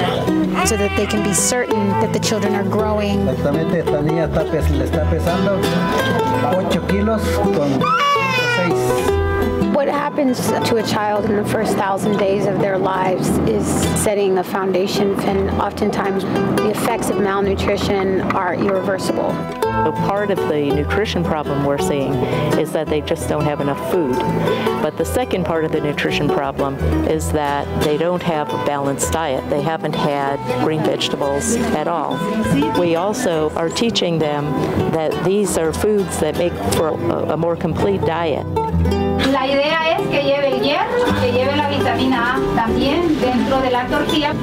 so that they can be certain that the children are growing. Exactamente, esta niña le está pesando 8 kilos con 6. What happens to a child in the first 1,000 days of their lives is setting a foundation, and oftentimes the effects of malnutrition are irreversible. So part of the nutrition problem we're seeing is that they just don't have enough food. But the second part of the nutrition problem is that they don't have a balanced diet. They haven't had green vegetables at all. We also are teaching them that these are foods that make for a more complete diet. La idea es que lleve el hierro, que lleve la vitamina A también dentro de la tortilla.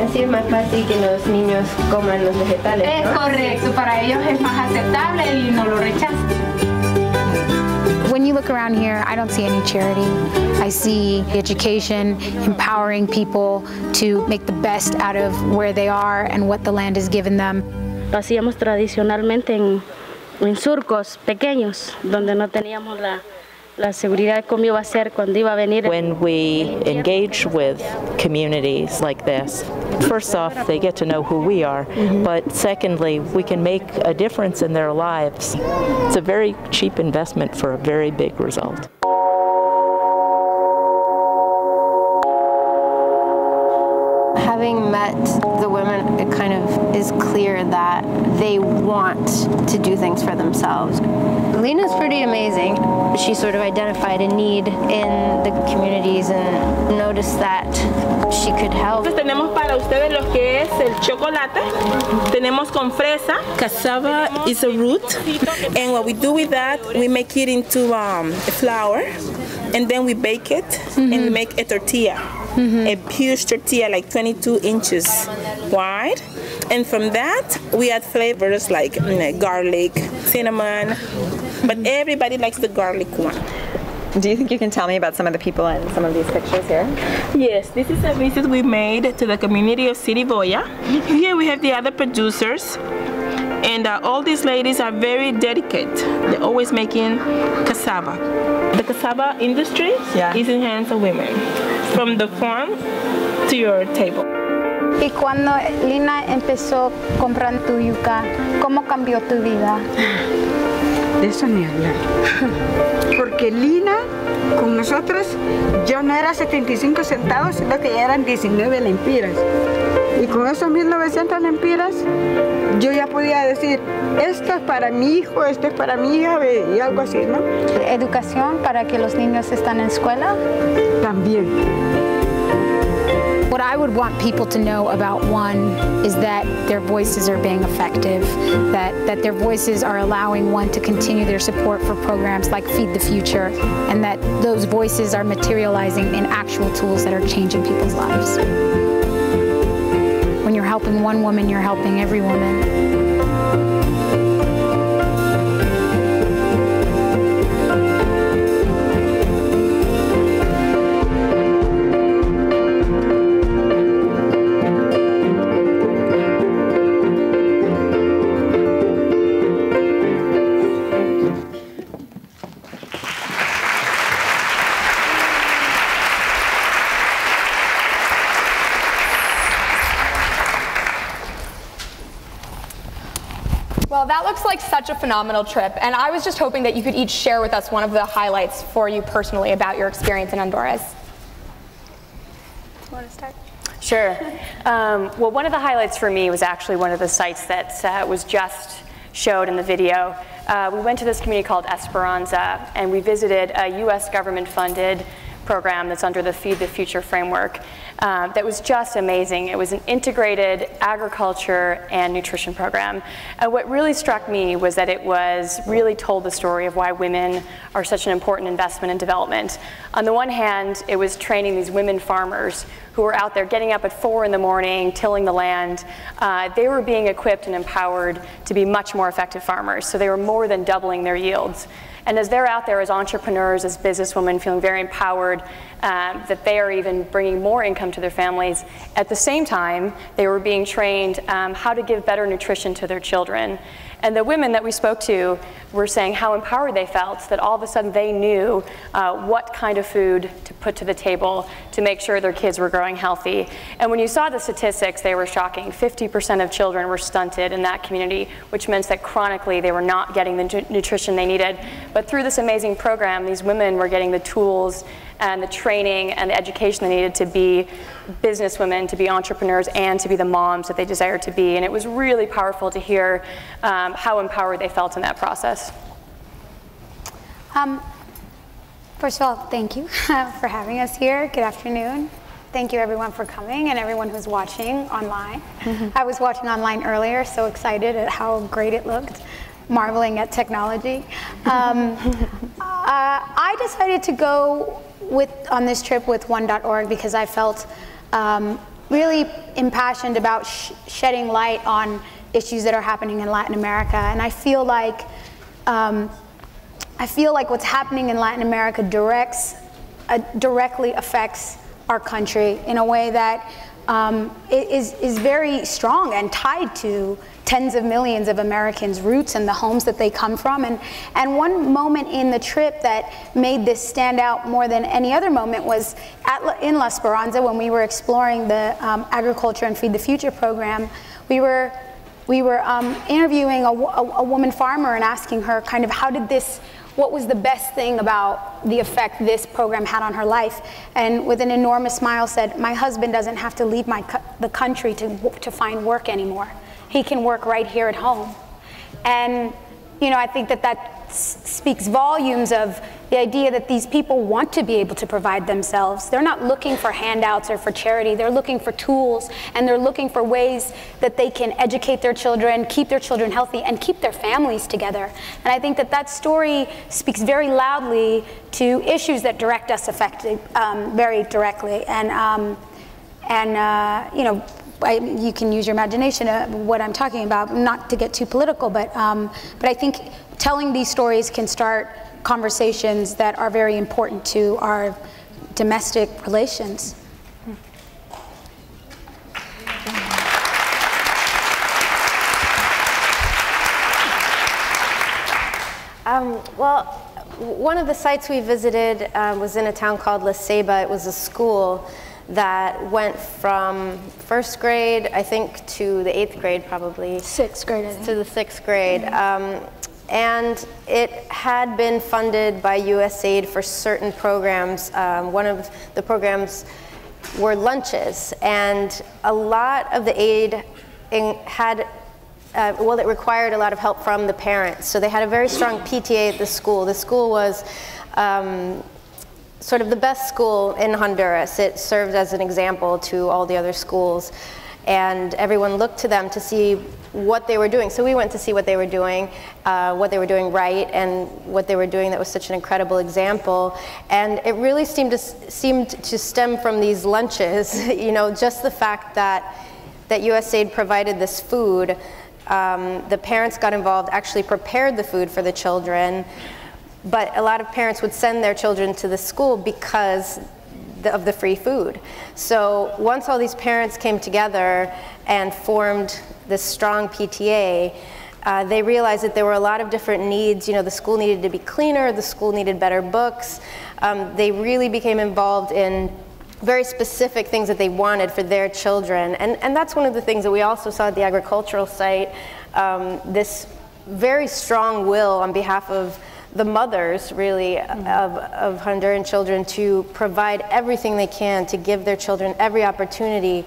Así es más fácil que los niños coman los vegetales, ¿no? Es correcto, para ellos es más aceptable y no lo rechazan. When you look around here, I don't see any charity. I see education, empowering people to make the best out of where they are and what the land has given them. Lo hacíamos tradicionalmente en surcos pequeños, donde no teníamos la seguridad de cómo iba a ser cuando iba a venir. When we engage with communities like this, first off, they get to know who we are, but secondly, we can make a difference in their lives. It's a very cheap investment for a very big result. Having met the women, it kind of is clear that they want to do things for themselves. Lena's pretty amazing. She sort of identified a need in the communities and noticed that she could help. Tenemos para ustedes lo que es el chocolate. Tenemos con fresa. Cassava is a root, and what we do with that, we make it into a flour, and then we bake it, and we make a tortilla. A huge tortilla, like 22 inches wide. And from that, we add flavors like garlic, cinnamon, but everybody likes the garlic one. Do you think you can tell me about some of the people in some of these pictures here? Yes, this is a visit we made to the community of Siriboya. Here we have the other producers, and all these ladies are very dedicated. They're always making cassava. The cassava industry is in hands of women, from the farm to your table. Y cuando Lina empezó comprando tu yuca, ¿cómo cambió tu vida? De eso ni hablar. Porque Lina, con nosotros, yo no era 75 centavos, sino que ya eran 19 lempiras. Y con esos 1.900 lempiras, yo ya podía decir, esto es para mi hijo, esto es para mi hija, y algo así, ¿no? ¿Educación para que los niños estén en escuela? También. What I would want people to know about one is that their voices are being effective, that their voices are allowing one to continue their support for programs like Feed the Future, and that those voices are materializing in actual tools that are changing people's lives. When you're helping one woman, you're helping every woman. Well, that looks like such a phenomenal trip, and I was just hoping that you could each share with us one of the highlights for you personally about your experience in Honduras. You want to start? Sure. Well, one of the highlights for me was actually one of the sites that was just showed in the video. We went to this community called Esperanza, and we visited a U.S. government-funded program that's under the Feed the Future framework that was just amazing. It was an integrated agriculture and nutrition program. And what really struck me was that it really told the story of why women are such an important investment in development. On the one hand, it was training these women farmers who were out there getting up at 4 in the morning, tilling the land. They were being equipped and empowered to be much more effective farmers, so they were more than doubling their yields. And as they're out there as entrepreneurs, as businesswomen, feeling very empowered, that they are even bringing more income to their families, at the same time, they were being trained how to give better nutrition to their children. And the women that we spoke to were saying how empowered they felt, that all of a sudden they knew what kind of food to put to the table to make sure their kids were growing healthy. And when you saw the statistics, they were shocking. 50% of children were stunted in that community, which meant that chronically they were not getting the nutrition they needed. But through this amazing program, these women were getting the tools and the training and the education they needed to be businesswomen, to be entrepreneurs, and to be the moms that they desired to be. And it was really powerful to hear how empowered they felt in that process. First of all, thank you for having us here. Good afternoon. Thank you everyone for coming and everyone who's watching online. I was watching online earlier, so excited at how great it looked, marveling at technology. I decided to go on this trip with One.org because I felt really impassioned about shedding light on issues that are happening in Latin America, and I feel like what's happening in Latin America directly affects our country in a way that is very strong and tied to tens of millions of Americans' roots and the homes that they come from. And one moment in the trip that made this stand out more than any other moment was in La Esperanza when we were exploring the Agriculture and Feed the Future program. We were interviewing a woman farmer and asking her kind of what was the best thing about the effect this program had on her life, and with an enormous smile said, "My husband doesn't have to leave the country to find work anymore. He can work right here at home." And I think that speaks volumes of the idea that these people want to be able to provide themselves. They're not looking for handouts or for charity. They're looking for tools, and they're looking for ways that they can educate their children, keep their children healthy, and keep their families together. And I think that story speaks very loudly to issues that direct us very directly. You can use your imagination of what I'm talking about, not to get too political, but I think telling these stories can start conversations that are very important to our domestic relations. Well, one of the sites we visited was in a town called La Ceiba. It was a school that went from first grade, I think, to the 8th grade, probably. 6th grade, I think. To the 6th grade. And it had been funded by USAID for certain programs. One of the programs were lunches, and a lot of the aid it required a lot of help from the parents. So they had a very strong PTA at the school. The school was sort of the best school in Honduras. It served as an example to all the other schools, and everyone looked to them to see what they were doing. So we went to see what they were doing right, and what they were doing that was such an incredible example. And it really seemed to stem from these lunches, just the fact that USAID provided this food. The parents got involved, actually prepared the food for the children, but a lot of parents would send their children to the school because of the free food. So once all these parents came together and formed this strong PTA, they realized that there were a lot of different needs. The school needed to be cleaner, the school needed better books. They really became involved in very specific things that they wanted for their children. And that's one of the things that we also saw at the agricultural site. This very strong will on behalf of the mothers, really, of Honduran children to provide everything they can to give their children every opportunity.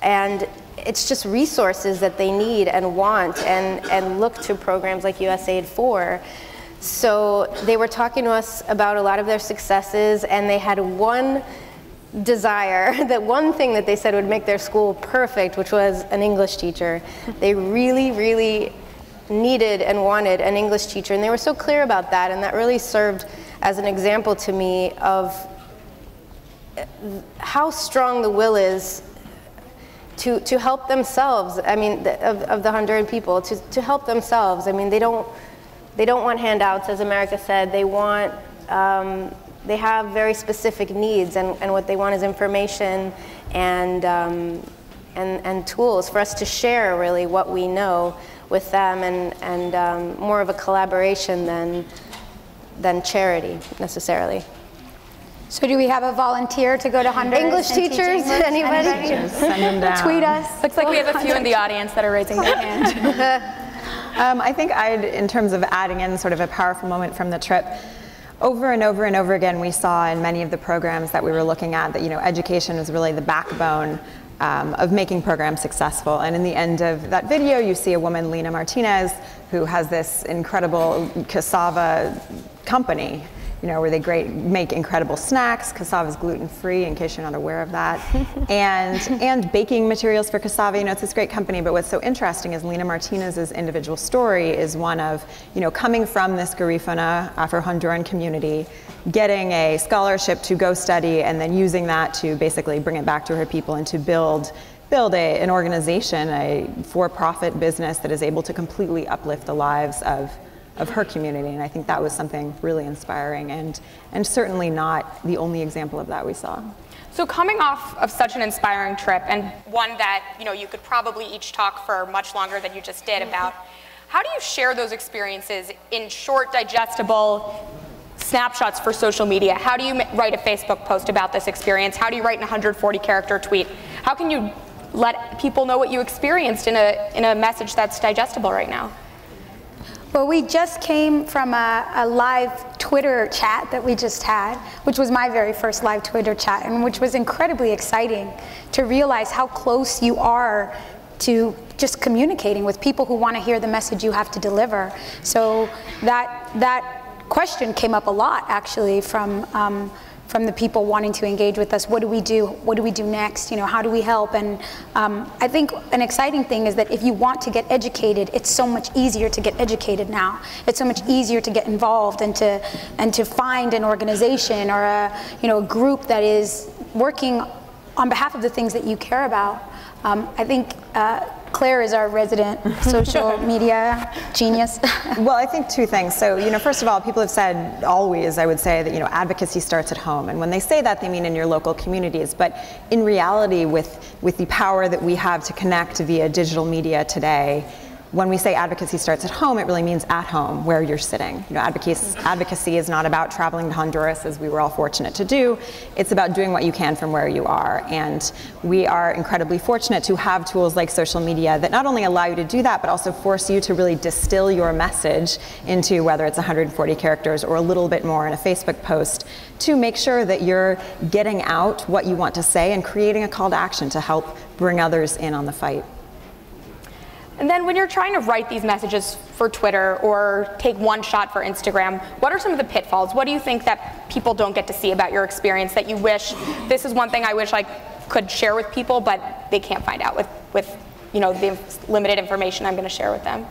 And it's just resources that they need and want and look to programs like USAID for. So they were talking to us about a lot of their successes, and they had one desire, that one thing that they said would make their school perfect, which was an English teacher. They really, really needed and wanted an English teacher, and they were so clear about that, and that really served as an example to me of how strong the will is to help themselves. I mean, of the Honduran people, to help themselves. I mean, they don't want handouts, as America said. They want, they have very specific needs, and what they want is information and tools for us to share really what we know with them, and more of a collaboration than charity necessarily. So do we have a volunteer to go to Honduras? English teachers? Anybody? Send them down. Tweet us. Looks like we have a few in the audience that are raising their hand. I think in terms of adding in sort of a powerful moment from the trip, over and over and over again, we saw in many of the programs that we were looking at that, education is really the backbone of making programs successful. And in the end of that video, you see a woman, Lina Martinez, who has this incredible cassava company, where they make incredible snacks. Cassava is gluten-free, in case you're not aware of that. and baking materials for cassava. It's this great company, but what's so interesting is Lina Martinez's individual story is one of, coming from this Garifuna Afro-Honduran community, getting a scholarship to go study, and then using that to basically bring it back to her people and to build an organization, a for-profit business that is able to completely uplift the lives of her community. And I think that was something really inspiring, and certainly not the only example of that we saw. So coming off of such an inspiring trip, and one that you could probably each talk for much longer than you just did about, how do you share those experiences in short, digestible snapshots for social media? How do you write a Facebook post about this experience? How do you write an 140-character tweet? How can you let people know what you experienced in a message that's digestible right now? Well, we just came from a live Twitter chat that we just had, which was my very first live Twitter chat, and which was incredibly exciting to realize how close you are to just communicating with people who want to hear the message you have to deliver. So that question came up a lot, actually, from the people wanting to engage with us. What do we do? What do we do next? How do we help? And I think an exciting thing is that if you want to get educated, it's so much easier to get educated now. It's so much easier to get involved and to find an organization or a group that is working on behalf of the things that you care about. I think Claire is our resident social media genius. Well, I think two things. So, first of all, people have said always, I would say, that, advocacy starts at home. And when they say that, they mean in your local communities. But in reality, with the power that we have to connect via digital media today, when we say advocacy starts at home, it really means at home, where you're sitting. Advocacy is not about traveling to Honduras, as we were all fortunate to do. It's about doing what you can from where you are. And we are incredibly fortunate to have tools like social media that not only allow you to do that, but also force you to really distill your message into, whether it's 140 characters or a little bit more in a Facebook post, to make sure that you're getting out what you want to say and creating a call to action to help bring others in on the fight. And then when you're trying to write these messages for Twitter or take one shot for Instagram, what are some of the pitfalls? What do you think that people don't get to see about your experience that you wish, this is one thing I wish I could share with people, but they can't find out with the limited information I'm going to share with them?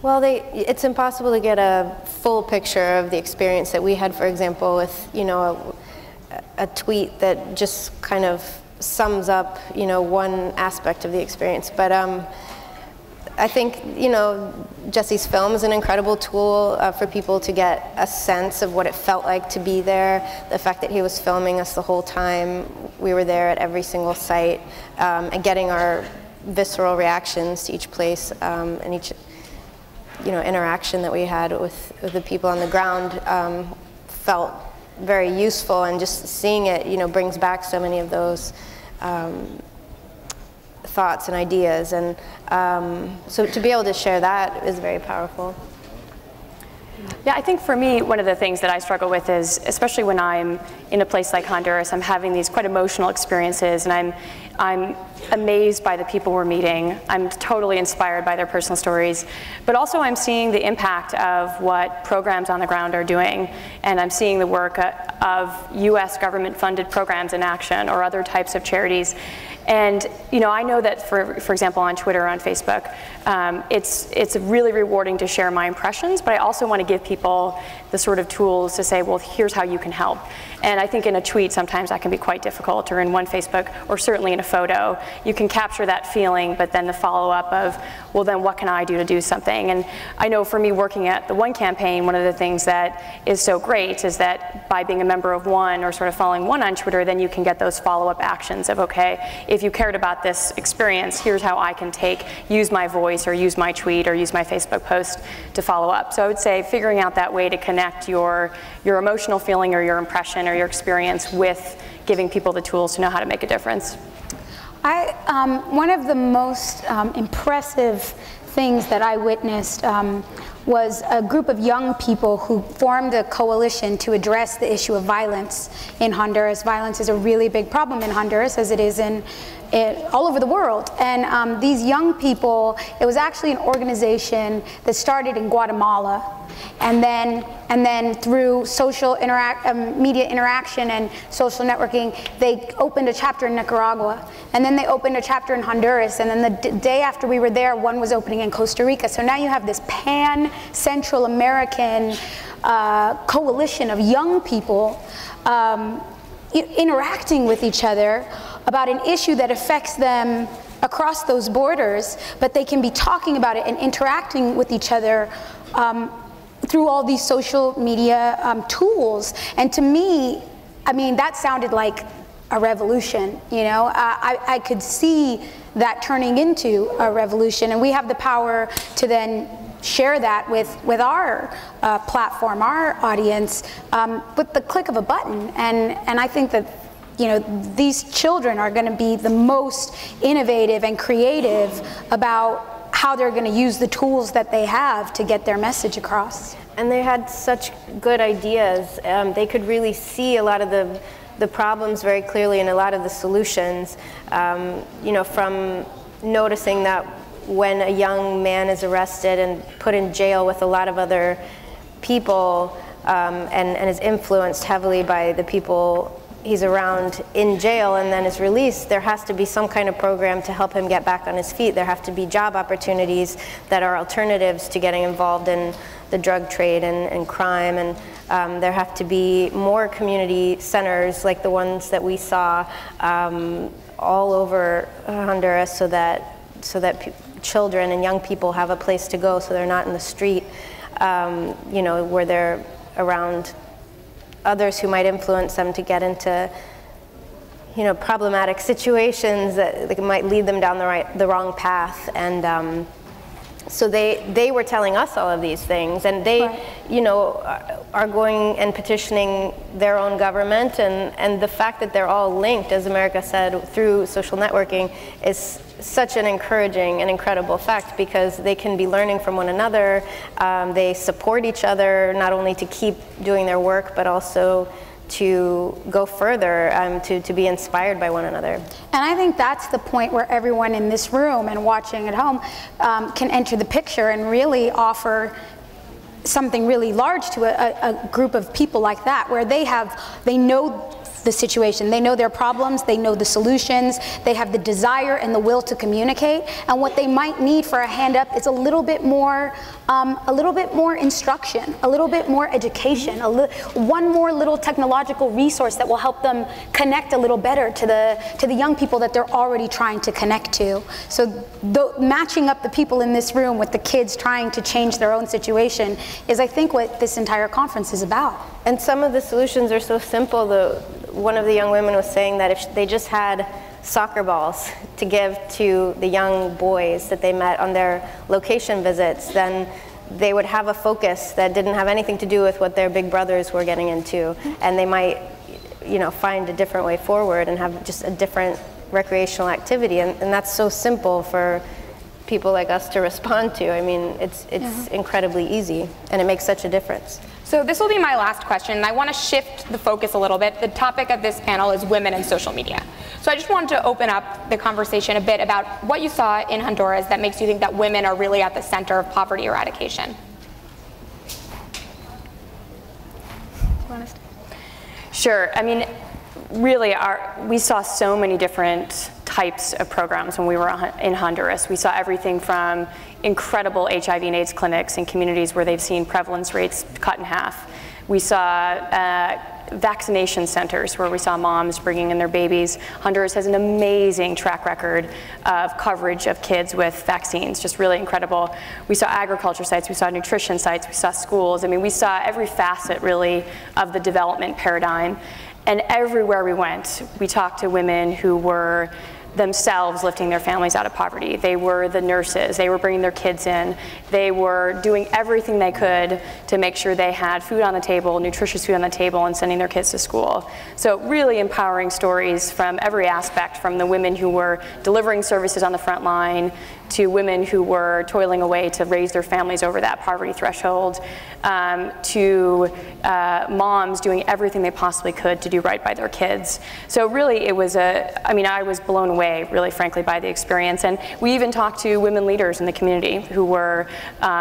Well, it's impossible to get a full picture of the experience that we had, for example, with a tweet that just kind of sums up, one aspect of the experience. But I think, Jesse's film is an incredible tool for people to get a sense of what it felt like to be there. The fact that he was filming us the whole time, we were there at every single site, and getting our visceral reactions to each place and each, interaction that we had with the people on the ground felt very useful, and just seeing it, brings back so many of those thoughts and ideas. And so to be able to share that is very powerful. Yeah, I think for me, one of the things that I struggle with is, especially when I'm in a place like Honduras, I'm having these quite emotional experiences, and I'm amazed by the people we're meeting. I'm totally inspired by their personal stories, but also I'm seeing the impact of what programs on the ground are doing, and I'm seeing the work of US government-funded programs in action or other types of charities. And you know, I know that, for example, on Twitter or on Facebook, it's really rewarding to share my impressions, but I also want to give people the sort of tools to say, well, here's how you can help. And I think in a tweet, sometimes that can be quite difficult, or in one Facebook, or certainly in a photo. You can capture that feeling, but then the follow-up of, well, then what can I do to do something? And I know for me, working at the One campaign, one of the things that is so great is that by being a member of One, or sort of following One on Twitter, then you can get those follow-up actions of, okay, if you cared about this experience, here's how I can use my voice, or use my tweet, or use my Facebook post to follow up. So I would say figuring out that way to connect your emotional feeling or your impression or your experience with giving people the tools to know how to make a difference. One of the most impressive things that I witnessed was a group of young people who formed a coalition to address the issue of violence in Honduras. Violence is a really big problem in Honduras, as it is all over the world. And these young people, it was actually an organization that started in Guatemala. And then through social media interaction and social networking, they opened a chapter in Nicaragua. And then they opened a chapter in Honduras. And then the day after we were there, one was opening in Costa Rica. So now you have this pan-Central American coalition of young people interacting with each other about an issue that affects them across those borders, but they can be talking about it and interacting with each other through all these social media tools. And to me, I mean, that sounded like a revolution, you know? I could see that turning into a revolution, and we have the power to then share that with our platform, our audience, with the click of a button. And I think that, you know, these children are going to be the most innovative and creative about how they're going to use the tools that they have to get their message across. And they had such good ideas. They could really see a lot of the problems very clearly and a lot of the solutions. You know, from noticing that when a young man is arrested and put in jail with a lot of other people and is influenced heavily by the people he's around in jail and then is released, there has to be some kind of program to help him get back on his feet. There have to be job opportunities that are alternatives to getting involved in the drug trade and crime, and there have to be more community centers like the ones that we saw all over Honduras, so that children and young people have a place to go, so they're not in the street, you know, where they're around others who might influence them to get into, you know, problematic situations that might lead them down the wrong path. And so they were telling us all of these things, and they, you know, are going and petitioning their own government, and the fact that they're all linked, as America said, through social networking is such an encouraging and incredible fact, because they can be learning from one another. They support each other, not only to keep doing their work, but also to go further, to be inspired by one another. And I think that's the point where everyone in this room and watching at home can enter the picture and really offer something really large to a group of people like that, where they know the situation, they know their problems, they know the solutions, they have the desire and the will to communicate, and what they might need for a hand up is a little bit more instruction, a little bit more education, one more little technological resource that will help them connect a little better to the young people that they're already trying to connect to. So matching up the people in this room with the kids trying to change their own situation is, I think, what this entire conference is about. And some of the solutions are so simple. One of the young women was saying that if they just had soccer balls to give to the young boys that they met on their location visits, then they would have a focus that didn't have anything to do with what their big brothers were getting into, and they might, you know, find a different way forward and have just a different recreational activity, and that's so simple for people like us to respond to. I mean, it's incredibly easy, and it makes such a difference. So this will be my last question, and I want to shift the focus a little bit. The topic of this panel is women and social media. So I just wanted to open up the conversation a bit about what you saw in Honduras that makes you think that women are really at the center of poverty eradication. Sure. I mean, really, we saw so many different types of programs when we were in Honduras. We saw everything from incredible HIV and AIDS clinics in communities where they've seen prevalence rates cut in half. We saw vaccination centers where we saw moms bringing in their babies. Honduras has an amazing track record of coverage of kids with vaccines, just really incredible. We saw agriculture sites, we saw nutrition sites, we saw schools. I mean, we saw every facet really of the development paradigm. And everywhere we went, we talked to women who were themselves lifting their families out of poverty. They were the nurses, they were bringing their kids in, they were doing everything they could to make sure they had food on the table, nutritious food on the table, and sending their kids to school. So really empowering stories from every aspect, from the women who were delivering services on the front line, to women who were toiling away to raise their families over that poverty threshold, to moms doing everything they possibly could to do right by their kids. So really it was I mean, I was blown away, really frankly, by the experience. And we even talked to women leaders in the community who were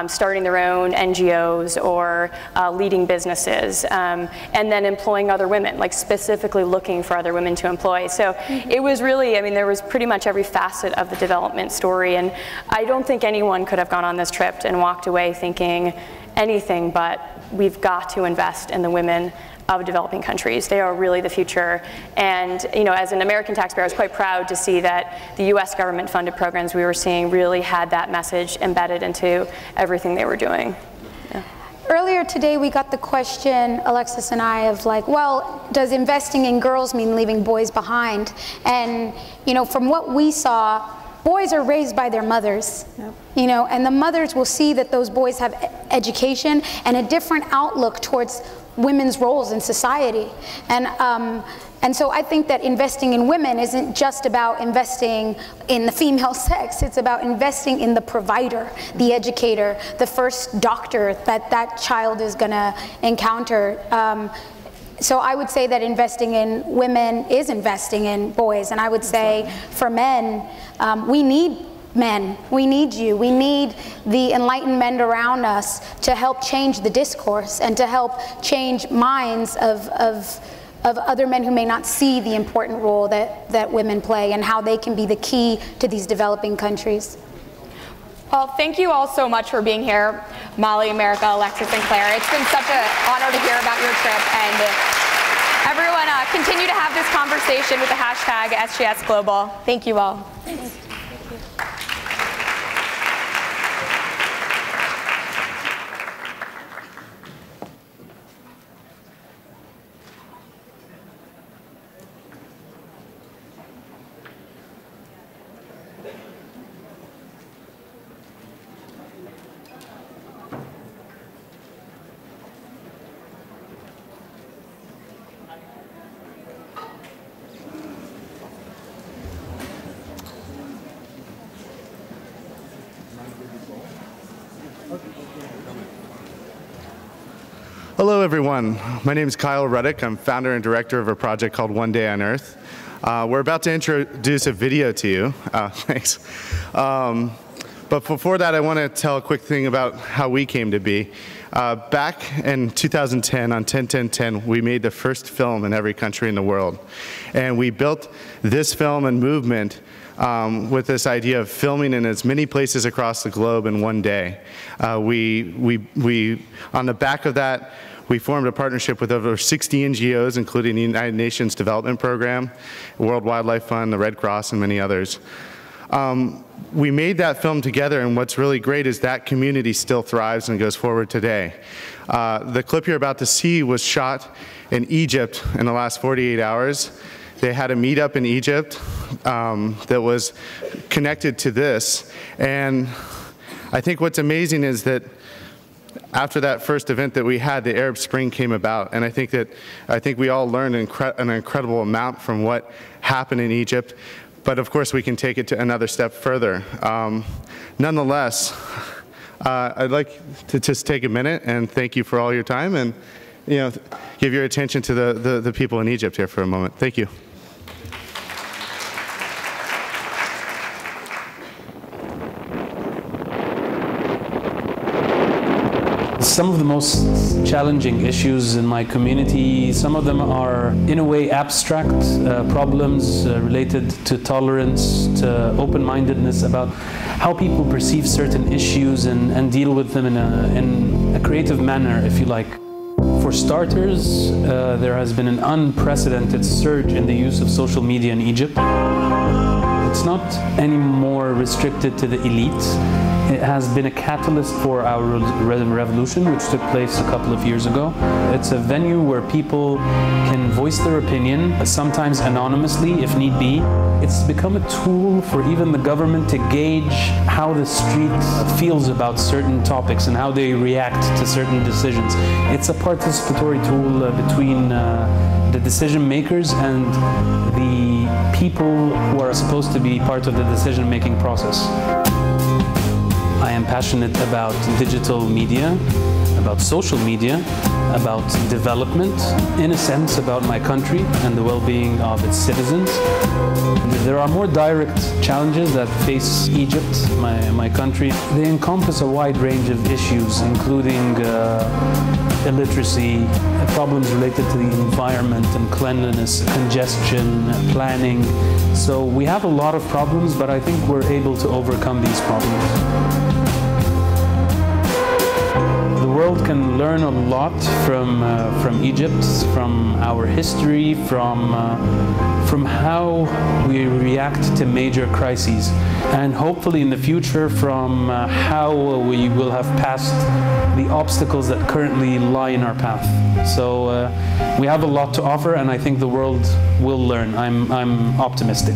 starting their own NGOs or leading businesses, and then employing other women, like specifically looking for other women to employ. So it was really, I mean, there was pretty much every facet of the development story. And I don't think anyone could have gone on this trip and walked away thinking anything but we've got to invest in the women of developing countries. They are really the future. And you know, as an American taxpayer, I was quite proud to see that the US government funded programs we were seeing really had that message embedded into everything they were doing. Yeah. Earlier today we got the question, Alexis and I, of like, well, does investing in girls mean leaving boys behind? And you know, from what we saw, boys are raised by their mothers, you know, and the mothers will see that those boys have education and a different outlook towards women's roles in society. And so I think that investing in women isn't just about investing in the female sex, it's about investing in the provider, the educator, the first doctor that that child is gonna encounter. So I would say that investing in women is investing in boys, and I would say for men, we need men, we need you, we need the enlightened men around us to help change the discourse and to help change minds of other men who may not see the important role that women play and how they can be the key to these developing countries. Well, thank you all so much for being here, Molly, America, Alexis, and Claire. It's been such an honor to hear about your trip, and everyone continue to have this conversation with the hashtag SGS Global. Thank you all. Thanks. Hello everyone, my name is Kyle Ruddick. I'm founder and director of a project called One Day on Earth. We're about to introduce a video to you. Thanks. But before that, I want to tell a quick thing about how we came to be. Back in 2010, on 10-10-10, we made the first film in every country in the world. And we built this film and movement with this idea of filming in as many places across the globe in one day. On the back of that, we formed a partnership with over 60 NGOs, including the United Nations Development Program, World Wildlife Fund, the Red Cross, and many others. We made that film together, and what's really great is that community still thrives and goes forward today. The clip you're about to see was shot in Egypt in the last 48 hours. They had a meetup in Egypt that was connected to this, and I think what's amazing is that after that first event that we had, the Arab Spring came about, and I think we all learned an incredible amount from what happened in Egypt. but of course we can take it to another step further. Nonetheless, I'd like to just take a minute and thank you for all your time and give your attention to the people in Egypt here for a moment. Thank you. Some of the most challenging issues in my community, some of them are in a way abstract problems related to tolerance, to open-mindedness about how people perceive certain issues and deal with them in a creative manner, if you like. For starters, there has been an unprecedented surge in the use of social media in Egypt. It's not any more restricted to the elite. It has been a catalyst for our revolution, which took place a couple of years ago. It's a venue where people can voice their opinion, sometimes anonymously if need be. It's become a tool for even the government to gauge how the street feels about certain topics and how they react to certain decisions. It's a participatory tool between the decision makers and the people who are supposed to be part of the decision-making process. I am passionate about digital media, about social media, about development, in a sense about my country and the well-being of its citizens. There are more direct challenges that face Egypt, my country. They encompass a wide range of issues, including illiteracy, problems related to the environment and cleanliness, congestion, planning. So we have a lot of problems, but I think we're able to overcome these problems. The world can learn a lot from Egypt, from our history, from how we react to major crises, and hopefully in the future from how we will have passed the obstacles that currently lie in our path. So we have a lot to offer, and I think the world will learn. I'm optimistic.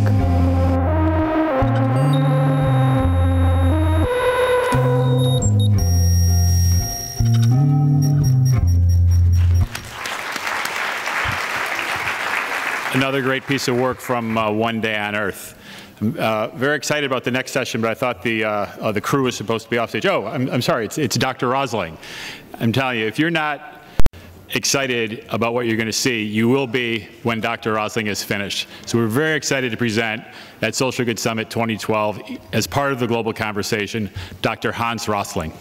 Another great piece of work from One Day on Earth. I'm very excited about the next session, but I thought the crew was supposed to be off stage. Oh, I'm sorry, it's Dr. Rosling. I'm telling you, if you're not excited about what you're going to see, you will be when Dr. Rosling is finished. So we're very excited to present at Social Good Summit 2012, as part of the global conversation, Dr. Hans Rosling.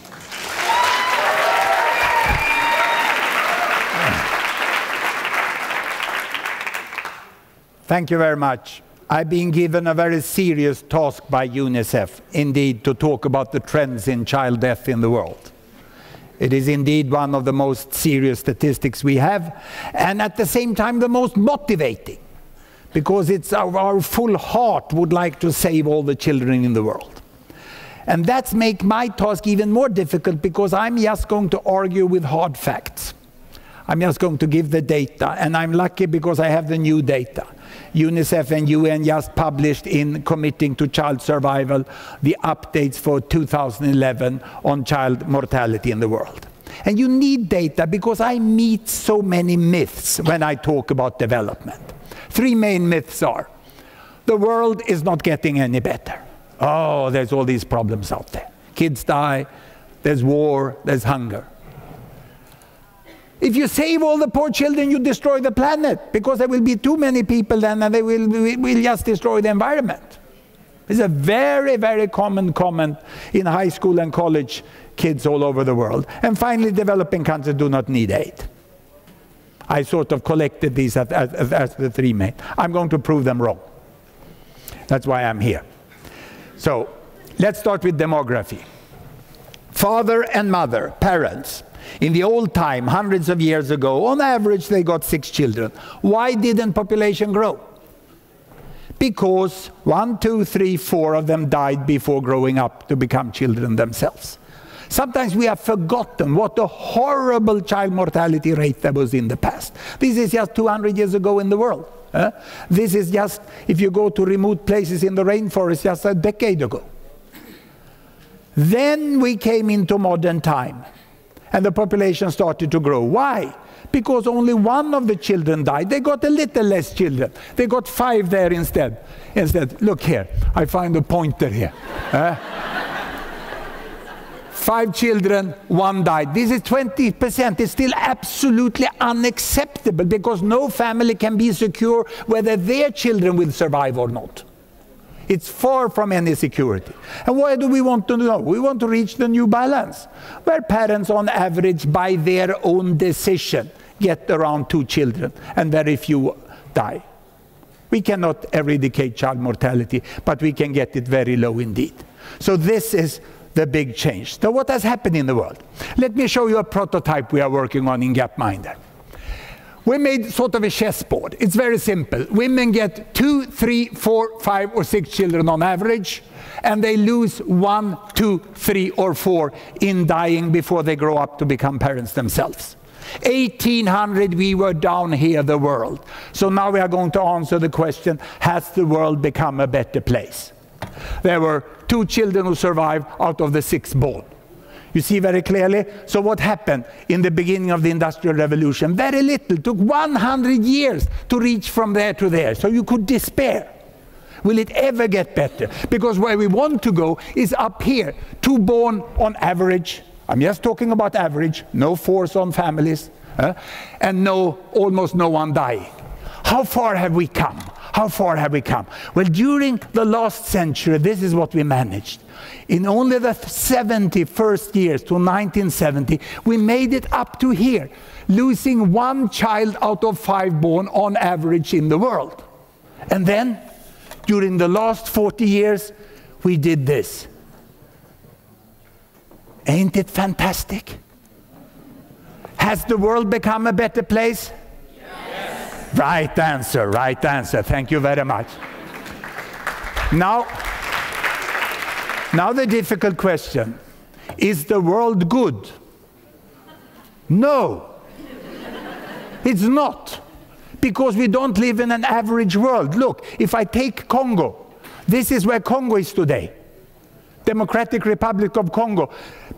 Thank you very much. I've been given a very serious task by UNICEF, indeed, to talk about the trends in child death in the world. It is indeed one of the most serious statistics we have, and at the same time the most motivating, because it's our full heart would like to save all the children in the world. And that's make my task even more difficult, because I'm just going to argue with hard facts. I'm just going to give the data, and I'm lucky because I have the new data. UNICEF and UN just published in Committing to Child Survival the updates for 2011 on child mortality in the world. And you need data because I meet so many myths when I talk about development. Three main myths are: the world is not getting any better. Oh, there's all these problems out there. Kids die, there's war, there's hunger. If you save all the poor children, you destroy the planet, because there will be too many people then, and they will just destroy the environment. It's a very, very common comment in high school and college kids all over the world. And finally, developing countries do not need aid. I sort of collected these as the three main. I'm going to prove them wrong. That's why I'm here. So let's start with demography. Father and mother, parents. In the old time, hundreds of years ago, on average, they got 6 children. Why didn't population grow? Because 1, 2, 3, 4 of them died before growing up to become children themselves. Sometimes we have forgotten what a horrible child mortality rate there was in the past. This is just 200 years ago in the world. This is just, if you go to remote places in the rainforest, just a decade ago. Then we came into modern time. And the population started to grow. Why? Because only one of the children died. They got a little less children. They got 5 there instead. Look here, I find a pointer here. 5 children, 1 died. This is 20%. It's still absolutely unacceptable because no family can be secure whether their children will survive or not. It's far from any security. And why do we want to know? We want to reach the new balance, where parents on average, by their own decision, get around 2 children and very few die. We cannot eradicate child mortality, but we can get it very low indeed. So this is the big change. So what has happened in the world? Let me show you a prototype we are working on in Gapminder. We made sort of a chessboard. It's very simple. Women get 2, 3, 4, 5, or 6 children on average, and they lose 1, 2, 3, or 4 in dying before they grow up to become parents themselves. 1800 we were down here, the world. So now we are going to answer the question, has the world become a better place? There were 2 children who survived out of the 6 born. You see very clearly. So what happened in the beginning of the Industrial Revolution? Very little. It took 100 years to reach from there to there. So you could despair. Will it ever get better? Because where we want to go is up here. 2 born on average. I'm just talking about average. No force on families. And almost no one dying. How far have we come? How far have we come? Well, during the last century, this is what we managed. In only the 71st years to 1970, we made it up to here, losing 1 child out of 5 born on average in the world. And then, during the last 40 years, we did this. Ain't it fantastic? Has the world become a better place? Yes. Right answer, right answer. Thank you very much. Now the difficult question. Is the world good? No. It's not. Because we don't live in an average world. Look, if I take Congo, this is where Congo is today. Democratic Republic of Congo,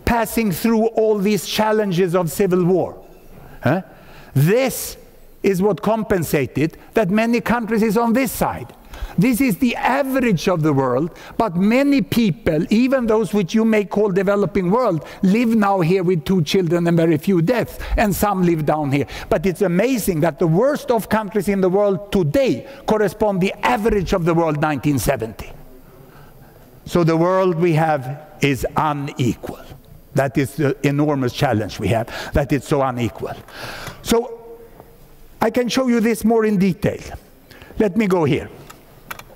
passing through all these challenges of civil war. This is what compensated that many countries is on this side. This is the average of the world, but many people, even those which you may call developing world, live now here with 2 children and very few deaths, and some live down here. But it's amazing that the worst of countries in the world today correspond the average of the world 1970. So the world we have is unequal. That is the enormous challenge we have, that it's so unequal. So I can show you this more in detail. Let me go here.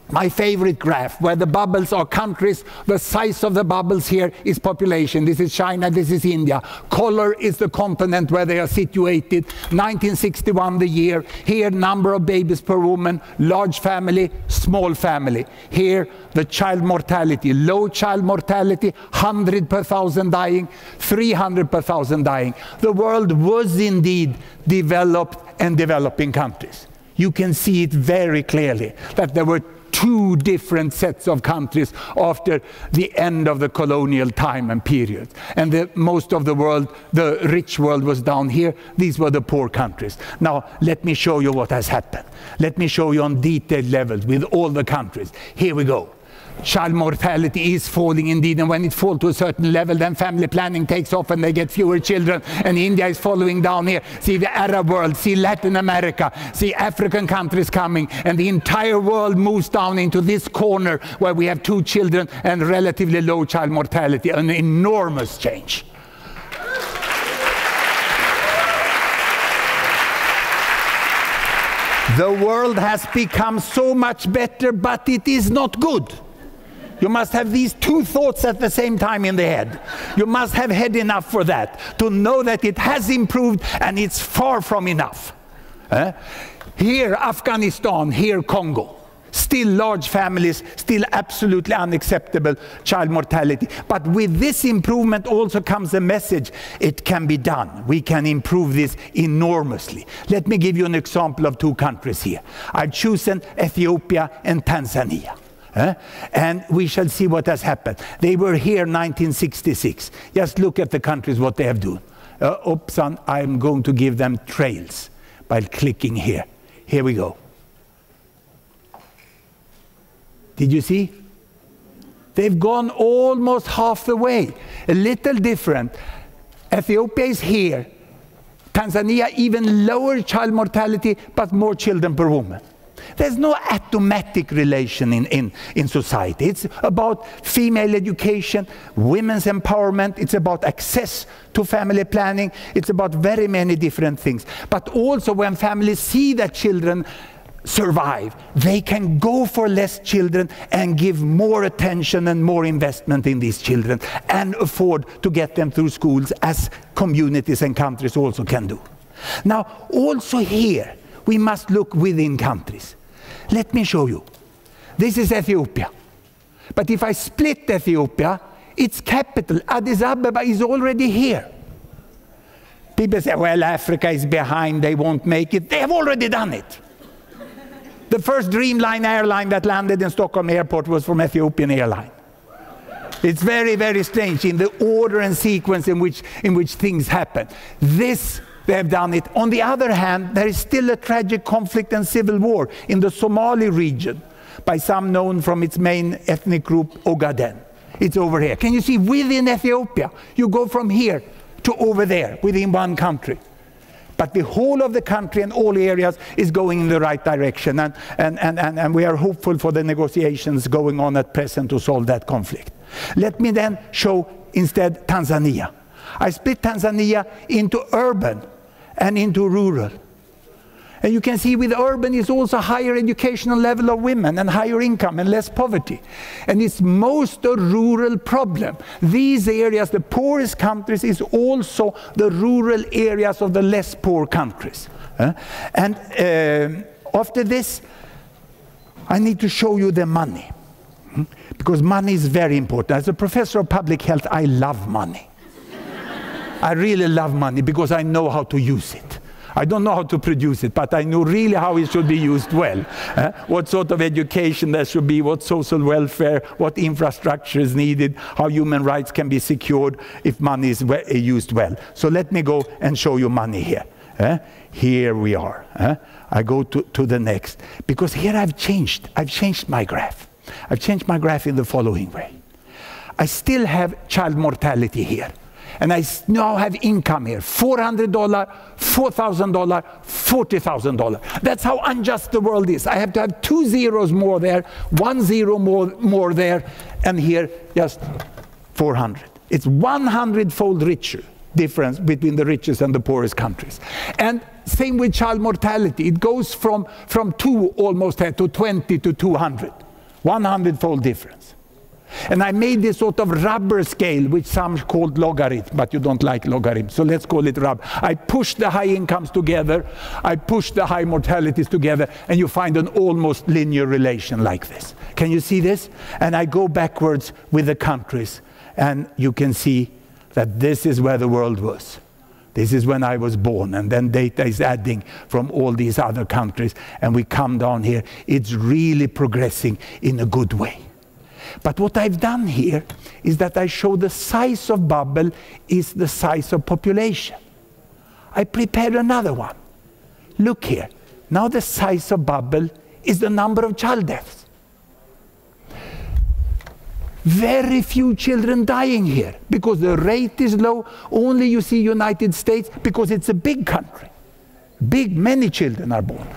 My favorite graph, where the bubbles are countries, the size of the bubbles here is population. This is China, this is India. Color is the continent where they are situated. 1961 the year. Here, number of babies per woman, large family, small family. Here, the child mortality, low child mortality, 100 per 1,000 dying, 300 per 1,000 dying. The world was indeed developed and developing countries. You can see it very clearly that there were 2 different sets of countries after the end of the colonial time and period. And most of the world, the rich world, was down here. These were the poor countries. Now, let me show you what has happened. Let me show you on detailed levels with all the countries. Here we go. Child mortality is falling indeed, and when it falls to a certain level, then family planning takes off and they get fewer children, and India is following down here. See the Arab world, see Latin America, see African countries coming, and the entire world moves down into this corner where we have 2 children and relatively low child mortality, an enormous change. The world has become so much better, but it is not good. You must have these 2 thoughts at the same time in the head. You must have had enough for that, to know that it has improved and it's far from enough. Here Afghanistan, here Congo. Still large families, still absolutely unacceptable child mortality. But with this improvement also comes a message. It can be done. We can improve this enormously. Let me give you an example of 2 countries here. I've chosen Ethiopia and Tanzania. And we shall see what has happened. They were here in 1966. Just look at the countries, what they have done. oops, I'm going to give them trails by clicking here. Here we go. Did you see? They've gone almost half the way. A little different. Ethiopia is here. Tanzania, even lower child mortality, but more children per woman. There's no automatic relation in society. It's about female education, women's empowerment. It's about access to family planning. It's about very many different things. But also when families see that children survive, they can go for less children and give more attention and more investment in these children and afford to get them through schools, as communities and countries also can do. Now, also here, we must look within countries. Let me show you. This is Ethiopia. But if I split Ethiopia, its capital, Addis Ababa, is already here. People say, well, Africa is behind, they won't make it. They have already done it. The first Dreamline airline that landed in Stockholm airport was from Ethiopian Airlines. It's very, very strange in the order and sequence in which things happen. This, they have done it. On the other hand, there is still a tragic conflict and civil war in the Somali region, by some known from its main ethnic group, Ogaden. It's over here. Can you see, within Ethiopia, you go from here to over there, within one country. But the whole of the country and all areas is going in the right direction. And we are hopeful for the negotiations going on at present to solve that conflict. Let me then show instead Tanzania. I split Tanzania into urban and into rural. And you can see with urban is also higher educational level of women and higher income and less poverty. And it's most a rural problem. These areas, the poorest countries, is also the rural areas of the less poor countries. And after this, I need to show you the money. Because money is very important. As a professor of public health, I love money. I really love money because I know how to use it. I don't know how to produce it, but I know really how it should be used well. What sort of education there should be, what social welfare, what infrastructure is needed, how human rights can be secured if money is used well. So let me go and show you money here. Here we are. I go to the next. Because here I've changed my graph. I've changed my graph in the following way. I still have child mortality here. And I now have income here, $400, $4,000, $40,000. That's how unjust the world is. I have to have 2 zeros more there, 1 zero more there, and here just 400. It's 100-fold richer difference between the richest and the poorest countries. And same with child mortality. It goes from 2 almost to 20 to 200. 100-fold difference. And I made this sort of rubber scale, which some called logarithm, but you don't like logarithm, so let's call it rubber. I push the high incomes together, I push the high mortalities together, and you find an almost linear relation like this. Can you see this? And I go backwards with the countries, and you can see that this is where the world was. This is when I was born, and then data is adding from all these other countries, and we come down here. It's really progressing in a good way. But what I've done here is that I show the size of bubble is the size of population. I prepared another one. Look here. Now the size of bubble is the number of child deaths. Very few children dying here because the rate is low. Only you see United States because it's a big country. Many children are born.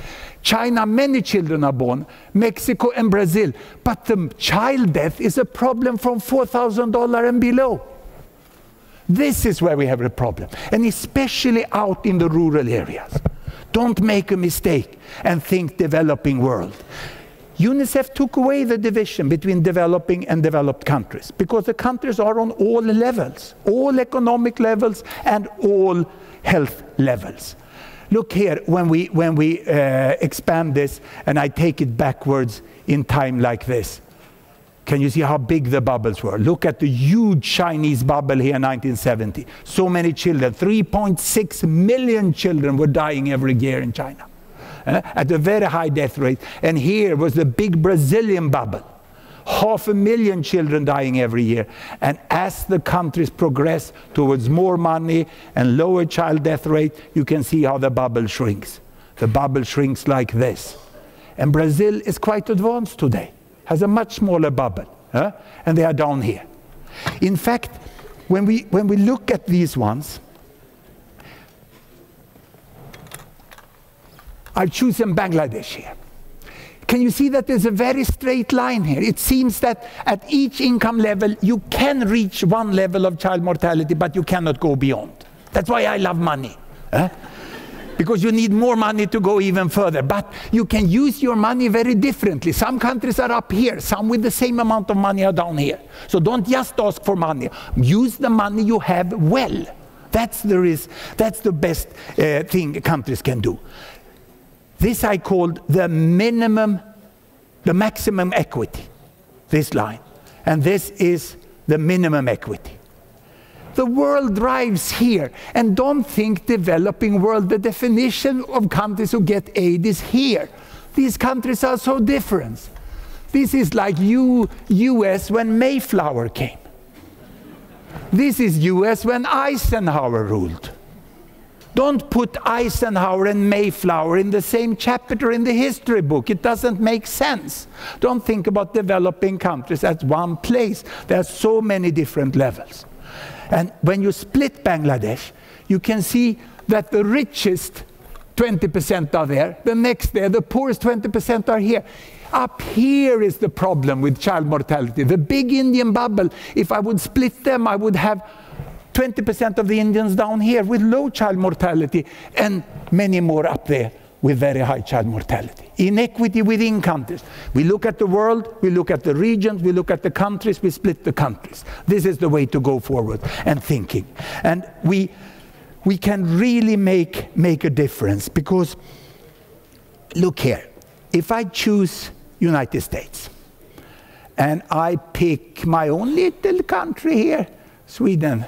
China, many children are born. Mexico and Brazil. But the child death is a problem from $4,000 and below. This is where we have a problem. And especially out in the rural areas. Don't make a mistake and think developing world. UNICEF took away the division between developing and developed countries because the countries are on all levels, all economic levels and all health levels. Look here, when we expand this and I take it backwards in time like this. Can you see how big the bubbles were? Look at the huge Chinese bubble here in 1970. So many children, 3.6 million children were dying every year in China. At a very high death rate. And here was the big Brazilian bubble. 500,000 children dying every year. And as the countries progress towards more money and lower child death rate, you can see how the bubble shrinks. The bubble shrinks like this. And Brazil is quite advanced today, has a much smaller bubble, and they are down here. In fact, when we look at these ones, I've chosen Bangladesh here. Can you see that there's a very straight line here? It seems that at each income level, you can reach one level of child mortality, but you cannot go beyond. That's why I love money. Because you need more money to go even further. But you can use your money very differently. Some countries are up here. Some with the same amount of money are down here. So don't just ask for money. Use the money you have well. That's the best thing countries can do. This I called the maximum equity, this line. And this is the minimum equity. The world drives here. And don't think developing world, the definition of countries who get aid is here. These countries are so different. This is like US when Mayflower came. This is US when Eisenhower ruled. Don't put Eisenhower and Mayflower in the same chapter in the history book. It doesn't make sense. Don't think about developing countries as one place. There are so many different levels. And when you split Bangladesh, you can see that the richest 20% are there. The next there, the poorest 20% are here. Up here is the problem with child mortality. The big Indian bubble, if I would split them, I would have 20% of the Indians down here with low child mortality and many more up there with very high child mortality. Inequity within countries. We look at the world, we look at the regions, we look at the countries, we split the countries. This is the way to go forward and thinking. And we can really make a difference because, look here, if I choose United States and I pick my own little country here, Sweden,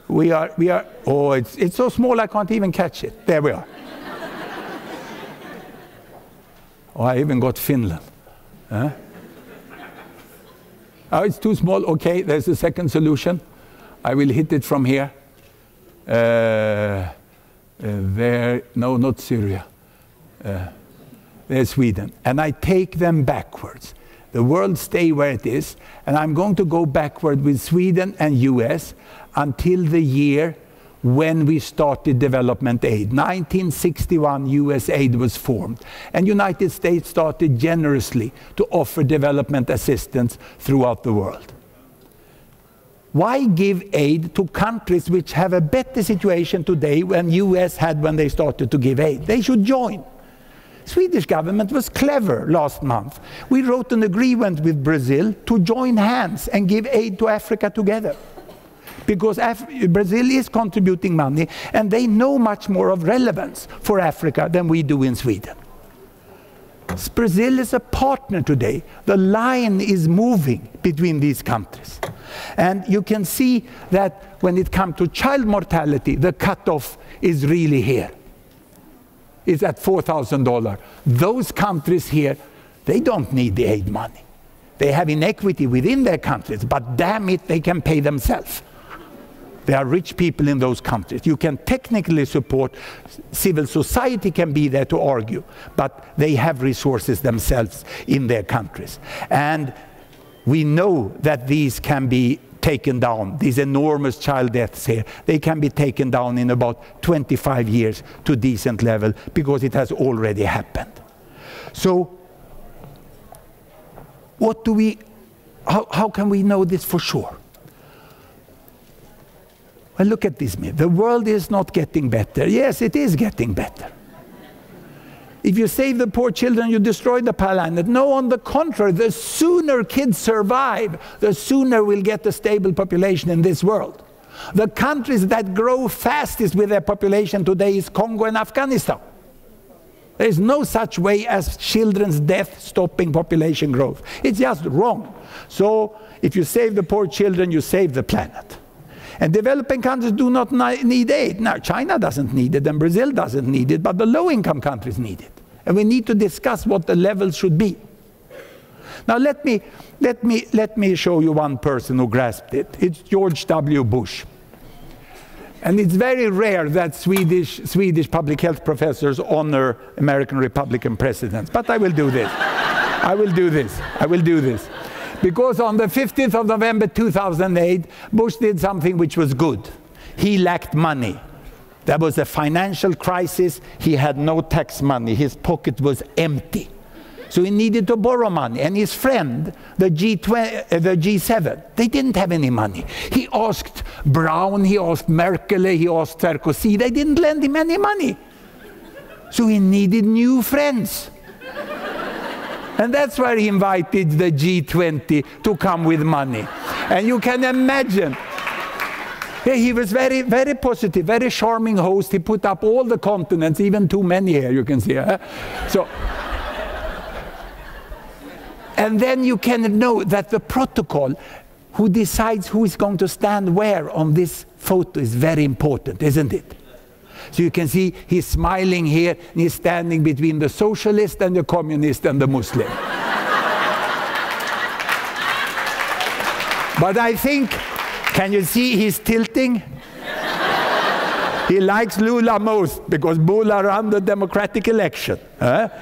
we are, oh, it's so small I can't even catch it. There we are. Oh, I even got Finland. Oh, it's too small. Okay, there's a second solution. I will hit it from here. There, no, not Syria. There's Sweden. And I take them backwards. The world stay where it is, and I'm going to go backward with Sweden and US until the year when we started development aid. 1961, US aid was formed, and United States started generously to offer development assistance throughout the world. Why give aid to countries which have a better situation today than US had when they started to give aid? They should join. Swedish government was clever last month. We wrote an agreement with Brazil to join hands and give aid to Africa together. Because Brazil is contributing money and they know much more of relevance for Africa than we do in Sweden. Brazil is a partner today. The line is moving between these countries. And you can see that when it comes to child mortality, the cutoff is really here. Is at $4,000. Those countries here, they don't need the aid money. They have inequity within their countries, but damn it, they can pay themselves. There are rich people in those countries. You can technically support, civil society can be there to argue, but they have resources themselves in their countries. And we know that these can be taken down, these enormous child deaths here, they can be taken down in about 25 years to decent level because it has already happened. So what do we, how can we know this for sure? Well, look at this myth. The world is not getting better. Yes, it is getting better. If you save the poor children, you destroy the planet. No, on the contrary, the sooner kids survive, the sooner we'll get a stable population in this world. The countries that grow fastest with their population today is Congo and Afghanistan. There is no such way as children's death stopping population growth. It's just wrong. So if you save the poor children, you save the planet. And developing countries do not need aid. Now, China doesn't need it, and Brazil doesn't need it, but the low-income countries need it. And we need to discuss what the levels should be. Now let me show you one person who grasped it. It's George W. Bush. And it's very rare that Swedish public health professors honor American Republican presidents. But I will do this. I will do this. I will do this. Because on the 15th of November 2008, Bush did something which was good. He lacked money. There was a financial crisis. He had no tax money. His pocket was empty. So he needed to borrow money. And his friend, the G7, they didn't have any money. He asked Brown, he asked Merkel, he asked Sarkozy. They didn't lend him any money. So he needed new friends. And that's why he invited the G20 to come with money. And you can imagine, he was very, very positive, very charming host. He put up all the continents, even too many here, you can see. And then you can know that the protocol, who decides who is going to stand where on this photo, is very important, isn't it? So you can see he's smiling here, and he's standing between the socialist and the communist and the Muslim. But I think, can you see he's tilting? He likes Lula most because Lula ran the democratic election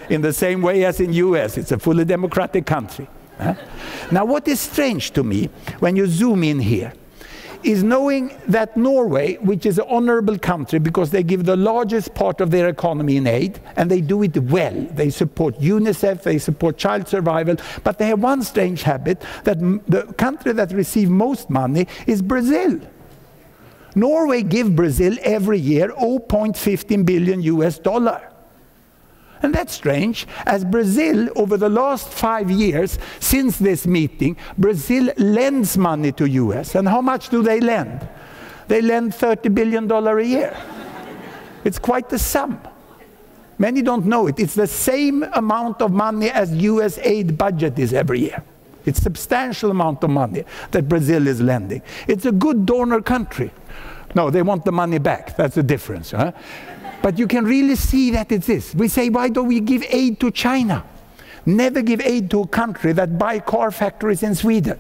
in the same way as in US. It's a fully democratic country. Now what is strange to me when you zoom in here is knowing that Norway, which is an honorable country because they give the largest part of their economy in aid, and they do it well. They support UNICEF, they support child survival, but they have one strange habit, that the country that receives most money is Brazil. Norway gives Brazil every year $0.15 billion US. And that's strange, as Brazil, over the last 5 years, since this meeting, Brazil lends money to US. And how much do they lend? They lend $30 billion a year. It's quite the sum. Many don't know it. It's the same amount of money as US aid budget is every year. It's a substantial amount of money that Brazil is lending. It's a good donor country. No, they want the money back. That's the difference. But you can really see that it's this. We say, why don't we give aid to China? Never give aid to a country that buys car factories in Sweden.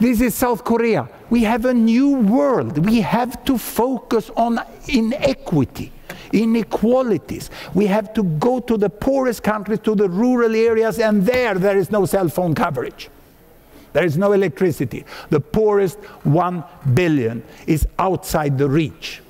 This is South Korea. We have a new world. We have to focus on inequity, inequalities. We have to go to the poorest countries, to the rural areas, and there is no cell phone coverage. There is no electricity. The poorest 1 billion is outside the reach.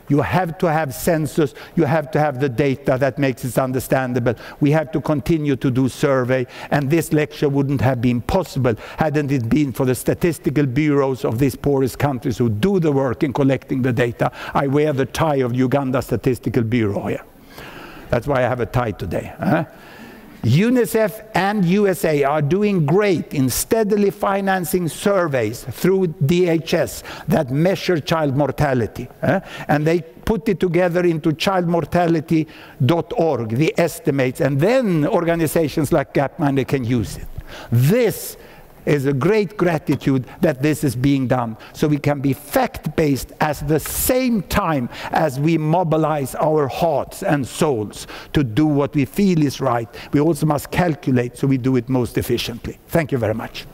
You have to have census. You have to have the data that makes it understandable. We have to continue to do survey. And this lecture wouldn't have been possible hadn't it been for the statistical bureaus of these poorest countries who do the work in collecting the data. I wear the tie of Uganda Statistical Bureau here. That's why I have a tie today. UNICEF and USA are doing great in steadily financing surveys through DHS that measure child mortality. And they put it together into childmortality.org, the estimates, and then organizations like Gapminder can use it. This is a great gratitude that this is being done, so we can be fact-based at the same time as we mobilize our hearts and souls to do what we feel is right. We also must calculate so we do it most efficiently. Thank you very much.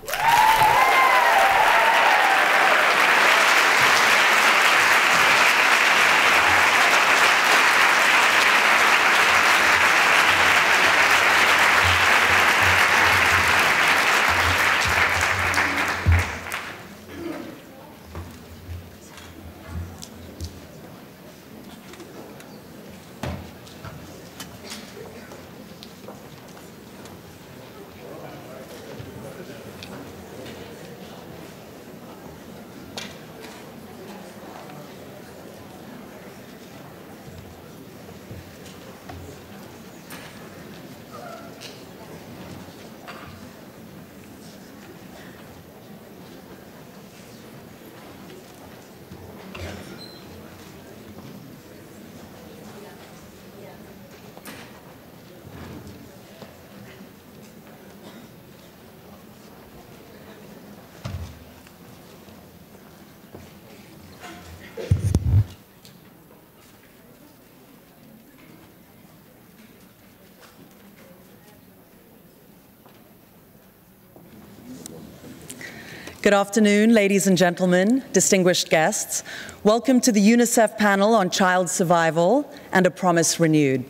Good afternoon, ladies and gentlemen, distinguished guests. Welcome to the UNICEF panel on child survival and a promise renewed.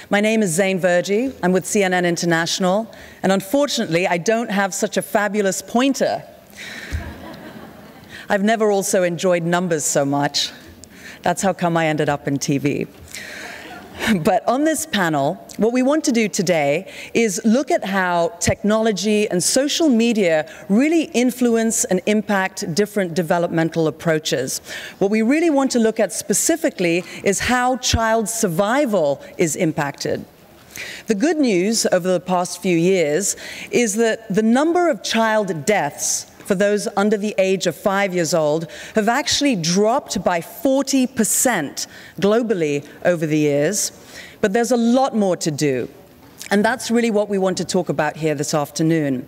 My name is Zain Verjee. I'm with CNN International, and unfortunately, I don't have such a fabulous pointer. I've never also enjoyed numbers so much. That's how come I ended up in TV. But on this panel, what we want to do today is look at how technology and social media really influence and impact different developmental approaches. What we really want to look at specifically is how child survival is impacted. The good news over the past few years is that the number of child deaths for those under the age of 5 years old have actually dropped by 40% globally over the years, but there's a lot more to do. And that's really what we want to talk about here this afternoon.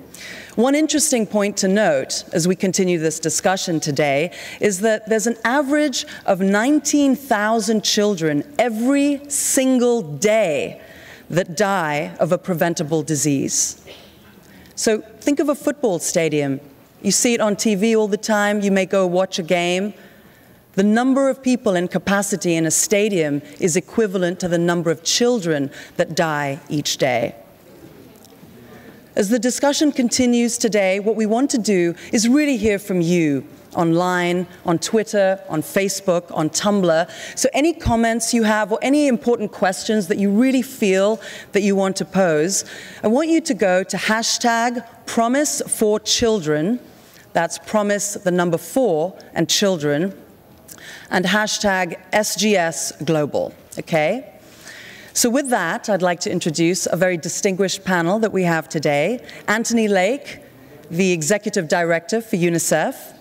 One interesting point to note as we continue this discussion today is that there's an average of 19,000 children every single day that die of a preventable disease. So think of a football stadium. You see it on TV all the time. You may go watch a game. The number of people in capacity in a stadium is equivalent to the number of children that die each day. As the discussion continues today, what we want to do is really hear from you online, on Twitter, on Facebook, on Tumblr. So any comments you have or any important questions that you really feel that you want to pose, I want you to go to #Promise4Children. That's promise, the number 4, and children, and #SGS Global, okay? So with that, I'd like to introduce a very distinguished panel that we have today. Anthony Lake, the Executive Director for UNICEF,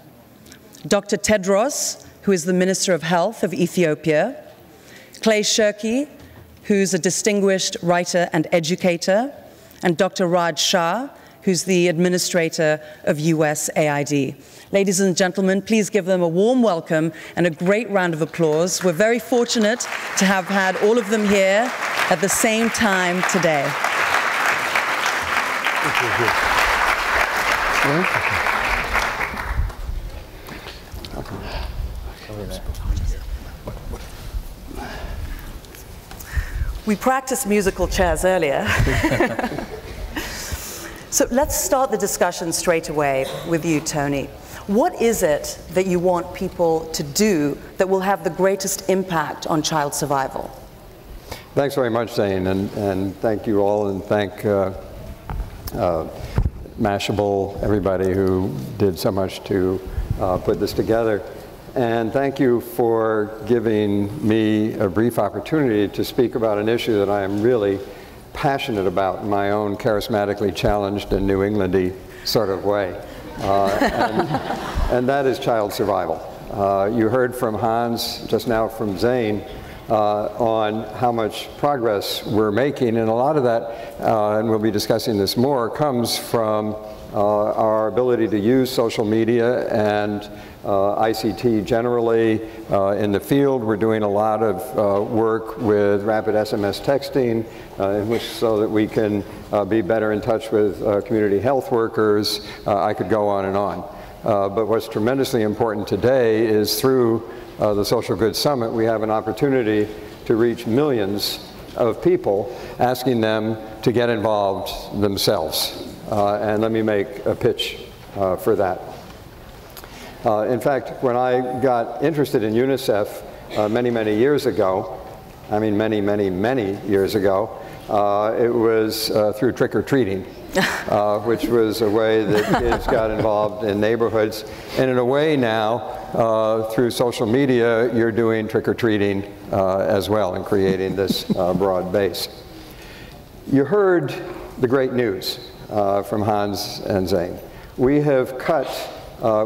Dr. Tedros, who is the Minister of Health of Ethiopia, Clay Shirky, who's a distinguished writer and educator, and Dr. Raj Shah, who's the administrator of USAID. Ladies and gentlemen, please give them a warm welcome and a great round of applause. We're very fortunate to have had all of them here at the same time today. We practiced musical chairs earlier. So let's start the discussion straight away with you, Tony. What is it that you want people to do that will have the greatest impact on child survival? Thanks very much, Zain, and thank you all, and thank Mashable, everybody who did so much to put this together. And thank you for giving me a brief opportunity to speak about an issue that I am really passionate about in my own charismatically challenged and New Englandy sort of way, and that is child survival. You heard from Hans, just now from Zain, on how much progress we're making, and a lot of that, and we'll be discussing this more, comes from our ability to use social media and ICT generally in the field. We're doing a lot of work with rapid SMS texting, so that we can be better in touch with community health workers. I could go on and on. But what's tremendously important today is through the Social Good Summit, we have an opportunity to reach millions of people, asking them to get involved themselves. And let me make a pitch for that. In fact, when I got interested in UNICEF many, many years ago, I mean many, many, many years ago, it was through trick-or-treating, which was a way that kids got involved in neighborhoods. And in a way now, through social media, you're doing trick-or-treating as well and creating this broad base. You heard the great news from Hans and Zain. We have cut,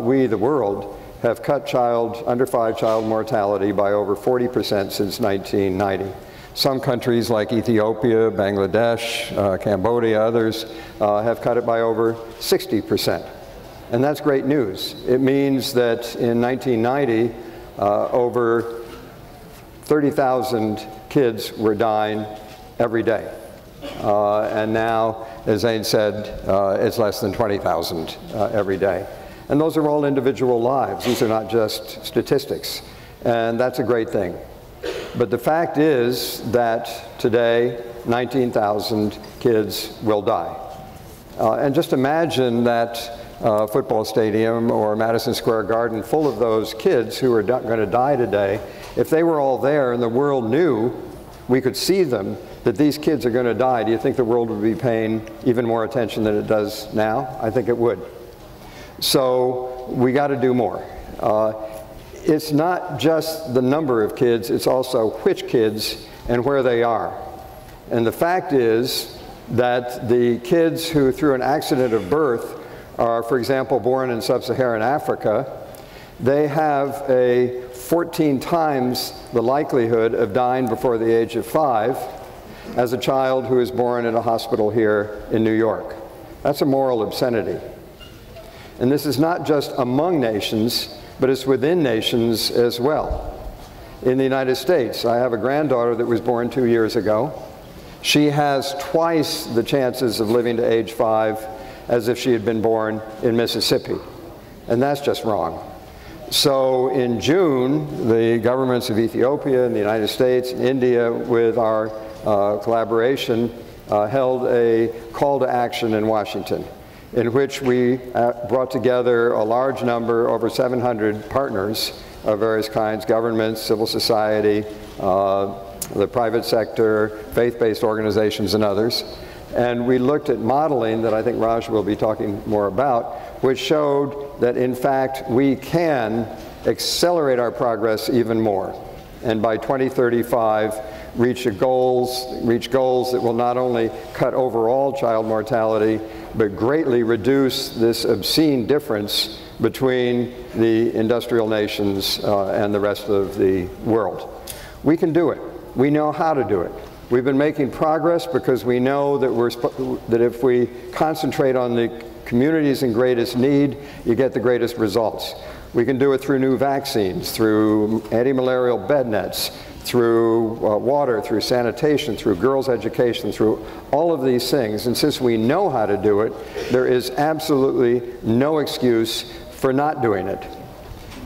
we the world, have cut under 5 child mortality by over 40% since 1990. Some countries like Ethiopia, Bangladesh, Cambodia, others have cut it by over 60%. And that's great news. It means that in 1990, over 30,000 kids were dying every day. And now, as Zain said, it's less than 20,000 every day. And those are all individual lives. These are not just statistics. And that's a great thing. But the fact is that today, 19,000 kids will die. And just imagine that football stadium or Madison Square Garden full of those kids who are going to die today. If they were all there and the world knew, we could see them, that these kids are going to die, do you think the world would be paying even more attention than it does now? I think it would. So we got to do more. It's not just the number of kids, it's also which kids and where they are. And the fact is that the kids who, through an accident of birth, are, for example, born in sub-Saharan Africa, they have a 14 times the likelihood of dying before the age of 5 as a child who is born in a hospital here in New York. That's a moral obscenity. And this is not just among nations, but it's within nations as well. In the United States, I have a granddaughter that was born 2 years ago. She has twice the chances of living to age 5 as if she had been born in Mississippi. And that's just wrong. So in June, the governments of Ethiopia and the United States and India, with our collaboration, held a call to action in Washington, in which we brought together a large number, over 700 partners of various kinds, governments, civil society, the private sector, faith-based organizations, and others. And we looked at modeling that I think Raj will be talking more about, which showed that in fact we can accelerate our progress even more. And by 2035, reach goals that will not only cut overall child mortality, but greatly reduce this obscene difference between the industrial nations and the rest of the world. We can do it. We know how to do it. We've been making progress because we know that if we concentrate on the communities in greatest need, you get the greatest results. We can do it through new vaccines, through anti-malarial bed nets, through water, through sanitation, through girls' education, through all of these things. And since we know how to do it, there is absolutely no excuse for not doing it.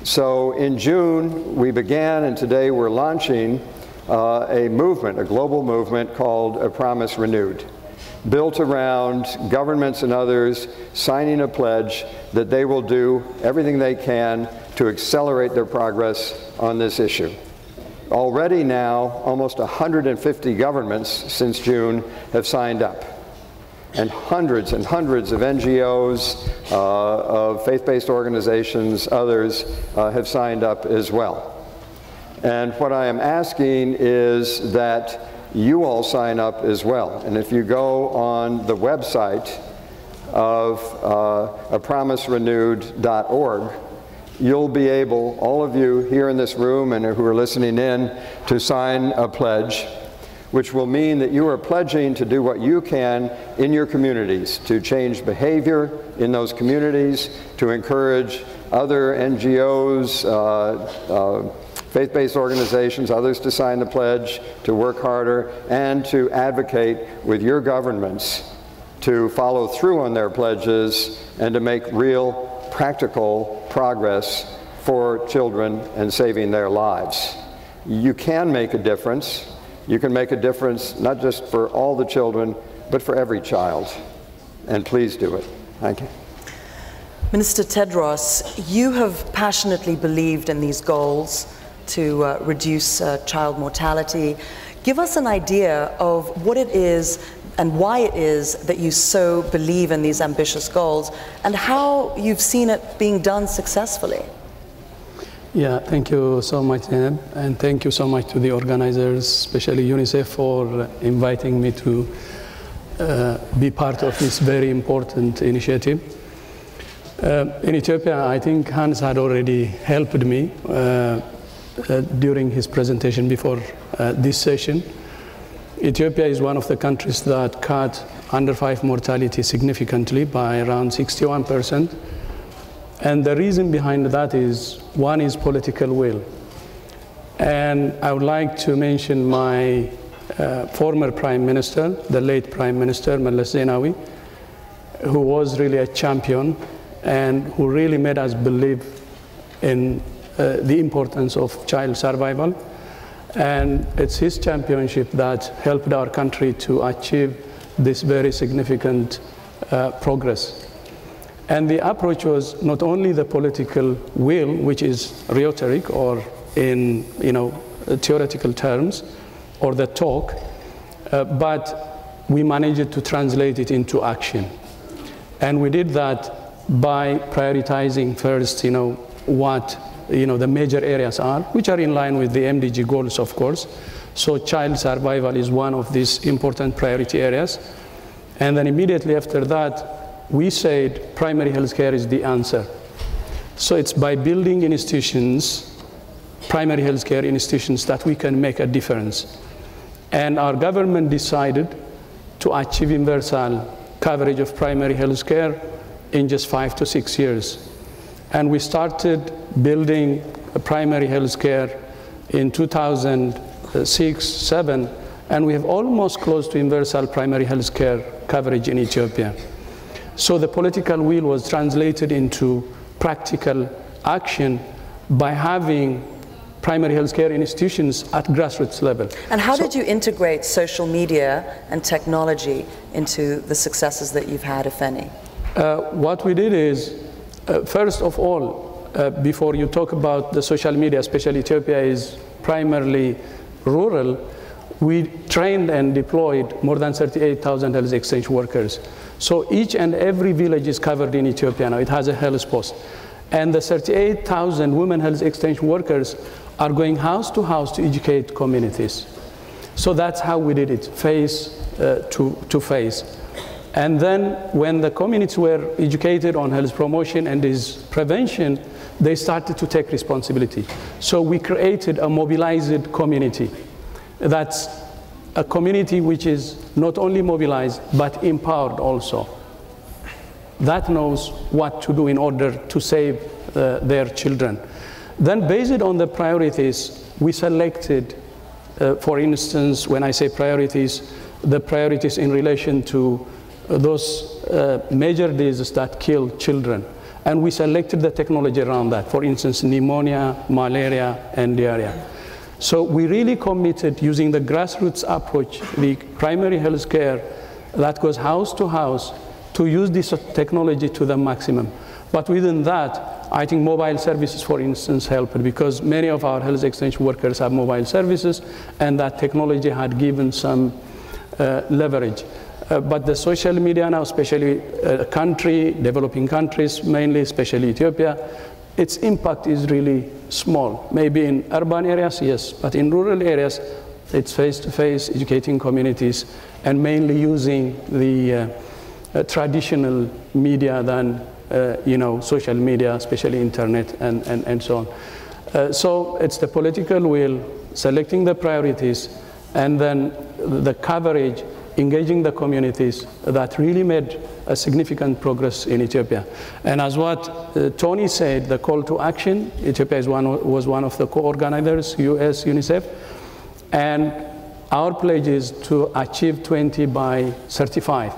So in June, we began, and today we're launching a movement, a global movement called A Promise Renewed, built around governments and others signing a pledge that they will do everything they can to accelerate their progress on this issue. Already now, almost 150 governments since June have signed up. And hundreds of NGOs, of faith-based organizations, others have signed up as well. And what I am asking is that you all sign up as well. And if you go on the website of apromiserenewed.org, you'll be able, all of you here in this room and who are listening in, to sign a pledge, which will mean that you are pledging to do what you can in your communities to change behavior in those communities, to encourage other NGOs, faith-based organizations, others to sign the pledge, to work harder, and to advocate with your governments to follow through on their pledges and to make real, practical progress for children and saving their lives. You can make a difference. You can make a difference not just for all the children, but for every child. And please do it. Thank you. Minister Tedros, you have passionately believed in these goals to reduce child mortality. Give us an idea of what it is and why it is that you so believe in these ambitious goals and how you've seen it being done successfully. Yeah, thank you so much, Zainab, and thank you so much to the organizers, especially UNICEF, for inviting me to be part of this very important initiative. In Ethiopia, I think Hans had already helped me during his presentation before this session. Ethiopia is one of the countries that cut under 5 mortality significantly by around 61%. And the reason behind that is, one is political will. And I would like to mention my former Prime Minister, the late Prime Minister, Meles Zenawi, who was really a champion and who really made us believe in the importance of child survival. And it's his championship that helped our country to achieve this very significant progress. And the approach was not only the political will, which is rhetoric or in theoretical terms, or the talk, but we managed to translate it into action. And we did that by prioritizing first, what the major areas are, which are in line with the MDG goals, of course. So child survival is one of these important priority areas. And then immediately after that, we said primary health care is the answer. So it's by building institutions, primary health care institutions, that we can make a difference. And our government decided to achieve universal coverage of primary health care in just 5 to 6 years. And we started building primary health care in 2006-07, and we have almost close to universal primary health care coverage in Ethiopia. So the political will was translated into practical action by having primary health care institutions at grassroots level. And how did you integrate social media and technology into the successes that you've had, if any? What we did is, first of all, before you talk about the social media, especially Ethiopia is primarily rural, we trained and deployed more than 38,000 health exchange workers. So each and every village is covered in Ethiopia now. It has a health post. And the 38,000 women health exchange workers are going house to house to educate communities. So that's how we did it, face to face. And then when the communities were educated on health promotion and disease prevention, they started to take responsibility. So we created a mobilized community. That's a community which is not only mobilized, but empowered also. That knows what to do in order to save their children. Then based on the priorities, we selected, for instance, when I say priorities, the priorities in relation to those major diseases that kill children. And we selected the technology around that, for instance, pneumonia, malaria, and diarrhea. So we really committed, using the grassroots approach, the primary health care that goes house to house, to use this technology to the maximum. But within that, I think mobile services, for instance, helped, because many of our health exchange workers have mobile services, and that technology had given some leverage. But the social media now, especially developing countries mainly, especially Ethiopia, its impact is really small. Maybe in urban areas, yes, but in rural areas, it's face-to-face, educating communities, and mainly using the traditional media than social media, especially internet and so on. So it's the political will, selecting the priorities, and then the coverage, engaging the communities, that really made a significant progress in Ethiopia. And as what Tony said, the call to action, Ethiopia was one of the co-organizers, US, UNICEF, and our pledge is to achieve 20 by 35.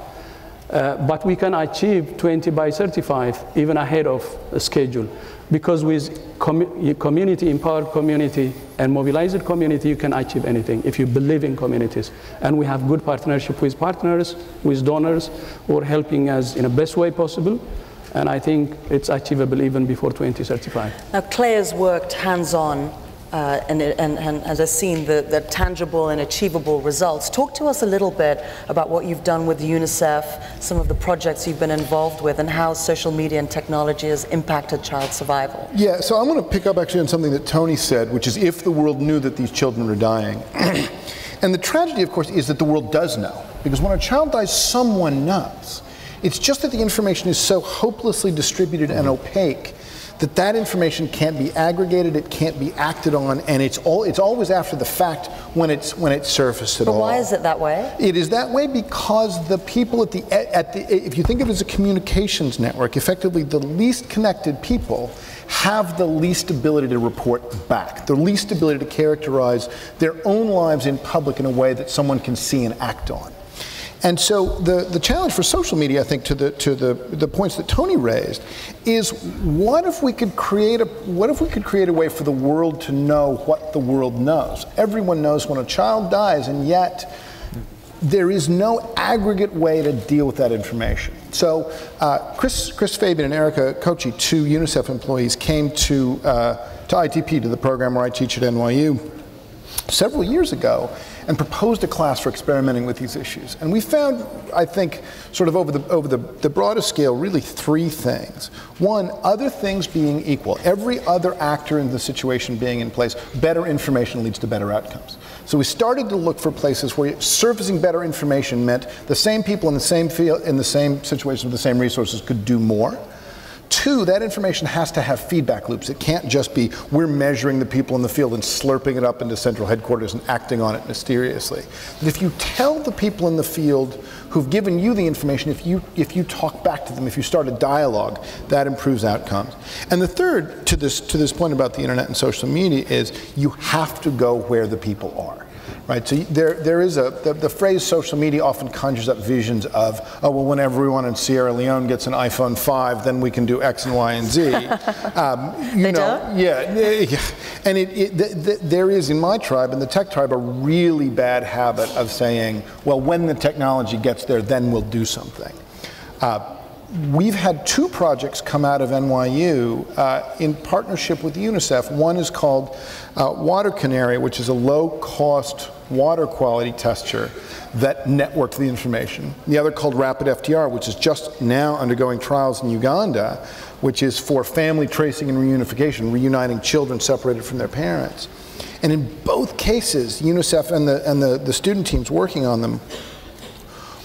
But we can achieve 20 by 35 even ahead of schedule, because with community, empowered community, and mobilized community, you can achieve anything if you believe in communities. And we have good partnership with partners, with donors, who are helping us in the best way possible. And I think it's achievable even before 2035. Now, Claire's worked hands-on and has seen the tangible and achievable results. Talk to us a little bit about what you've done with UNICEF, some of the projects you've been involved with, and how social media and technology has impacted child survival. Yeah, so I want to pick up actually on something that Tony said, which is if the world knew that these children are dying. And the tragedy, of course, is that the world does know. Because when a child dies, someone knows. It's just that the information is so hopelessly distributed and opaque that information can't be aggregated, it can't be acted on, and it's always after the fact when it's surfaced at all. But why is it that way? It is that way because the people if you think of it as a communications network, effectively the least connected people have the least ability to report back, the least ability to characterize their own lives in public in a way that someone can see and act on. And so the challenge for social media, I think, to the points that Tony raised, is what if we could create a way for the world to know what the world knows? Everyone knows when a child dies, and yet there is no aggregate way to deal with that information. So Chris Fabian and Erica Kochi, two UNICEF employees, came to ITP, to the program where I teach at NYU, several years ago, and proposed a class for experimenting with these issues. And we found, I think, sort of over the broadest scale, really three things. One, other things being equal, every other actor in the situation being in place, better information leads to better outcomes. So we started to look for places where surfacing better information meant the same people in the same field, in the same situation with the same resources could do more. Two, that information has to have feedback loops. It can't just be we're measuring the people in the field and slurping it up into central headquarters and acting on it mysteriously. But if you tell the people in the field who've given you the information, if you talk back to them, if you start a dialogue, that improves outcomes. And the third, to this point about the internet and social media, is you have to go where the people are. Right, so there is the phrase social media often conjures up visions of, oh, well, when everyone in Sierra Leone gets an iPhone 5, then we can do X and Y and Z. And there is, in my tribe, in the tech tribe, a really bad habit of saying, well, when the technology gets there, then we'll do something. We've had two projects come out of NYU in partnership with UNICEF. One is called Water Canary, which is a low-cost water quality tester that networked the information. The other called Rapid FTR, which is just now undergoing trials in Uganda, which is for family tracing and reunification, reuniting children separated from their parents. And in both cases, UNICEF and the student teams working on them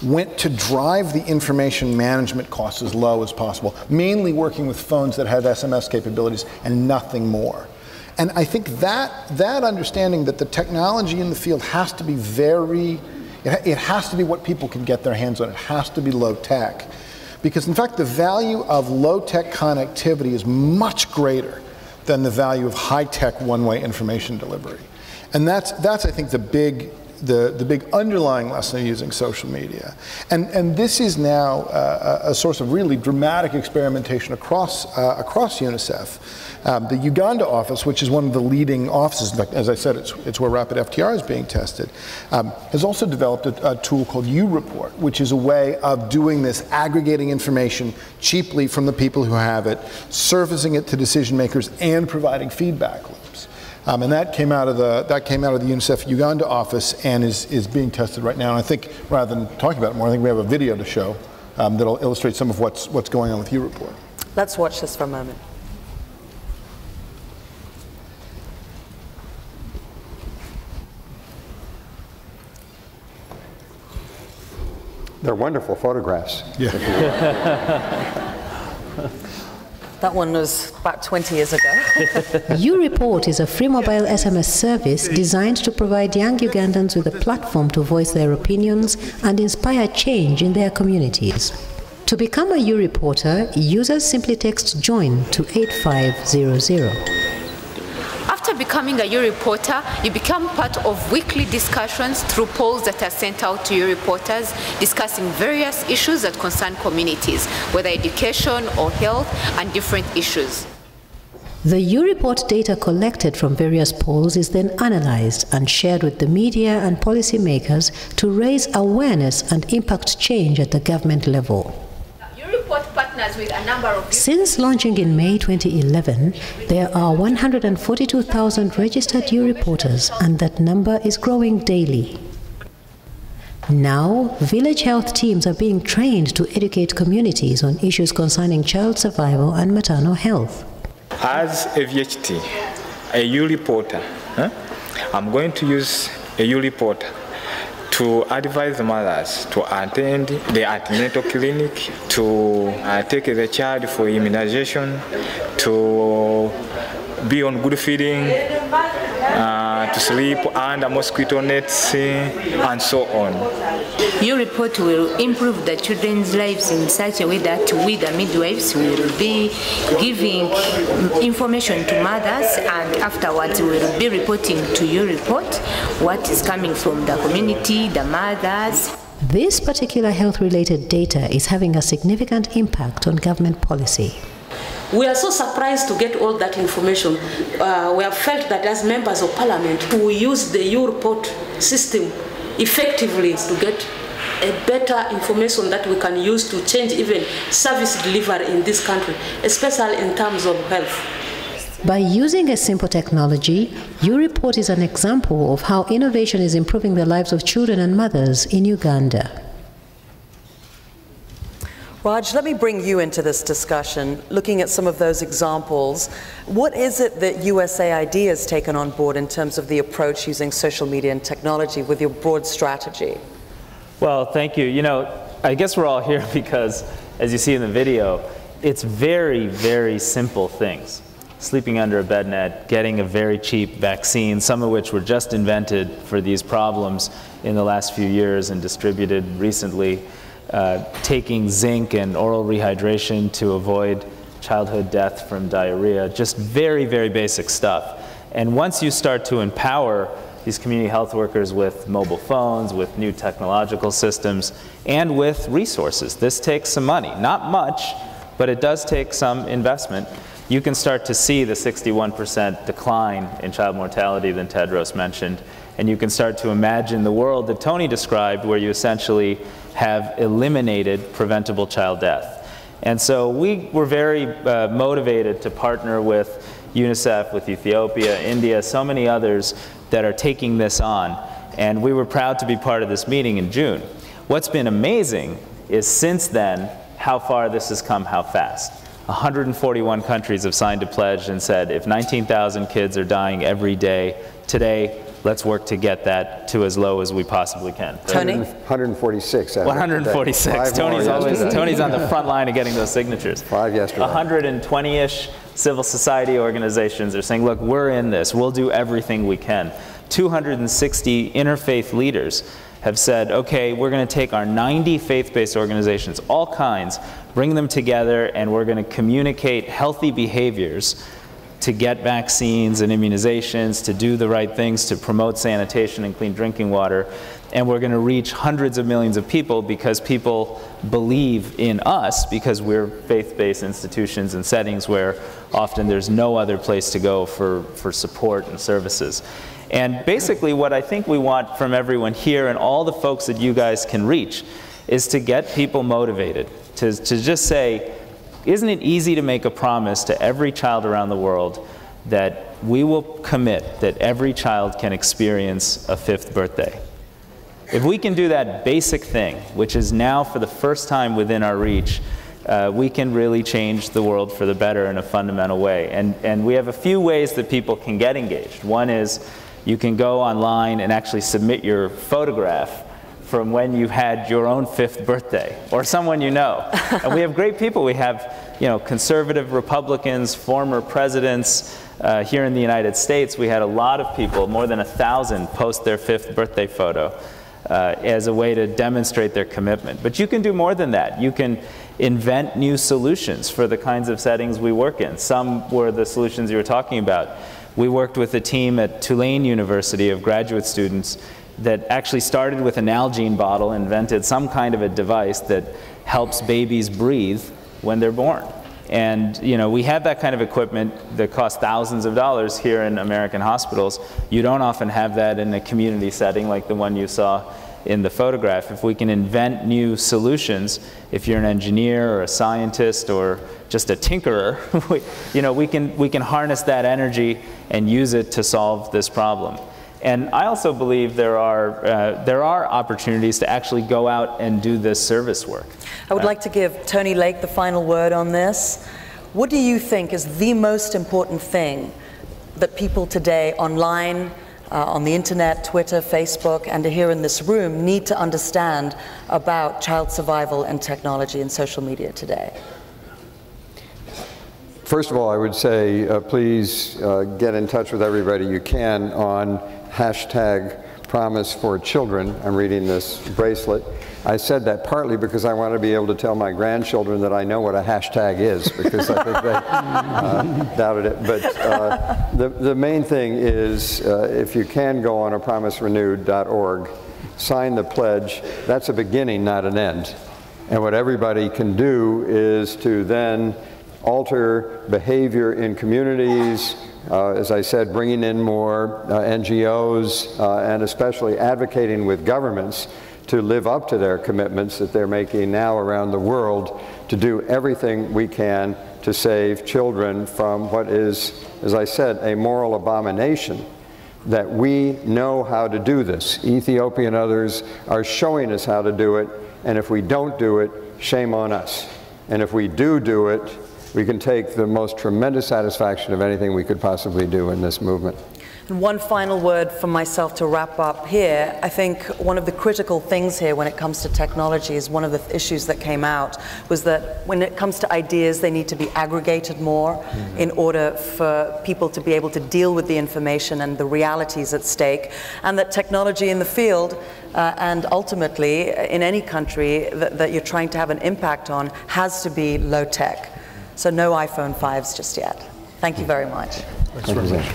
went to drive the information management costs as low as possible, mainly working with phones that had SMS capabilities and nothing more. And I think that understanding that the technology in the field has to be it has to be what people can get their hands on. It has to be low tech. Because in fact, the value of low tech connectivity is much greater than the value of high tech one-way information delivery. And that's I think the big underlying lesson of using social media. And this is now a source of really dramatic experimentation across UNICEF. The Uganda office, which is one of the leading offices, in fact, as I said, it's where Rapid FTR is being tested, has also developed a tool called UReport, which is a way of doing this, aggregating information cheaply from the people who have it, surfacing it to decision makers, and providing feedback loops. And that came out of the UNICEF Uganda office and is being tested right now. And I think, rather than talking about it more, I think we have a video to show that'll illustrate some of what's going on with UReport. Let's watch this for a moment. They're wonderful photographs. Yeah. That one was about 20 years ago. UReport is a free mobile SMS service designed to provide young Ugandans with a platform to voice their opinions and inspire change in their communities. To become a UReporter, users simply text JOIN to 8500. After becoming a UReporter, you become part of weekly discussions through polls that are sent out to UReporters discussing various issues that concern communities, whether education or health and different issues. The UReport data collected from various polls is then analyzed and shared with the media and policymakers to raise awareness and impact change at the government level. Partners with a number of Since launching in May 2011, there are 142,000 registered UReporters, and that number is growing daily. Now, village health teams are being trained to educate communities on issues concerning child survival and maternal health. As a VHT, a UReporter, I'm going to use a UReporter to advise the mothers to attend the antenatal clinic, to take the child for immunization, to be on good feeding, to sleep under mosquito nets, and so on. UReport will improve the children's lives in such a way that we, the midwives, will be giving information to mothers, and afterwards we will be reporting to UReport what is coming from the community, the mothers. This particular health-related data is having a significant impact on government policy. We are so surprised to get all that information. We have felt that as members of parliament, we use the YouReport system effectively to get a better information that we can use to change even service delivery in this country, especially in terms of health. By using a simple technology, YouReport is an example of how innovation is improving the lives of children and mothers in Uganda. Raj, let me bring you into this discussion, looking at some of those examples. What is it that USAID has taken on board in terms of the approach using social media and technology with your broad strategy? Well, thank you. You know, I guess we're all here because, as you see in the video, it's very, very simple things. Sleeping under a bed net, getting a very cheap vaccine, some of which were just invented for these problems in the last few years and distributed recently. Taking zinc and oral rehydration to avoid childhood death from diarrhea, just very, very basic stuff. And once you start to empower these community health workers with mobile phones, with new technological systems, and with resources, this takes some money. Not much, but it does take some investment. You can start to see the 61% decline in child mortality that Tedros mentioned, and you can start to imagine the world that Tony described, where you essentially have eliminated preventable child death. And so we were very motivated to partner with UNICEF, with Ethiopia, India, so many others that are taking this on. And we were proud to be part of this meeting in June. What's been amazing is since then, how far this has come, how fast. 141 countries have signed a pledge and said, if 19,000 kids are dying every day today, let's work to get that to as low as we possibly can. Tony? 146. 146. Tony's on the front line of getting those signatures. 5 yesterday. 120-ish civil society organizations are saying, look, we're in this. We'll do everything we can. 260 interfaith leaders have said, okay, we're going to take our 90 faith-based organizations, all kinds, bring them together, and we're going to communicate healthy behaviors to get vaccines and immunizations, to do the right things, to promote sanitation and clean drinking water. And we're going to reach hundreds of millions of people because people believe in us, because we're faith-based institutions and settings where often there's no other place to go for support and services. And basically what I think we want from everyone here and all the folks that you guys can reach is to get people motivated, to just say, isn't it easy to make a promise to every child around the world that we will commit that every child can experience a 5th birthday? If we can do that basic thing, which is now for the first time within our reach, we can really change the world for the better in a fundamental way. And we have a few ways that people can get engaged. One is you can go online and actually submit your photograph from when you had your own 5th birthday, or someone you know. And we have great people. We have, you know, conservative Republicans, former presidents. Here in the United States, we had a lot of people, more than 1,000, post their 5th birthday photo as a way to demonstrate their commitment. But you can do more than that. You can invent new solutions for the kinds of settings we work in. Some were the solutions you were talking about. We worked with a team at Tulane University of graduate students that actually started with an Nalgene bottle, invented some kind of a device that helps babies breathe when they're born. And you know, we have that kind of equipment that costs thousands of dollars here in American hospitals. You don't often have that in a community setting like the one you saw in the photograph. If we can invent new solutions, if you're an engineer or a scientist or just a tinkerer, we can harness that energy and use it to solve this problem. And I also believe there are opportunities to actually go out and do this service work. I would like to give Tony Lake the final word on this. What do you think is the most important thing that people today online, on the internet, Twitter, Facebook, and here in this room need to understand about child survival and technology and social media today? First of all, I would say please get in touch with everybody you can on #PromiseForChildren. I'm reading this bracelet. I said that partly because I want to be able to tell my grandchildren that I know what a hashtag is, because I think they doubted it. But the main thing is if you can go on a promiserenewed.org sign the pledge, that's a beginning, not an end. And what everybody can do is to then alter behavior in communities, as I said, bringing in more NGOs, and especially advocating with governments to live up to their commitments that they're making now around the world to do everything we can to save children from what is, as I said, a moral abomination. That we know how to do this. Ethiopia and others are showing us how to do it, and if we don't do it, shame on us. And if we do it, we can take the most tremendous satisfaction of anything we could possibly do in this movement. And one final word from myself to wrap up here. I think one of the critical things here when it comes to technology is one of the issues that came out was that when it comes to ideas, they need to be aggregated more in order for people to be able to deal with the information and the realities at stake, and that technology in the field and ultimately in any country that you're trying to have an impact on has to be low tech. So no iPhone 5s just yet. Thank you very much. Thank you very much.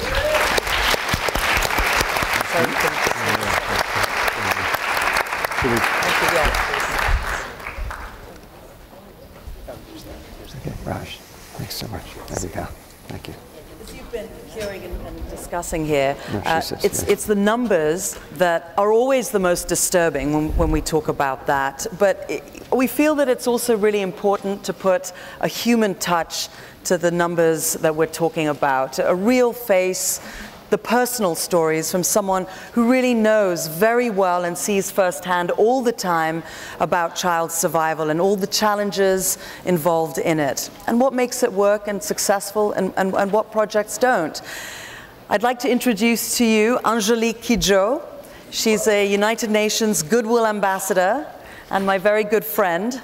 Okay, Raj, thanks so much. There you go. Thank you. As you've been hearing and discussing here, it's the numbers that are always the most disturbing when we talk about that. But we feel that it's also really important to put a human touch to the numbers that we're talking about, a real face, the personal stories from someone who really knows very well and sees firsthand all the time about child survival and all the challenges involved in it, and what makes it work and successful and what projects don't. I'd like to introduce to you Angelique Kidjo. She's a United Nations Goodwill Ambassador and my very good friend,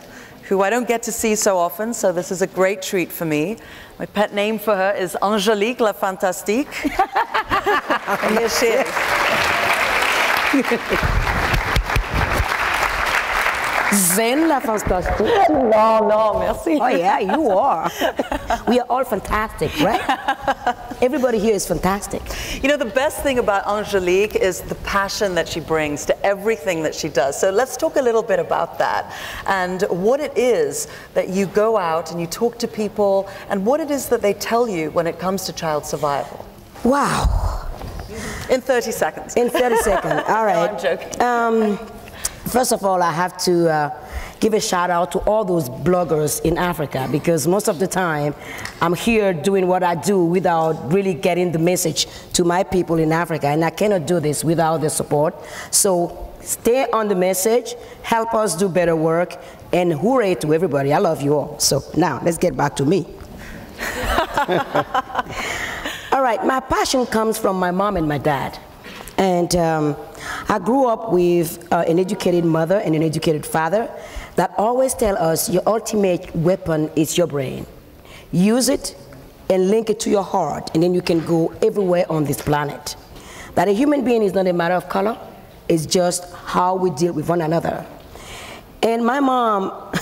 who I don't get to see so often, so this is a great treat for me. My pet name for her is Angelique La Fantastique. And here she is. Zen La Fantastique. No, merci. Oh yeah, you are. We are all fantastic, right? Everybody here is fantastic. You know, the best thing about Angelique is the passion that she brings to everything that she does. So let's talk a little bit about that and what it is that you go out and you talk to people and what it is that they tell you when it comes to child survival. Wow. In 30 seconds. In 30 seconds, all right. No, I'm joking. First of all, I have to give a shout out to all those bloggers in Africa, because most of the time I'm here doing what I do without really getting the message to my people in Africa, and I cannot do this without their support. So stay on the message, help us do better work, and hooray to everybody. I love you all. So now let's get back to me. All right, my passion comes from my mom and my dad. And I grew up with an educated mother and an educated father that always tell us your ultimate weapon is your brain. Use it and link it to your heart, and then you can go everywhere on this planet. That a human being is not a matter of color, it's just how we deal with one another. And my mom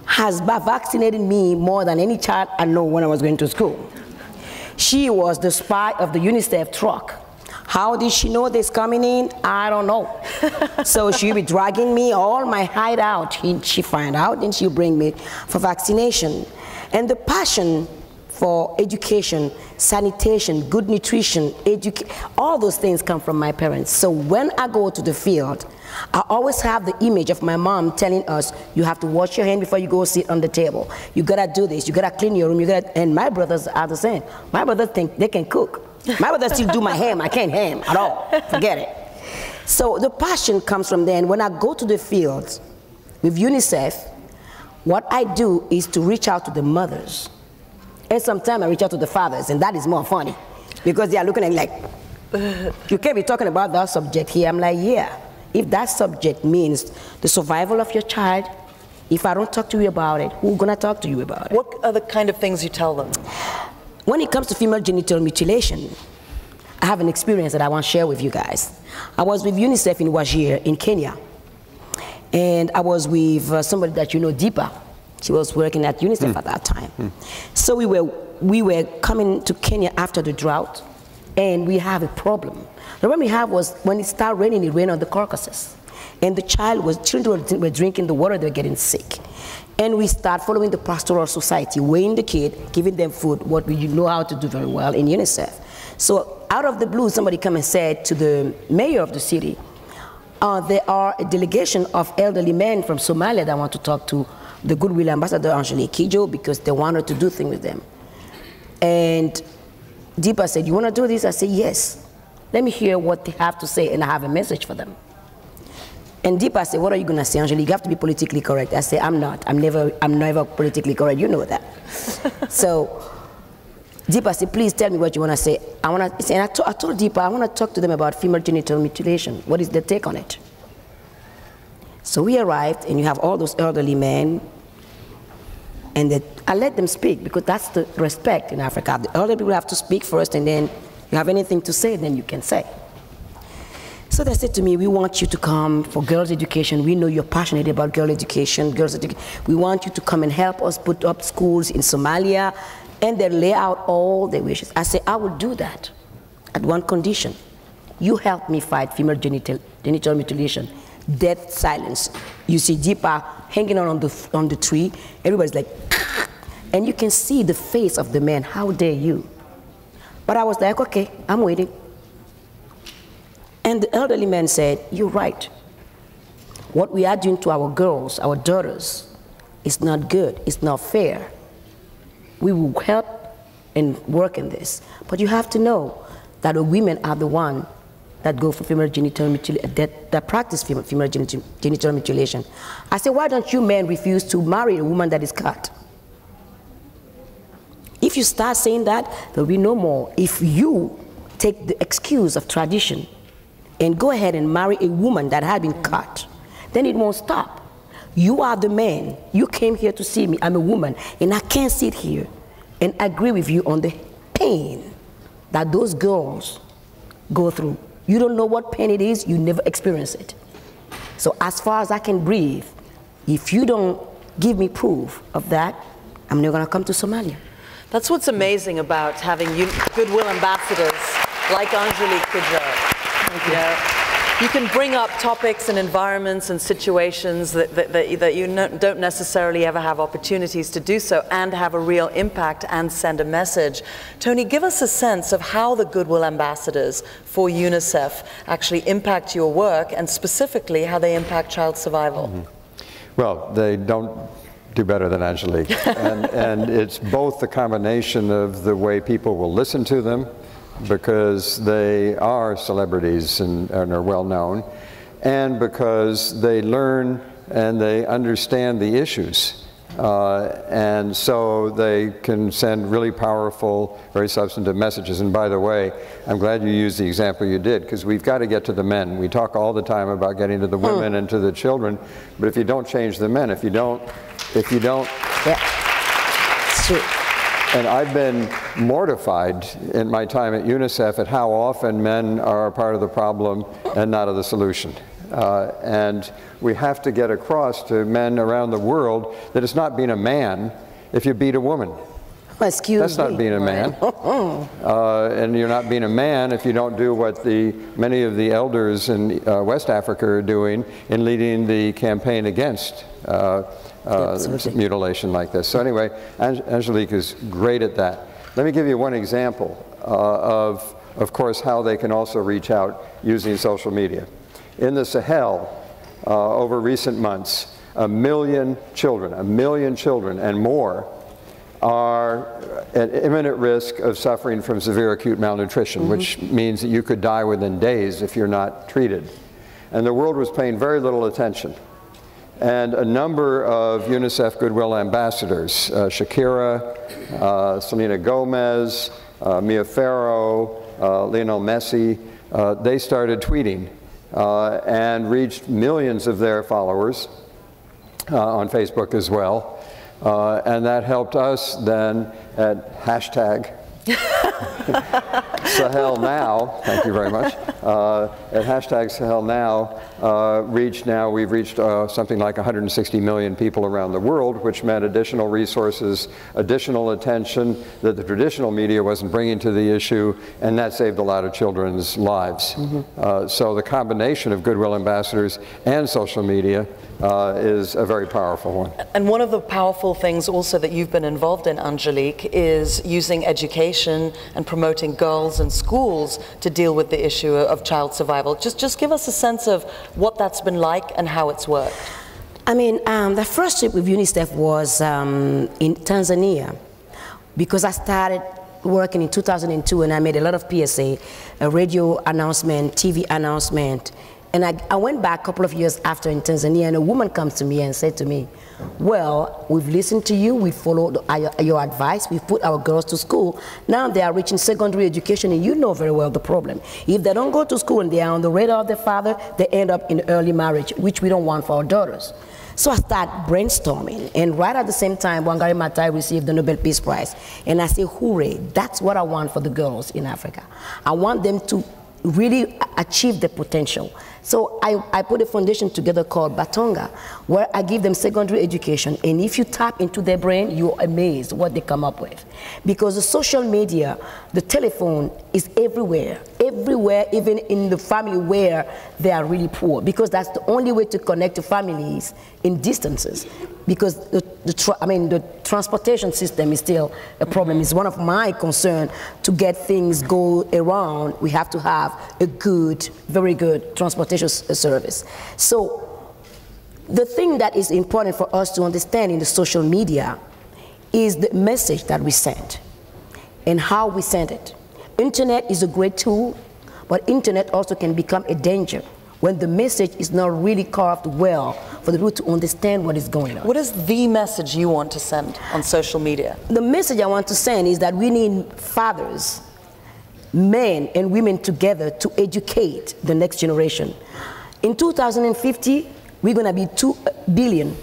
has vaccinated me more than any child I know when I was going to school. She was the spy of the UNICEF truck. How did she know this coming in? I don't know. So she'll be dragging me all my hideout. She find out and she'll bring me for vaccination. And the passion for education, sanitation, good nutrition, all those things come from my parents. So when I go to the field, I always have the image of my mom telling us, you have to wash your hand before you go sit on the table. You gotta do this, you gotta clean your room, and my brothers are the same. My brothers think they can cook. My brother still do my ham. I can't ham at all. Forget it. So the passion comes from there. And when I go to the fields with UNICEF, what I do is to reach out to the mothers. And sometimes I reach out to the fathers, and that is more funny because they are looking at me like, you can't be talking about that subject here. I'm like, yeah. If that subject means the survival of your child, if I don't talk to you about it, who's gonna talk to you about it? What are the kind of things you tell them? When it comes to female genital mutilation, I have an experience that I want to share with you guys. I was with UNICEF in Wajir in Kenya. And I was with somebody that you know, Deepa. She was working at UNICEF at that time. So we were coming to Kenya after the drought. and we have a problem. The problem we have was when it started raining, it rained on the carcasses. And the children were drinking the water, they were getting sick. And we start following the pastoral society, weighing the kid, giving them food, what we know how to do very well in UNICEF. So out of the blue, somebody came and said to the mayor of the city, there are a delegation of elderly men from Somalia that want to talk to the Goodwill Ambassador, Angelique Kidjo, because they wanted to do things with them. And Deepa said, you want to do this? I said, yes. Let me hear what they have to say, and I have a message for them. And Deepa said, what are you going to say, Angelique? You have to be politically correct. I said, I'm not. I'm never politically correct. You know that. So Deepa said, please tell me what you want to say. And I told Deepa, I want to talk to them about female genital mutilation. What is their take on it? So we arrived, and you have all those elderly men, and I let them speak, because that's the respect in Africa. The elderly people have to speak first, and then you have anything to say, then you can say. So they said to me, we want you to come for girls' education. We know you're passionate about girls' education. We want you to come and help us put up schools in Somalia, and they lay out all their wishes. I said, I will do that at one condition. You help me fight female genital mutilation. Death, silence. You see Deepa hanging on the tree. Everybody's like, and you can see the face of the man. How dare you? But I was like, okay, I'm waiting. And the elderly man said, you're right. What we are doing to our girls, our daughters, is not good. It's not fair. We will help and work in this. But you have to know that the women are the ones that go for female genital mutilation, that practice female genital mutilation. I said, why don't you men refuse to marry a woman that is cut? If you start saying that, there will be no more. If you take the excuse of tradition and go ahead and marry a woman that had been cut, then it won't stop. You are the man. You came here to see me. I'm a woman, and I can't sit here and agree with you on the pain that those girls go through. You don't know what pain it is. You never experience it. So as far as I can breathe, if you don't give me proof of that, I'm not going to come to Somalia. That's what's amazing about having goodwill ambassadors like Angelique Kidjo. You can bring up topics and environments and situations that you don't necessarily ever have opportunities to do so, and have a real impact and send a message. Tony, give us a sense of how the Goodwill Ambassadors for UNICEF actually impact your work, and specifically how they impact child survival. Well, they don't do better than Angelique. and it's both the combination of the way people will listen to them, because they are celebrities and are well known, and because they learn and they understand the issues. And so they can send really powerful, very substantive messages. And by the way, I'm glad you used the example you did, because we've got to get to the men. We talk all the time about getting to the women and to the children, but if you don't change the men, if you don't, yeah, it's true. And I've been mortified in my time at UNICEF at how often men are a part of the problem and not of the solution. And we have to get across to men around the world that it's not being a man if you beat a woman. Excuse me. That's not being a man. And you're not being a man if you don't do what many of the elders in West Africa are doing in leading the campaign against mutilation like this. So anyway, Angelique is great at that. Let me give you one example of course, how they can also reach out using social media. In the Sahel, over recent months, 1 million children and more are at imminent risk of suffering from severe acute malnutrition, which means that you could die within days if you're not treated. And the world was paying very little attention. And a number of UNICEF Goodwill Ambassadors, Shakira, Selena Gomez, Mia Farrow, Lionel Messi, they started tweeting and reached millions of their followers on Facebook as well. And that helped us then at hashtag Sahel Now, thank you very much, at hashtag Sahel Now, we've reached something like 160 million people around the world, which meant additional resources, additional attention that the traditional media wasn't bringing to the issue, and that saved a lot of children's lives. So the combination of Goodwill Ambassadors and social media is a very powerful one. And one of the powerful things also that you've been involved in, Angelique, is using education and promoting girls and schools to deal with the issue of child survival. Just give us a sense of what that's been like and how it's worked. I mean, the first trip with UNICEF was in Tanzania, because I started working in 2002 and I made a lot of PSA, a radio announcement, TV announcement. And I went back a couple of years after in Tanzania, and a woman comes to me and said to me, well, we've listened to you, we followed your advice, we've put our girls to school. Now they are reaching secondary education, and you know very well the problem. If they don't go to school and they are on the radar of their father, they end up in early marriage, which we don't want for our daughters. So I started brainstorming, and right at the same time, Wangari Maathai received the Nobel Peace Prize. And I said, hooray, that's what I want for the girls in Africa. I want them to really achieve their potential. So I put a foundation together called Batonga, where I give them secondary education, and if you tap into their brain, you're amazed what they come up with. Because the social media, the telephone is everywhere, even in the family where they are really poor, because that's the only way to connect to families in distances. Because the transportation system is still a problem. It's one of my concerns. To get things go around, we have to have a good, very good transportation service. So the thing that is important for us to understand in the social media is the message that we send and how we send it. Internet is a great tool, but internet also can become a danger when the message is not really carved well for the people to understand what is going on. What is the message you want to send on social media? The message I want to send is that we need fathers, men and women together to educate the next generation. In 2050, we're going to be 2 billion.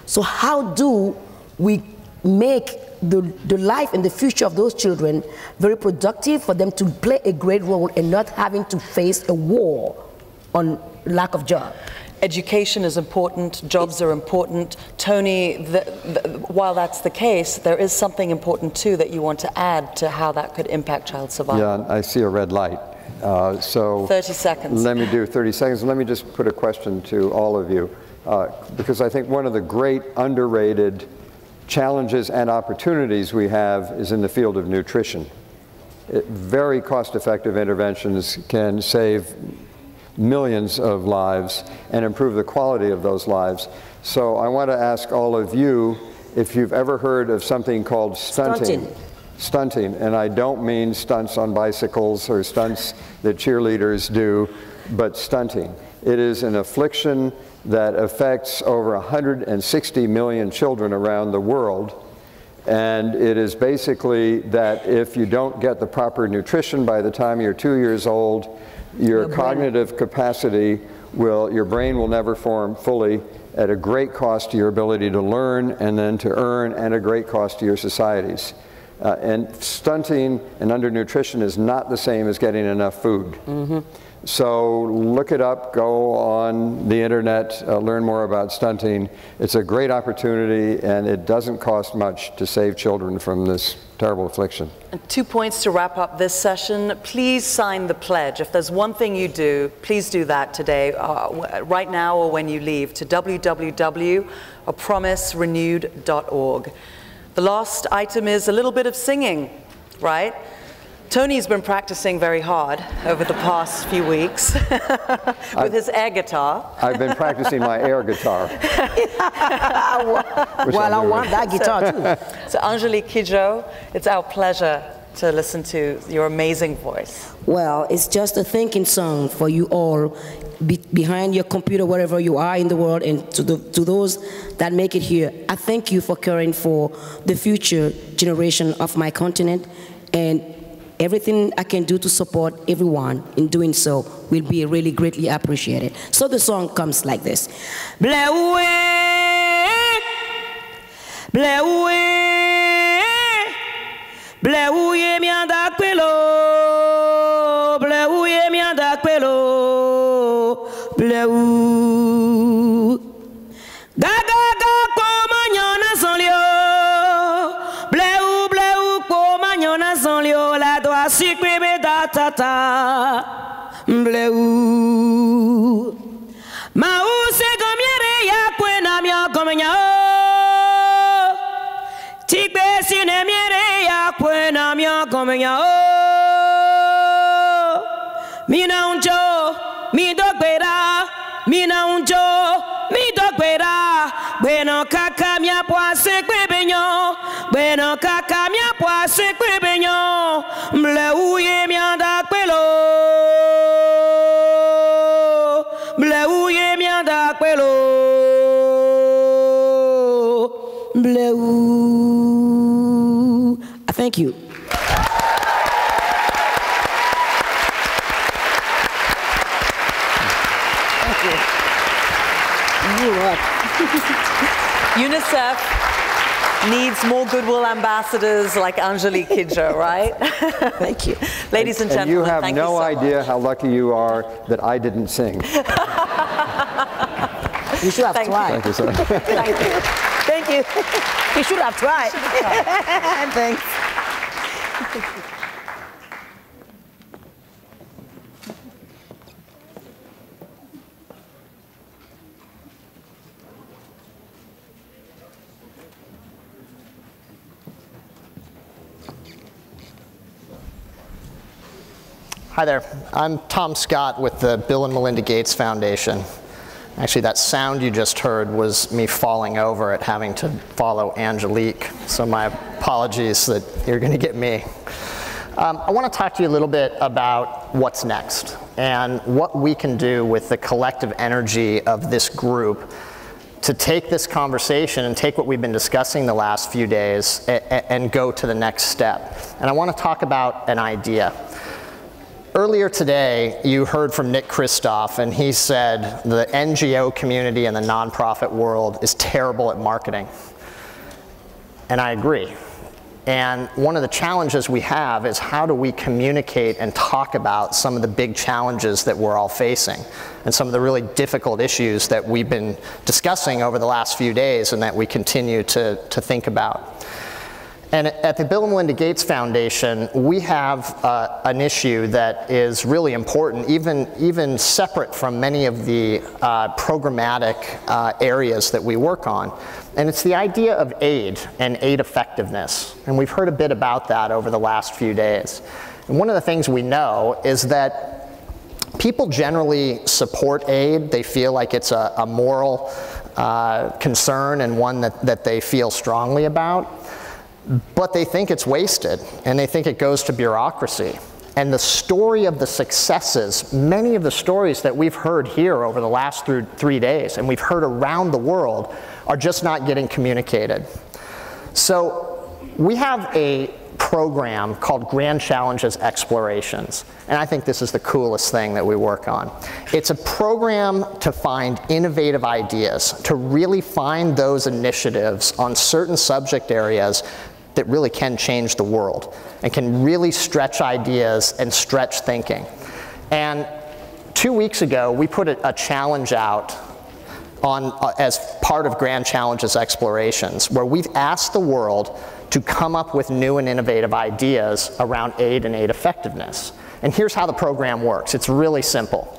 So how do we make the life and the future of those children very productive for them to play a great role and not having to face a war on lack of job? Education is important, jobs are important. Tony, while that's the case, there is something important too that you want to add to how that could impact child survival. Yeah, I see a red light. So 30 seconds. Let me do 30 seconds. Let me just put a question to all of you, because I think one of the great underrated challenges and opportunities we have is in the field of nutrition. Very cost-effective interventions can save millions of lives and improve the quality of those lives. So I want to ask all of you if you've ever heard of something called stunting. Stunting, and I don't mean stunts on bicycles or stunts that cheerleaders do, but stunting. It is an affliction that affects over 160 million children around the world. And it is basically that if you don't get the proper nutrition by the time you're 2 years old, your cognitive capacity your brain will never form fully, at a great cost to your ability to learn and then to earn, and a great cost to your societies. And stunting and undernutrition is not the same as getting enough food. So look it up, go on the internet, learn more about stunting. It's a great opportunity, and it doesn't cost much to save children from this terrible affliction. And 2 points to wrap up this session. Please sign the pledge. If there's one thing you do, please do that today, right now or when you leave, to www.apromiserenewed.org. The last item is a little bit of singing, right? Tony's been practicing very hard over the past few weeks with his air guitar. I've been practicing my air guitar. Well, I want that guitar too. So Angelique Kidjo, it's our pleasure to listen to your amazing voice. Well, it's just a thanking song for you all behind your computer, wherever you are in the world, and to those that make it here. I thank you for caring for the future generation of my continent, and everything I can do to support everyone in doing so will be really greatly appreciated. So the song comes like this. Blewe, blewe, blewe mi anda pelo. bleu. Gaga ga koma nyona sonlio, bleu bleu koma nyona sonlio, la doa sikwe da tata, bleu. Ma use gomiere ya kwena mya gomenya, tikbe sine miere ya kwena mya gomenya. Mina unjo, mi dogbera, mina unjo, mi dogbera. Bueno kaka mia poase kwebenyo, bueno kaka mia poase kwebenyo. Mle uye mianda kwelo, mle uye mianda kwelo, mle u. I thank you. UNICEF needs more goodwill ambassadors like Angelique Kidjo, right? Thank you. Ladies and gentlemen, you have thank no you so idea much. how lucky you are that I didn't sing. You should have tried. Thank you, sir. Thank you. Thank you. You should have tried. Thanks. Hi there, I'm Tom Scott with the Bill and Melinda Gates Foundation. Actually, that sound you just heard was me falling over at having to follow Angelique, so my apologies that you're going to get me. I want to talk to you a little bit about what's next and what we can do with the collective energy of this group to take this conversation and take what we've been discussing the last few days and go to the next step. And I want to talk about an idea. Earlier today, you heard from Nick Kristof, and he said the NGO community and the nonprofit world is terrible at marketing. And I agree. And one of the challenges we have is how do we communicate and talk about some of the big challenges that we're all facing and some of the really difficult issues that we've been discussing over the last few days and that we continue to think about. And at the Bill and Melinda Gates Foundation, we have an issue that is really important, even separate from many of the programmatic areas that we work on. And it's the idea of aid and aid effectiveness. And we've heard a bit about that over the last few days. And one of the things we know is that people generally support aid. They feel like it's a moral concern and one that they feel strongly about. But they think it's wasted, and they think it goes to bureaucracy. And the story of the successes, many of the stories that we've heard here over the last 3 days, and we've heard around the world, are just not getting communicated. So we have a program called Grand Challenges Explorations, and I think this is the coolest thing that we work on. It's a program to find innovative ideas, to really find those initiatives on certain subject areas that really can change the world and can really stretch ideas and stretch thinking. And 2 weeks ago, we put a challenge out as part of Grand Challenges Explorations, where we've asked the world to come up with new and innovative ideas around aid and aid effectiveness. And here's how the program works. It's really simple.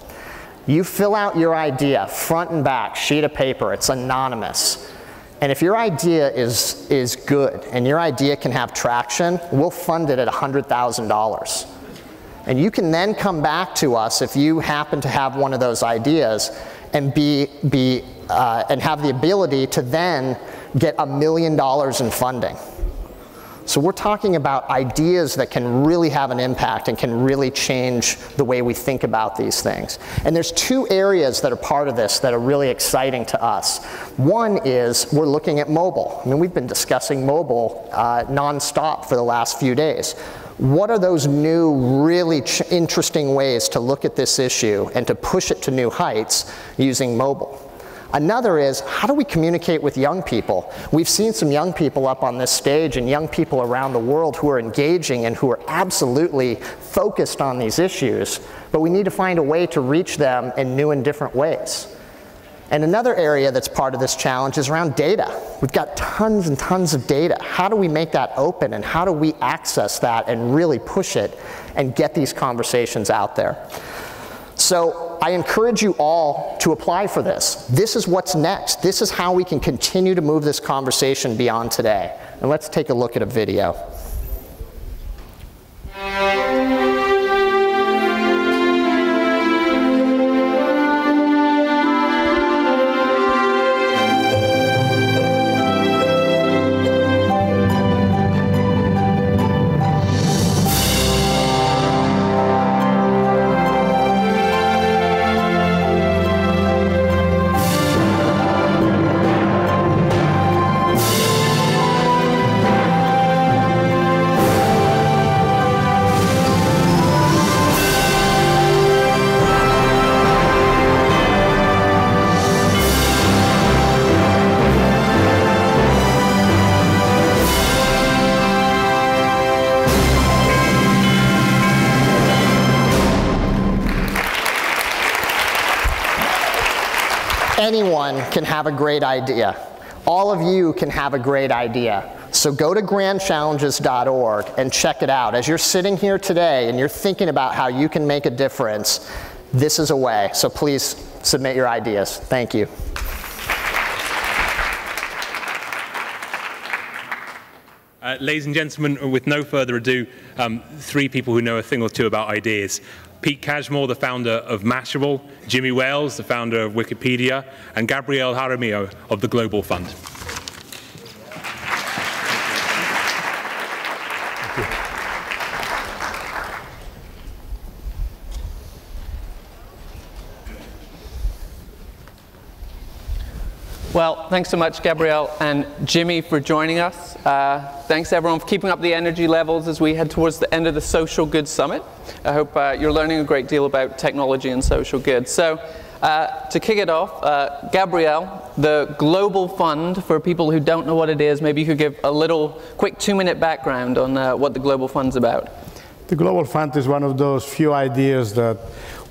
You fill out your idea, front and back, sheet of paper. It's anonymous. And if your idea is good and your idea can have traction, we'll fund it at $100,000. And you can then come back to us if you happen to have one of those ideas and and have the ability to then get $1 million in funding. So we're talking about ideas that can really have an impact and can really change the way we think about these things. And there's 2 areas that are part of this that are really exciting to us. One is we're looking at mobile. I mean, we've been discussing mobile nonstop for the last few days. What are those new, really interesting ways to look at this issue and to push it to new heights using mobile? Another is, how do we communicate with young people? We've seen some young people up on this stage and young people around the world who are engaging and who are absolutely focused on these issues, but we need to find a way to reach them in new and different ways. And another area that's part of this challenge is around data. We've got tons and tons of data. How do we make that open, and how do we access that and really push it and get these conversations out there? So I encourage you all to apply for this. This is what's next. This is how we can continue to move this conversation beyond today. And let's take a look at a video. Anyone can have a great idea. All of you can have a great idea. So go to grandchallenges.org and check it out. As you're sitting here today and you're thinking about how you can make a difference, this is a way. So please submit your ideas. Thank you. Ladies and gentlemen, with no further ado, 3 people who know a thing or two about ideas. Pete Cashmore, the founder of Mashable, Jimmy Wales, the founder of Wikipedia, and Gabriel Jaramillo of the Global Fund. Well, thanks so much, Gabrielle and Jimmy, for joining us. Thanks, everyone, for keeping up the energy levels as we head towards the end of the Social Good Summit. I hope you're learning a great deal about technology and social good. So, to kick it off, Gabrielle, the Global Fund, for people who don't know what it is, maybe you could give a little quick 2-minute background on what the Global Fund's about. The Global Fund is one of those few ideas that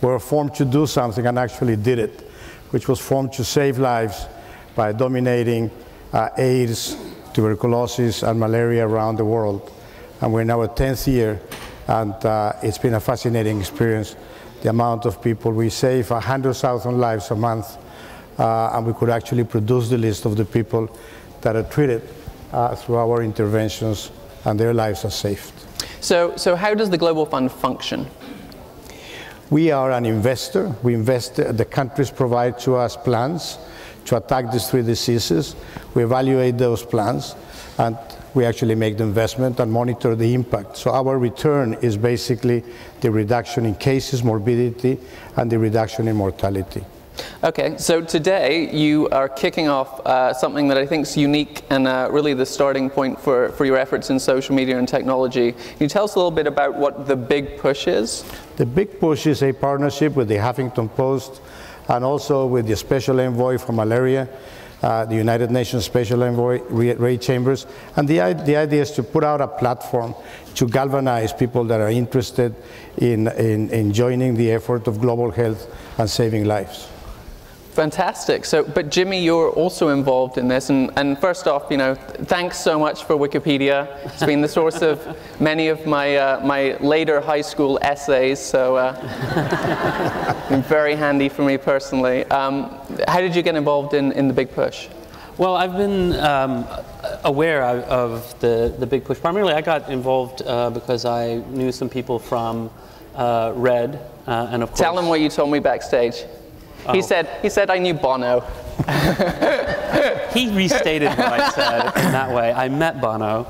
were formed to do something and actually did it, which was formed to save lives by dominating AIDS, tuberculosis, and malaria around the world. And we're now at 10th year, and it's been a fascinating experience. The amount of people we save, 100,000 lives a month, and we could actually produce the list of the people that are treated through our interventions, and their lives are saved. So how does the Global Fund function? We are an investor. We invest, the countries provide to us plans to attack these 3 diseases. We evaluate those plans, and we actually make the investment and monitor the impact. So our return is basically the reduction in cases, morbidity, and the reduction in mortality. Okay, so today you are kicking off something that I think is unique and really the starting point for your efforts in social media and technology. Can you tell us a little bit about what the Big Push is? The Big Push is a partnership with the Huffington Post and also with the Special Envoy for Malaria, the United Nations Special Envoy, Ray Chambers. And the idea is to put out a platform to galvanize people that are interested in joining the effort of global health and saving lives. Fantastic. So, but Jimmy, you're also involved in this, and first off, you know, thanks so much for Wikipedia. It's been the source of many of my my later high school essays, so been very handy for me personally. How did you get involved in the Big Push? Well, I've been aware of the Big Push. Primarily, I got involved because I knew some people from RED, and of course. Tell them what you told me backstage. Oh. He said I knew Bono. He restated what I said in that way. I met Bono,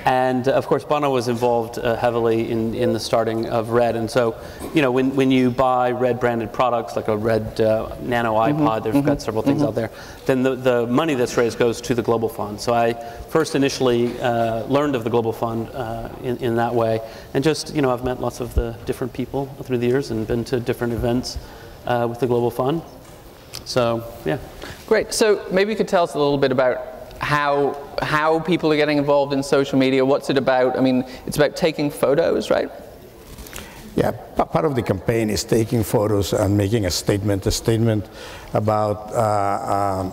and of course Bono was involved heavily in the starting of RED. And so, you know, when you buy RED branded products like a RED Nano iPod, they've got several things out there. Then the money that's raised goes to the Global Fund. So I first initially learned of the Global Fund in that way, and just, you know, I've met lots of the different people through the years and been to different events with the Global Fund. So, yeah. Great. So maybe you could tell us a little bit about how people are getting involved in social media. What's it about? I mean, it's about taking photos, right? Yeah, part of the campaign is taking photos and making a statement about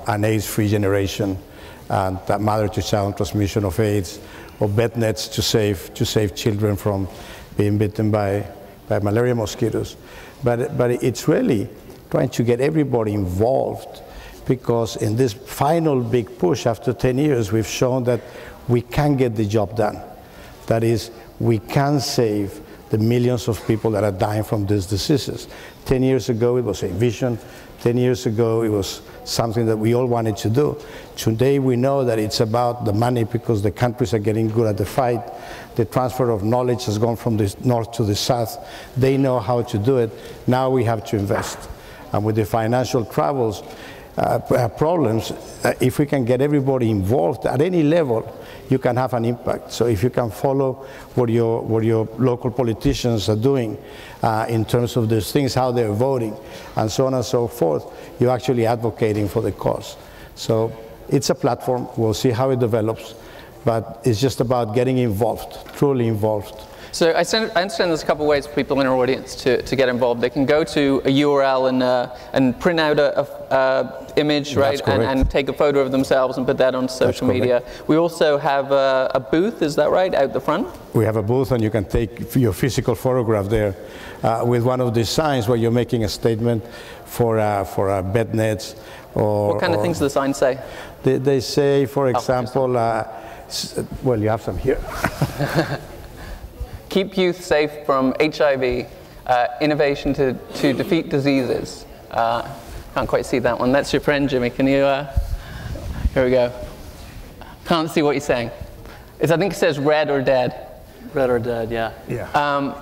an AIDS-free generation and mother-to-child transmission of AIDS, or bed nets to save children from being bitten by malaria mosquitoes. But it's really trying to get everybody involved, because in this final big push after 10 years, we've shown that we can get the job done. That is, we can save the millions of people that are dying from these diseases. 10 years ago, it was a vision. 10 years ago, it was something that we all wanted to do. Today, we know that it's about the money, because the countries are getting good at the fight. The transfer of knowledge has gone from the north to the south. They know how to do it. Now we have to invest. And with the financial problems, if we can get everybody involved at any level, you can have an impact. So if you can follow what your local politicians are doing in terms of these things, how they're voting, and so on and so forth, you're actually advocating for the cause. So it's a platform. We'll see how it develops, but it's just about getting involved, truly involved. So I understand there's a couple of ways for people in our audience to get involved. They can go to a URL and print out a image, right, and take a photo of themselves and put that on social media. We also have a booth, is that right, out the front? We have a booth, and you can take your physical photograph there with one of these signs where you're making a statement for bed nets. What kind of things do the signs say? They say, for example, well, you have some here. Keep youth safe from HIV, innovation to defeat diseases. Can't quite see that one. That's your friend, Jimmy. Can you, here we go. Can't see what you're saying. I think it says red or dead. Red or dead, yeah. Yeah.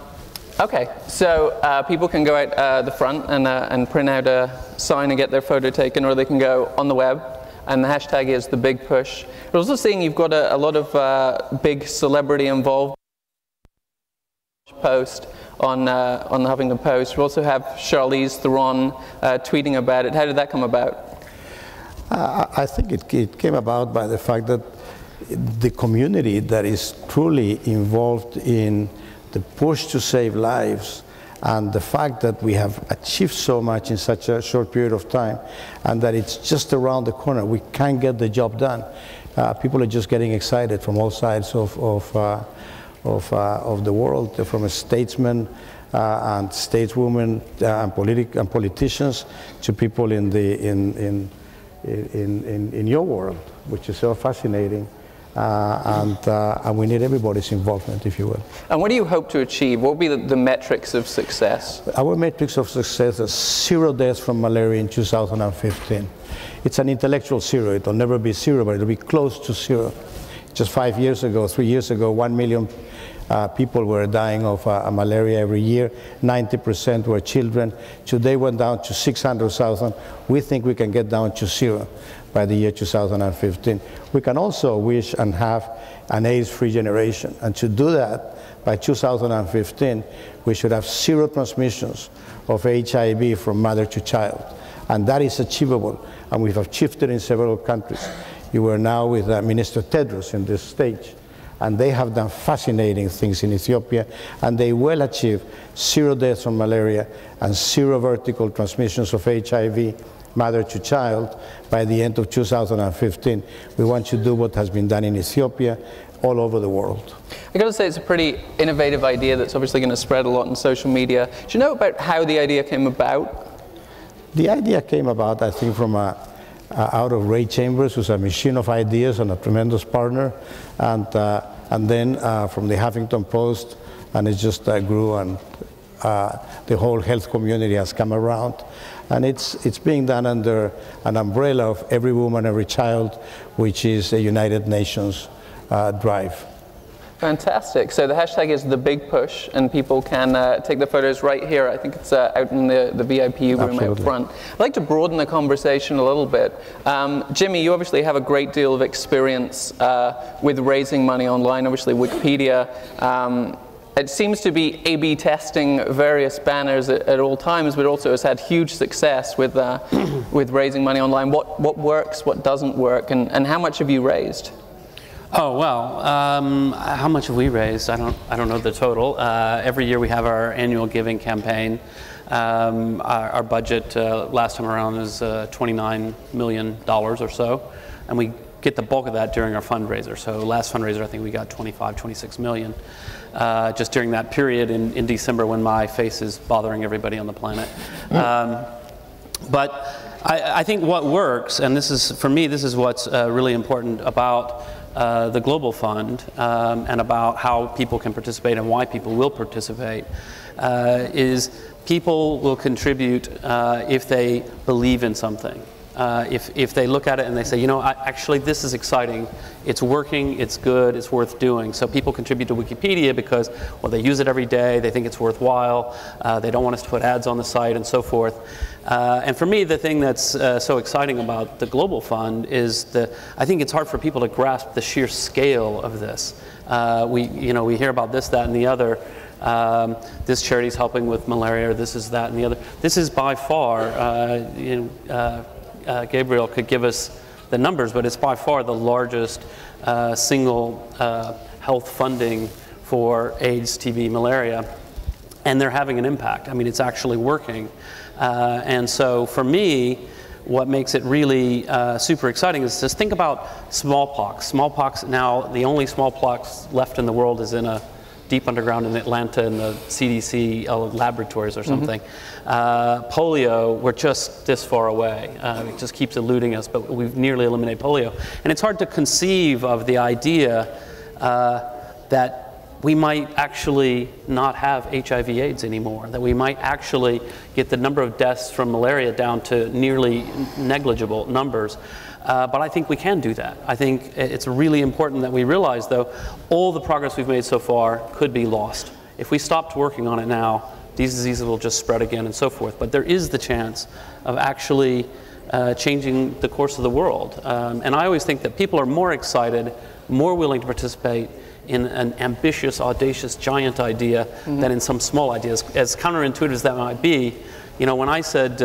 Okay, so people can go out the front and print out a sign and get their photo taken, or they can go on the web, and the hashtag is #BigPush. We're also seeing you've got a lot of big celebrity involved. Post on the Huffington Post. We also have Charlize Theron tweeting about it. How did that come about? I think it came about by the fact that the community that is truly involved in the push to save lives, and the fact that we have achieved so much in such a short period of time, and that it's just around the corner, we can get the job done. People are just getting excited from all sides of the world, from statesmen and stateswomen and politicians to people in your world, which is so fascinating. And we need everybody's involvement, if you will. And what do you hope to achieve? What will be the metrics of success? Our metrics of success is 0 deaths from malaria in 2015. It's an intellectual zero. It'll never be zero, but it'll be close to zero. Just 3 years ago, 1 million people were dying of malaria every year. 90% were children. Today went down to 600,000. We think we can get down to 0 by the year 2015. We can also wish and have an AIDS-free generation. And to do that, by 2015, we should have 0 transmissions of HIV from mother to child. And that is achievable. And we have achieved it in several countries. You were now with Minister Tedros in this stage. And they have done fascinating things in Ethiopia, and they will achieve 0 deaths from malaria and 0 vertical transmissions of HIV, mother to child, by the end of 2015. We want to do what has been done in Ethiopia all over the world. I got to say, it's a pretty innovative idea that's obviously going to spread a lot on social media. Do you know about how the idea came about? The idea came about, I think, from out of Ray Chambers, who's a machine of ideas and a tremendous partner, and then from the Huffington Post, and it just grew, and the whole health community has come around. And it's being done under an umbrella of Every Woman, Every Child, which is a United Nations drive. Fantastic. So the hashtag is #BigPush, and people can take the photos right here. I think it's out in the VIP room Absolutely. out front. I'd like to broaden the conversation a little bit. Jimmy, you obviously have a great deal of experience with raising money online. Obviously, Wikipedia it seems to be A/B testing various banners at all times, but also has had huge success with with raising money online. What works, what doesn't work, and how much have you raised? Oh well, how much have we raised? I don't know the total. Every year we have our annual giving campaign. Our budget last time around is $29 million or so, and we get the bulk of that during our fundraiser. So last fundraiser, I think we got 26 million. Just during that period in December when my face is bothering everybody on the planet. But I think what works, and this is, for me, this is what's really important about the Global Fund and about how people can participate and why people will participate, is people will contribute if they believe in something. If they look at it and they say, you know, actually this is exciting, it's working, it's good, it's worth doing. So people contribute to Wikipedia because, well, they use it every day, they think it's worthwhile, they don't want us to put ads on the site and so forth. And for me, the thing that's so exciting about the Global Fund is I think it's hard for people to grasp the sheer scale of this. We hear about this, that, and the other. This charity's helping with malaria, or this is that and the other. This is by far, Gabriel could give us the numbers, but it's by far the largest single health funding for AIDS, TB, malaria, and they're having an impact. I mean, it's actually working. And so for me, what makes it really super exciting is just think about smallpox. Smallpox now, the only smallpox left in the world is in a deep underground in Atlanta in the CDC laboratories or something. Polio, we're just this far away. It just keeps eluding us, but we've nearly eliminated polio. And it's hard to conceive of the idea that we might actually not have HIV/AIDS anymore, that we might actually get the number of deaths from malaria down to nearly negligible numbers. But I think we can do that. I think it's really important that we realize, though, all the progress we've made so far could be lost. If we stopped working on it now, these diseases will just spread again and so forth. But there is the chance of actually changing the course of the world. And I always think that people are more excited, more willing to participate in an ambitious, audacious, giant idea than in some small ideas. As counterintuitive as that might be, you know, when I said,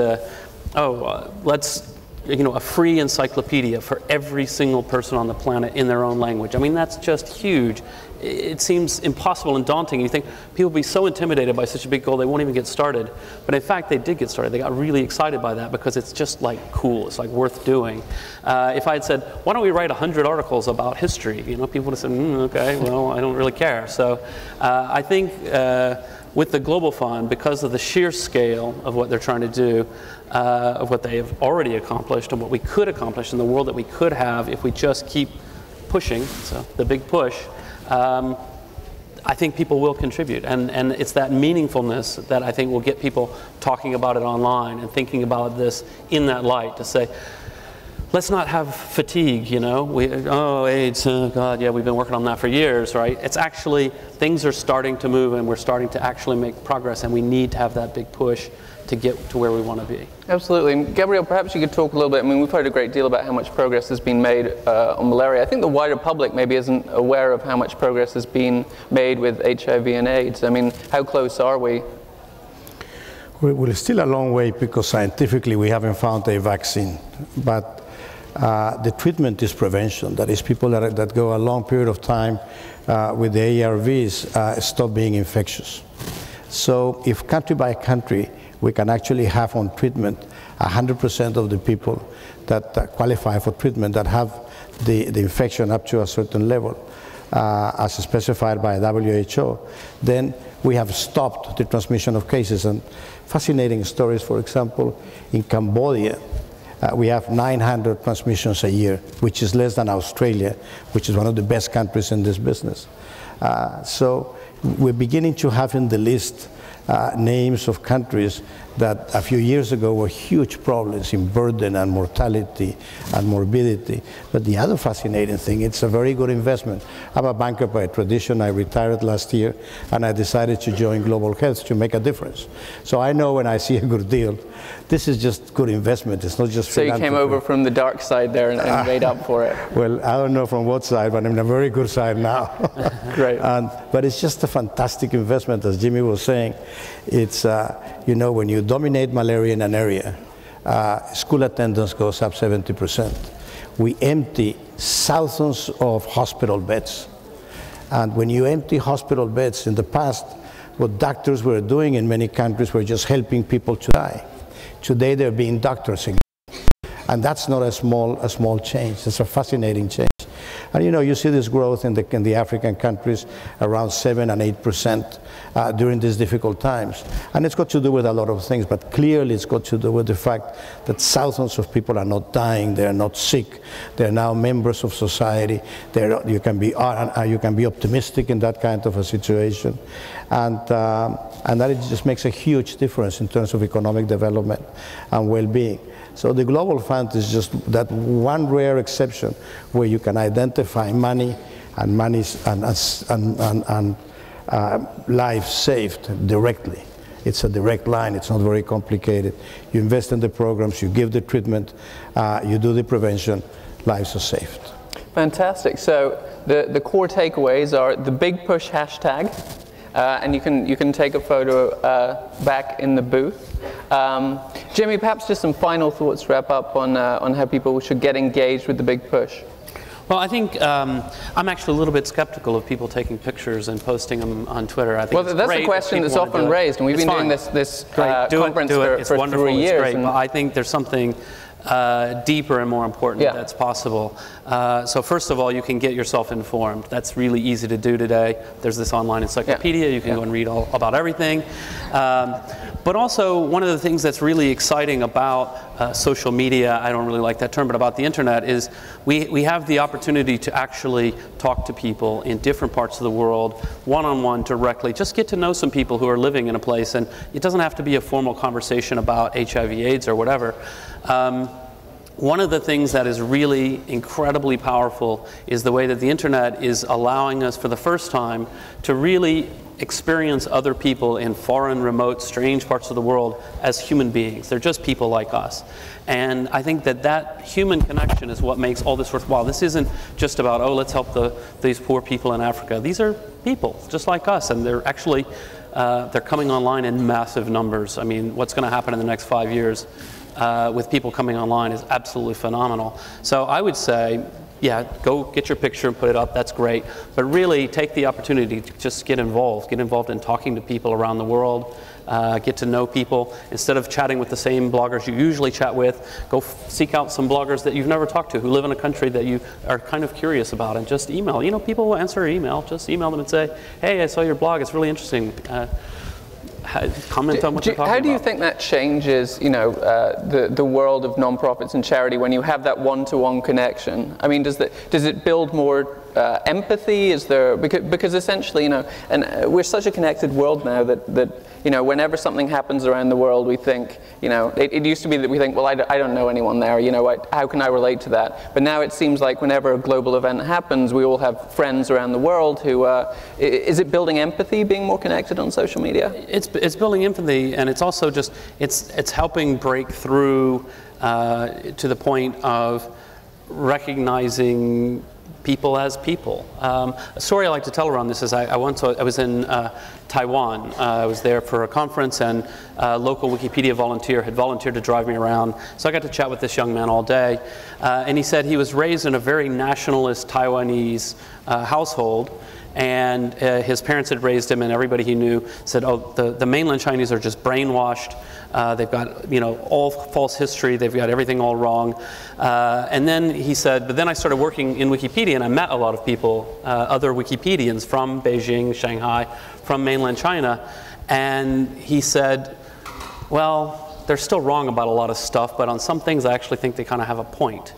let's, you know, a free encyclopedia for every single person on the planet in their own language. I mean, that's just huge. It seems impossible and daunting. You think people will be so intimidated by such a big goal they won't even get started. But in fact, they did get started. They got really excited by that because it's just like cool. It's like worth doing. If I had said, why don't we write 100 articles about history? You know, people would have said, okay, well, I don't really care. So I think with the Global Fund, because of the sheer scale of what they're trying to do, of what they have already accomplished and what we could accomplish in the world that we could have if we just keep pushing, so the big push, I think people will contribute. And it's that meaningfulness that I think will get people talking about it online and thinking about this in that light to say, let's not have fatigue, you know. AIDS, oh God, yeah, we've been working on that for years, right? It's actually, things are starting to move and we're starting to actually make progress, and we need to have that big push to get to where we want to be. Absolutely. And Gabriel, perhaps you could talk a little bit. I mean, we've heard a great deal about how much progress has been made on malaria. I think the wider public maybe isn't aware of how much progress has been made with HIV and AIDS. I mean, how close are we? We're still a long way because scientifically we haven't found a vaccine. But the treatment is prevention. That is, people that go a long period of time with the ARVs stop being infectious. So if country by country we can actually have on treatment 100% of the people that qualify for treatment that have the infection up to a certain level, as specified by WHO, then we have stopped the transmission of cases. And fascinating stories, for example, in Cambodia, we have 900 transmissions a year, which is less than Australia, which is one of the best countries in this business. So we're beginning to have in the list names of countries that a few years ago were huge problems in burden and mortality and morbidity. But the other fascinating thing, it's a very good investment. I'm a banker by tradition. I retired last year, and I decided to join Global Health to make a difference. So I know when I see a good deal, this is just good investment. It's not just So you came over from the dark side there and made up for it. Well, I don't know from what side, but I'm on a very good side now. Great. But it's just a fantastic investment, as Jimmy was saying. It's, you know, when you dominate malaria in an area, school attendance goes up 70%. We empty thousands of hospital beds. And when you empty hospital beds, in the past, what doctors were doing in many countries were just helping people to die. Today, they're being doctors again. And that's not a small change. It's a fascinating change. And you know, you see this growth in the African countries around 7 and 8% during these difficult times. And it's got to do with a lot of things, but clearly it's got to do with the fact that thousands of people are not dying, they're not sick, they're now members of society. You can be optimistic in that kind of a situation. And that it just makes a huge difference in terms of economic development and well-being. So the Global Fund is just that one rare exception where you can identify money and lives saved directly. It's a direct line. It's not very complicated. You invest in the programs, you give the treatment, you do the prevention, lives are saved. Fantastic. So the core takeaways are the Big Push hashtag, and you can take a photo back in the booth. Jimmy, perhaps just some final thoughts to wrap up on how people should get engaged with the Big Push. Well, I think I'm actually a little bit skeptical of people taking pictures and posting them on Twitter. I think well, that's a question that's often raised, and we've been doing this conference for 3 years. It's great, but I think there's something deeper and more important that's possible. So first of all, you can get yourself informed. That's really easy to do today. There's this online encyclopedia. You can go and read all about everything. But also, one of the things that's really exciting about social media, I don't really like that term, but about the internet is we have the opportunity to actually talk to people in different parts of the world, one-on-one, directly. Just get to know some people who are living in a place, and it doesn't have to be a formal conversation about HIV/AIDS or whatever. One of the things that is really incredibly powerful is the way that the internet is allowing us for the first time to really experience other people in foreign, remote, strange parts of the world as human beings. They're just people like us. And I think that human connection is what makes all this worthwhile. This isn't just about, oh, let's help these poor people in Africa. These are people just like us, and they're actually they're coming online in massive numbers. I mean, what's going to happen in the next 5 years with people coming online is absolutely phenomenal. So I would say, yeah, go get your picture and put it up, that's great. But really take the opportunity to just get involved in talking to people around the world, get to know people. Instead of chatting with the same bloggers you usually chat with, go seek out some bloggers that you've never talked to, who live in a country that you are kind of curious about, and just email. You know, people will answer email, just email them and say, hey, I saw your blog, it's really interesting. Comment on what they're talking about. How do you think that changes, you know, the world of nonprofits and charity when you have that one-to-one connection? I mean, does it build more empathy? Is there because essentially, you know, and we're such a connected world now that you know, whenever something happens around the world, we think, you know, it used to be that we think, well, I don't know anyone there, you know, how can I relate to that? But now it seems like whenever a global event happens, we all have friends around the world who, is it building empathy, being more connected on social media? It's building empathy, and it's also just, it's helping break through to the point of recognizing people as people. A story I like to tell around this is I was in Taiwan. I was there for a conference, and a local Wikipedia volunteer had volunteered to drive me around. So I got to chat with this young man all day. And he said he was raised in a very nationalist Taiwanese household. And his parents had raised him, and everybody he knew said, oh, the mainland Chinese are just brainwashed. They've got, you know, all false history. They've got everything all wrong. And then he said, but then I started working in Wikipedia, and I met a lot of people, other Wikipedians from Beijing, Shanghai, from mainland China. And he said, well, they're still wrong about a lot of stuff, but on some things I actually think they kind of have a point.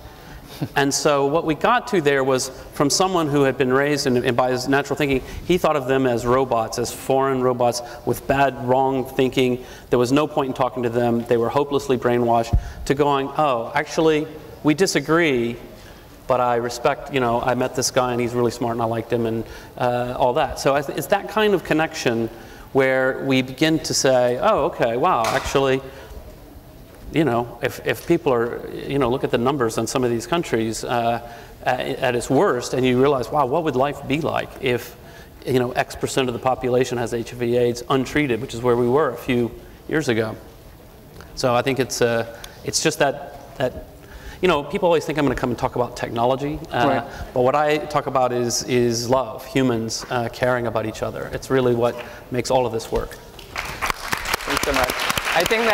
And so what we got to there was from someone who had been raised, and by his natural thinking, he thought of them as robots, as foreign robots with bad, wrong thinking. There was no point in talking to them. They were hopelessly brainwashed, to going, oh, actually, we disagree, but I respect, you know, I met this guy and he's really smart and I liked him, and all that. So it's that kind of connection where we begin to say, oh, okay, wow, actually, you know, if people are, you know, look at the numbers in some of these countries at its worst, and you realize, wow, what would life be like if, you know, X% of the population has HIV/AIDS untreated, which is where we were a few years ago. So I think it's just that you know, people always think I'm going to come and talk about technology, Right. but what I talk about is love, humans caring about each other. It's really what makes all of this work. Thanks so much. I think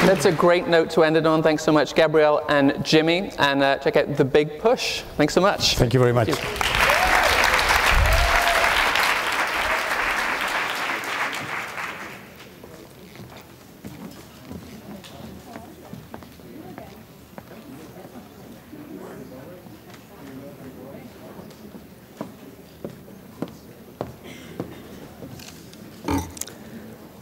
that's a great note to end it on. Thanks so much, Gabrielle and Jimmy. And check out The Big Push. Thanks so much. Thank you very much. Thank you.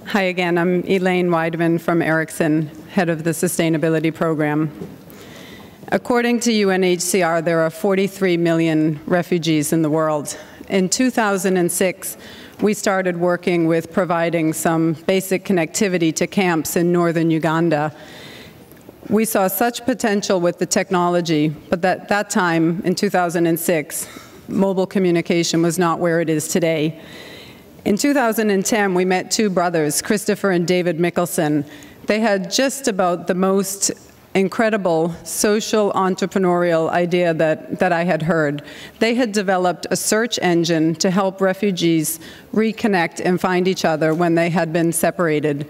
Hi again, I'm Elaine Weidman from Ericsson, head of the Sustainability Program. According to UNHCR, there are 43 million refugees in the world. In 2006, we started working with providing some basic connectivity to camps in northern Uganda. We saw such potential with the technology, but at that time, in 2006, mobile communication was not where it is today. In 2010, we met two brothers, Christopher and David Mickelson. They had just about the most incredible social entrepreneurial idea that I had heard. They had developed a search engine to help refugees reconnect and find each other when they had been separated.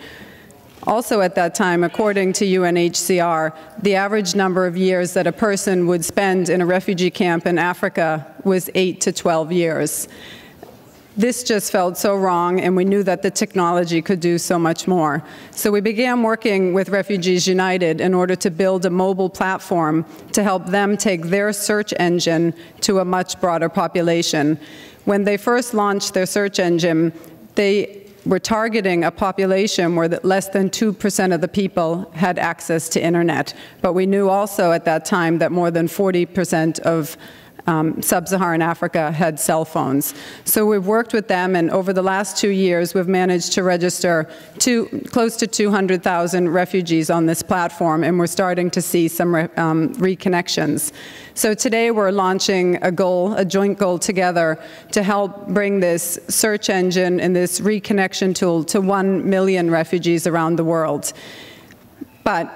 Also at that time, according to UNHCR, the average number of years that a person would spend in a refugee camp in Africa was 8 to 12 years. This just felt so wrong, and we knew that the technology could do so much more. So we began working with Refugees United in order to build a mobile platform to help them take their search engine to a much broader population. When they first launched their search engine, they were targeting a population where less than 2% of the people had access to internet. But we knew also at that time that more than 40% of sub-Saharan Africa had cell phones. So we've worked with them, and over the last 2 years, we've managed to register close to 200,000 refugees on this platform, and we're starting to see some reconnections. So today we're launching a joint goal together to help bring this search engine and this reconnection tool to 1 million refugees around the world. But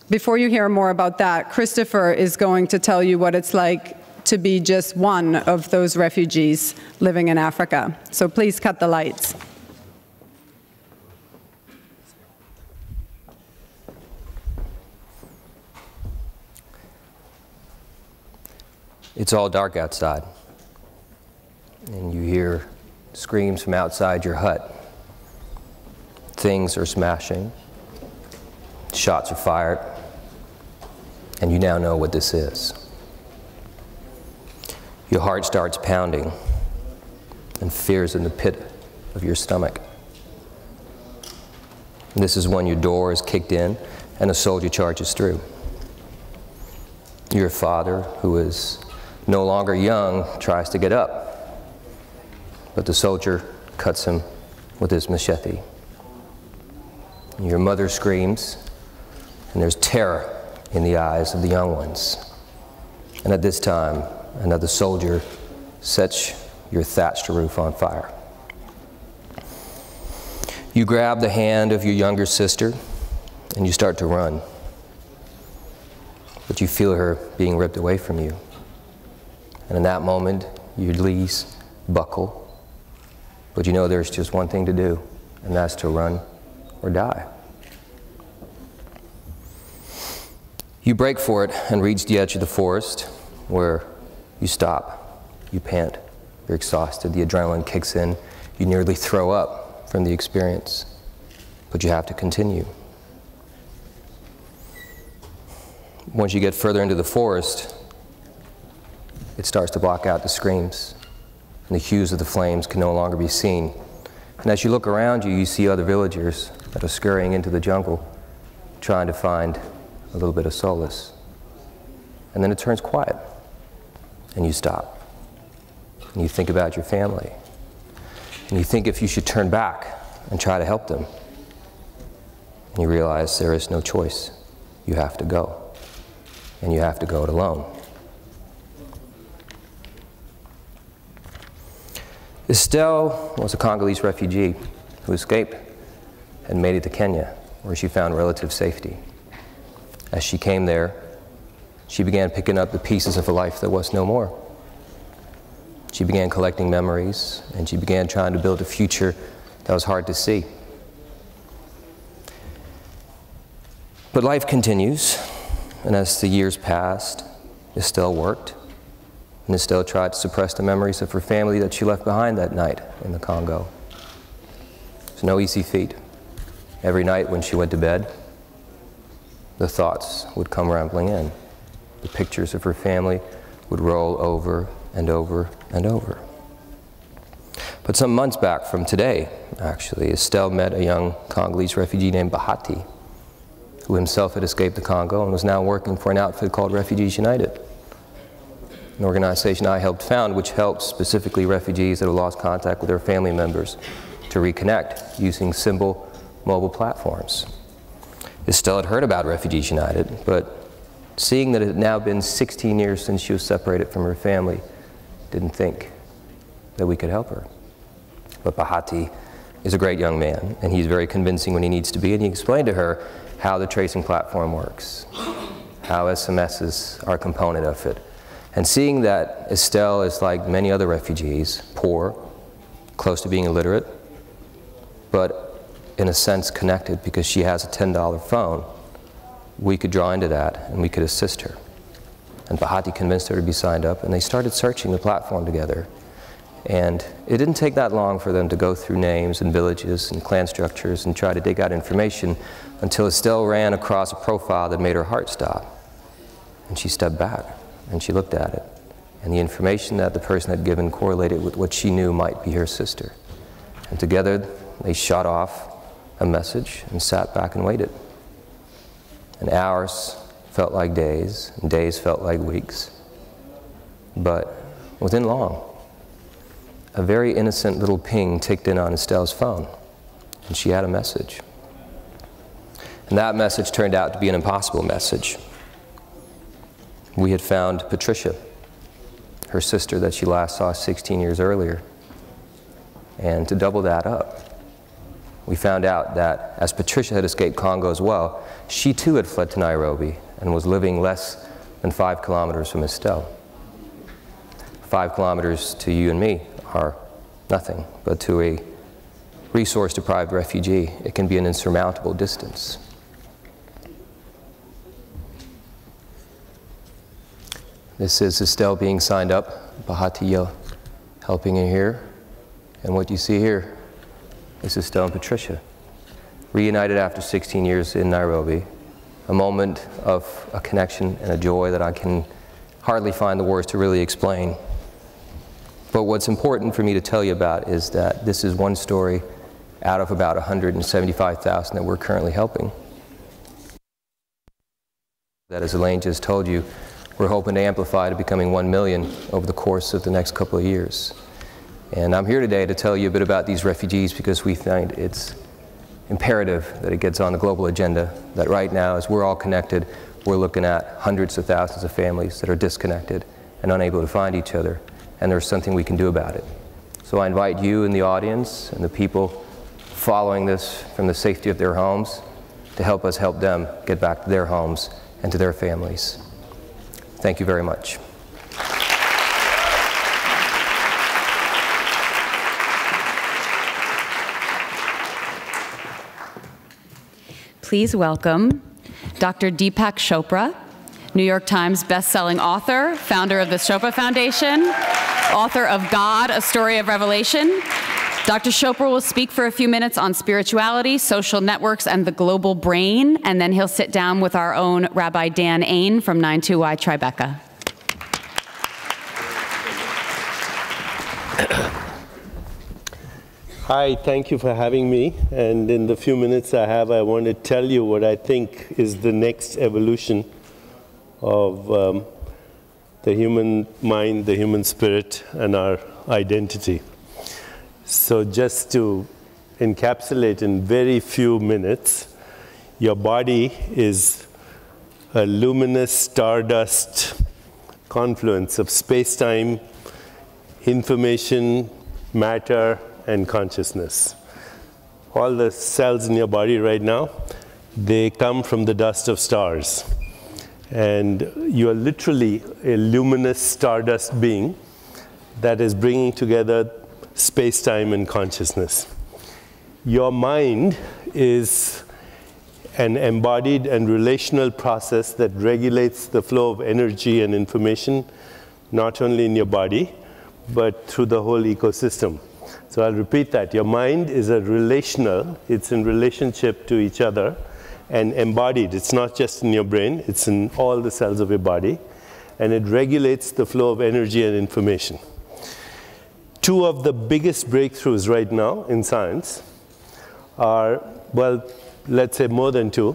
before you hear more about that, Christopher is going to tell you what it's like to be just one of those refugees living in Africa. So please cut the lights. It's all dark outside, and you hear screams from outside your hut. Things are smashing, shots are fired, and you now know what this is. Your heart starts pounding, and fear's in the pit of your stomach. And this is when your door is kicked in and a soldier charges through. Your father, who is no longer young, tries to get up, but the soldier cuts him with his machete. And your mother screams, and there's terror in the eyes of the young ones. And at this time, another soldier sets your thatched roof on fire. You grab the hand of your younger sister and you start to run. But you feel her being ripped away from you. And in that moment, your knees buckle. But you know there's just one thing to do, and that's to run or die. You break for it and reach the edge of the forest, where you stop, you pant, you're exhausted, the adrenaline kicks in, you nearly throw up from the experience, but you have to continue. Once you get further into the forest, it starts to block out the screams, and the hues of the flames can no longer be seen. And as you look around you, you see other villagers that are scurrying into the jungle, trying to find a little bit of solace. And then it turns quiet, and you stop, and you think about your family, and you think if you should turn back and try to help them, and you realize there is no choice. You have to go, and you have to go it alone. Estelle was a Congolese refugee who escaped and made it to Kenya, where she found relative safety. As she came there, she began picking up the pieces of a life that was no more. She began collecting memories, and she began trying to build a future that was hard to see. But life continues, and as the years passed, Estelle worked, and Estelle tried to suppress the memories of her family that she left behind that night in the Congo. It's no easy feat. Every night when she went to bed, the thoughts would come rambling in. The pictures of her family would roll over and over and over. But some months back from today, actually, Estelle met a young Congolese refugee named Bahati, who himself had escaped the Congo and was now working for an outfit called Refugees United, an organization I helped found which helps specifically refugees that have lost contact with their family members to reconnect using simple mobile platforms. Estelle had heard about Refugees United, but seeing that it had now been 16 years since she was separated from her family, didn't think that we could help her. But Bahati is a great young man, and he's very convincing when he needs to be, and he explained to her how the tracing platform works, how SMSs are a component of it. And seeing that Estelle is like many other refugees, poor, close to being illiterate, but in a sense connected because she has a $10 phone, we could draw into that and we could assist her. And Bahati convinced her to be signed up, and they started searching the platform together. And it didn't take that long for them to go through names and villages and clan structures and try to dig out information until Estelle ran across a profile that made her heart stop. And she stepped back and she looked at it. And the information that the person had given correlated with what she knew might be her sister. And together they shot off a message and sat back and waited. And hours felt like days, and days felt like weeks. But within long, a very innocent little ping ticked in on Estelle's phone, and she had a message. And that message turned out to be an impossible message. We had found Patricia, her sister that she last saw 16 years earlier. And to double that up, we found out that as Patricia had escaped Congo as well, she too had fled to Nairobi and was living less than 5 kilometers from Estelle. 5 kilometers to you and me are nothing, but to a resource-deprived refugee, it can be an insurmountable distance. This is Estelle being signed up, Bahati helping her here, and what you see here is Estelle and Patricia, reunited after 16 years in Nairobi, a moment of a connection and a joy that I can hardly find the words to really explain. But what's important for me to tell you about is that this is one story out of about 175,000 that we're currently helping. That, as Elaine just told you, we're hoping to amplify to becoming 1 million over the course of the next couple of years. And I'm here today to tell you a bit about these refugees because we find it's imperative that it gets on the global agenda, that right now, as we're all connected, we're looking at hundreds of thousands of families that are disconnected and unable to find each other, and there's something we can do about it. So I invite you in the audience and the people following this from the safety of their homes to help us help them get back to their homes and to their families. Thank you very much. Please welcome Dr. Deepak Chopra, New York Times best-selling author, founder of the Chopra Foundation, author of God, A Story of Revelation, Dr. Chopra will speak for a few minutes on spirituality, social networks, and the global brain, and then he'll sit down with our own Rabbi Dan Ain from 92Y Tribeca. Hi, thank you for having me. And in the few minutes I have, I want to tell you what I think is the next evolution of the human mind, the human spirit, and our identity. So just to encapsulate in very few minutes, your body is a luminous stardust confluence of space-time, information, matter, and consciousness. All the cells in your body right now, they come from the dust of stars. And you are literally a luminous stardust being that is bringing together space-time and consciousness. Your mind is an embodied and relational process that regulates the flow of energy and information, not only in your body, but through the whole ecosystem. So I'll repeat that. Your mind is a relational, it's in relationship to each other and embodied. It's not just in your brain, it's in all the cells of your body, and it regulates the flow of energy and information. Two of the biggest breakthroughs right now in science are, well, let's say more than two.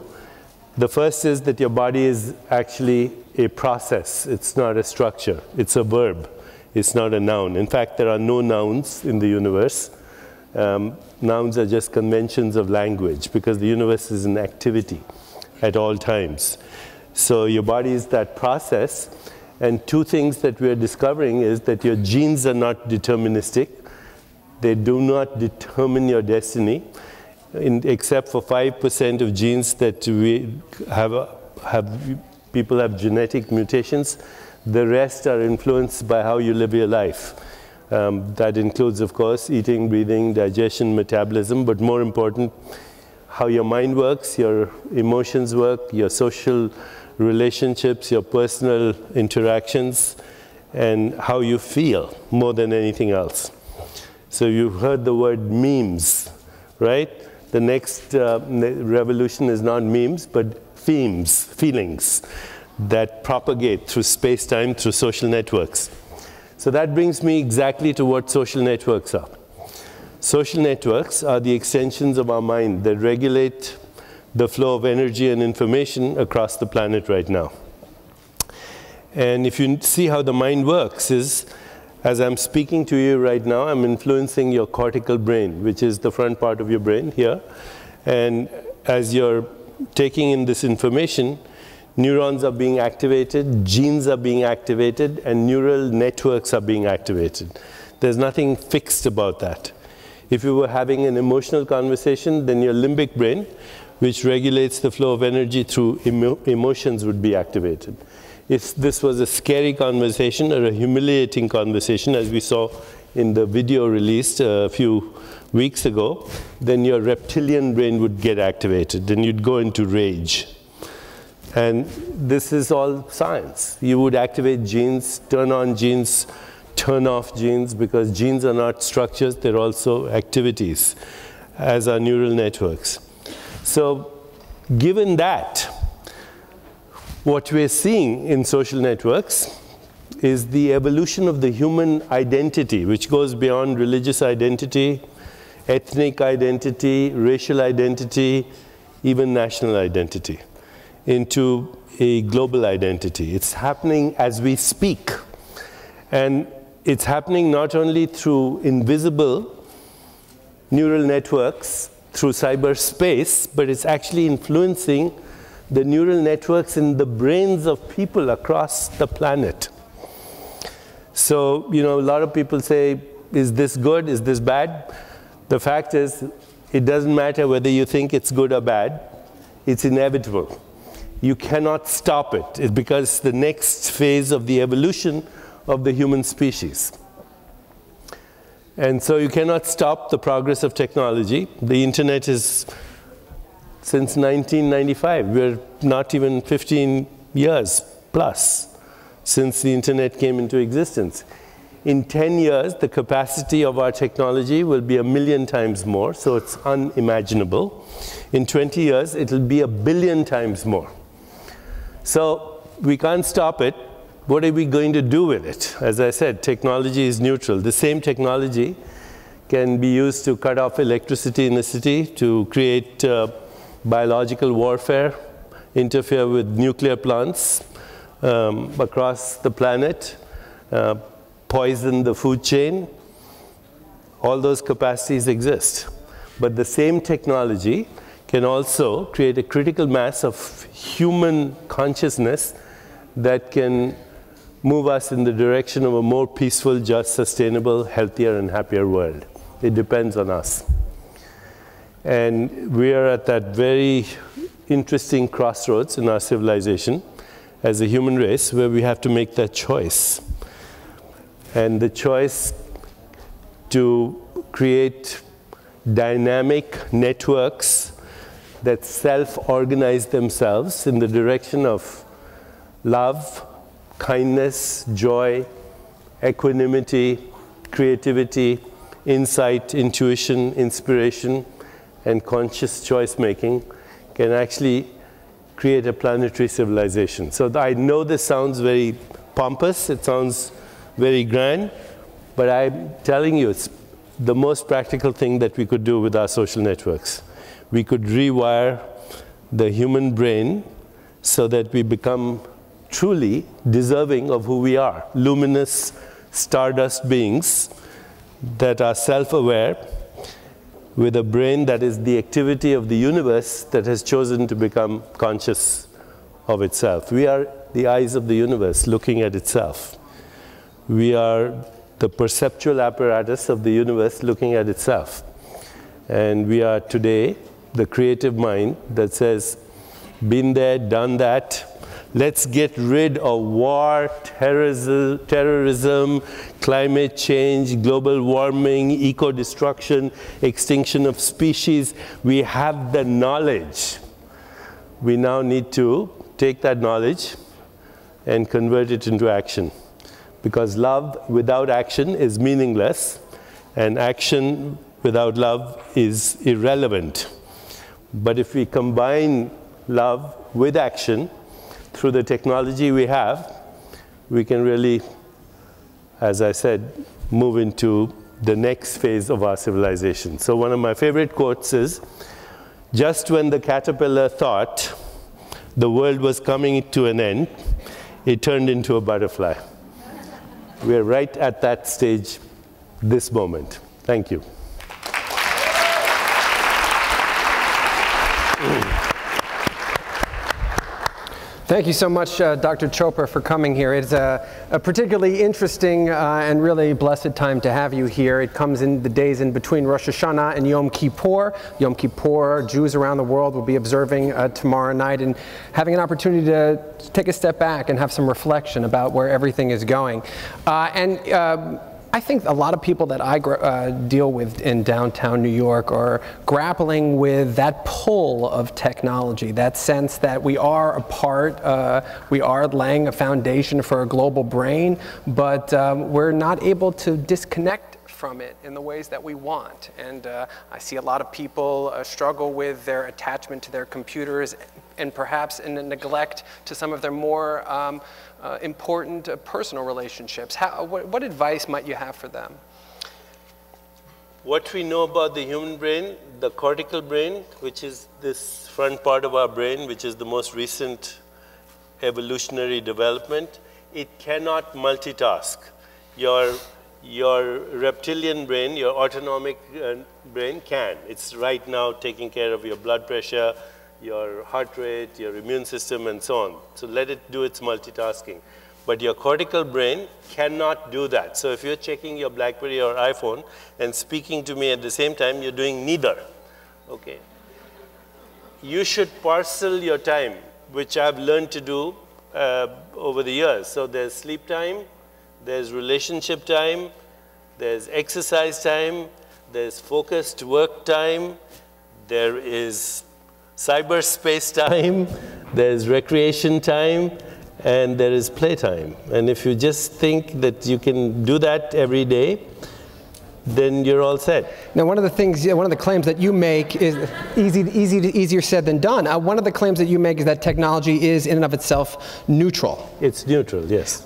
The first is that your body is actually a process. It's not a structure. It's a verb. It's not a noun. In fact, there are no nouns in the universe. Nouns are just conventions of language because the universe is in activity at all times. So your body is that process. And two things that we are discovering is that your genes are not deterministic. They do not determine your destiny, except for 5% of genes that we people have genetic mutations. The rest are influenced by how you live your life. That includes, of course, eating, breathing, digestion, metabolism, but more important, how your mind works, your emotions work, your social relationships, your personal interactions, and how you feel more than anything else. So you've heard the word memes, right? The next revolution is not memes, but themes, feelings that propagate through space-time, through social networks. So that brings me exactly to what social networks are. Social networks are the extensions of our mind that regulate the flow of energy and information across the planet right now. And if you see how the mind works is, as I'm speaking to you right now, I'm influencing your cortical brain, which is the front part of your brain here. And as you're taking in this information, neurons are being activated, genes are being activated, and neural networks are being activated. There's nothing fixed about that. If you were having an emotional conversation, then your limbic brain, which regulates the flow of energy through emotions, would be activated. If this was a scary conversation or a humiliating conversation, as we saw in the video released a few weeks ago, then your reptilian brain would get activated, then you'd go into rage. And this is all science. You would activate genes, turn on genes, turn off genes, because genes are not structures, they're also activities, as are neural networks. So given that, what we're seeing in social networks is the evolution of the human identity, which goes beyond religious identity, ethnic identity, racial identity, even national identity, into a global identity. It's happening as we speak. And it's happening not only through invisible neural networks, through cyberspace, but it's actually influencing the neural networks in the brains of people across the planet. So, you know, a lot of people say, is this good, is this bad? The fact is, it doesn't matter whether you think it's good or bad, it's inevitable. You cannot stop it. It's because it's the next phase of the evolution of the human species. And so you cannot stop the progress of technology. The internet is since 1995. We're not even 15 years plus since the internet came into existence. In 10 years, the capacity of our technology will be 1,000,000 times more, so it's unimaginable. In 20 years, it'll be 1,000,000,000 times more. So we can't stop it. What are we going to do with it? As I said, technology is neutral. The same technology can be used to cut off electricity in a city, to create biological warfare, interfere with nuclear plants across the planet, poison the food chain. All those capacities exist. But the same technology can also create a critical mass of human consciousness that can move us in the direction of a more peaceful, just, sustainable, healthier, and happier world. It depends on us. And we are at that very interesting crossroads in our civilization as a human race where we have to make that choice. And the choice to create dynamic networks that self-organize themselves in the direction of love, kindness, joy, equanimity, creativity, insight, intuition, inspiration, and conscious choice making can actually create a planetary civilization. So I know this sounds very pompous, it sounds very grand, but I'm telling you it's the most practical thing that we could do with our social networks. We could rewire the human brain so that we become truly deserving of who we are, luminous stardust beings that are self-aware with a brain that is the activity of the universe that has chosen to become conscious of itself. We are the eyes of the universe looking at itself. We are the perceptual apparatus of the universe looking at itself. And we are today the creative mind that says, been there, done that. Let's get rid of war, terrorism, climate change, global warming, eco-destruction, extinction of species. We have the knowledge. We now need to take that knowledge and convert it into action. Because love without action is meaningless, and action without love is irrelevant. But if we combine love with action, through the technology we have, we can really, as I said, move into the next phase of our civilization. So one of my favorite quotes is, just when the caterpillar thought the world was coming to an end, it turned into a butterfly. We're right at that stage this moment. Thank you. Thank you so much, Dr. Chopra, for coming here. It's a particularly interesting and really blessed time to have you here. It comes in the days in between Rosh Hashanah and Yom Kippur. Yom Kippur, Jews around the world will be observing tomorrow night and having an opportunity to take a step back and have some reflection about where everything is going. I think a lot of people that I deal with in downtown New York are grappling with that pull of technology, that sense that we are a part, we are laying a foundation for a global brain, but we're not able to disconnect from it in the ways that we want. And I see a lot of people struggle with their attachment to their computers and perhaps in a neglect to some of their more important personal relationships. What advice might you have for them? What we know about the human brain, the cortical brain, which is this front part of our brain, which is the most recent evolutionary development, it cannot multitask. Your reptilian brain, your autonomic brain can. It's right now taking care of your blood pressure, your heart rate, your immune system, and so on. So let it do its multitasking. But your cortical brain cannot do that. So if you're checking your BlackBerry or iPhone and speaking to me at the same time, you're doing neither. Okay. You should parcel your time, which I've learned to do over the years. So there's sleep time, there's relationship time, there's exercise time, there's focused work time, there is cyberspace time, there's recreation time, and there is playtime. And if you just think that you can do that every day, then you're all set. Now, one of the things, one of the claims that you make is easier said than done. One of the claims that you make is that technology is, in and of itself, neutral. It's neutral, yes.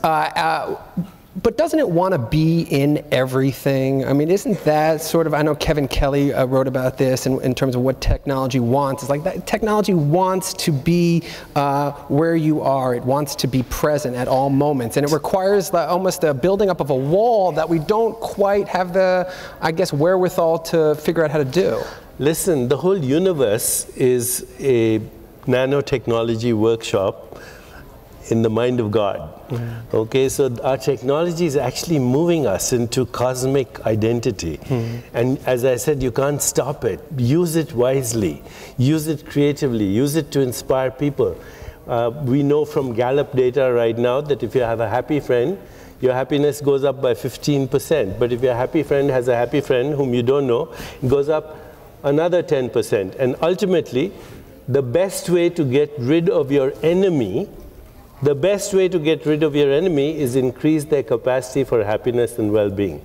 But doesn't it want to be in everything? I mean, isn't that sort of, I know Kevin Kelly wrote about this in terms of what technology wants. It's like that technology wants to be where you are. It wants to be present at all moments. And it requires almost a building up of a wall that we don't quite have the, I guess, wherewithal to figure out how to do. Listen, the whole universe is a nanotechnology workshop in the mind of God. Okay, so our technology is actually moving us into cosmic identity. And as I said, you can't stop it. Use it wisely. Use it creatively. Use it to inspire people. We know from Gallup data right now that if you have a happy friend, your happiness goes up by 15%. But if your happy friend has a happy friend whom you don't know, it goes up another 10%. And ultimately, the best way to get rid of your enemy is increase their capacity for happiness and well-being.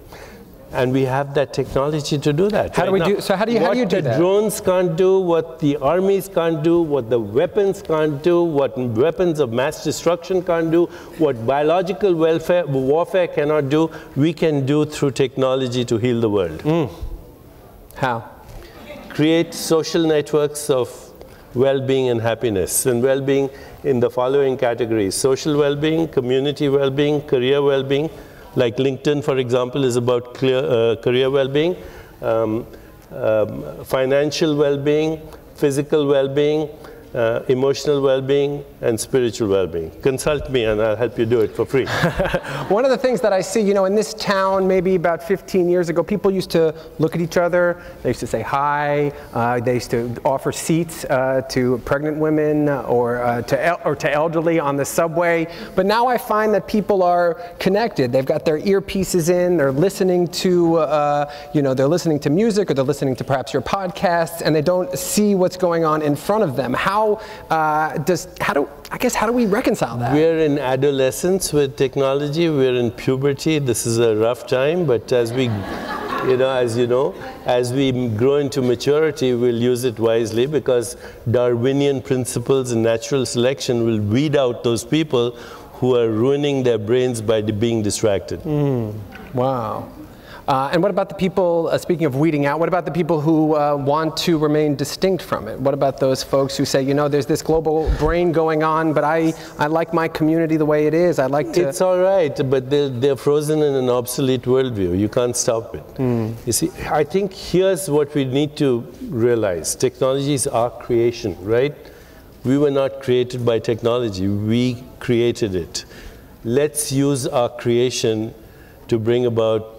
And we have that technology to do that. How do we do, so how do you do that? What the drones can't do, what the armies can't do, what the weapons can't do, what weapons of mass destruction can't do, what biological warfare cannot do, we can do through technology to heal the world. How? Create social networks of well-being and happiness. And well-being in the following categories: social well-being, community well-being, career well-being. Like LinkedIn, for example, is about career well-being, financial well-being, physical well-being, emotional well-being, and spiritual well-being. Consult me and I'll help you do it for free. One of the things that I see, you know, in this town, maybe about 15 years ago, people used to look at each other, they used to say hi, they used to offer seats to pregnant women or to elderly on the subway. But now I find that people are connected. They've got their earpieces in, they're listening to, you know, they're listening to music, or they're listening to perhaps your podcasts, and they don't see what's going on in front of them. How do we reconcile that? We're in adolescence with technology. We're in puberty. This is a rough time, but as we, as we grow into maturity, we'll use it wisely, because Darwinian principles and natural selection will weed out those people who are ruining their brains by being distracted. Wow. And what about the people, speaking of weeding out, what about the people who want to remain distinct from it? What about those folks who say, you know, there's this global brain going on, but I like my community the way it is. I like to... It's all right, but they're frozen in an obsolete worldview. You can't stop it. You see, I think here's what we need to realize. Technology is our creation, right? We were not created by technology. We created it. Let's use our creation to bring about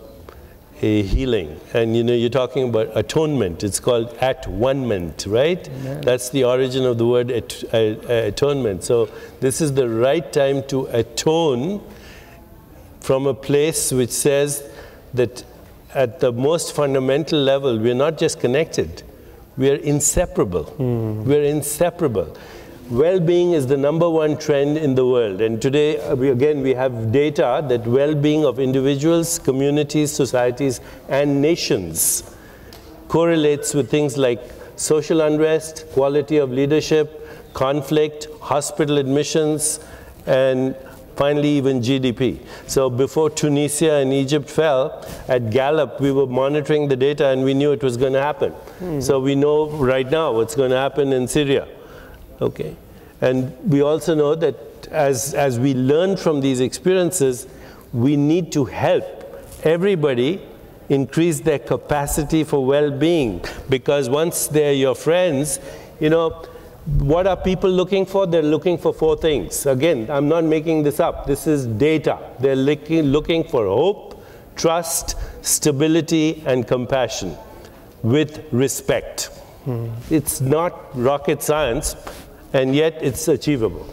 a healing. And you know, you're talking about atonement. It's called at-one-ment, right? That's the origin of the word atonement. So this is the right time to atone from a place which says that at the most fundamental level, we're not just connected, we're inseparable. We're inseparable. Well-being is the #1 trend in the world, and today, we have data that well-being of individuals, communities, societies, and nations correlates with things like social unrest, quality of leadership, conflict, hospital admissions, and finally even GDP. So before Tunisia and Egypt fell, at Gallup we were monitoring the data and we knew it was going to happen. So we know right now what's going to happen in Syria. Okay, and we also know that as we learn from these experiences, we need to help everybody increase their capacity for well-being, because once they're your friends, you know, what are people looking for? They're looking for 4 things. Again, I'm not making this up. This is data. They're looking for hope, trust, stability, and compassion with respect. It's not rocket science, and yet it's achievable.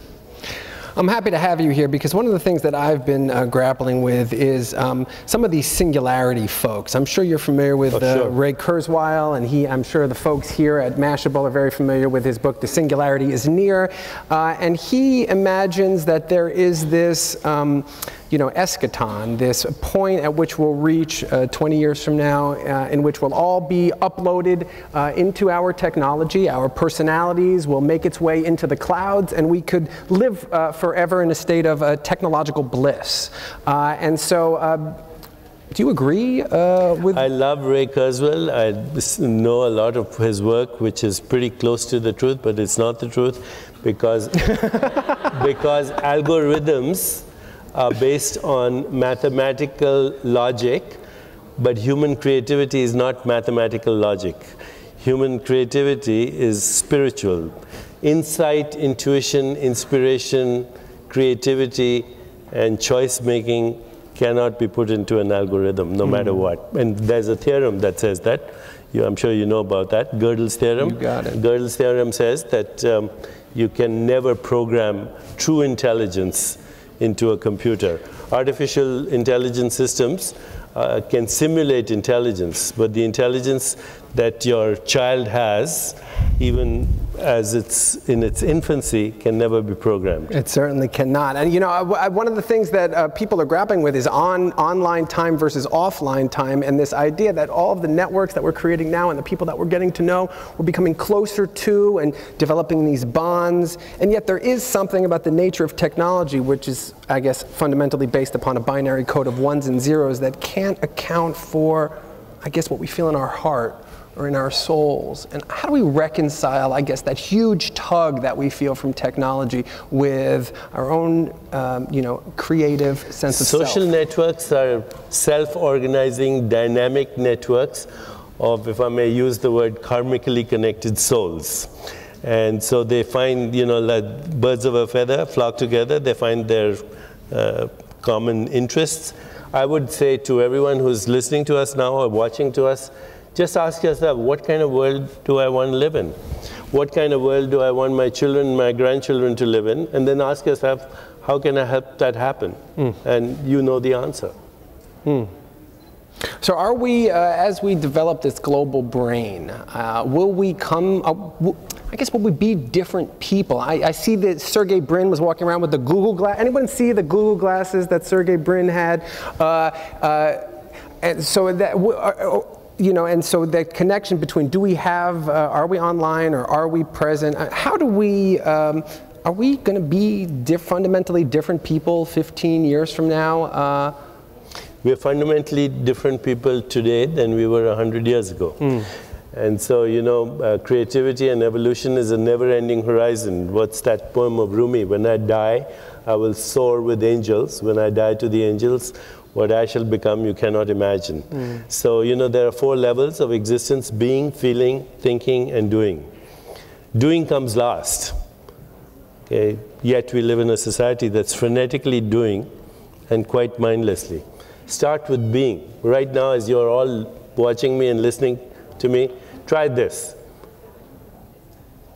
I'm happy to have you here because one of the things that I've been grappling with is some of these singularity folks. I'm sure you're familiar with Ray Kurzweil, and I'm sure the folks here at Mashable are very familiar with his book, The Singularity is Near. And he imagines that there is this eschaton, this point at which we'll reach 20 years from now, in which we'll all be uploaded into our technology, our personalities will make its way into the clouds, and we could live forever in a state of technological bliss. And so, do you agree with? I love Ray Kurzweil. I know a lot of his work, which is pretty close to the truth, but it's not the truth, because algorithms are based on mathematical logic, but human creativity is not mathematical logic. Human creativity is spiritual. Insight, intuition, inspiration, creativity, and choice making cannot be put into an algorithm, no matter what. And there's a theorem that says that. I'm sure you know about that, Gödel's theorem. You got it. Gödel's theorem says that you can never program true intelligence into a computer. Artificial intelligence systems can simulate intelligence, but the intelligence that your child has, even as it's in its infancy, can never be programmed. It certainly cannot. And you know, one of the things that people are grappling with is online time versus offline time, and this idea that all of the networks that we're creating now and the people that we're getting to know, we're becoming closer to and developing these bonds. And yet there is something about the nature of technology, which is, I guess, fundamentally based upon a binary code of ones and zeros that can't account for, I guess, what we feel in our heart or in our souls. And how do we reconcile, I guess, that huge tug that we feel from technology with our own, creative sense of self? Social networks are self-organizing, dynamic networks of, if I may use the word, karmically connected souls. And so they find, like birds of a feather flock together, they find their common interests. I would say to everyone who's listening to us now or watching to us, just ask yourself, what kind of world do I want to live in? What kind of world do I want my children, my grandchildren to live in? And then ask yourself, how can I help that happen? And you know the answer. So are we, as we develop this global brain, will we come, I guess, will we be different people? I see that Sergey Brin was walking around with the Google glass. Anyone see the Google glasses that Sergey Brin had? And so that, and so the connection between, do we have, are we online or are we present? How do we, are we going to be fundamentally different people 15 years from now? We're fundamentally different people today than we were 100 years ago. And so, creativity and evolution is a never-ending horizon. What's that poem of Rumi? When I die, I will soar with angels. When I die to the angels, what I shall become, you cannot imagine. So, there are 4 levels of existence: being, feeling, thinking, and doing. Doing comes last. Okay? Yet we live in a society that's frenetically doing and quite mindlessly. Start with being. Right now, as you're all watching me and listening to me, try this.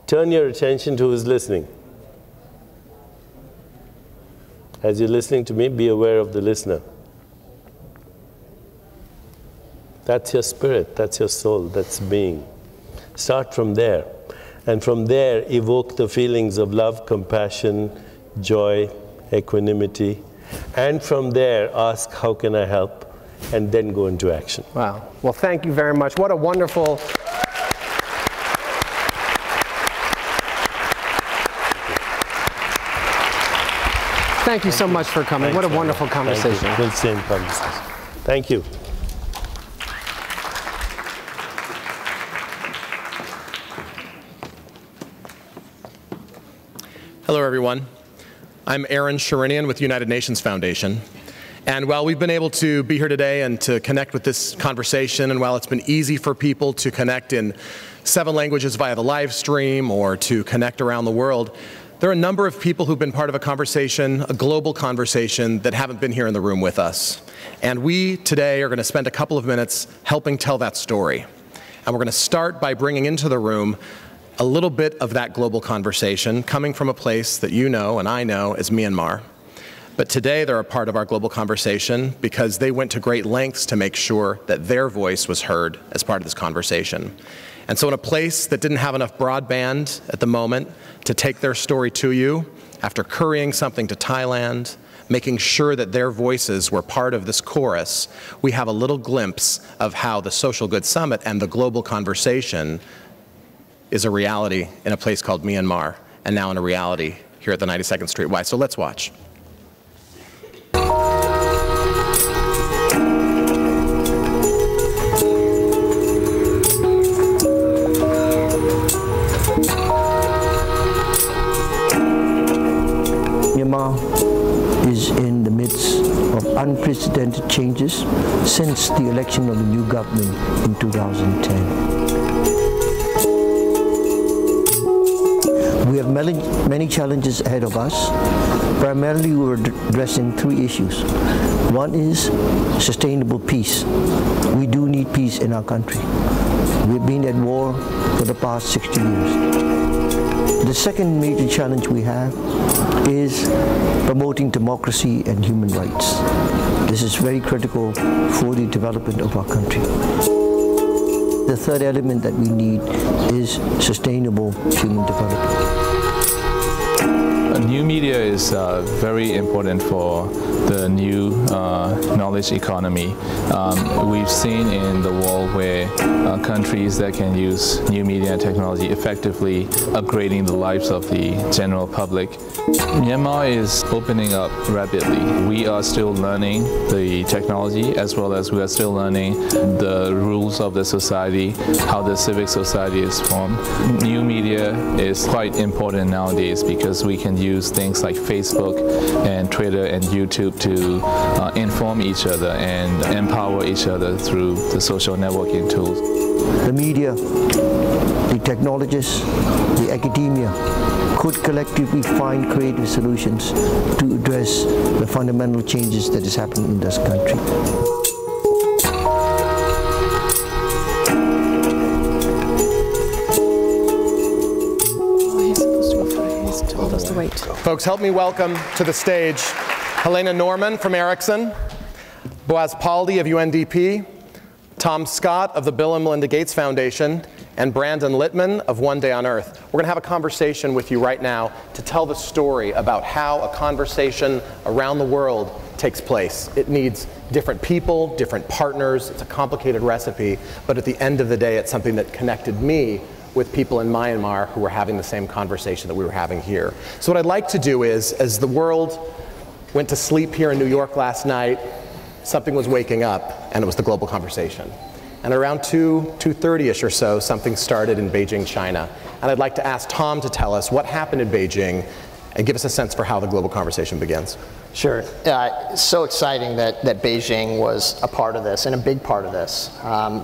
Turn your attention to who's listening. As you're listening to me, be aware of the listener. That's your spirit, that's your soul, that's being. Start from there. And from there, evoke the feelings of love, compassion, joy, equanimity. And from there, ask, how can I help? And then go into action. Wow. Well, thank you very much. What a wonderful... Thank you so much for coming. What a wonderful conversation. Good same conversation. Thank you. Hello, everyone. I'm Aaron Sharinian with United Nations Foundation. And while we've been able to be here today and to connect with this conversation, and while it's been easy for people to connect in 7 languages via the live stream or to connect around the world, there are a number of people who've been part of a conversation, a global conversation, that haven't been here in the room with us. And we today are going to spend a couple of minutes helping tell that story. And we're going to start by bringing into the room a little bit of that global conversation coming from a place that you know and I know as Myanmar. But today they're a part of our global conversation because they went to great lengths to make sure that their voice was heard as part of this conversation. And so in a place that didn't have enough broadband at the moment to take their story to you, after couriering something to Thailand, making sure that their voices were part of this chorus, we have a little glimpse of how the Social Good Summit and the global conversation is a reality in a place called Myanmar, and now in a reality here at the 92nd Street Y. So let's watch. Myanmar is in the midst of unprecedented changes since the election of the new government in 2010. We have many challenges ahead of us. Primarily, we're addressing three issues. One is sustainable peace. We do need peace in our country. We've been at war for the past 60 years. The second major challenge we have is promoting democracy and human rights. This is very critical for the development of our country. The third element that we need is sustainable human development. New media is very important for the new knowledge economy. We've seen in the world where countries that can use new media and technology effectively upgrading the lives of the general public. Myanmar is opening up rapidly. We are still learning the technology as well as we are still learning the rules of the society, how the civic society is formed. New media is quite important nowadays because we can use things like Facebook and Twitter and YouTube to inform each other and empower each other through the social networking tools. The media, the technologists, the academia could collectively find creative solutions to address the fundamental changes that is happening in this country. Folks, help me welcome to the stage Helena Norman from Ericsson, Boaz Paldi of UNDP, Tom Scott of the Bill and Melinda Gates Foundation, and Brandon Littman of One Day on Earth. We're going to have a conversation with you right now to tell the story about how a conversation around the world takes place. It needs different people, different partners. It's a complicated recipe, but at the end of the day, it's something that connected me with people in Myanmar who were having the same conversation that we were having here. So what I'd like to do is, as the world went to sleep here in New York last night, something was waking up, and it was the global conversation. And around 2:30ish or so, something started in Beijing, China. And I'd like to ask Tom to tell us what happened in Beijing and give us a sense for how the global conversation begins. Sure. It's so exciting that Beijing was a part of this, and a big part of this.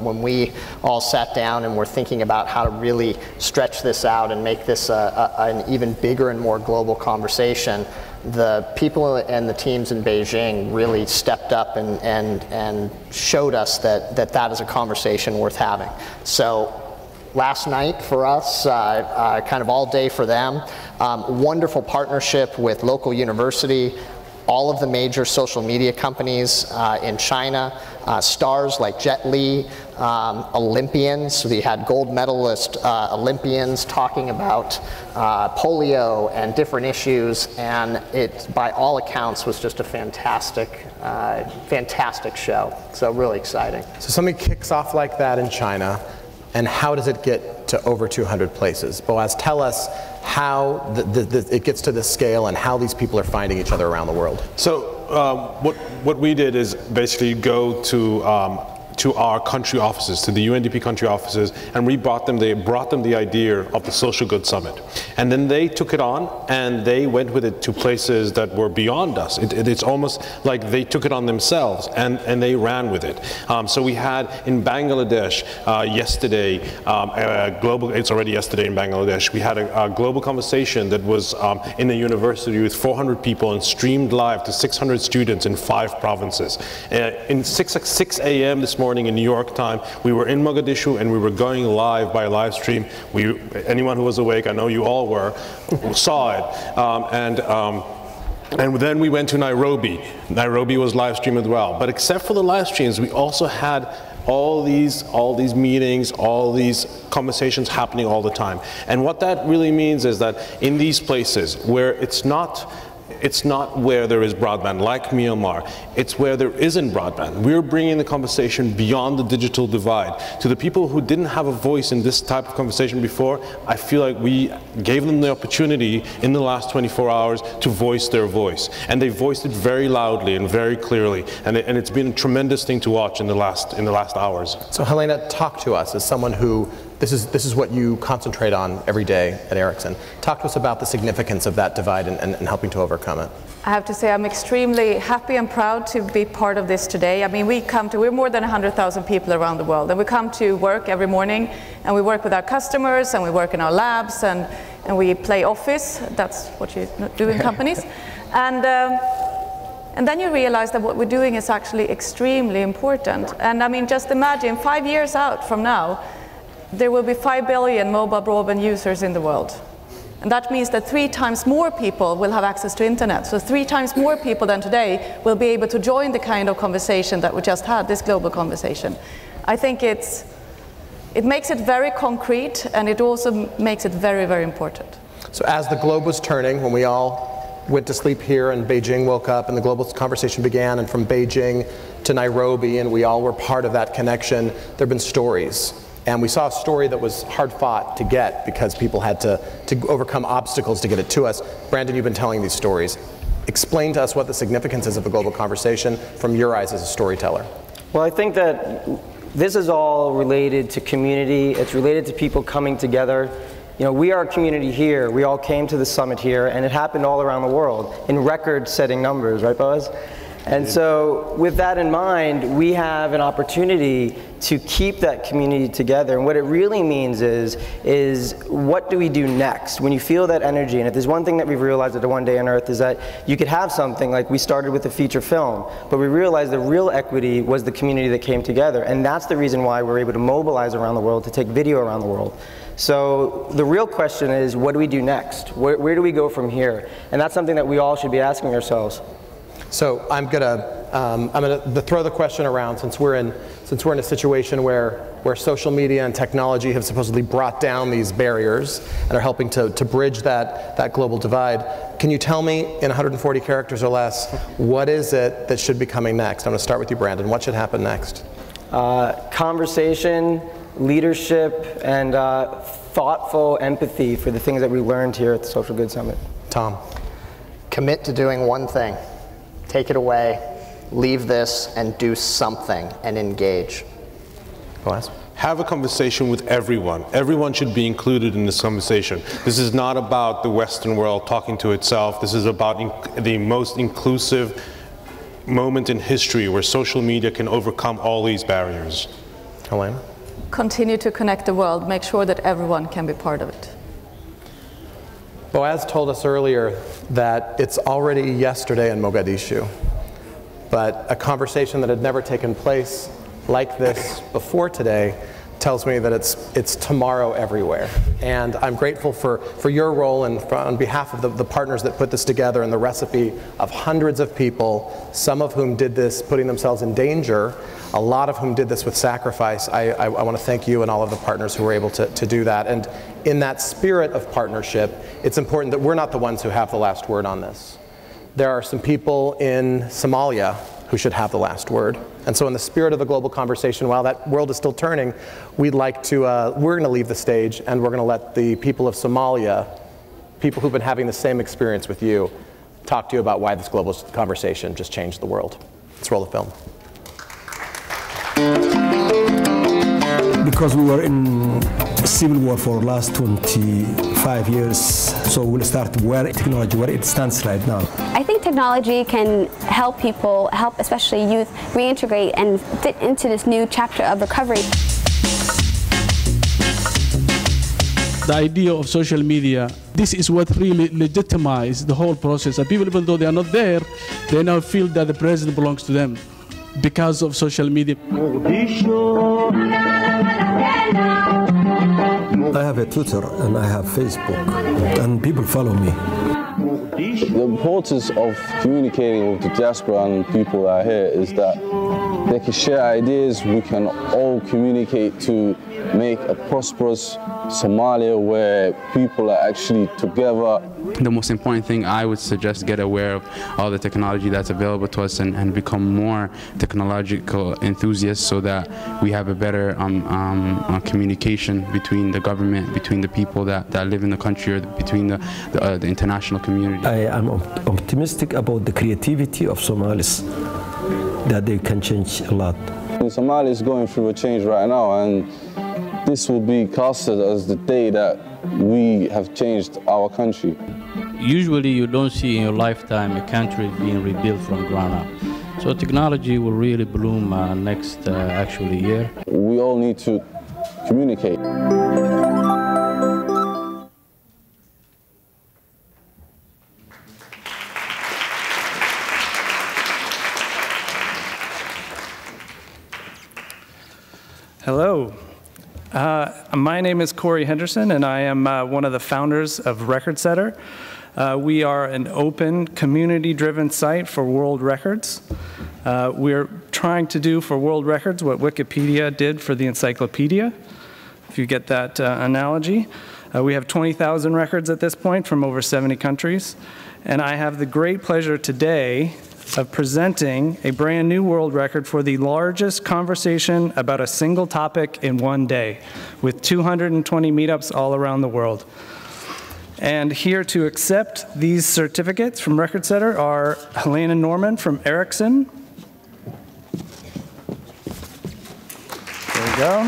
When we all sat down and were thinking about how to really stretch this out and make this an even bigger and more global conversation, the people and the teams in Beijing really stepped up and showed us that is a conversation worth having. So last night for us, kind of all day for them, wonderful partnership with local university, all of the major social media companies in China, stars like Jet Li, Olympians. So we had gold medalist Olympians talking about polio and different issues, and it, by all accounts, was just a fantastic, fantastic show. So really exciting. So something kicks off like that in China, and how does it get to over 200 places? Boaz, tell us how it gets to this scale and how these people are finding each other around the world. So what we did is basically go to our country offices, to the UNDP country offices, and we brought them the idea of the Social Good Summit. And then they took it on and they went with it to places that were beyond us. It's almost like they took it on themselves and they ran with it. So we had in Bangladesh yesterday, it's already yesterday in Bangladesh, we had a global conversation that was in a university with 400 people and streamed live to 600 students in 5 provinces. In 6 a.m. this morning, morning in New York time. We were in Mogadishu and we were going live by live stream. Anyone who was awake, I know you all were, saw it. And then we went to Nairobi. Nairobi was live streamed as well. But except for the live streams, we also had all these meetings, all these conversations happening all the time. And what that really means is that in these places where it's not where there is broadband, like Myanmar, it's where there isn't broadband. We're bringing the conversation beyond the digital divide. To the people who didn't have a voice in this type of conversation before, I feel like we gave them the opportunity in the last 24 hours to voice their voice. And they voiced it very loudly and very clearly. And it's been a tremendous thing to watch in the last hours. So Helena, talk to us as someone who this is what you concentrate on every day at Ericsson. Talk to us about the significance of that divide and helping to overcome it. I have to say I'm extremely happy and proud to be part of this today. I mean, we're more than 100,000 people around the world, and we come to work every morning, and we work with our customers, and we work in our labs, and we play Office. That's what you do in companies. And then you realize that what we're doing is actually extremely important. And I mean, just imagine 5 years out from now, there will be 5 billion mobile broadband users in the world. And that means that 3 times more people will have access to internet. So 3 times more people than today will be able to join the kind of conversation that we just had, this global conversation. I think it makes it very concrete, and it also makes it very, very important. So as the globe was turning, when we all went to sleep here and Beijing woke up and the global conversation began, and from Beijing to Nairobi, and we all were part of that connection, there have been stories. And we saw a story that was hard fought to get because people had to overcome obstacles to get it to us. Brandon, you've been telling these stories. Explain to us what the significance is of a global conversation from your eyes as a storyteller. Well, I think that this is all related to community. It's related to people coming together. You know, we are a community here. We all came to the summit here, and it happened all around the world in record-setting numbers, right, Boaz? And so with that in mind, we have an opportunity to keep that community together. And what it really means is what do we do next? When you feel that energy, and if there's one thing that we've realized at the One Day on Earth is that you could have something like we started with a feature film, but we realized the real equity was the community that came together. And that's the reason why we're able to mobilize around the world, to take video around the world. So the real question is, what do we do next? Where do we go from here? And that's something that we all should be asking ourselves. So I'm gonna throw the question around, since we're in a situation where social media and technology have supposedly brought down these barriers and are helping to bridge that global divide. Can you tell me in 140 characters or less, what is it that should be coming next? I'm gonna start with you, Brandon. What should happen next? Conversation, leadership, and thoughtful empathy for the things that we learned here at the Social Good Summit. Tom. Commit to doing one thing. Take it away, leave this, and do something, and engage. Boaz? Have a conversation with everyone. Everyone should be included in this conversation. This is not about the Western world talking to itself. This is about the most inclusive moment in history where social media can overcome all these barriers. Helena? Continue to connect the world. Make sure that everyone can be part of it. Boaz told us earlier that it's already yesterday in Mogadishu, but a conversation that had never taken place like this before today tells me that it's tomorrow everywhere. And I'm grateful for your role and on behalf of the partners that put this together and the recipe of hundreds of people, some of whom did this putting themselves in danger, a lot of whom did this with sacrifice. I want to thank you and all of the partners who were able to do that. And in that spirit of partnership, it's important that we're not the ones who have the last word on this. There are some people in Somalia who should have the last word. And so in the spirit of the global conversation, while that world is still turning, we're going to leave the stage and we're going to let the people of Somalia, people who've been having the same experience with you, talk to you about why this global conversation just changed the world. Let's roll the film. Because we were in civil war for the last 25 years, so we'll start where technology, where it stands right now. I think technology can help people, help especially youth, reintegrate and fit into this new chapter of recovery. The idea of social media, this is what really legitimizes the whole process. And people, even though they are not there, they now feel that the president belongs to them. because of social media. I have a Twitter and I have Facebook, and people follow me. The importance of communicating with the diaspora and people that are here is that they can share ideas, we can all communicate to make a prosperous Somalia where people are actually together. The most important thing I would suggest, get aware of all the technology that's available to us and become more technological enthusiasts so that we have a better communication between the government, between the people that live in the country, or between the international community. I am optimistic about the creativity of Somalis, that they can change a lot. Somalia is going through a change right now, and this will be casted as the day that we have changed our country. Usually you don't see in your lifetime a country being rebuilt from ground up. So technology will really bloom next actually year. We all need to communicate. Hello. My name is Corey Henderson, and I am one of the founders of RecordSetter. We are an open, community-driven site for world records. We're trying to do for world records what Wikipedia did for the encyclopedia, if you get that analogy. We have 20,000 records at this point from over 70 countries, and I have the great pleasure today of presenting a brand new world record for the largest conversation about a single topic in one day, with 220 meetups all around the world. And here to accept these certificates from RecordSetter are Helena Norman from Ericsson. There we go.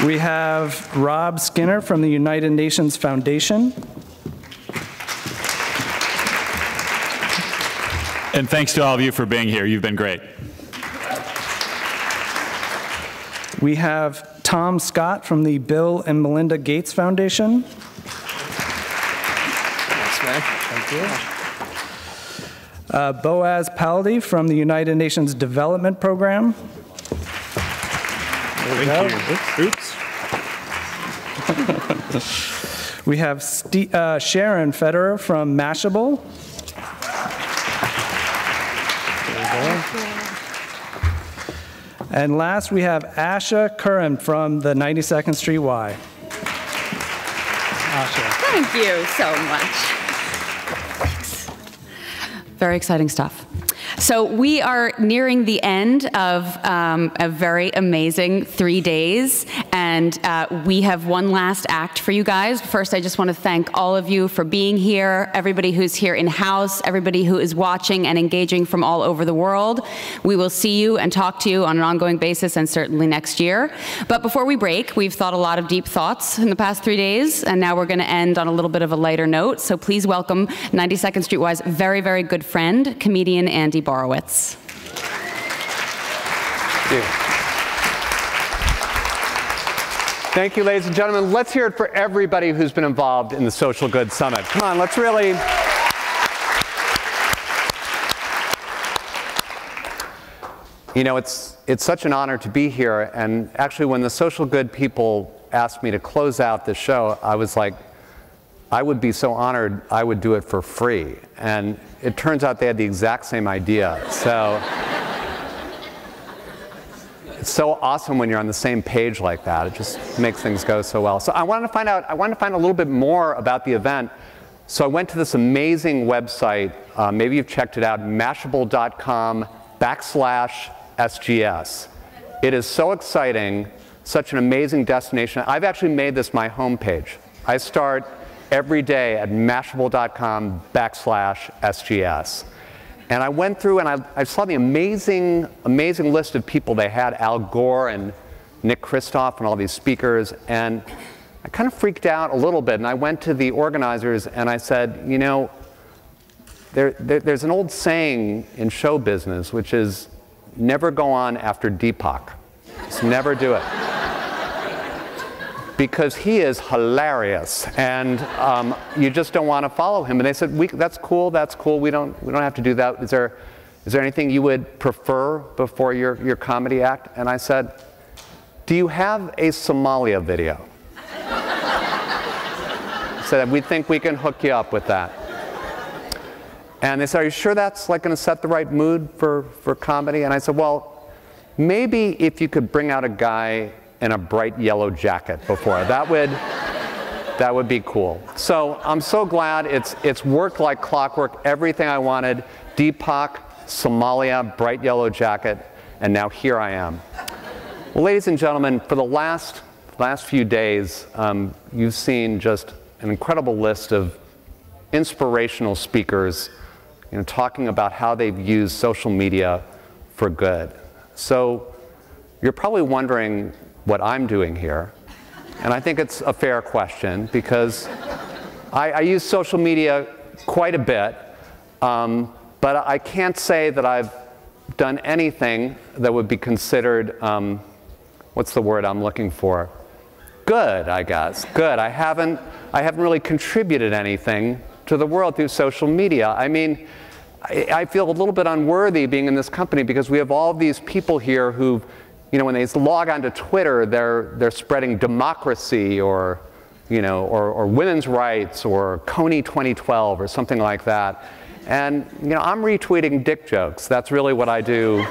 We have Rob Skinner from the United Nations Foundation. And thanks to all of you for being here. You've been great. We have Tom Scott from the Bill and Melinda Gates Foundation. Thanks, man. Thank you. Boaz Paldi from the United Nations Development Program. There we go. Oops. We have Sharon Federer from Mashable. And last, we have Asha Curran from the 92nd Street Y. Asha. Thank you so much. Thanks. Very exciting stuff. So we are nearing the end of a very amazing 3 days, and we have one last act for you guys. First, I just want to thank all of you for being here, everybody who's here in-house, everybody who is watching and engaging from all over the world. We will see you and talk to you on an ongoing basis, and certainly next year. But before we break, we've thought a lot of deep thoughts in the past 3 days, and now we're going to end on a little bit of a lighter note. So please welcome 92nd Street Y's very, very good friend, comedian Andy Borowitz. Thank you. Thank you, ladies and gentlemen. Let's hear it for everybody who's been involved in the Social Good Summit. Come on, let's really... You know, it's such an honor to be here, and actually when the Social Good people asked me to close out the show, I was like, I would be so honored I would do it for free. And it turns out they had the exact same idea. So it's so awesome when you're on the same page like that. It just makes things go so well. So I wanted to find a little bit more about the event. So I went to this amazing website. Maybe you've checked it out, mashable.com/SGS. It is so exciting, such an amazing destination. I've actually made this my homepage. I start every day at mashable.com/SGS. And I went through and I saw the amazing list of people they had, Al Gore and Nick Kristof and all these speakers. And I kind of freaked out a little bit. And I went to the organizers and I said, you know, there's an old saying in show business, which is never go on after Deepak. Just never do it. Because he is hilarious, and you just don't want to follow him. And they said, that's cool. We don't have to do that. is there anything you would prefer before your comedy act? And I said, do you have a Somalia video? So we think we can hook you up with that. And they said, are you sure that's like going to set the right mood for comedy? And I said, well, maybe if you could bring out a guy in a bright yellow jacket before, that would be cool. So I'm so glad it's worked like clockwork, everything I wanted. Deepak, Somalia, bright yellow jacket, and now here I am. Well, ladies and gentlemen, for the last few days, you've seen just an incredible list of inspirational speakers, talking about how they've used social media for good. So you're probably wondering what I'm doing here, and I think it's a fair question because I use social media quite a bit, but I can't say that I've done anything that would be considered, what's the word I'm looking for? Good, I guess. Good. I haven't really contributed anything to the world through social media. I mean, I feel a little bit unworthy being in this company because we have all these people here who, when they log onto Twitter, they're spreading democracy or women's rights or Kony 2012 or something like that. And I'm retweeting dick jokes. That's really what I do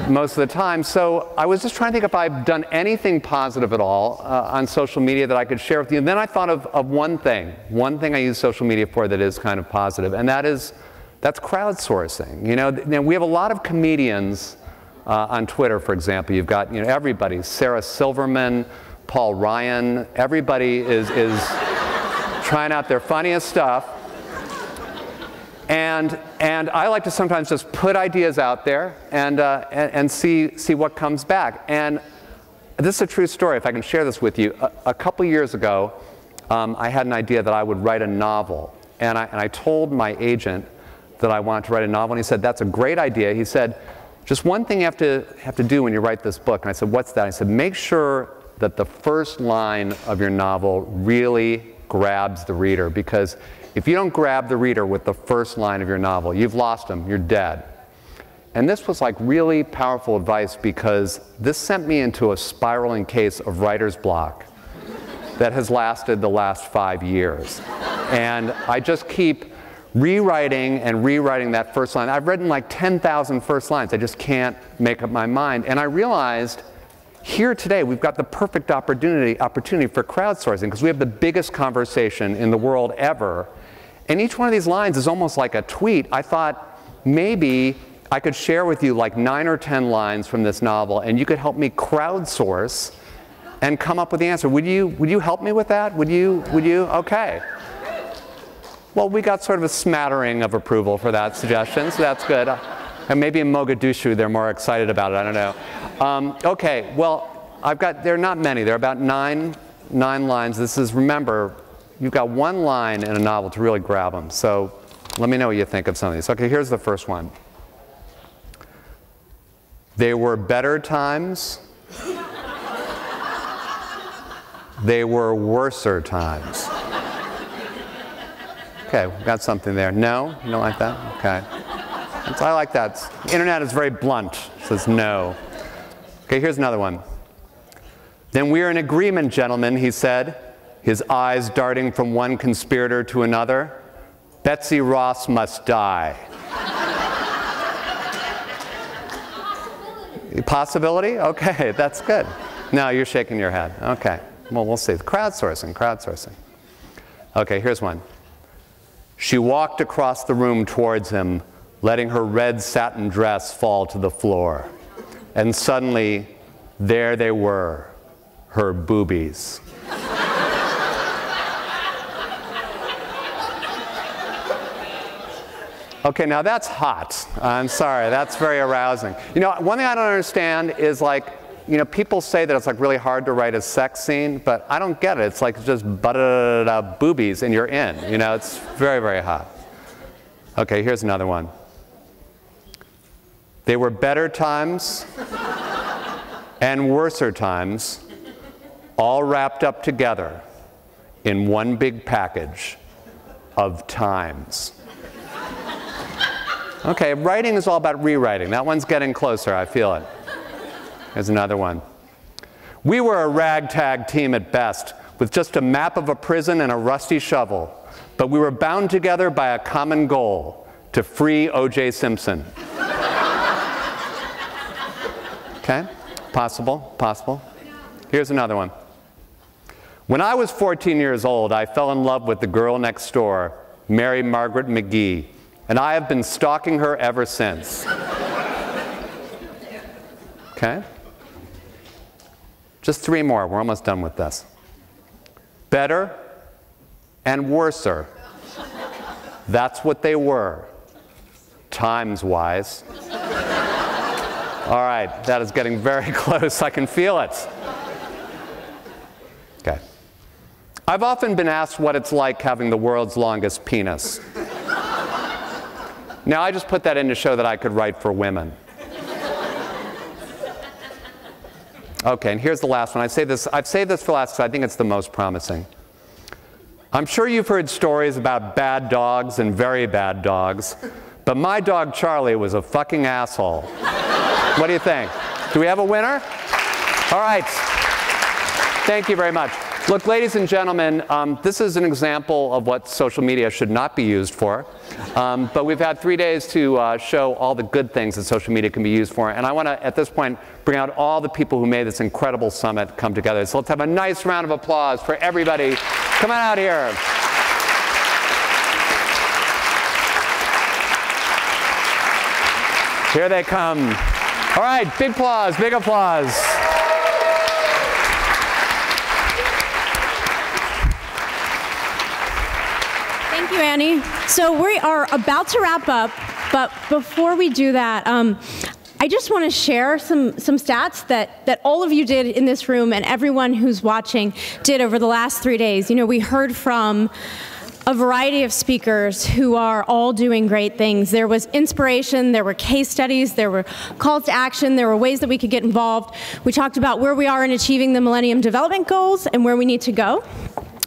most of the time. So I was just trying to think if I've done anything positive at all on social media that I could share with you. And then I thought of one thing I use social media for that is kind of positive, and that's crowdsourcing. We have a lot of comedians on Twitter, for example. You've got everybody, Sarah Silverman, Paul Ryan. Everybody is trying out their funniest stuff. And I like to sometimes just put ideas out there and see what comes back. And this is a true story, if I can share this with you. A couple years ago, I had an idea that I would write a novel. And I told my agent that I wanted to write a novel, and he said, that's a great idea. He said, just one thing you have to do when you write this book. And I said, what's that? I said, make sure that the first line of your novel really grabs the reader, because if you don't grab the reader with the first line of your novel, you've lost them, you're dead. And this was like really powerful advice, because this sent me into a spiraling case of writer's block that has lasted the last 5 years. And I just keep rewriting and rewriting that first line. I've written like 10,000 first lines. I just can't make up my mind. And I realized here today we've got the perfect opportunity for crowdsourcing, because we have the biggest conversation in the world ever. And each one of these lines is almost like a tweet. I thought maybe I could share with you like 9 or 10 lines from this novel, and you could help me crowdsource and come up with the answer. Would you help me with that? Would you? Okay. Well, we got sort of a smattering of approval for that suggestion, so that's good. And maybe in Mogadishu they're more excited about it, I don't know. Okay, well, there are not many. There are about nine lines. This is, remember, you've got one line in a novel to really grab them. So let me know what you think of some of these. Okay, here's the first one. They were better times. They were worser times. Okay, we got something there. No? You don't like that? Okay. I like that. The internet is very blunt. It says no. Okay, here's another one. Then we're in agreement, gentlemen, he said, his eyes darting from one conspirator to another. Betsy Ross must die. Possibility? Okay, that's good. No, you're shaking your head. Okay. Well, we'll see. Crowdsourcing. Okay, here's one. She walked across the room towards him, letting her red satin dress fall to the floor. And suddenly, there they were, her boobies. Okay, now that's hot. I'm sorry, that's very arousing. One thing I don't understand is people say that it's really hard to write a sex scene, but I don't get it. It's just butted boobies and you're in. It's very, very hot. Okay, here's another one. They were better times and worser times, all wrapped up together in one big package of times. Okay, writing is all about rewriting. That one's getting closer, I feel it. Here's another one. We were a ragtag team at best, with just a map of a prison and a rusty shovel. But we were bound together by a common goal, to free O.J. Simpson. Okay, possible, possible. Here's another one. When I was 14 years old, I fell in love with the girl next door, Mary Margaret McGee, and I have been stalking her ever since. Okay? Just 3 more. We're almost done with this. Better and worser. That's what they were, times-wise. All right, that is getting very close. I can feel it. Okay. I've often been asked what it's like having the world's longest penis. Now, I just put that in to show that I could write for women. Okay, and here's the last one. I've saved this for last because I think it's the most promising. I'm sure you've heard stories about bad dogs and very bad dogs, but my dog Charlie was a fucking asshole. What do you think? Do we have a winner? All right. Thank you very much. Look, ladies and gentlemen, this is an example of what social media should not be used for. But we've had 3 days to show all the good things that social media can be used for. And I want to, at this point, bring out all the people who made this incredible summit come together. So let's have a nice round of applause for everybody. Come on out here. Here they come. All right, big applause, big applause. Thank you, Annie. So we are about to wrap up, but before we do that, I just want to share some stats that all of you did in this room and everyone who's watching did over the last 3 days. You know, we heard from a variety of speakers who are all doing great things. There was inspiration, there were case studies, there were calls to action, there were ways that we could get involved. We talked about where we are in achieving the Millennium Development Goals and where we need to go.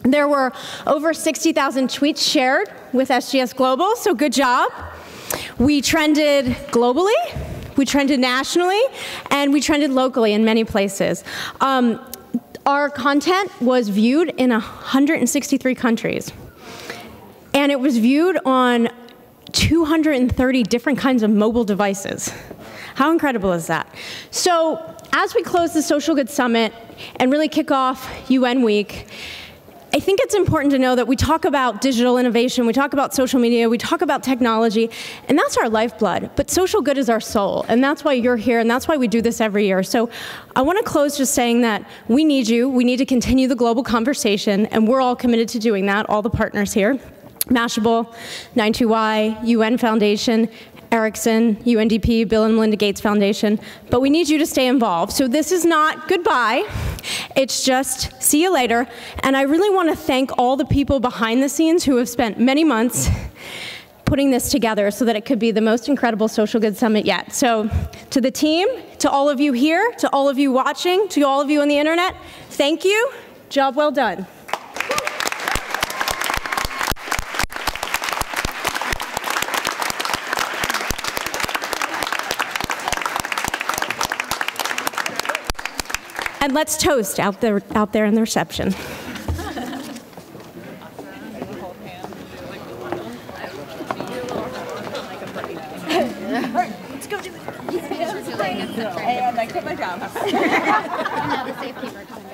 There were over 60,000 tweets shared with SGS Global, so good job. We trended globally, we trended nationally, and we trended locally in many places. Our content was viewed in 163 countries. And it was viewed on 230 different kinds of mobile devices. How incredible is that? So as we close the Social Good Summit and really kick off UN Week, I think it's important to know that we talk about digital innovation, we talk about social media, we talk about technology, and that's our lifeblood. But social good is our soul, and that's why you're here, and that's why we do this every year. So I want to close just saying that we need you. We need to continue the global conversation, and we're all committed to doing that, all the partners here. Mashable, 92Y, UN Foundation, Ericsson, UNDP, Bill and Melinda Gates Foundation, but we need you to stay involved. So this is not goodbye, it's just see you later, and I really want to thank all the people behind the scenes who have spent many months putting this together so that it could be the most incredible Social Good Summit yet. So to the team, to all of you here, to all of you watching, to all of you on the internet, thank you, job well done. And let's toast out there in the reception. Let's go do it. And I quit my job. And now the safe keeper comes.